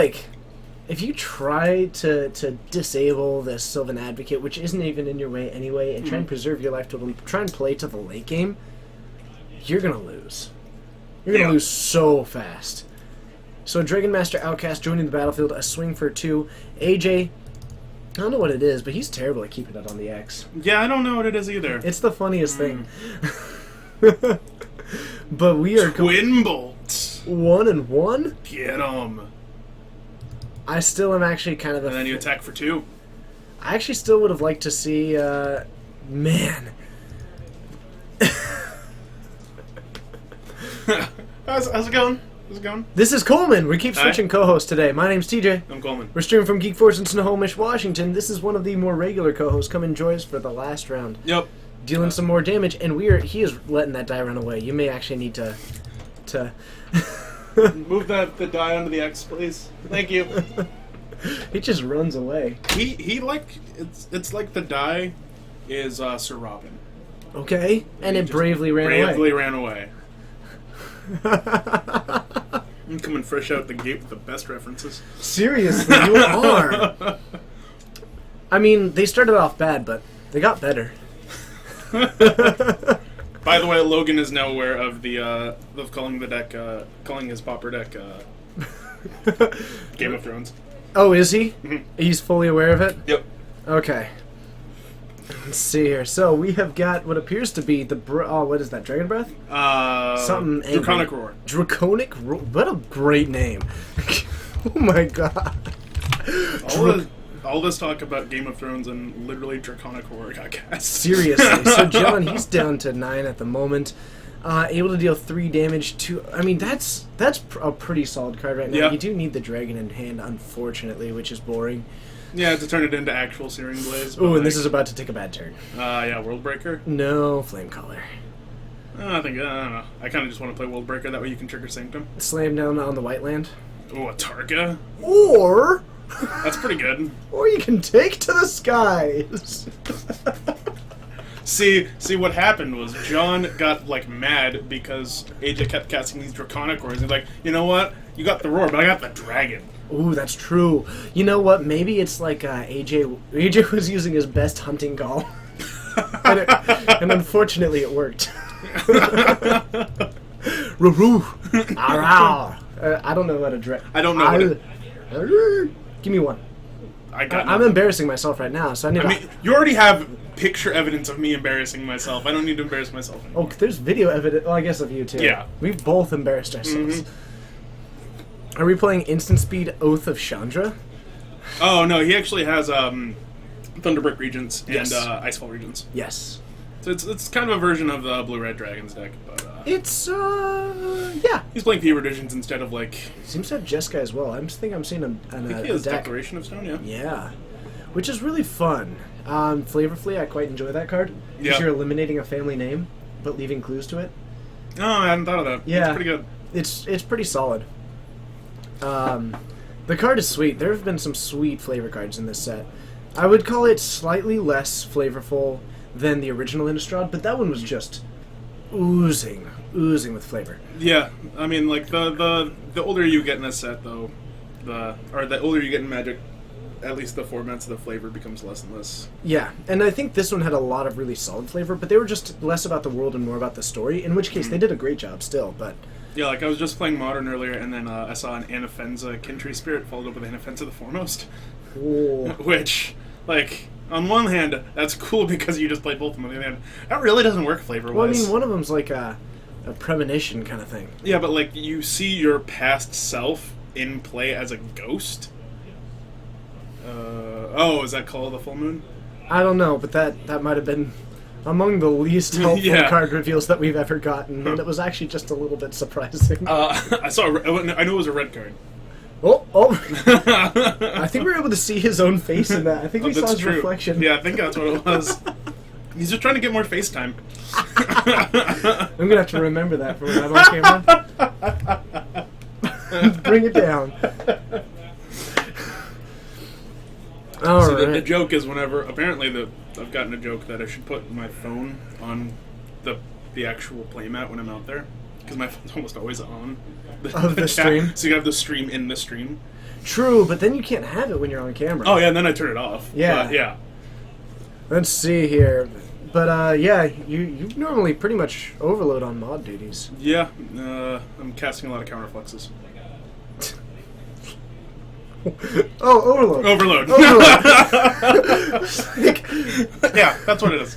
try to disable this Sylvan Advocate, which isn't even in your way anyway, and try and preserve your life total, try and play to the late game, you're gonna lose. You're gonna lose so fast. So Dragon Master Outcast joining the battlefield, a swing for 2. AJ, I don't know what it is, but he's terrible at keeping it on the X. Yeah, I don't know what it is either. It's the funniest thing. But we are Twin bolts. 1 and 1. Get 'em. I still am actually kind of And then you attack for 2. I actually still would have liked to see, man. How's it going? How's it going? This is Coleman. We keep Hi. switching co-hosts today. My name's TJ. I'm Coleman. We're streaming from Geek Force in Snohomish, Washington. This is one of the more regular co-hosts. Come and join us for the last round. Yep. Dealing some more damage, and he is letting that die run away. You may actually need to Move the die onto the X, please. Thank you. he just runs away. He like it's like the die is Sir Robin. Okay, and He it just bravely ran Bravely away. ran away. I'm coming fresh out the gate with the best references. Seriously, you are. I mean, they started off bad, but they got better. By the way, Logan is now aware of the of calling the deck calling his pauper deck Game of Thrones. Oh, is he? Mhm. He's fully aware of it? Yep. Okay. Let's see here. So we have got what appears to be the what is that? Dragon Breath? Something angry. Draconic Roar. Draconic Roar. What a great name! Oh my god. All this talk about Game of Thrones and literally Draconic Roar got cast. Seriously. So John, he's down to 9 at the moment. Able to deal 3 damage to. I mean, that's a pretty solid card right now. Yeah. You do need the dragon in hand, unfortunately, which is boring. Yeah, to turn it into actual Searing Blaze. Oh, and this is about to take a bad turn. yeah, World Breaker. No, Flame Caller. I don't know. I kind of just want to play World Breaker. That way you can trigger Sanctum. Slam down on the white land. Oh, a Targa. Or That's pretty good. you can take to the skies. See, what happened was John got like mad because AJ kept casting these Draconic Roars. He's like, you know what? You got the roar, but I got the dragon. Ooh, that's true. You know what? Maybe it's like AJ was using his best hunting call. and unfortunately it worked. Roo-roo. Arrow. I don't know how to I don't know what it- Give me one. I got. I'm nothing. embarrassing myself right now, so I need I to... mean, you already have picture evidence of me embarrassing myself. I don't need to embarrass myself anymore. Oh, there's video evidence. Well, I guess of you too. Yeah. We've both embarrassed ourselves. Are we playing Instant Speed Oath of Chandra? Oh no, he actually has Thunderbrick Regents and Yes. Icefall Regents. Yes. So it's kind of a version of the Blue Red Dragons deck, but It's, yeah. he's playing Fever Visions instead of like. Seems to have Jessica as well. I'm seeing I think he a has deck. Declaration of Stone. Yeah. Yeah. Which is really fun. Flavorfully, I quite enjoy that card. Because Yeah. you're eliminating a family name, but leaving clues to it. Oh, I hadn't thought of that. Yeah. It's pretty good. It's pretty solid. The card is sweet. There have been some sweet flavor cards in this set. I would call it slightly less flavorful than the original Innistrad, but that one was just oozing with flavor. Yeah, I mean, like the older you get in a set, though, the older you get in Magic, at least the formats of the flavor becomes less and less. Yeah, and I think this one had a lot of really solid flavor, but they were just less about the world and more about the story, in which case they did a great job still, but... Yeah, like I was just playing Modern earlier, and then I saw an Anafenza Kintree Spirit followed up with Anafenza the Foremost, Oh. which, like, on one hand, that's cool because you just played both of them. On the other hand, that really doesn't work flavor-wise. Well, I mean, one of them's like a premonition kind of thing. Yeah, but like you see your past self in play as a ghost. Is that Call of the Full Moon? I don't know, but that might have been among the least helpful Yeah. card reveals that we've ever gotten, and it was actually just a little bit surprising. I saw. I knew it was a red card. Oh! I think we were able to see his own face in that. I think we saw That's his true. reflection. Yeah, I think that's what it was. He's just trying to get more FaceTime. I'm gonna have to remember that for when I'm on camera. Bring it down. All See, right. the joke is whenever apparently I've gotten a joke that I should put my phone on the actual playmat when I'm out there because my phone's almost always on. Of the chat. stream? So you have the stream in the stream. True, but then you can't have it when you're on camera. Oh yeah, and then I turn it off. Yeah. But, yeah. Let's see here. But yeah, you normally pretty much overload on mod duties. Yeah. I'm casting a lot of counterfluxes. Oh, overload. Overload. Like, Yeah, that's what it is.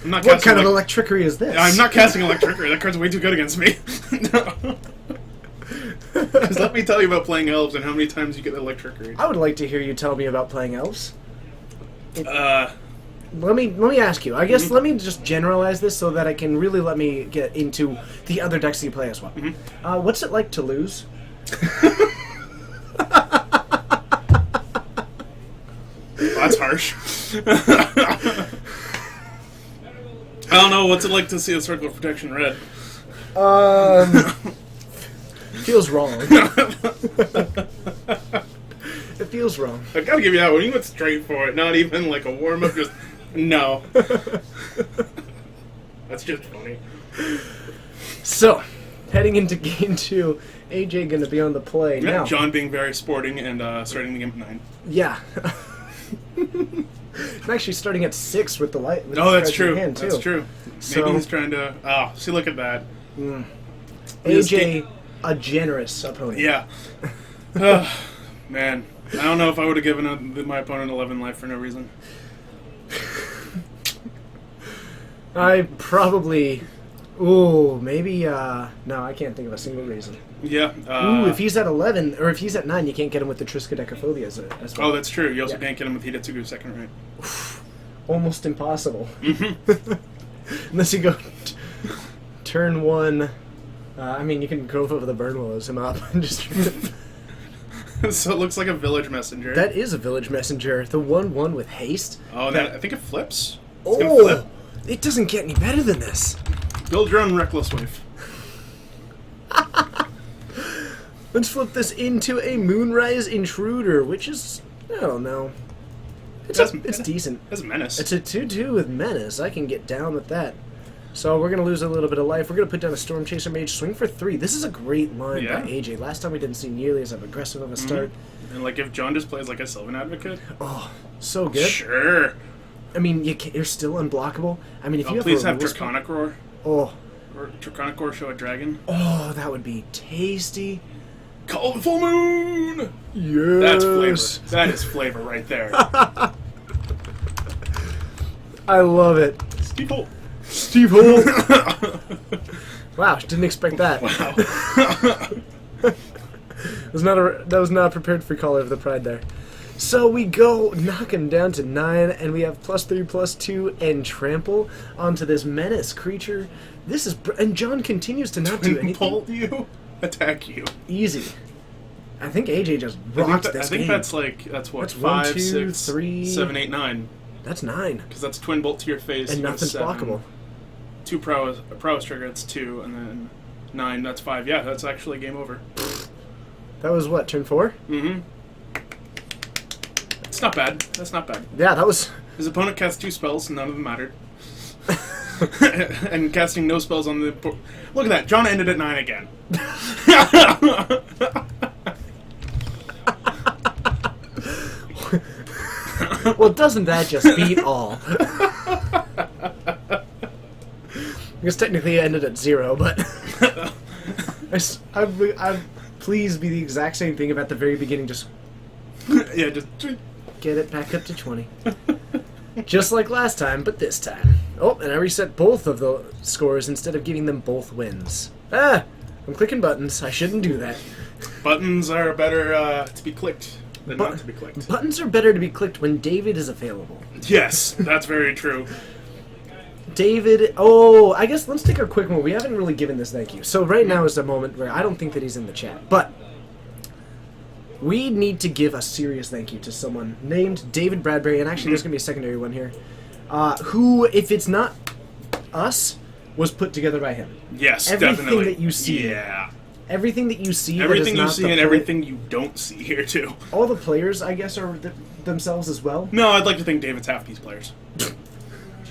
I'm not what casting kind of elec- electrickery is this? I'm not casting Electrickery. That card's way too good against me. Because let me tell you about playing elves and how many times you get Electrickery. I would like to hear you tell me about playing elves. let me ask you. I guess let me just generalize this so that I can really let me get into the other decks that you play as well. What's it like to lose? That's harsh. I don't know. What's it like to see a Circle of Protection red? Feels wrong. It feels wrong. I gotta give you that one. You went straight for it. Not even like a warm up. Just no. That's just funny. So, heading into game 2, AJ going to be on the play Yeah, now. John being very sporting and starting the game at 9. Yeah. I'm actually starting at 6 with the light. With Oh, the that's cards in true. hand, That's too. true. Maybe So- he's trying to. Oh, see, look at that. AJ, a generous opponent. Yeah. Man, I don't know if I would have given my opponent 11 life for no reason. I probably... Ooh, maybe... No, I can't think of a single reason. Yeah. Ooh, if he's at 11, or if he's at 9, you can't get him with the Triskaidekaphobia as well. Oh, that's true. You also Yeah. can't get him with Hidetsugu second right. Almost impossible. Unless you go turn 1... I mean, you can go over the Burn Willows him up and just... So it looks like a village messenger. That is a Village Messenger. The 1/1 with haste. Oh, that I think it flips. It's gonna Oh! flip. It doesn't get any better than this. Build your own Reckless Wave. Let's flip this into a Moonrise Intruder, which is... I don't know. It's decent. That's Menace. It's a 2/2 with Menace. I can get down with that. So we're going to lose a little bit of life. We're going to put down a Storm Chaser Mage, swing for 3. This is a great line Yeah. by AJ. Last time we didn't see nearly as aggressive of a start. And like if John just plays like a Sylvan Advocate, Oh, so good. sure. I mean, you're still unblockable. I mean, if you Oh, have please a have Rules- Draconic Roar. Oh, Or Draconic Roar show a dragon. oh, that would be tasty. Call the full moon! Yes. That's flavor. That is flavor right there. I love it. Steeple. Steve Holt. Wow, didn't expect that. Wow. That was not prepared for Caller of the Pride there. So we go knock him down to 9, and we have +3/+2 and trample onto this menace creature. This is and John continues to not do anything. Bolt you, attack you. Easy. I think AJ just rocked I this think game. that's what That's 5, 1, 2, 6, 3. 7, 8, 9. That's 9, Because that's twin bolt to your face. and you go nothing's 7. blockable. 2 prowess trigger. That's 2, and then 9. That's 5. Yeah, that's actually game over. That was what, turn 4? Mm-hmm. It's not bad. That's not bad. Yeah, that was. His opponent cast 2 spells, and none of them mattered. And casting no spells on the... Look at that. John ended at 9 again. Well, doesn't that just beat all? Because technically it ended at 0, but I'd please be the exact same thing about the very beginning. Just Yeah, just... get it back up to 20. Just like last time, but this time. Oh, and I reset both of the scores instead of giving them both wins. Ah! I'm clicking buttons. I shouldn't do that. Buttons are better to be clicked than not to be clicked. Buttons are better to be clicked when David is available. Yes, that's very true. David, oh, I guess let's take a quick one. We haven't really given this thank you. So right now is the moment where I don't think that he's in the chat, but we need to give a serious thank you to someone named David Bradbury, and actually there's going to be a secondary one here, who, if it's not us, was put together by him. Yes, Everything definitely. that you see. Yeah. Everything that you see, Everything that you is see not and the everything you don't see here, too. all the players, I guess, are themselves as well. No, I'd like to think David's half these players.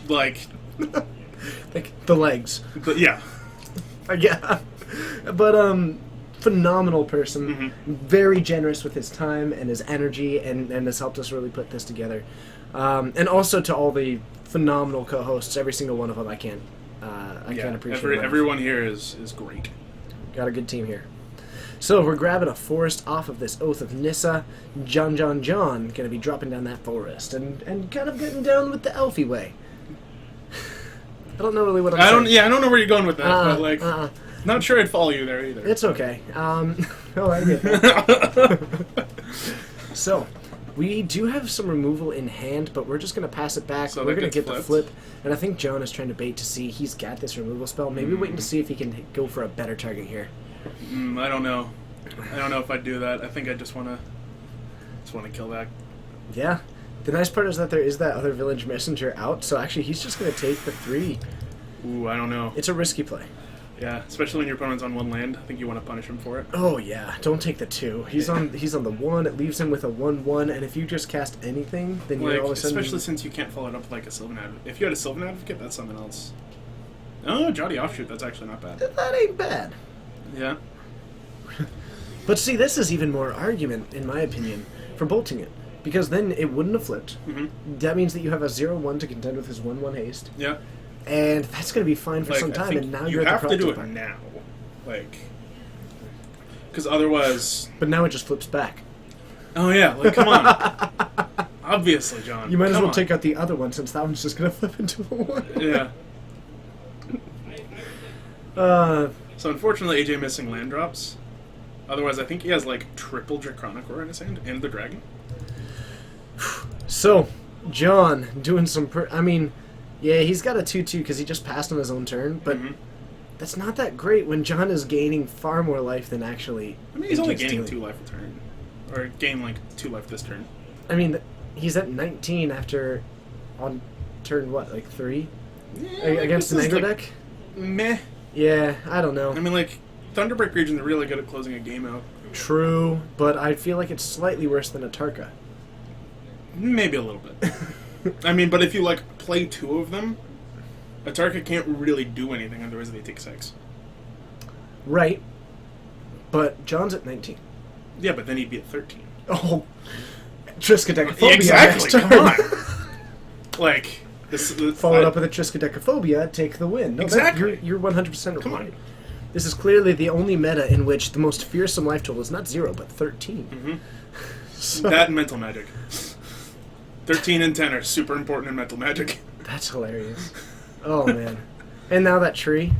Like, The legs. yeah. Yeah. But, phenomenal person. Very generous with his time and his energy, and has helped us really put this together. And also to all the phenomenal co-hosts, every single one of them, I can't appreciate enough. Everyone here is great. Got a good team here. So we're grabbing a forest off of this Oath of Nissa. John gonna be dropping down that forest and kind of getting down with the Elfie way. I don't know really what I'm saying. I don't know where you're going with that, but like, uh-uh. not sure I'd follow you there either. It's okay. Oh, I get that. So, We do have some removal in hand, but we're just going to pass it back. So we're that going to gets get the flipped? flip. And I think John is trying to bait to see he's got this removal spell. Maybe waiting to see if he can go for a better target here. I don't know. I don't know if I'd do that. I think I just want to kill that. Yeah. The nice part is that there is that other village messenger out, so actually he's just going to take the 3. Ooh, I don't know. It's a risky play. Yeah, especially when your opponent's on 1 land. I think you want to punish him for it. Oh yeah, don't take the 2. He's on the 1. It leaves him with a 1/1, and if you just cast anything, then you're Like, all of a sudden. especially since you can't follow it up with like a Sylvan Advocate. If you had a Sylvan Advocate, that's something else. Oh, Jotty Offshoot, that's actually not bad. That ain't bad. Yeah. But see, this is even more argument, in my opinion, for bolting it. Because then it wouldn't have flipped. That means that you have a 0/1 to contend with his 1/1 haste. Yeah. And that's going to be fine for Like, some I time, think and now you you're at have the to do Proctor it part. now. Like, because otherwise... But now it just flips back. Oh yeah, like, come on. Obviously, John. You might as come well on. take out the other one, since that one's just going to flip into a 1. Yeah. So unfortunately, AJ missing land drops. Otherwise, I think he has like triple Draconic Roar in his hand and the dragon. So, John doing some... yeah, he's got a 2/2 because he just passed on his own turn, but that's not that great when John is gaining far more life than actually... I mean, he's only AJ's gaining dealing. 2 life a turn, or gain like 2 life this turn. I mean, he's at 19 after... on turn, what, like 3? Against an aggro deck? Meh. Yeah, I don't know. I mean, like, Thunderbreak Region, they're really good at closing a game out. True, but I feel like it's slightly worse than a Tarka. Maybe a little bit. I mean, but if you, like, play 2 of them, a Tarka can't really do anything, otherwise they take 6. Right. But John's at 19. Yeah, but then he'd be at 13. Oh. Triskaidekaphobia Exactly, next turn. come on! Like, this... Followed up with a Triskaidekaphobia, take the win. No, Exactly. You're 100% Come right. on. This is clearly the only meta in which the most fearsome life total is not 0, but 13. So, That and Mental Magic. 13 and 10 are super important in Mental Magic. that's hilarious. Oh, man. And now that tree.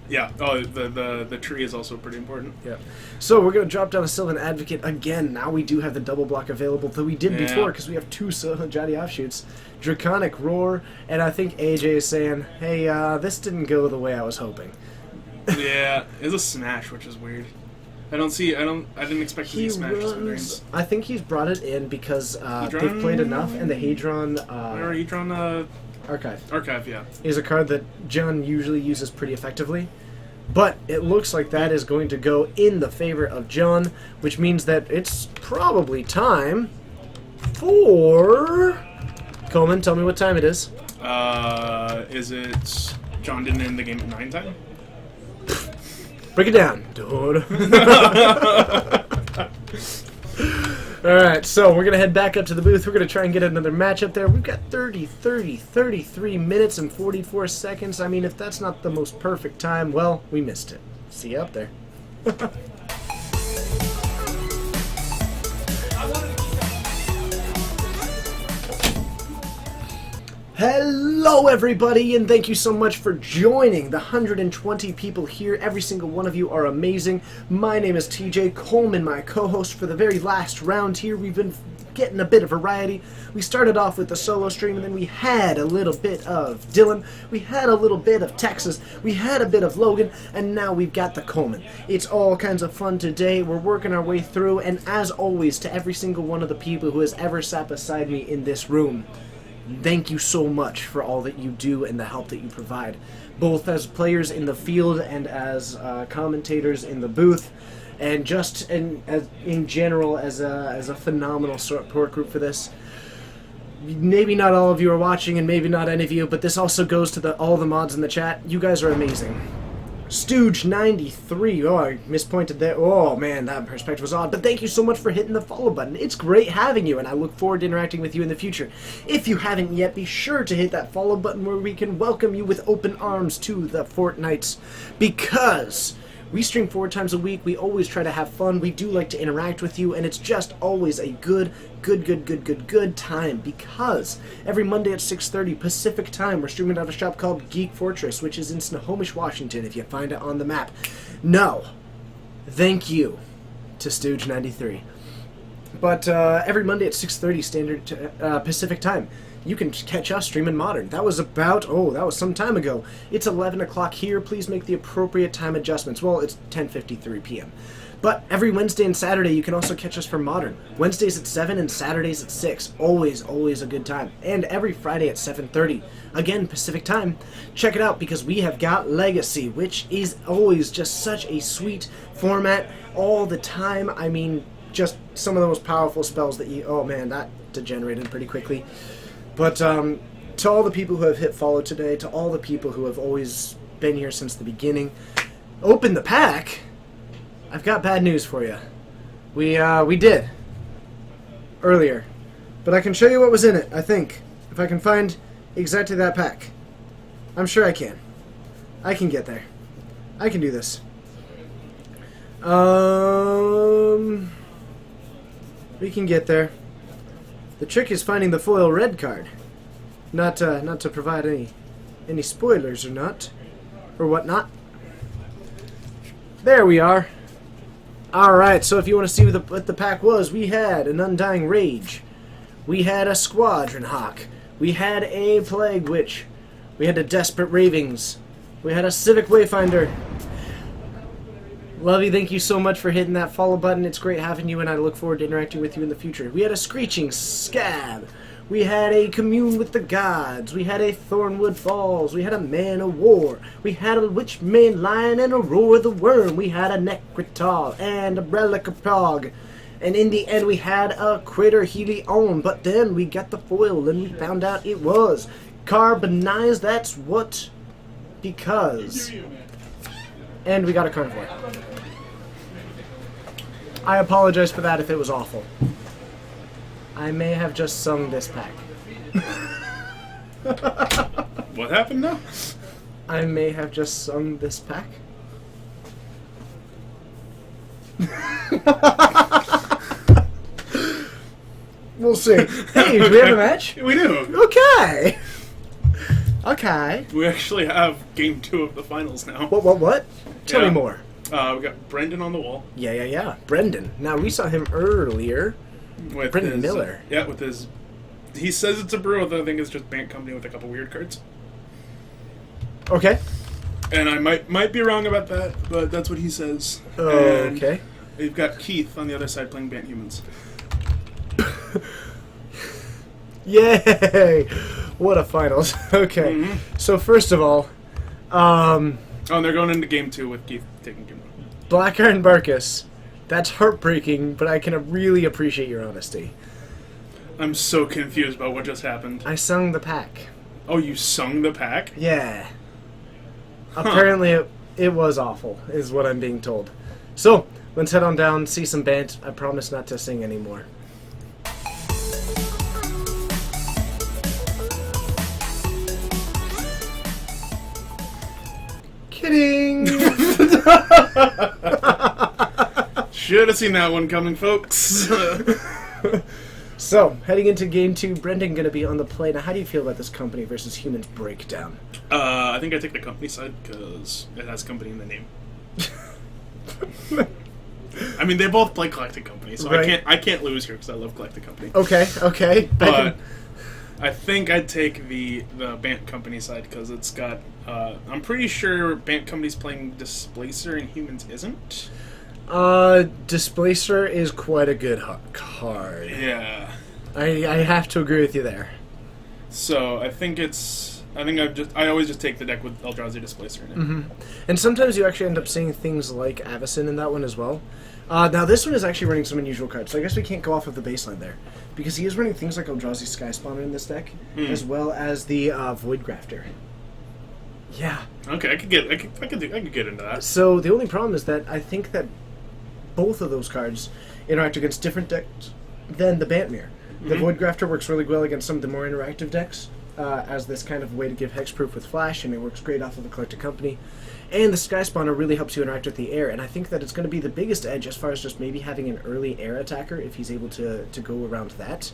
Yeah. Oh, the tree is also pretty important. Yeah. So we're going to drop down a Sylvan Advocate again. Now we do have the double block available, though we did Yeah. before because we have 2 Jotty Offshoots. Draconic Roar, and I think AJ is saying, hey, this didn't go the way I was hoping. Yeah, it's a smash, which is weird. I didn't expect to see He smash runs... Smithereens. I think he's brought it in because Hedron? they've played enough, and the Hedron Or Hedron Archive Archive, yeah. is a card that John usually uses pretty effectively. But it looks like that is going to go in the favor of John, which means that it's probably time for... Coleman, tell me what time it is. Is it John didn't end the game at 9 time? Break it down. Alright, so we're going to head back up to the booth. We're going to try and get another matchup there. We've got 33 minutes and 44 seconds. I mean, if that's not the most perfect time, well, we missed it. See you up there. Hello, everybody, and thank you so much for joining the 120 people here. Every single one of you are amazing. My name is TJ Coleman, my co-host for the very last round here. We've been getting a bit of variety. We started off with the solo stream, and then we had a little bit of Dylan. We had a little bit of Texas. We had a bit of Logan, and now we've got the Coleman. It's all kinds of fun today. We're working our way through, and as always, to every single one of the people who has ever sat beside me in this room, thank you so much for all that you do and the help that you provide, both as players in the field and as commentators in the booth, and just in general as a phenomenal support group for this. Maybe not all of you are watching, and maybe not any of you, but this also goes to all the mods in the chat. You guys are amazing. Stooge93, oh, I mispointed there. Oh man, that perspective was odd, but thank you so much for hitting the follow button. It's great having you, and I look forward to interacting with you in the future. If you haven't yet, be sure to hit that follow button where we can welcome you with open arms to the Fortnites, because we stream 4 times a week. We always try to have fun. We do like to interact with you, and it's just always a good time, because every Monday at 6:30 Pacific time, we're streaming out a shop called Geek Fortress, which is in Snohomish, Washington, if you find it on the map. No, thank you to Stooge93. But every Monday at 6:30 Pacific time, you can catch us streaming Modern. That was that was some time ago. It's 11 o'clock here. Please make the appropriate time adjustments. Well, it's 10:53 p.m. But every Wednesday and Saturday, you can also catch us for Modern. Wednesdays at 7 and Saturdays at 6. Always a good time. And every Friday at 7:30. Again, Pacific time. Check it out because we have got Legacy, which is always just such a sweet format all the time. I mean, just some of the most powerful spells that you... Oh man, that degenerated pretty quickly. But to all the people who have hit follow today, to all the people who have always been here since the beginning, open the pack. I've got bad news for you. We did earlier, but I can show you what was in it. I think if I can find exactly that pack, I'm sure I can. I can get there. I can do this. We can get there. The trick is finding the foil red card. Not to provide any spoilers or whatnot. There we are. Alright, so if you want to see what the pack was, we had an Undying Rage. We had a Squadron Hawk. We had a Plague Witch. We had a Desperate Ravings. We had a Civic Wayfinder. Lovey, thank you so much for hitting that follow button. It's great having you, and I look forward to interacting with you in the future. We had a Screeching Scab. We had a Commune with the Gods. We had a Thornwood Falls. We had a Man of War. We had a Witchmane Lion and a Roar of the Worm. We had a Necrotal and a Relic of Pog. And in the end, we had a Crater Helion. But then we got the foil, and we found out it was Carbonized. That's what... Because... And we got a Carnivore. I apologize for that if it was awful. I may have just sung this pack. What happened now? I may have just sung this pack. We'll see. Hey, do we have a match? We do. Okay. Okay. We actually have game 2 of the finals now. What? Tell Yeah. me more. We got Brendan on the wall. Yeah. Brendan. Now, we saw him earlier. With Brendan his, Miller. Yeah, with his... He says it's a brew, I think it's just Bant Company with a couple weird cards. Okay. And I might be wrong about that, but that's what he says. Okay. And we've got Keith on the other side playing Bant Humans. Yay! What a finals. Okay. Mm-hmm. So, first of all, Oh, and they're going into game 2 with Keith taking game 1. Black Iron Barkus. That's heartbreaking, but I can really appreciate your honesty. I'm so confused about what just happened. I sung the pack. Oh, you sung the pack? Yeah. Apparently it was awful, is what I'm being told. So, let's head on down, see some Bant. I promise not to sing anymore. Kidding! Should have seen that one coming, folks. So, heading into game 2, Brendan going to be on the play. Now, how do you feel about this company versus humans breakdown? I think I take the company side because it has company in the name. I mean, they both play Galactic Company, so Right. I can't lose here because I love Galactic Company. Okay. But I think I'd take the Bant Company side because it's got. I'm pretty sure Bant Company's playing Displacer and Humans isn't. Displacer is quite a good card. Yeah. I have to agree with you there. So I think I always just take the deck with Eldrazi Displacer in it. Mm-hmm. And sometimes you actually end up seeing things like Avacyn in that one as well. Now this one is actually running some unusual cards, so I guess we can't go off of the baseline there. Because he is running things like Eldrazi Sky Spawner in this deck, as well as the Void Grafter. Yeah. Okay, I could get into that. So the only problem is that I think that both of those cards interact against different decks than the Bantmere. The Void Grafter works really well against some of the more interactive decks, as this kind of way to give hexproof with flash, and it works great off of the Galactic Company. And the Sky Spawner really helps you interact with the air, and I think that it's going to be the biggest edge as far as just maybe having an early air attacker if he's able to go around that.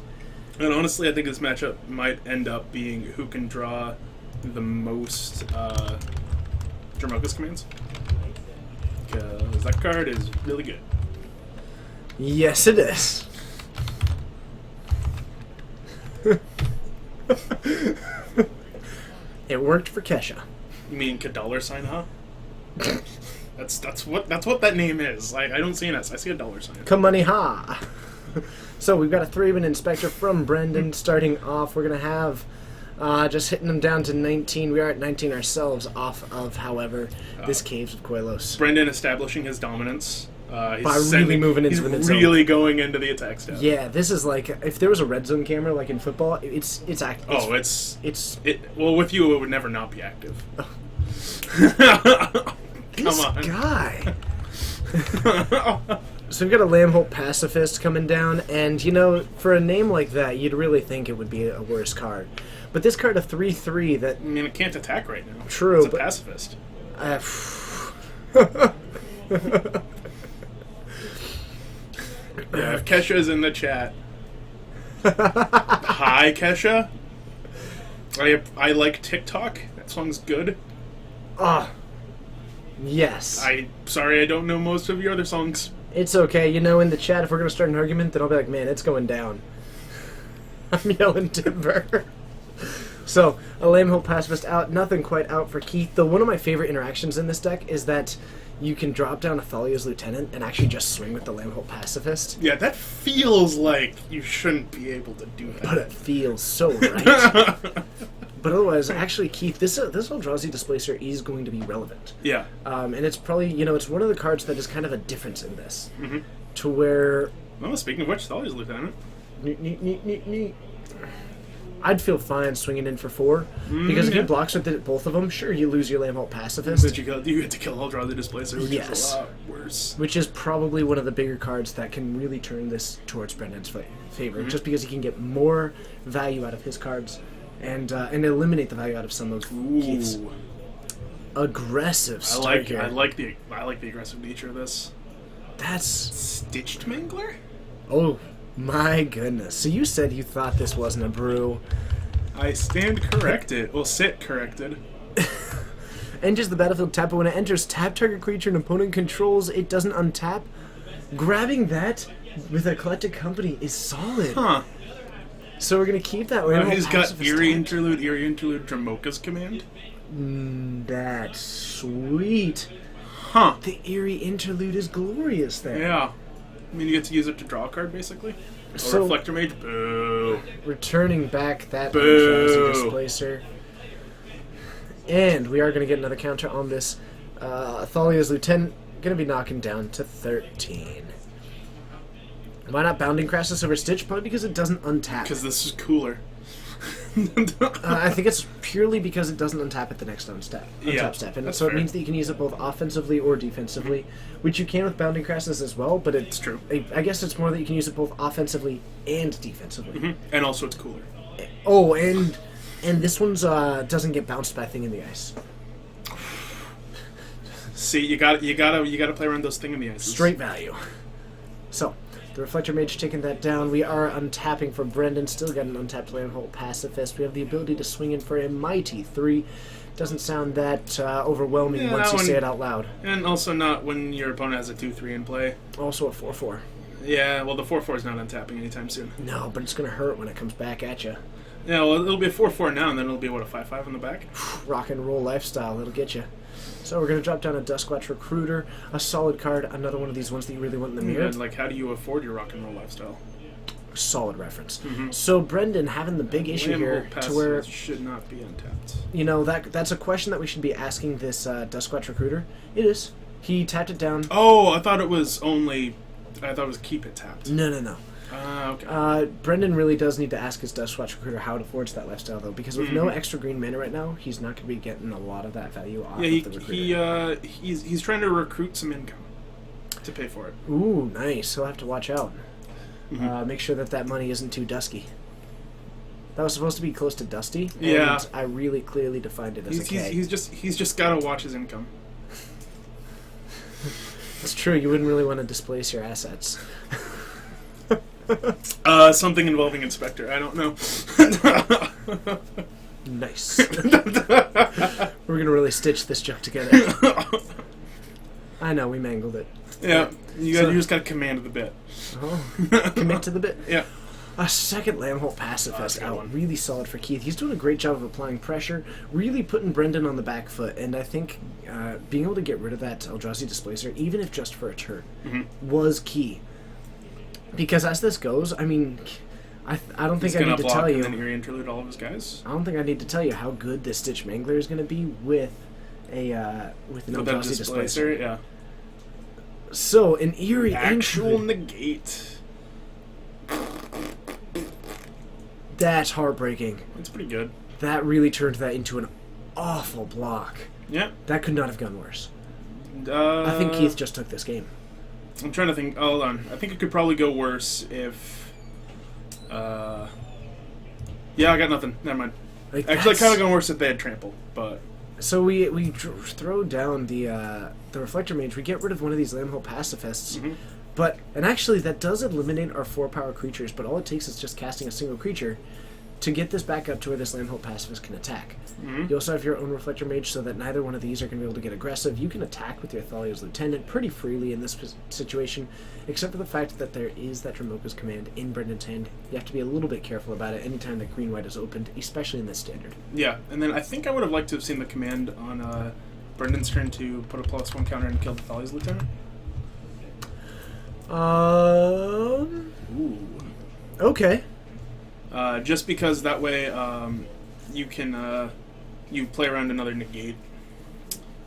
And honestly, I think this matchup might end up being who can draw the most Dromoka's commands. Because that card is really good. Yes, it is. It worked for Kesha. You mean $, huh? That's what that name is. I don't see an S. I see $. Come money ha. So we've got a 3-win inspector from Brendan starting off. We're going to have just hitting them down to 19. We are at 19 ourselves off of, however, this Caves of Koilos. Brendan establishing his dominance. He's really moving into the mid zone. really going into the attack step. Yeah, this is like, if there was a red zone camera like in football, it's Well, with you, it would never not be active. Come this on. guy. So we've got a Lambholt Pacifist coming down, and for a name like that, you'd really think it would be a worse card. But this card, a 3/3, that I mean, it can't attack right now. True, It's a but- pacifist. Yeah, if Kesha's in the chat. Hi, Kesha. I like TikTok. That song's good. Ah, yes. Sorry, I don't know most of your other songs. It's okay. In the chat, if we're going to start an argument, then I'll be like, man, it's going down. I'm yelling timber. So, a Lambholt Pacifist out. Nothing quite out for Keith. Though one of my favorite interactions in this deck is that you can drop down Athalia's Lieutenant and actually just swing with the Lambholt Pacifist. Yeah, that feels like you shouldn't be able to do that. But it feels so right. But otherwise, actually, Keith, this Eldrazi Displacer is going to be relevant. Yeah. And it's probably, it's one of the cards that is kind of a difference in this. Mhm. To where... Well, speaking of which, Thalia's Lieutenant. I'd feel fine swinging in for 4. Because if he blocks with both of them, sure, you lose your Lambholt Pacifist. But you had to kill Eldrazi Displacer, which is a lot worse. Which is probably one of the bigger cards that can really turn this towards Brendan's favor. Just because he can get more value out of his cards and eliminate the value out of some of Keith's Ooh. aggressive I start here. like the aggressive nature of this. That's... Stitched Mangler? Oh, my goodness. So you said you thought this wasn't a brew. I stand corrected. Well, sit corrected. Enters the battlefield tap, but when it enters, tap target creature an opponent controls, it doesn't untap. Grabbing that with Eclectic Company is solid. Huh. So we're going to keep that Now Lambholt he's got Pacifist Eerie tapped. Interlude, Dramoka's command. That's sweet. Huh. The Eerie Interlude is glorious there. Yeah. I mean, you get to use it to draw a card, basically. So- Reflector Mage. Boo. Returning back that Boo. Eldrazi Displacer. And we are going to get another counter on this. Athalia's Lieutenant going to be knocking down to 13. Why not Bounding Crassus over Stitch? Probably because it doesn't untap. Because this is cooler. I think it's purely because it doesn't untap at the next untap Yeah, step. And that's so it fair. means that you can use it both offensively or defensively, which you can with Bounding Crassus as well, but it's true. I guess it's more that you can use it both offensively and defensively. Mhm. And also, it's cooler. Oh, and this one's doesn't get bounced by Thing in the Ice. See, you gotta play around those thing in the ice. Straight value. So, the Reflector Mage taking that down. We are untapping for Brendan. Still got an untapped Lambholt Pacifist. We have the ability to swing in for a mighty 3. Doesn't sound that overwhelming Yeah, once that you one- say it out loud. And also not when your opponent has a 2/3 in play. Also a 4/4. Yeah, well, the 4/4 is not untapping anytime soon. No, but it's going to hurt when it comes back at you. Yeah, well, it'll be a 4/4 now, and then it'll be, what, a 5/5 on the back? Rock and roll lifestyle, it'll get you. So we're going to drop down a Duskwatch Recruiter, a solid card, another one of these ones that you really want in the mirror. And, like, how do you afford your rock and roll lifestyle? Solid reference. Mhm. So Brendan having the big issue here Lambholt to where, Pacifist should not be untapped. that's a question that we should be asking this Duskwatch Recruiter. It is. He tapped it down. Oh, I thought it was keep it tapped. No. Okay. Brendan really does need to ask his Duskwatch Recruiter how it affords that lifestyle, though, because with no extra green mana right now, he's not going to be getting a lot of that value off Yeah, of the Recruiter. he's trying to recruit some income to pay for it. Ooh, nice. He'll have to watch out. Make sure that money isn't too dusky. That was supposed to be close to dusty, and Yeah. I really clearly defined it as a K. He's just gotta watch his income. It's true, you wouldn't really want to displace your assets. Something involving Inspector. I don't know. Nice. We're going to really stitch this joke together. I know, we mangled it. Yeah, you just gotta command the bit. Oh, commit to the bit. Yeah. A second Lambholt Pacifist out. Really solid for Keith. He's doing a great job of applying pressure, really putting Brendan on the back foot, and I think being able to get rid of that Eldrazi Displacer, even if just for a turn, was key. Because as this goes, I mean, I don't think I need to tell you. And then Eerie Interlude all of his guys. I don't think I need to tell you how good this Stitch Mangler is going to be with an Eldrazi Displacer. Yeah. So an Eerie Actual Interlude. negate. That's heartbreaking. That's pretty good. That really turned that into an awful block. Yeah. That could not have gone worse. I think Keith just took this game. I'm trying to think. Oh, hold on. I think it could probably go worse if. Yeah, I got nothing. Never mind. Like, Actually, it kind of gone worse if they had trample, but. So we throw down the Reflector Mage. We get rid of one of these Lambholt Pacifists. And actually, that does eliminate our 4-power creatures, but all it takes is just casting a single creature to get this back up to where this Lambholt Pacifist can attack. You also have your own Reflector Mage, so that neither one of these are going to be able to get aggressive. You can attack with your Thalia's Lieutenant pretty freely in this situation, except for the fact that there is that Dromoka's Command in Brendan's hand. You have to be a little bit careful about it anytime that green-white is opened, especially in this standard. Yeah, and then I think I would have liked to have seen the command on Brendan's turn to put a +1 counter and kill the Thalia's Lieutenant. Okay. Just because that way you can you play around another negate,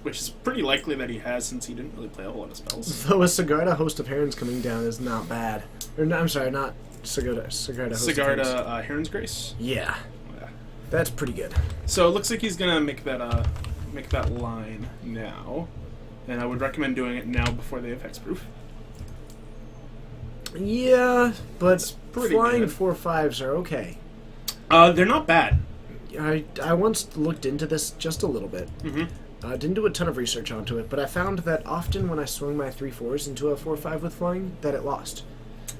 which is pretty likely that he has since he didn't really play a whole lot of spells. Though a Sigarda Host of Herons coming down is not bad. Or no, I'm sorry, not Sigarda Host of Herons. Sigarda Heron's Grace. Yeah, Yeah. that's pretty good. So it looks like he's gonna make that line now, and I would recommend doing it now before they have hexproof. Yeah, but pretty flying good. 4/5s are okay. They're not bad. I once looked into this just a little bit. Didn't do a ton of research onto it, but I found that often when I swung my 3/4s into a 4/5 with flying, that it lost.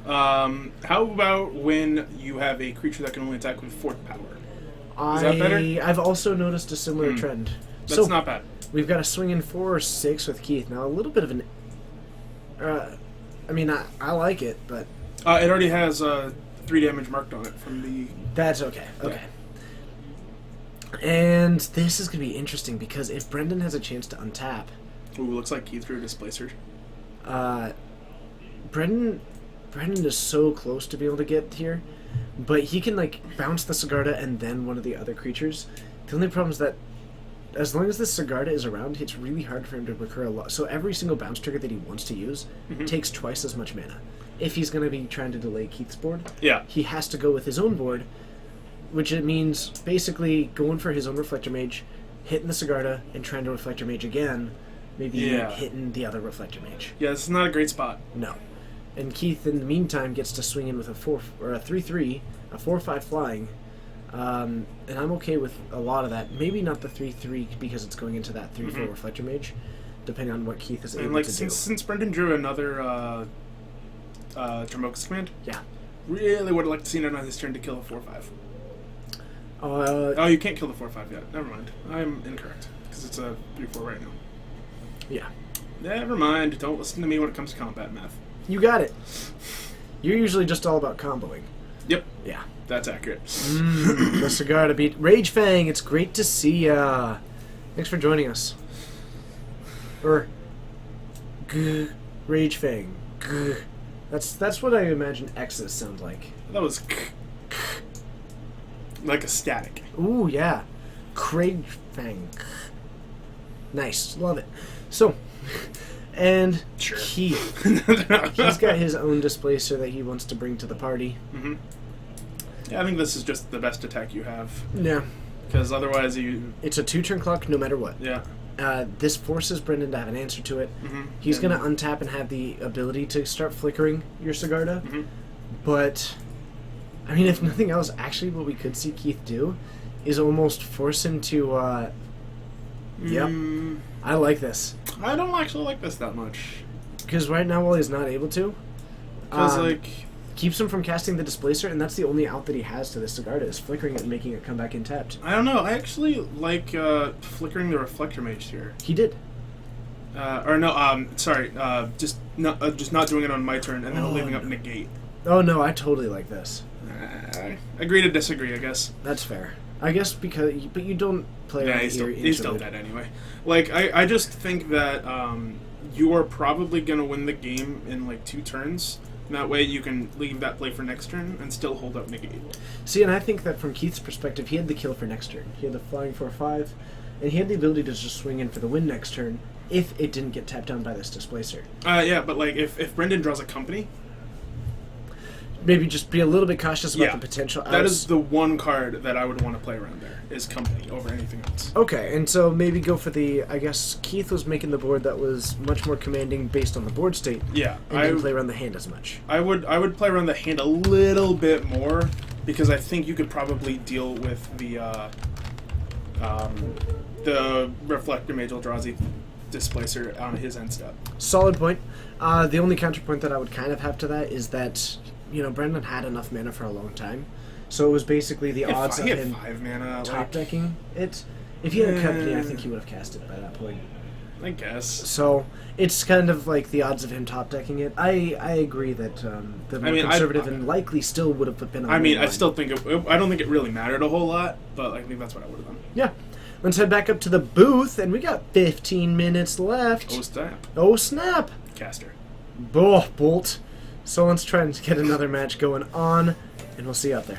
How about when you have a creature that can only attack with 4th power? Is that better? I've also noticed a similar trend. That's not bad. We've got a swing in 4 or 6 with Keith. Now, a little bit of an... I mean, I like it, but... It already has 3 damage marked on it from the... That's okay. Okay. And this is going to be interesting, because if Brendan has a chance to untap... Ooh, looks like Keith threw a Displacer. Brendan is so close to be able to get here, but he can, like, bounce the Sigarda and then one of the other creatures. The only problem is that as long as the Sigarda is around, it's really hard for him to recur a lot. So every single bounce trigger that he wants to use takes twice as much mana. If he's going to be trying to delay Keith's board, Yeah. he has to go with his own board, which it means basically going for his own Reflector Mage, hitting the Sigarda, and trying to Reflector Mage again, maybe hitting the other Reflector Mage. Yeah, this is not a great spot. No. And Keith, in the meantime, gets to swing in with a 3/3, a 4/5 flying, and I'm okay with a lot of that. Maybe not the 3/3 because it's going into that 3/4 Reflector Mage, depending on what Keith is able And like to do. since Brendan drew another Dromoka's Command, Yeah. really would have liked to see it on his turn to kill a 4/5. Uh, You can't kill the 4/5 yet. Never mind. I'm incorrect because it's a 3/4 right now. yeah. Never mind. Don't listen to me when it comes to combat math. You got it. You're usually just all about comboing. Yep, Yeah. that's accurate. The Sigarda beat Rage Fang. It's great to see ya. Thanks for joining us. Rage Fang. That's what I imagine X's sound like. That was like a static. Ooh, yeah. Craig Fang. Nice. Love it. So, and Sure. Keith. He's got his own Displacer that he wants to bring to the party. Yeah, I think this is just the best attack you have Yeah. because otherwise you. It's a 2-turn clock no matter what. Yeah. This forces Brendan to have an answer to it. Mm-hmm. He's going to untap and have the ability to start flickering your Sigarda. But, I mean, if nothing else, actually what we could see Keith do is almost force him to, Yep. I like this. I don't actually like this that much Because right now, while he's not able to, because keeps him from casting the Displacer, and that's the only out that he has to this Sigarda, is flickering it and making it come back in tapped. I don't know. I actually like flickering the Reflector Mage here. He did. Sorry. Just not doing it on my turn and then leaving up negate. Oh no, I totally like this. Agree to disagree, I guess. That's fair. I guess but you don't play Yeah, around he's your still interlude. dead anyway. Like, I just think that you are probably going to win the game in, like, 2 turns. And that way you can leave that play for next turn and still hold up negate. See, and I think that from Keith's perspective, he had the kill for next turn. He had the flying 4/5, and he had the ability to just swing in for the win next turn if it didn't get tapped down by this Displacer. Yeah, but, like, if Brendan draws a company, Maybe just be a little bit cautious about Yeah. the potential outs. that is the one card that I would want to play around there, is company over anything else. Okay, and so maybe go for the... I guess Keith was making the board that was much more commanding based on the board state, Yeah, and didn't play around the hand as much. I would play around the hand a little bit more, because I think you could probably deal with the Reflector Mage Eldrazi Displacer on his end step. Solid point. The only counterpoint that I would kind of have to that is that, Brendan had enough mana for a long time. So it was basically the odds of He had him 5 mana, top like, decking it. If he had a company, I think he would have cast it by that point. I guess. So it's kind of like the odds of him top decking it. I agree that the more conservative and likely still would have been on I the mean, main I line. still think I don't think it really mattered a whole lot, but I think that's what I would have done. Yeah. Let's head back up to the booth, and we got 15 minutes left. Oh, snap. Oh, snap. Caster. Bolt. So let's try and get another match going on, and we'll see you out there.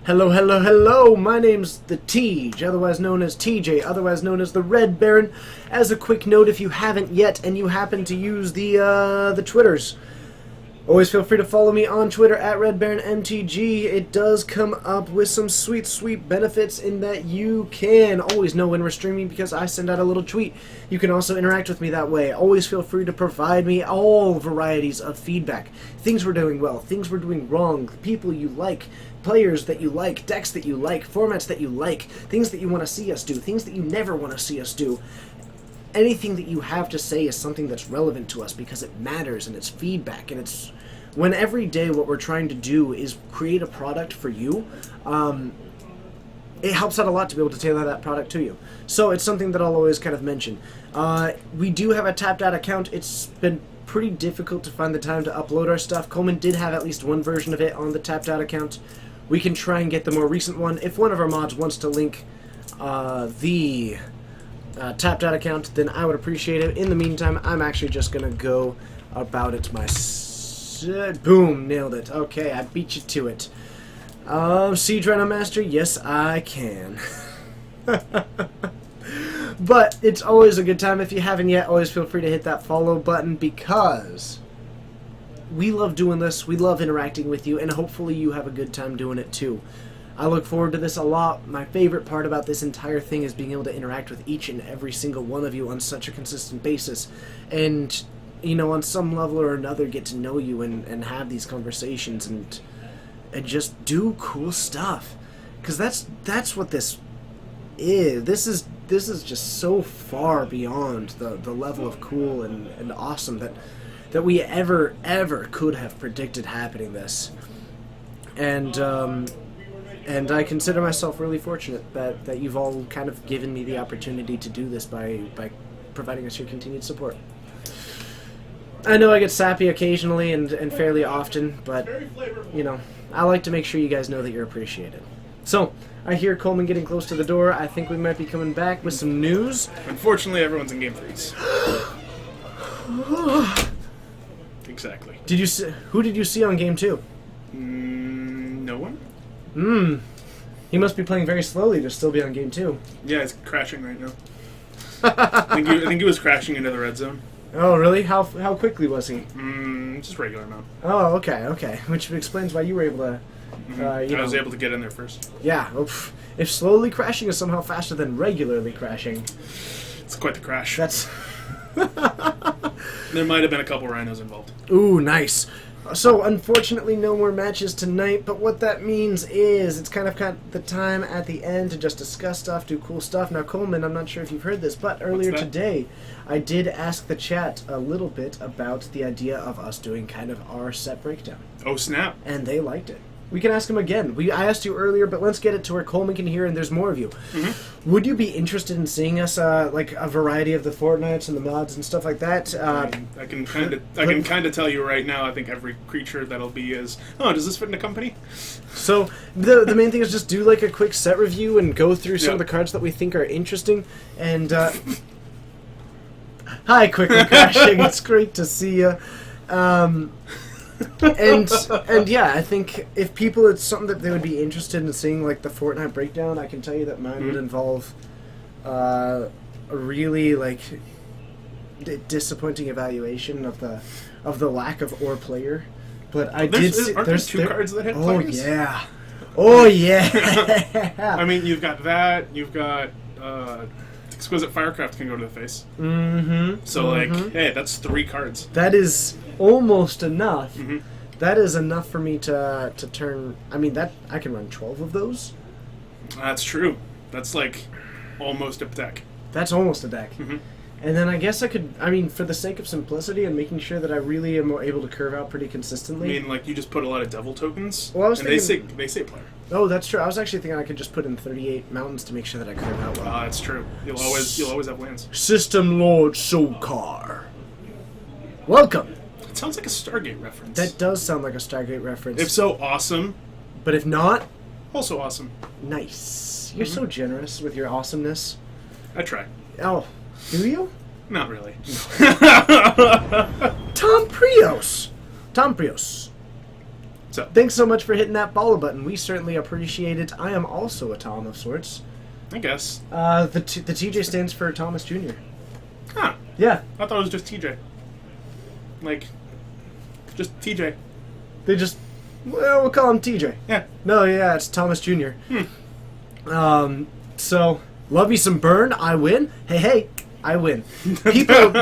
Hello, hello, hello! My name's the Tej, otherwise known as TJ, otherwise known as the Red Baron. As a quick note, if you haven't yet and you happen to use the Twitters, always feel free to follow me on Twitter at RedBaronMTG. It does come up with some sweet, sweet benefits in that you can always know when we're streaming because I send out a little tweet. You can also interact with me that way. Always feel free to provide me all varieties of feedback. Things we're doing well, things we're doing wrong, people you like, players that you like, decks that you like, formats that you like, things that you want to see us do, things that you never want to see us do. Anything that you have to say is something that's relevant to us because it matters and it's feedback, and it's when every day what we're trying to do is create a product for you. It helps out a lot to be able to tailor that product to you. So it's something that I'll always kind of mention. We do have a tapped out account. It's been pretty difficult to find the time to upload our stuff. Coleman did have at least one version of it on the tapped out account. We can try and get the more recent one. If one of our mods wants to link the tapped out account, then I would appreciate it. In the meantime, I'm actually just gonna go about it myself. Boom, nailed it. Okay, I beat you to it. Siege Rhino Master, yes I can. But it's always a good time. If you haven't yet, always feel free to hit that follow button because we love doing this, we love interacting with you, and hopefully you have a good time doing it too. I look forward to this a lot. My favorite part about this entire thing is being able to interact with each and every single one of you on such a consistent basis. And, on some level or another get to know you and have these conversations and just do cool stuff. Because that's what this is. This is just so far beyond the level of cool and awesome that we ever could have predicted happening this. And I consider myself really fortunate that you've all kind of given me the opportunity to do this by providing us your continued support. I know I get sappy occasionally and fairly often, but, I like to make sure you guys know that you're appreciated. So, I hear Coleman getting close to the door. I think we might be coming back with some news. Unfortunately, everyone's in game 3s. Exactly. Who did you see on game 2? No one? He must be playing very slowly to still be on game 2. Yeah, it's crashing right now. I think he was crashing into the red zone. Oh, really? How quickly was he? Just regular amount. Oh, okay. Which explains why you were able to... I was able to get in there first. Yeah. If slowly crashing is somehow faster than regularly crashing, It's quite the crash. that's... There might have been a couple rhinos involved. Ooh, nice. So, unfortunately, no more matches tonight, but what that means is it's kind of the time at the end to just discuss stuff, do cool stuff. Now, Coleman, I'm not sure if you've heard this, but earlier What's that? today, I did ask the chat a little bit about the idea of us doing kind of our set breakdown, Oh, snap. and they liked it. we can ask him again. I asked you earlier, but let's get it to where Coleman can hear and there's more of you. Mm-hmm. Would you be interested in seeing us, like, a variety of the Fortnites and the mods and stuff like that? I can kind of tell you right now. I think every creature that'll be is. Oh, does this fit in a company? So the main thing is just do like a quick set review and go through some of Yep. the cards that we think are interesting. And hi, Quickly Crashing. It's great to see you. And yeah, I think if people, it's something that they would be interested in seeing, like the Fortnite breakdown. I can tell you that mine would involve a really like disappointing evaluation of the lack of or player. But I did. Aren't there two cards that hit Oh players? yeah. Oh yeah. I mean, you've got that. You've got Exquisite Firecraft can go to the face. Mm-hmm. So like, hey, that's 3 cards. That is almost enough. Mhm. That is enough for me to turn. I mean, that I can run 12 of those. That's true. That's like almost a deck. That's almost a deck. Mhm. And then I guess I could. I mean, for the sake of simplicity and making sure that I really am able to curve out pretty I consistently. mean, like you just put a lot of devil tokens, Well, I was and thinking- they say player. Oh, that's true. I was actually thinking I could just put in 38 mountains to make sure that I curve out well. That's true. You'll always have lands. System Lord Solkar. Welcome. It sounds like a Stargate reference. That does sound like a Stargate reference. if so, awesome. But if not, Also awesome. nice. You're so generous with your awesomeness. I try. Oh, do you? Not really. Tom Prios. Tom Prios. So, Thanks so much for hitting that follow button. We certainly appreciate it. I am also a Tom of sorts. I guess. The TJ stands for Thomas Jr. Huh. Yeah, I thought it was just TJ. Like, just TJ. they just, well, we'll call him TJ. Yeah. No, yeah, it's Thomas Jr. So, love you some burn, I win. Hey, I win. People,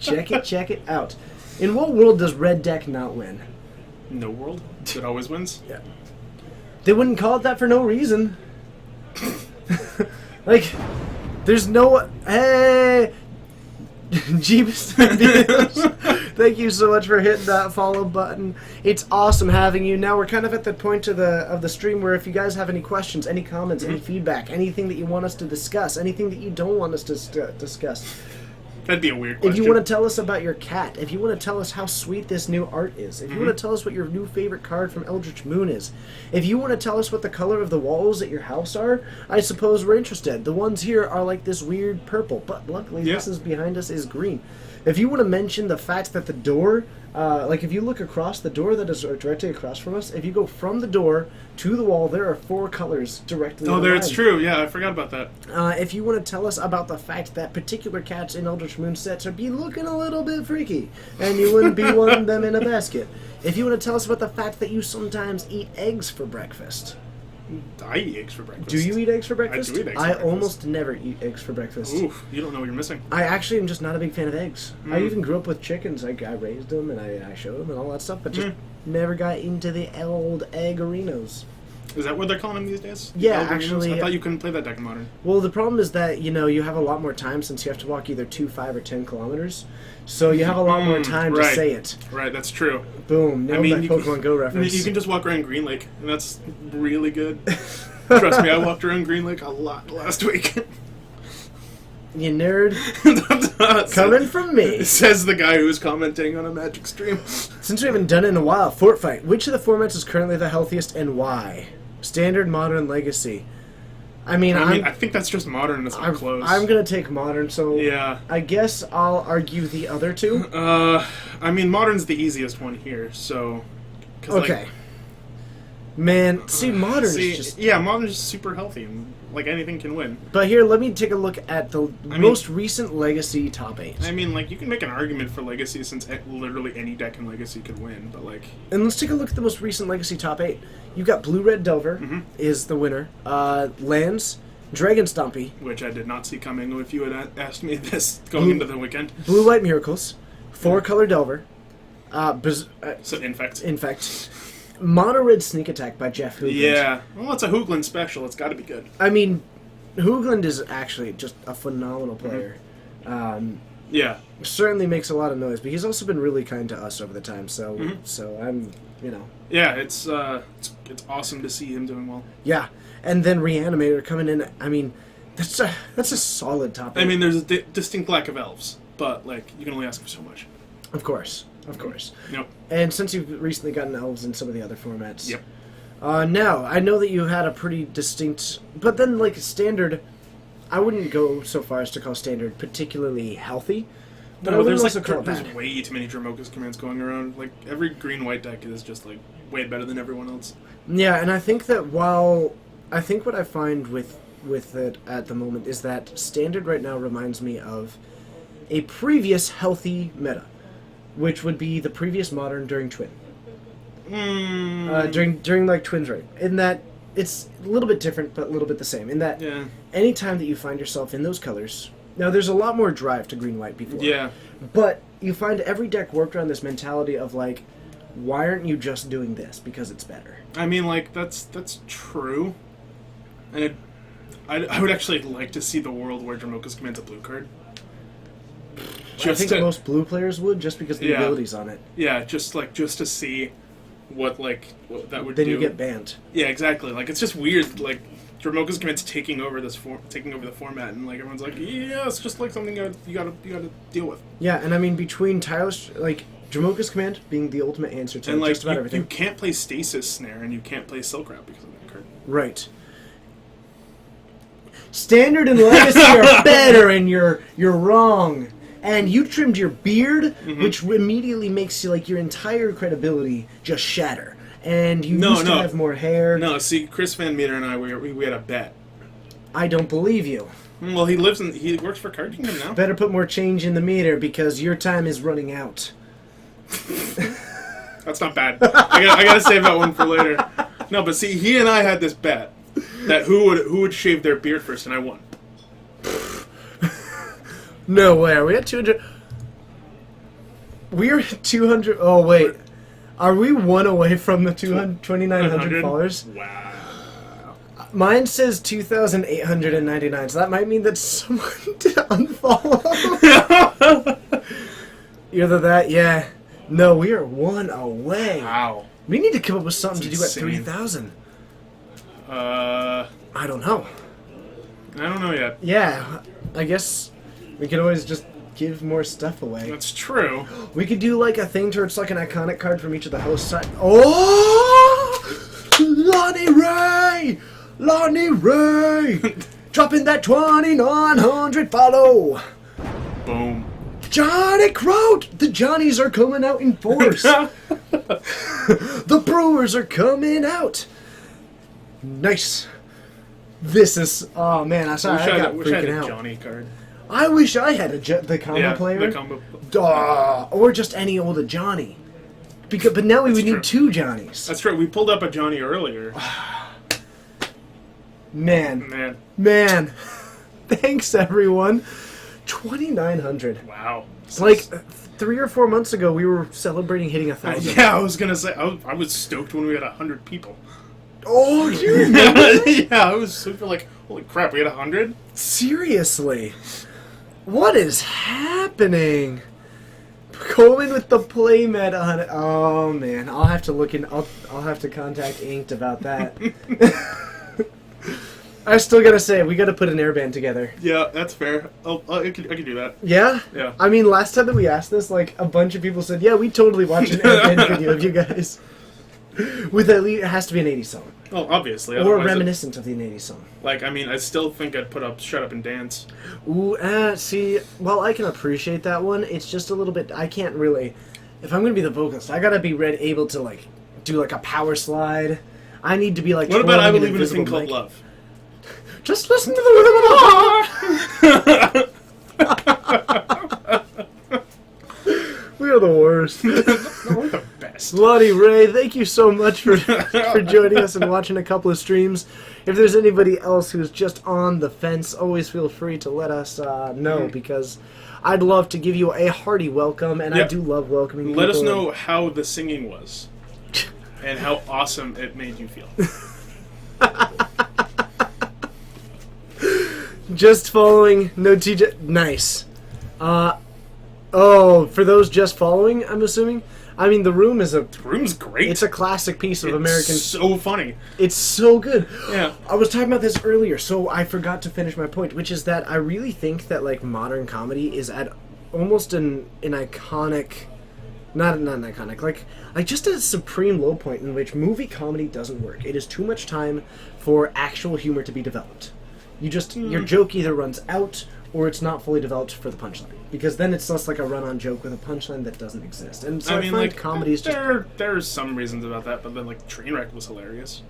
check it out. In what world does Red Deck not win? No world. It always wins. Yeah. They wouldn't call it that for no reason. Like, there's no... Hey! Jeebus. Thank you so much for hitting that follow button. It's awesome having you. Now we're kind of at the point of the stream where if you guys have any questions, any comments, any feedback, anything that you want us to discuss, anything that you don't want us to discuss, That'd be a weird question. if you want to tell us about your cat, if you want to tell us how sweet this new art is, if you want to tell us what your new favorite card from Eldritch Moon is, if you want to tell us what the color of the walls at your house are, I suppose we're interested. The ones here are like this weird purple, but luckily Yeah. this is behind us is green. If you want to mention the fact that the door, like if you look across the door that is directly across from us, if you go from the door to the wall, there are 4 colors directly Oh, there it's aligned. true. Yeah, I forgot about that. If you want to tell us about the fact that particular cats in Eldritch Moon sets are be looking a little bit freaky, and you wouldn't be wanting them in a basket. If you want to tell us about the fact that you sometimes eat eggs for breakfast. I eat eggs for breakfast. Do you eat eggs for breakfast? I do eat eggs for I breakfast. almost never eat eggs for breakfast. Oof, you don't know what you're missing. I actually am just not a big fan of eggs. I even grew up with chickens. I raised them and I showed them and all that stuff, but just never got into the old eggerinos. Is that what they're calling them these days? Yeah, Eldarinos? actually, I thought you couldn't play that deck in Modern. Well, the problem is that, you have a lot more time since you have to walk either 2, 5, or 10 kilometers. So you have a lot more time to right. say it. Right, that's true. Boom. Nailed that you Pokemon can, Go reference. You can just walk around Green Lake, and that's really good. Trust me, I walked around Green Lake a lot last week. You nerd. Coming from me. Says the guy who's commenting on a Magic stream. Since we haven't done it in a while, Fort Fight. Which of the formats is currently the healthiest and why? Standard, Modern, Legacy. I mean, I think that's just Modern. It's not I'm close. gonna take Modern, so Yeah. I guess I'll argue the other two. I mean, Modern's the easiest one here, so... 'cause, Okay. Man, see, Modern is just... Yeah, Modern's just super healthy, and, like, anything can win. But here, let me take a look at the mean- most recent Legacy top 8. I mean, like, you can make an argument for Legacy since literally any deck in Legacy could win, but, like... And let's take a look at the most recent Legacy top 8. You've got Blue Red Delver is the winner. Lands, Dragon Stompy, Which I did not see coming if you had asked me this going into the weekend. Blue White Miracles, 4-color Delver, So, in fact... Infect, Mono Red Sneak Attack by Jeff Hoogland. Yeah. Well, it's a Hoogland special. It's got to be good. I mean, Hoogland is actually just a phenomenal player. Yeah. certainly makes a lot of noise, but he's also been really kind to us over the time. So Mhm. so I'm, you know, Yeah, it's awesome to see him doing well. yeah. And then Reanimator coming in. I mean, that's a solid top. I mean, there's a distinct lack of elves, but like you can only ask for so much. of course, of course. Yep. And since you've recently gotten elves in some of the other formats, Yep. Now I know that you had a pretty distinct, but then like standard, I wouldn't go so far as to call standard particularly healthy, but I No, wouldn't there's also call it there's bad. way too many Dromoka's commands going around. Like every green-white deck is just like way better than everyone else. Yeah, and I think that while I think what I find with it at the moment is that standard right now reminds me of a previous healthy meta, which would be the previous modern during Twin. During like Twins, right? In that it's a little bit different, but a little bit the same. In that Yeah. anytime that you find yourself in those colors, now there's a lot more drive to green-white before. Yeah. But you find every deck worked around this mentality of like, why aren't you just doing this because it's better? I mean, like that's true, and I would actually like to see the world where Dromoka's command's a blue card. I think most blue players would just because the Yeah. ability's on it. Yeah, just to see what that would Then do. you get banned. Yeah, exactly. Like it's just weird. Like Dromoka's command's taking over the format, and like everyone's like, yeah, it's just like something you gotta deal with. Yeah, and I mean between Tyler's like Dromoka's command being the ultimate answer to And like just about you everything. can't play Stasis Snare and you can't play Silk Wrap because of that card. Right. Standard and Legacy are better, and you're wrong. And you trimmed your beard, Mm-hmm. which immediately makes you like your entire credibility just shatter. And you No, used to no. have more hair. No, see, Chris Van Meter and I we had a bet. I don't believe you. Well, he works for Card Kingdom now. Better put more change in the meter because your time is running out. That's not bad. I gotta save that one for later. No, but see, he and I had this bet that who would shave their beard first, and I won. No way. Are we at 200? We are at 200. Oh, wait. Are we one away from the 2,900 100? followers? Wow. Mine says 2,899, so that might mean that someone did unfollow. Either that, yeah. No, we are one away. Wow. We need to come up with something That's to do at insane. 3,000. I I don't know. don't know yet. Yeah, I guess we could always just give more stuff away. That's true. We could do like a thing where it's like an iconic card from each of the host sides. Oh! Lonnie Ray! Lonnie Ray! Dropping that 2,900 follow! Boom. Johnny Croat! The Johnnies are coming out in force! The Brewers are coming out! Nice. This is... Oh man, I got Wish I had freaking a out. Johnny card. I wish I had the combo player. The combo. Or just any old Johnny. But now we would true. need two Johnnies. That's true. We pulled up a Johnny earlier. Man. Man. Thanks, everyone. 2,900. Wow. Like, 3 or 4 months ago, we were celebrating hitting 1,000. Yeah, I was gonna say I was stoked when we had 100 people. Oh, dude. Yeah, I was super like, holy crap, we had 100. Seriously. What is happening? Coleman with the playmat on it. Oh, man. I'll have to look in. I'll have to contact Inked about that. I still gotta say, we gotta put an airband together. Yeah, that's fair. I could do that. Yeah? Yeah. I mean, last time that we asked this, like, a bunch of people said, yeah, we totally watch an airband video of you guys. With at least, it has to be an 80s song. Oh, obviously. Or otherwise reminiscent of the 80s song. Like, I mean, I still think I'd put up Shut Up and Dance. Ooh, see, well, I can appreciate that one. It's just a little bit, I can't really, if I'm going to be the vocalist, I got to be able to, like, do, like, a power slide. I need to be, like, What about I twirling an Believe in a Thing invisible Called mic. Love? Just listen to the rhythm of the heart! We are the worst. We're the best. Lonnie Ray, thank you so much for joining us and watching a couple of streams. If there's anybody else who's just on the fence, always feel free to let us know, because I'd love to give you a hearty welcome, and I Yep. do love welcoming people. Let us know how the singing was. And how awesome it made you feel. Just following, no TJ. Nice. Oh, for those just following, I'm assuming. I mean, The Room is a. The Room's great. It's a classic piece of It's American. so funny. It's so good. Yeah. I was talking about this earlier, so I forgot to finish my point, which is that I really think that like modern comedy is at almost an iconic, not an iconic, like just a supreme low point in which movie comedy doesn't work. It is too much time for actual humor to be developed. Your joke either runs out or it's not fully developed for the punchline, because then it's just like a run-on joke with a punchline that doesn't exist. And so I mean, find like, comedies just there are some reasons about that, but then like Trainwreck was hilarious.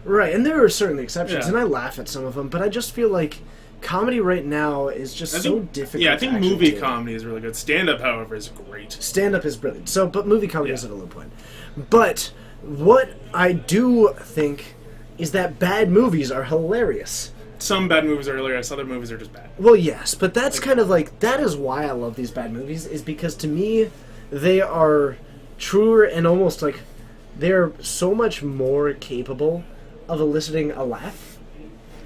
right, and there are certainly exceptions, Yeah. and I laugh at some of them, but I just feel like comedy right now is just I so think, difficult. Yeah, I to think actually movie do. comedy is really good. Stand-up, however, is great. Stand-up is brilliant. So, but movie comedy Yeah. is at a low point. But what I do think is that bad movies are hilarious. Some bad movies are hilarious. Other movies are just bad. Well, yes, but that's kind of like that is why I love these bad movies, is because to me they are truer and almost like they're so much more capable of eliciting a laugh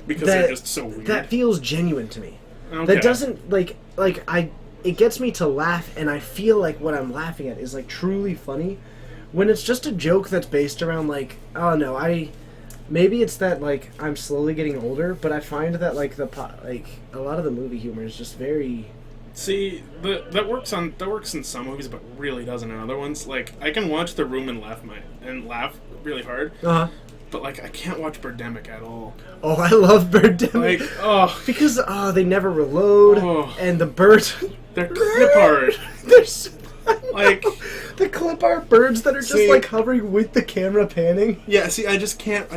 Because that they're just so weird. that feels genuine to me. Okay. That doesn't like it gets me to laugh, and I feel like what I'm laughing at is like truly funny. When it's just a joke that's based around like, oh no, maybe it's that like I'm slowly getting older, but I find that like a lot of the movie humor is just very. See, that works in some movies, but really doesn't in other ones. Like I can watch The Room and laugh really hard, Uh huh. but like I can't watch Birdemic at all. Oh, I love Birdemic. Like oh, because they never reload, Oh. and the birds. they're clip art. They're so, Like the clip art birds that are just See- like hovering with the camera panning. yeah. See, I just can't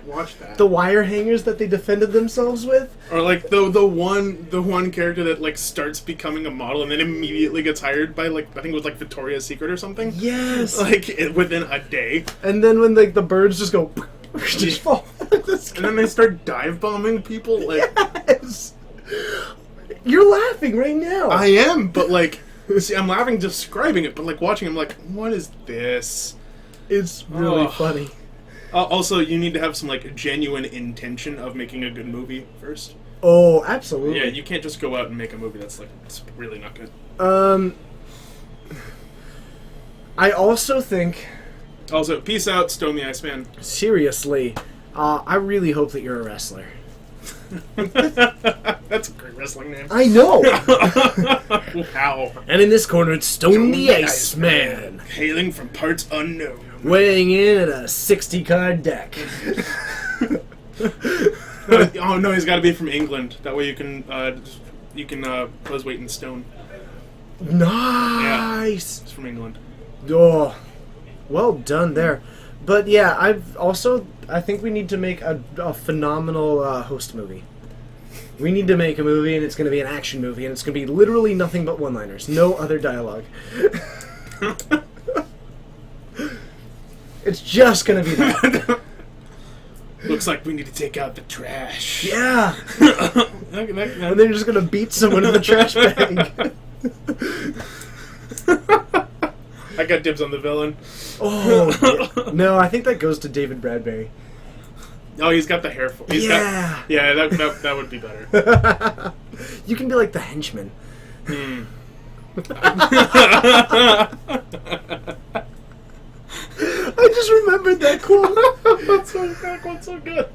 watch that. The wire hangers that they defended themselves with. Or like the one character that like starts becoming a model and then immediately gets hired by like I think it was like Victoria's Secret or something. Yes. Like within a day, And then when like the birds just go, just fall. and then they start dive bombing people. Like Yes. You're laughing right now. I am, but like, see, I'm laughing describing it, but like watching, I'm like, what is this? It's really Oh. funny. Also, you need to have some like genuine intention of making a good movie first. Oh, absolutely. Yeah, you can't just go out and make a movie that's like it's really not good. I also think, Also, peace out, Stone the Iceman. seriously, I really hope that you're a wrestler. That's a great wrestling name. I know. Wow. And in this corner, it's Stone the Iceman, Hailing from parts unknown. weighing in at a 60 card deck. Oh no, he's got to be from England. That way you can pose weight in stone. Nice. It's from England. Oh, well done there. But yeah, I think we need to make a phenomenal host movie. We need to make a movie, and it's going to be an action movie, and it's going to be literally nothing but one-liners, no other dialogue. It's just going to be that. Looks like we need to take out the trash. Yeah, Okay, and then you're just going to beat someone in the trash bag. I got dibs on the villain. Oh, yeah. No, I think that goes to David Bradbury. Oh, he's got the hair. Yeah. Yeah, that would be better. You can be like the henchman. I just remembered that quote. That's so good.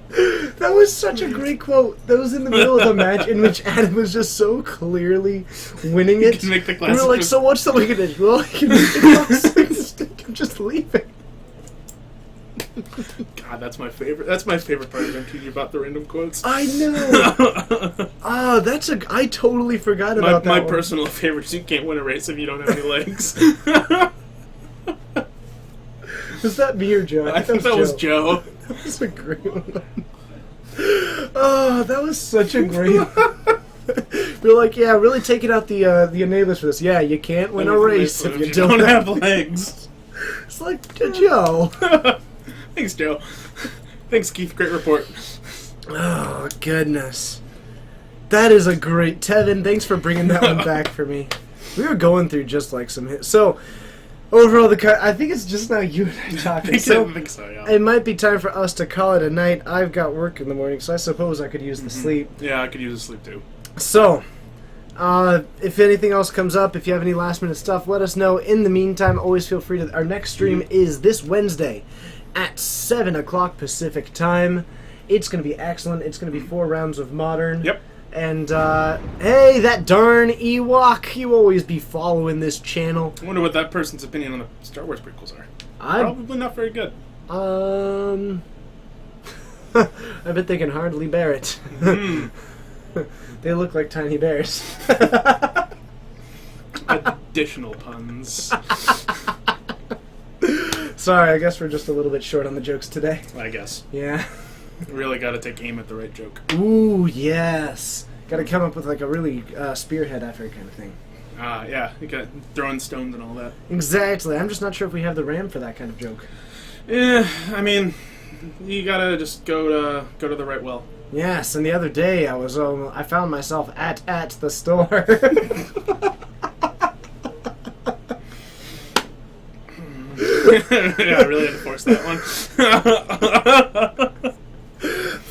That was such a great quote. That was in the middle of a match in which Adam was just so clearly winning it. can make the We were like, classic- so what's the weakness? Well, I can make the classic mistake of just leaving. God, that's my favorite. That's my favorite part of MTV about the random quotes. I know. I totally forgot about that my one. personal favorite is you can't win a race if you don't have any legs. Was that me or Joe? I think that was Joe. That was a great one. Oh, that was such a great We're like, yeah, really taking out the enablers for this. Yeah, you can't win a race if you don't have legs. It's like, Joe. Thanks, Joe. Thanks, Keith. Great report. Oh, goodness. That is a great... Tevin, thanks for bringing that one back for me. We were going through just like some hits. So, overall, I think it's just now you and I talking. I So, think so, yeah. it might be time for us to call it a night. I've got work in the morning, so I suppose I could use the sleep. Yeah, I could use a sleep too. So, If anything else comes up, if you have any last minute stuff, let us know. In the meantime, always feel free to. Our next stream is this Wednesday at 7 o'clock Pacific time. It's going to be excellent. It's going to be 4 rounds of Modern. Yep. And, hey, that darn Ewok, you always be following this channel. I wonder what that person's opinion on the Star Wars prequels are. I'm, Probably not very good. I bet they can hardly bear it. They look like tiny bears. Additional puns. Sorry, I guess we're just a little bit short on the jokes today. I guess. Yeah. Really got to take aim at the right joke. Ooh, yes. Got to come up with like a really spearhead effort kind of thing. Yeah, you got throwing stones and all that. Exactly. I'm just not sure if we have the RAM for that kind of joke. Yeah, I mean, you gotta just go to the right well. Yes, and the other day I found myself at the store. Yeah, I really had to force that one.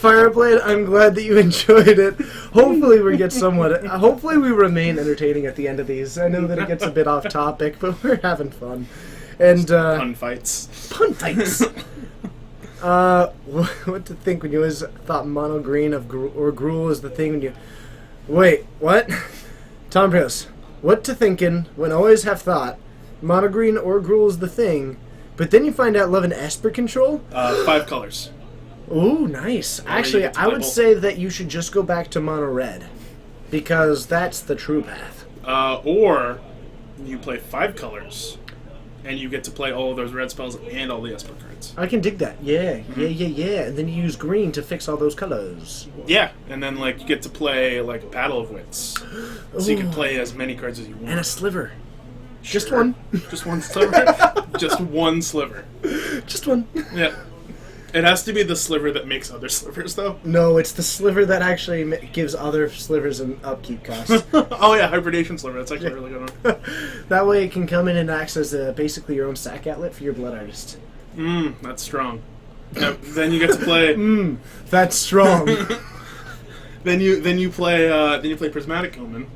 Fireblade, I'm glad that you enjoyed it. Hopefully we get somewhat. Hopefully we remain entertaining at the end of these. I know that it gets a bit off topic, but we're having fun. And Pun fights. pun fights. What to think when you always thought mono green or gruel is the thing when you. Wait, what? Tom Prius, what to thinking when always have thought mono green or gruel is the thing, but then you find out love and Esper control? 5 colors. Ooh, nice. you Actually, get to I play would both. say that you should just go back to mono red, because that's the true path. Or you play 5 colors, and you get to play all of those red spells and all the Esper cards. I can dig that. Yeah. And then you use green to fix all those colors. Yeah, and then like you get to play like Battle of Wits, so you can Ooh. play as many cards as you want. And a sliver. Just Sure. one. Just one sliver. Just one sliver. Just one. Yeah. It has to be the sliver that makes other slivers, though. No, it's the sliver that actually gives other slivers an upkeep cost. Oh yeah, hybridation sliver. That's actually a really good one. That way it can come in and acts as basically your own sack outlet for your blood artist. That's strong. Yep. Then you get to play. That's strong. Then you play Prismatic Omen.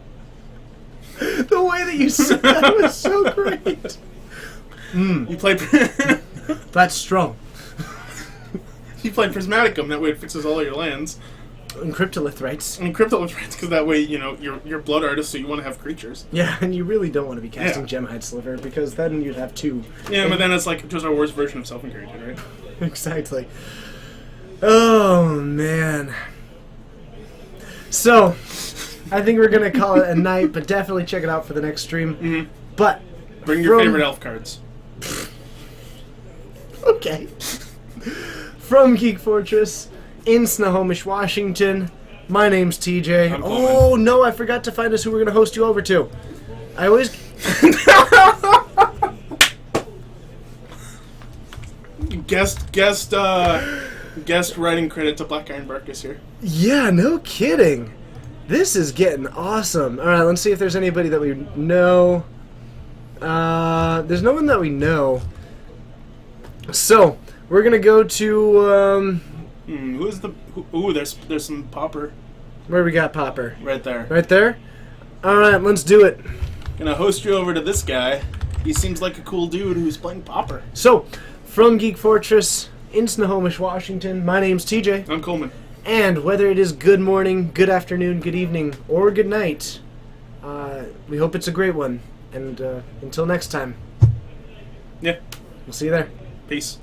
The way that you said that was so great. You play. That's strong. You play Prismatic Omen. That way it fixes all your lands. And Cryptolith rights. And Cryptolith Rights, because that way you're blood artist, so you want to have creatures. Yeah, and you really don't want to be casting Yeah. Gemhide Sliver, because then you'd have 2. Yeah, but then it's like just our worst version of self-encouragement, right? Exactly. Oh, man. So, I think we're going to call it a night, but definitely check it out for the next stream. Mhm. But, Bring your From- favorite elf cards. okay. From Geek Fortress, in Snohomish, Washington, my name's TJ. I'm Oh, no, I forgot to find us who we're going to host you over to. I always... Guest writing credit to Black Iron Barkus here. Yeah, no kidding. This is getting awesome. All right, let's see if there's anybody that we know. There's no one that we know. So, we're going to go to... Who's the? Ooh, there's some Popper where we got Popper? right there. Right there? All right, let's do it. Gonna host you over to this guy. He seems like a cool dude who's playing Popper. So, from Geek Fortress, in Snohomish, Washington, my name's TJ. I'm Coleman. And whether it is good morning, good afternoon, good evening, or good night, we hope it's a great one. And until next time, Yeah. we'll see you there. Peace.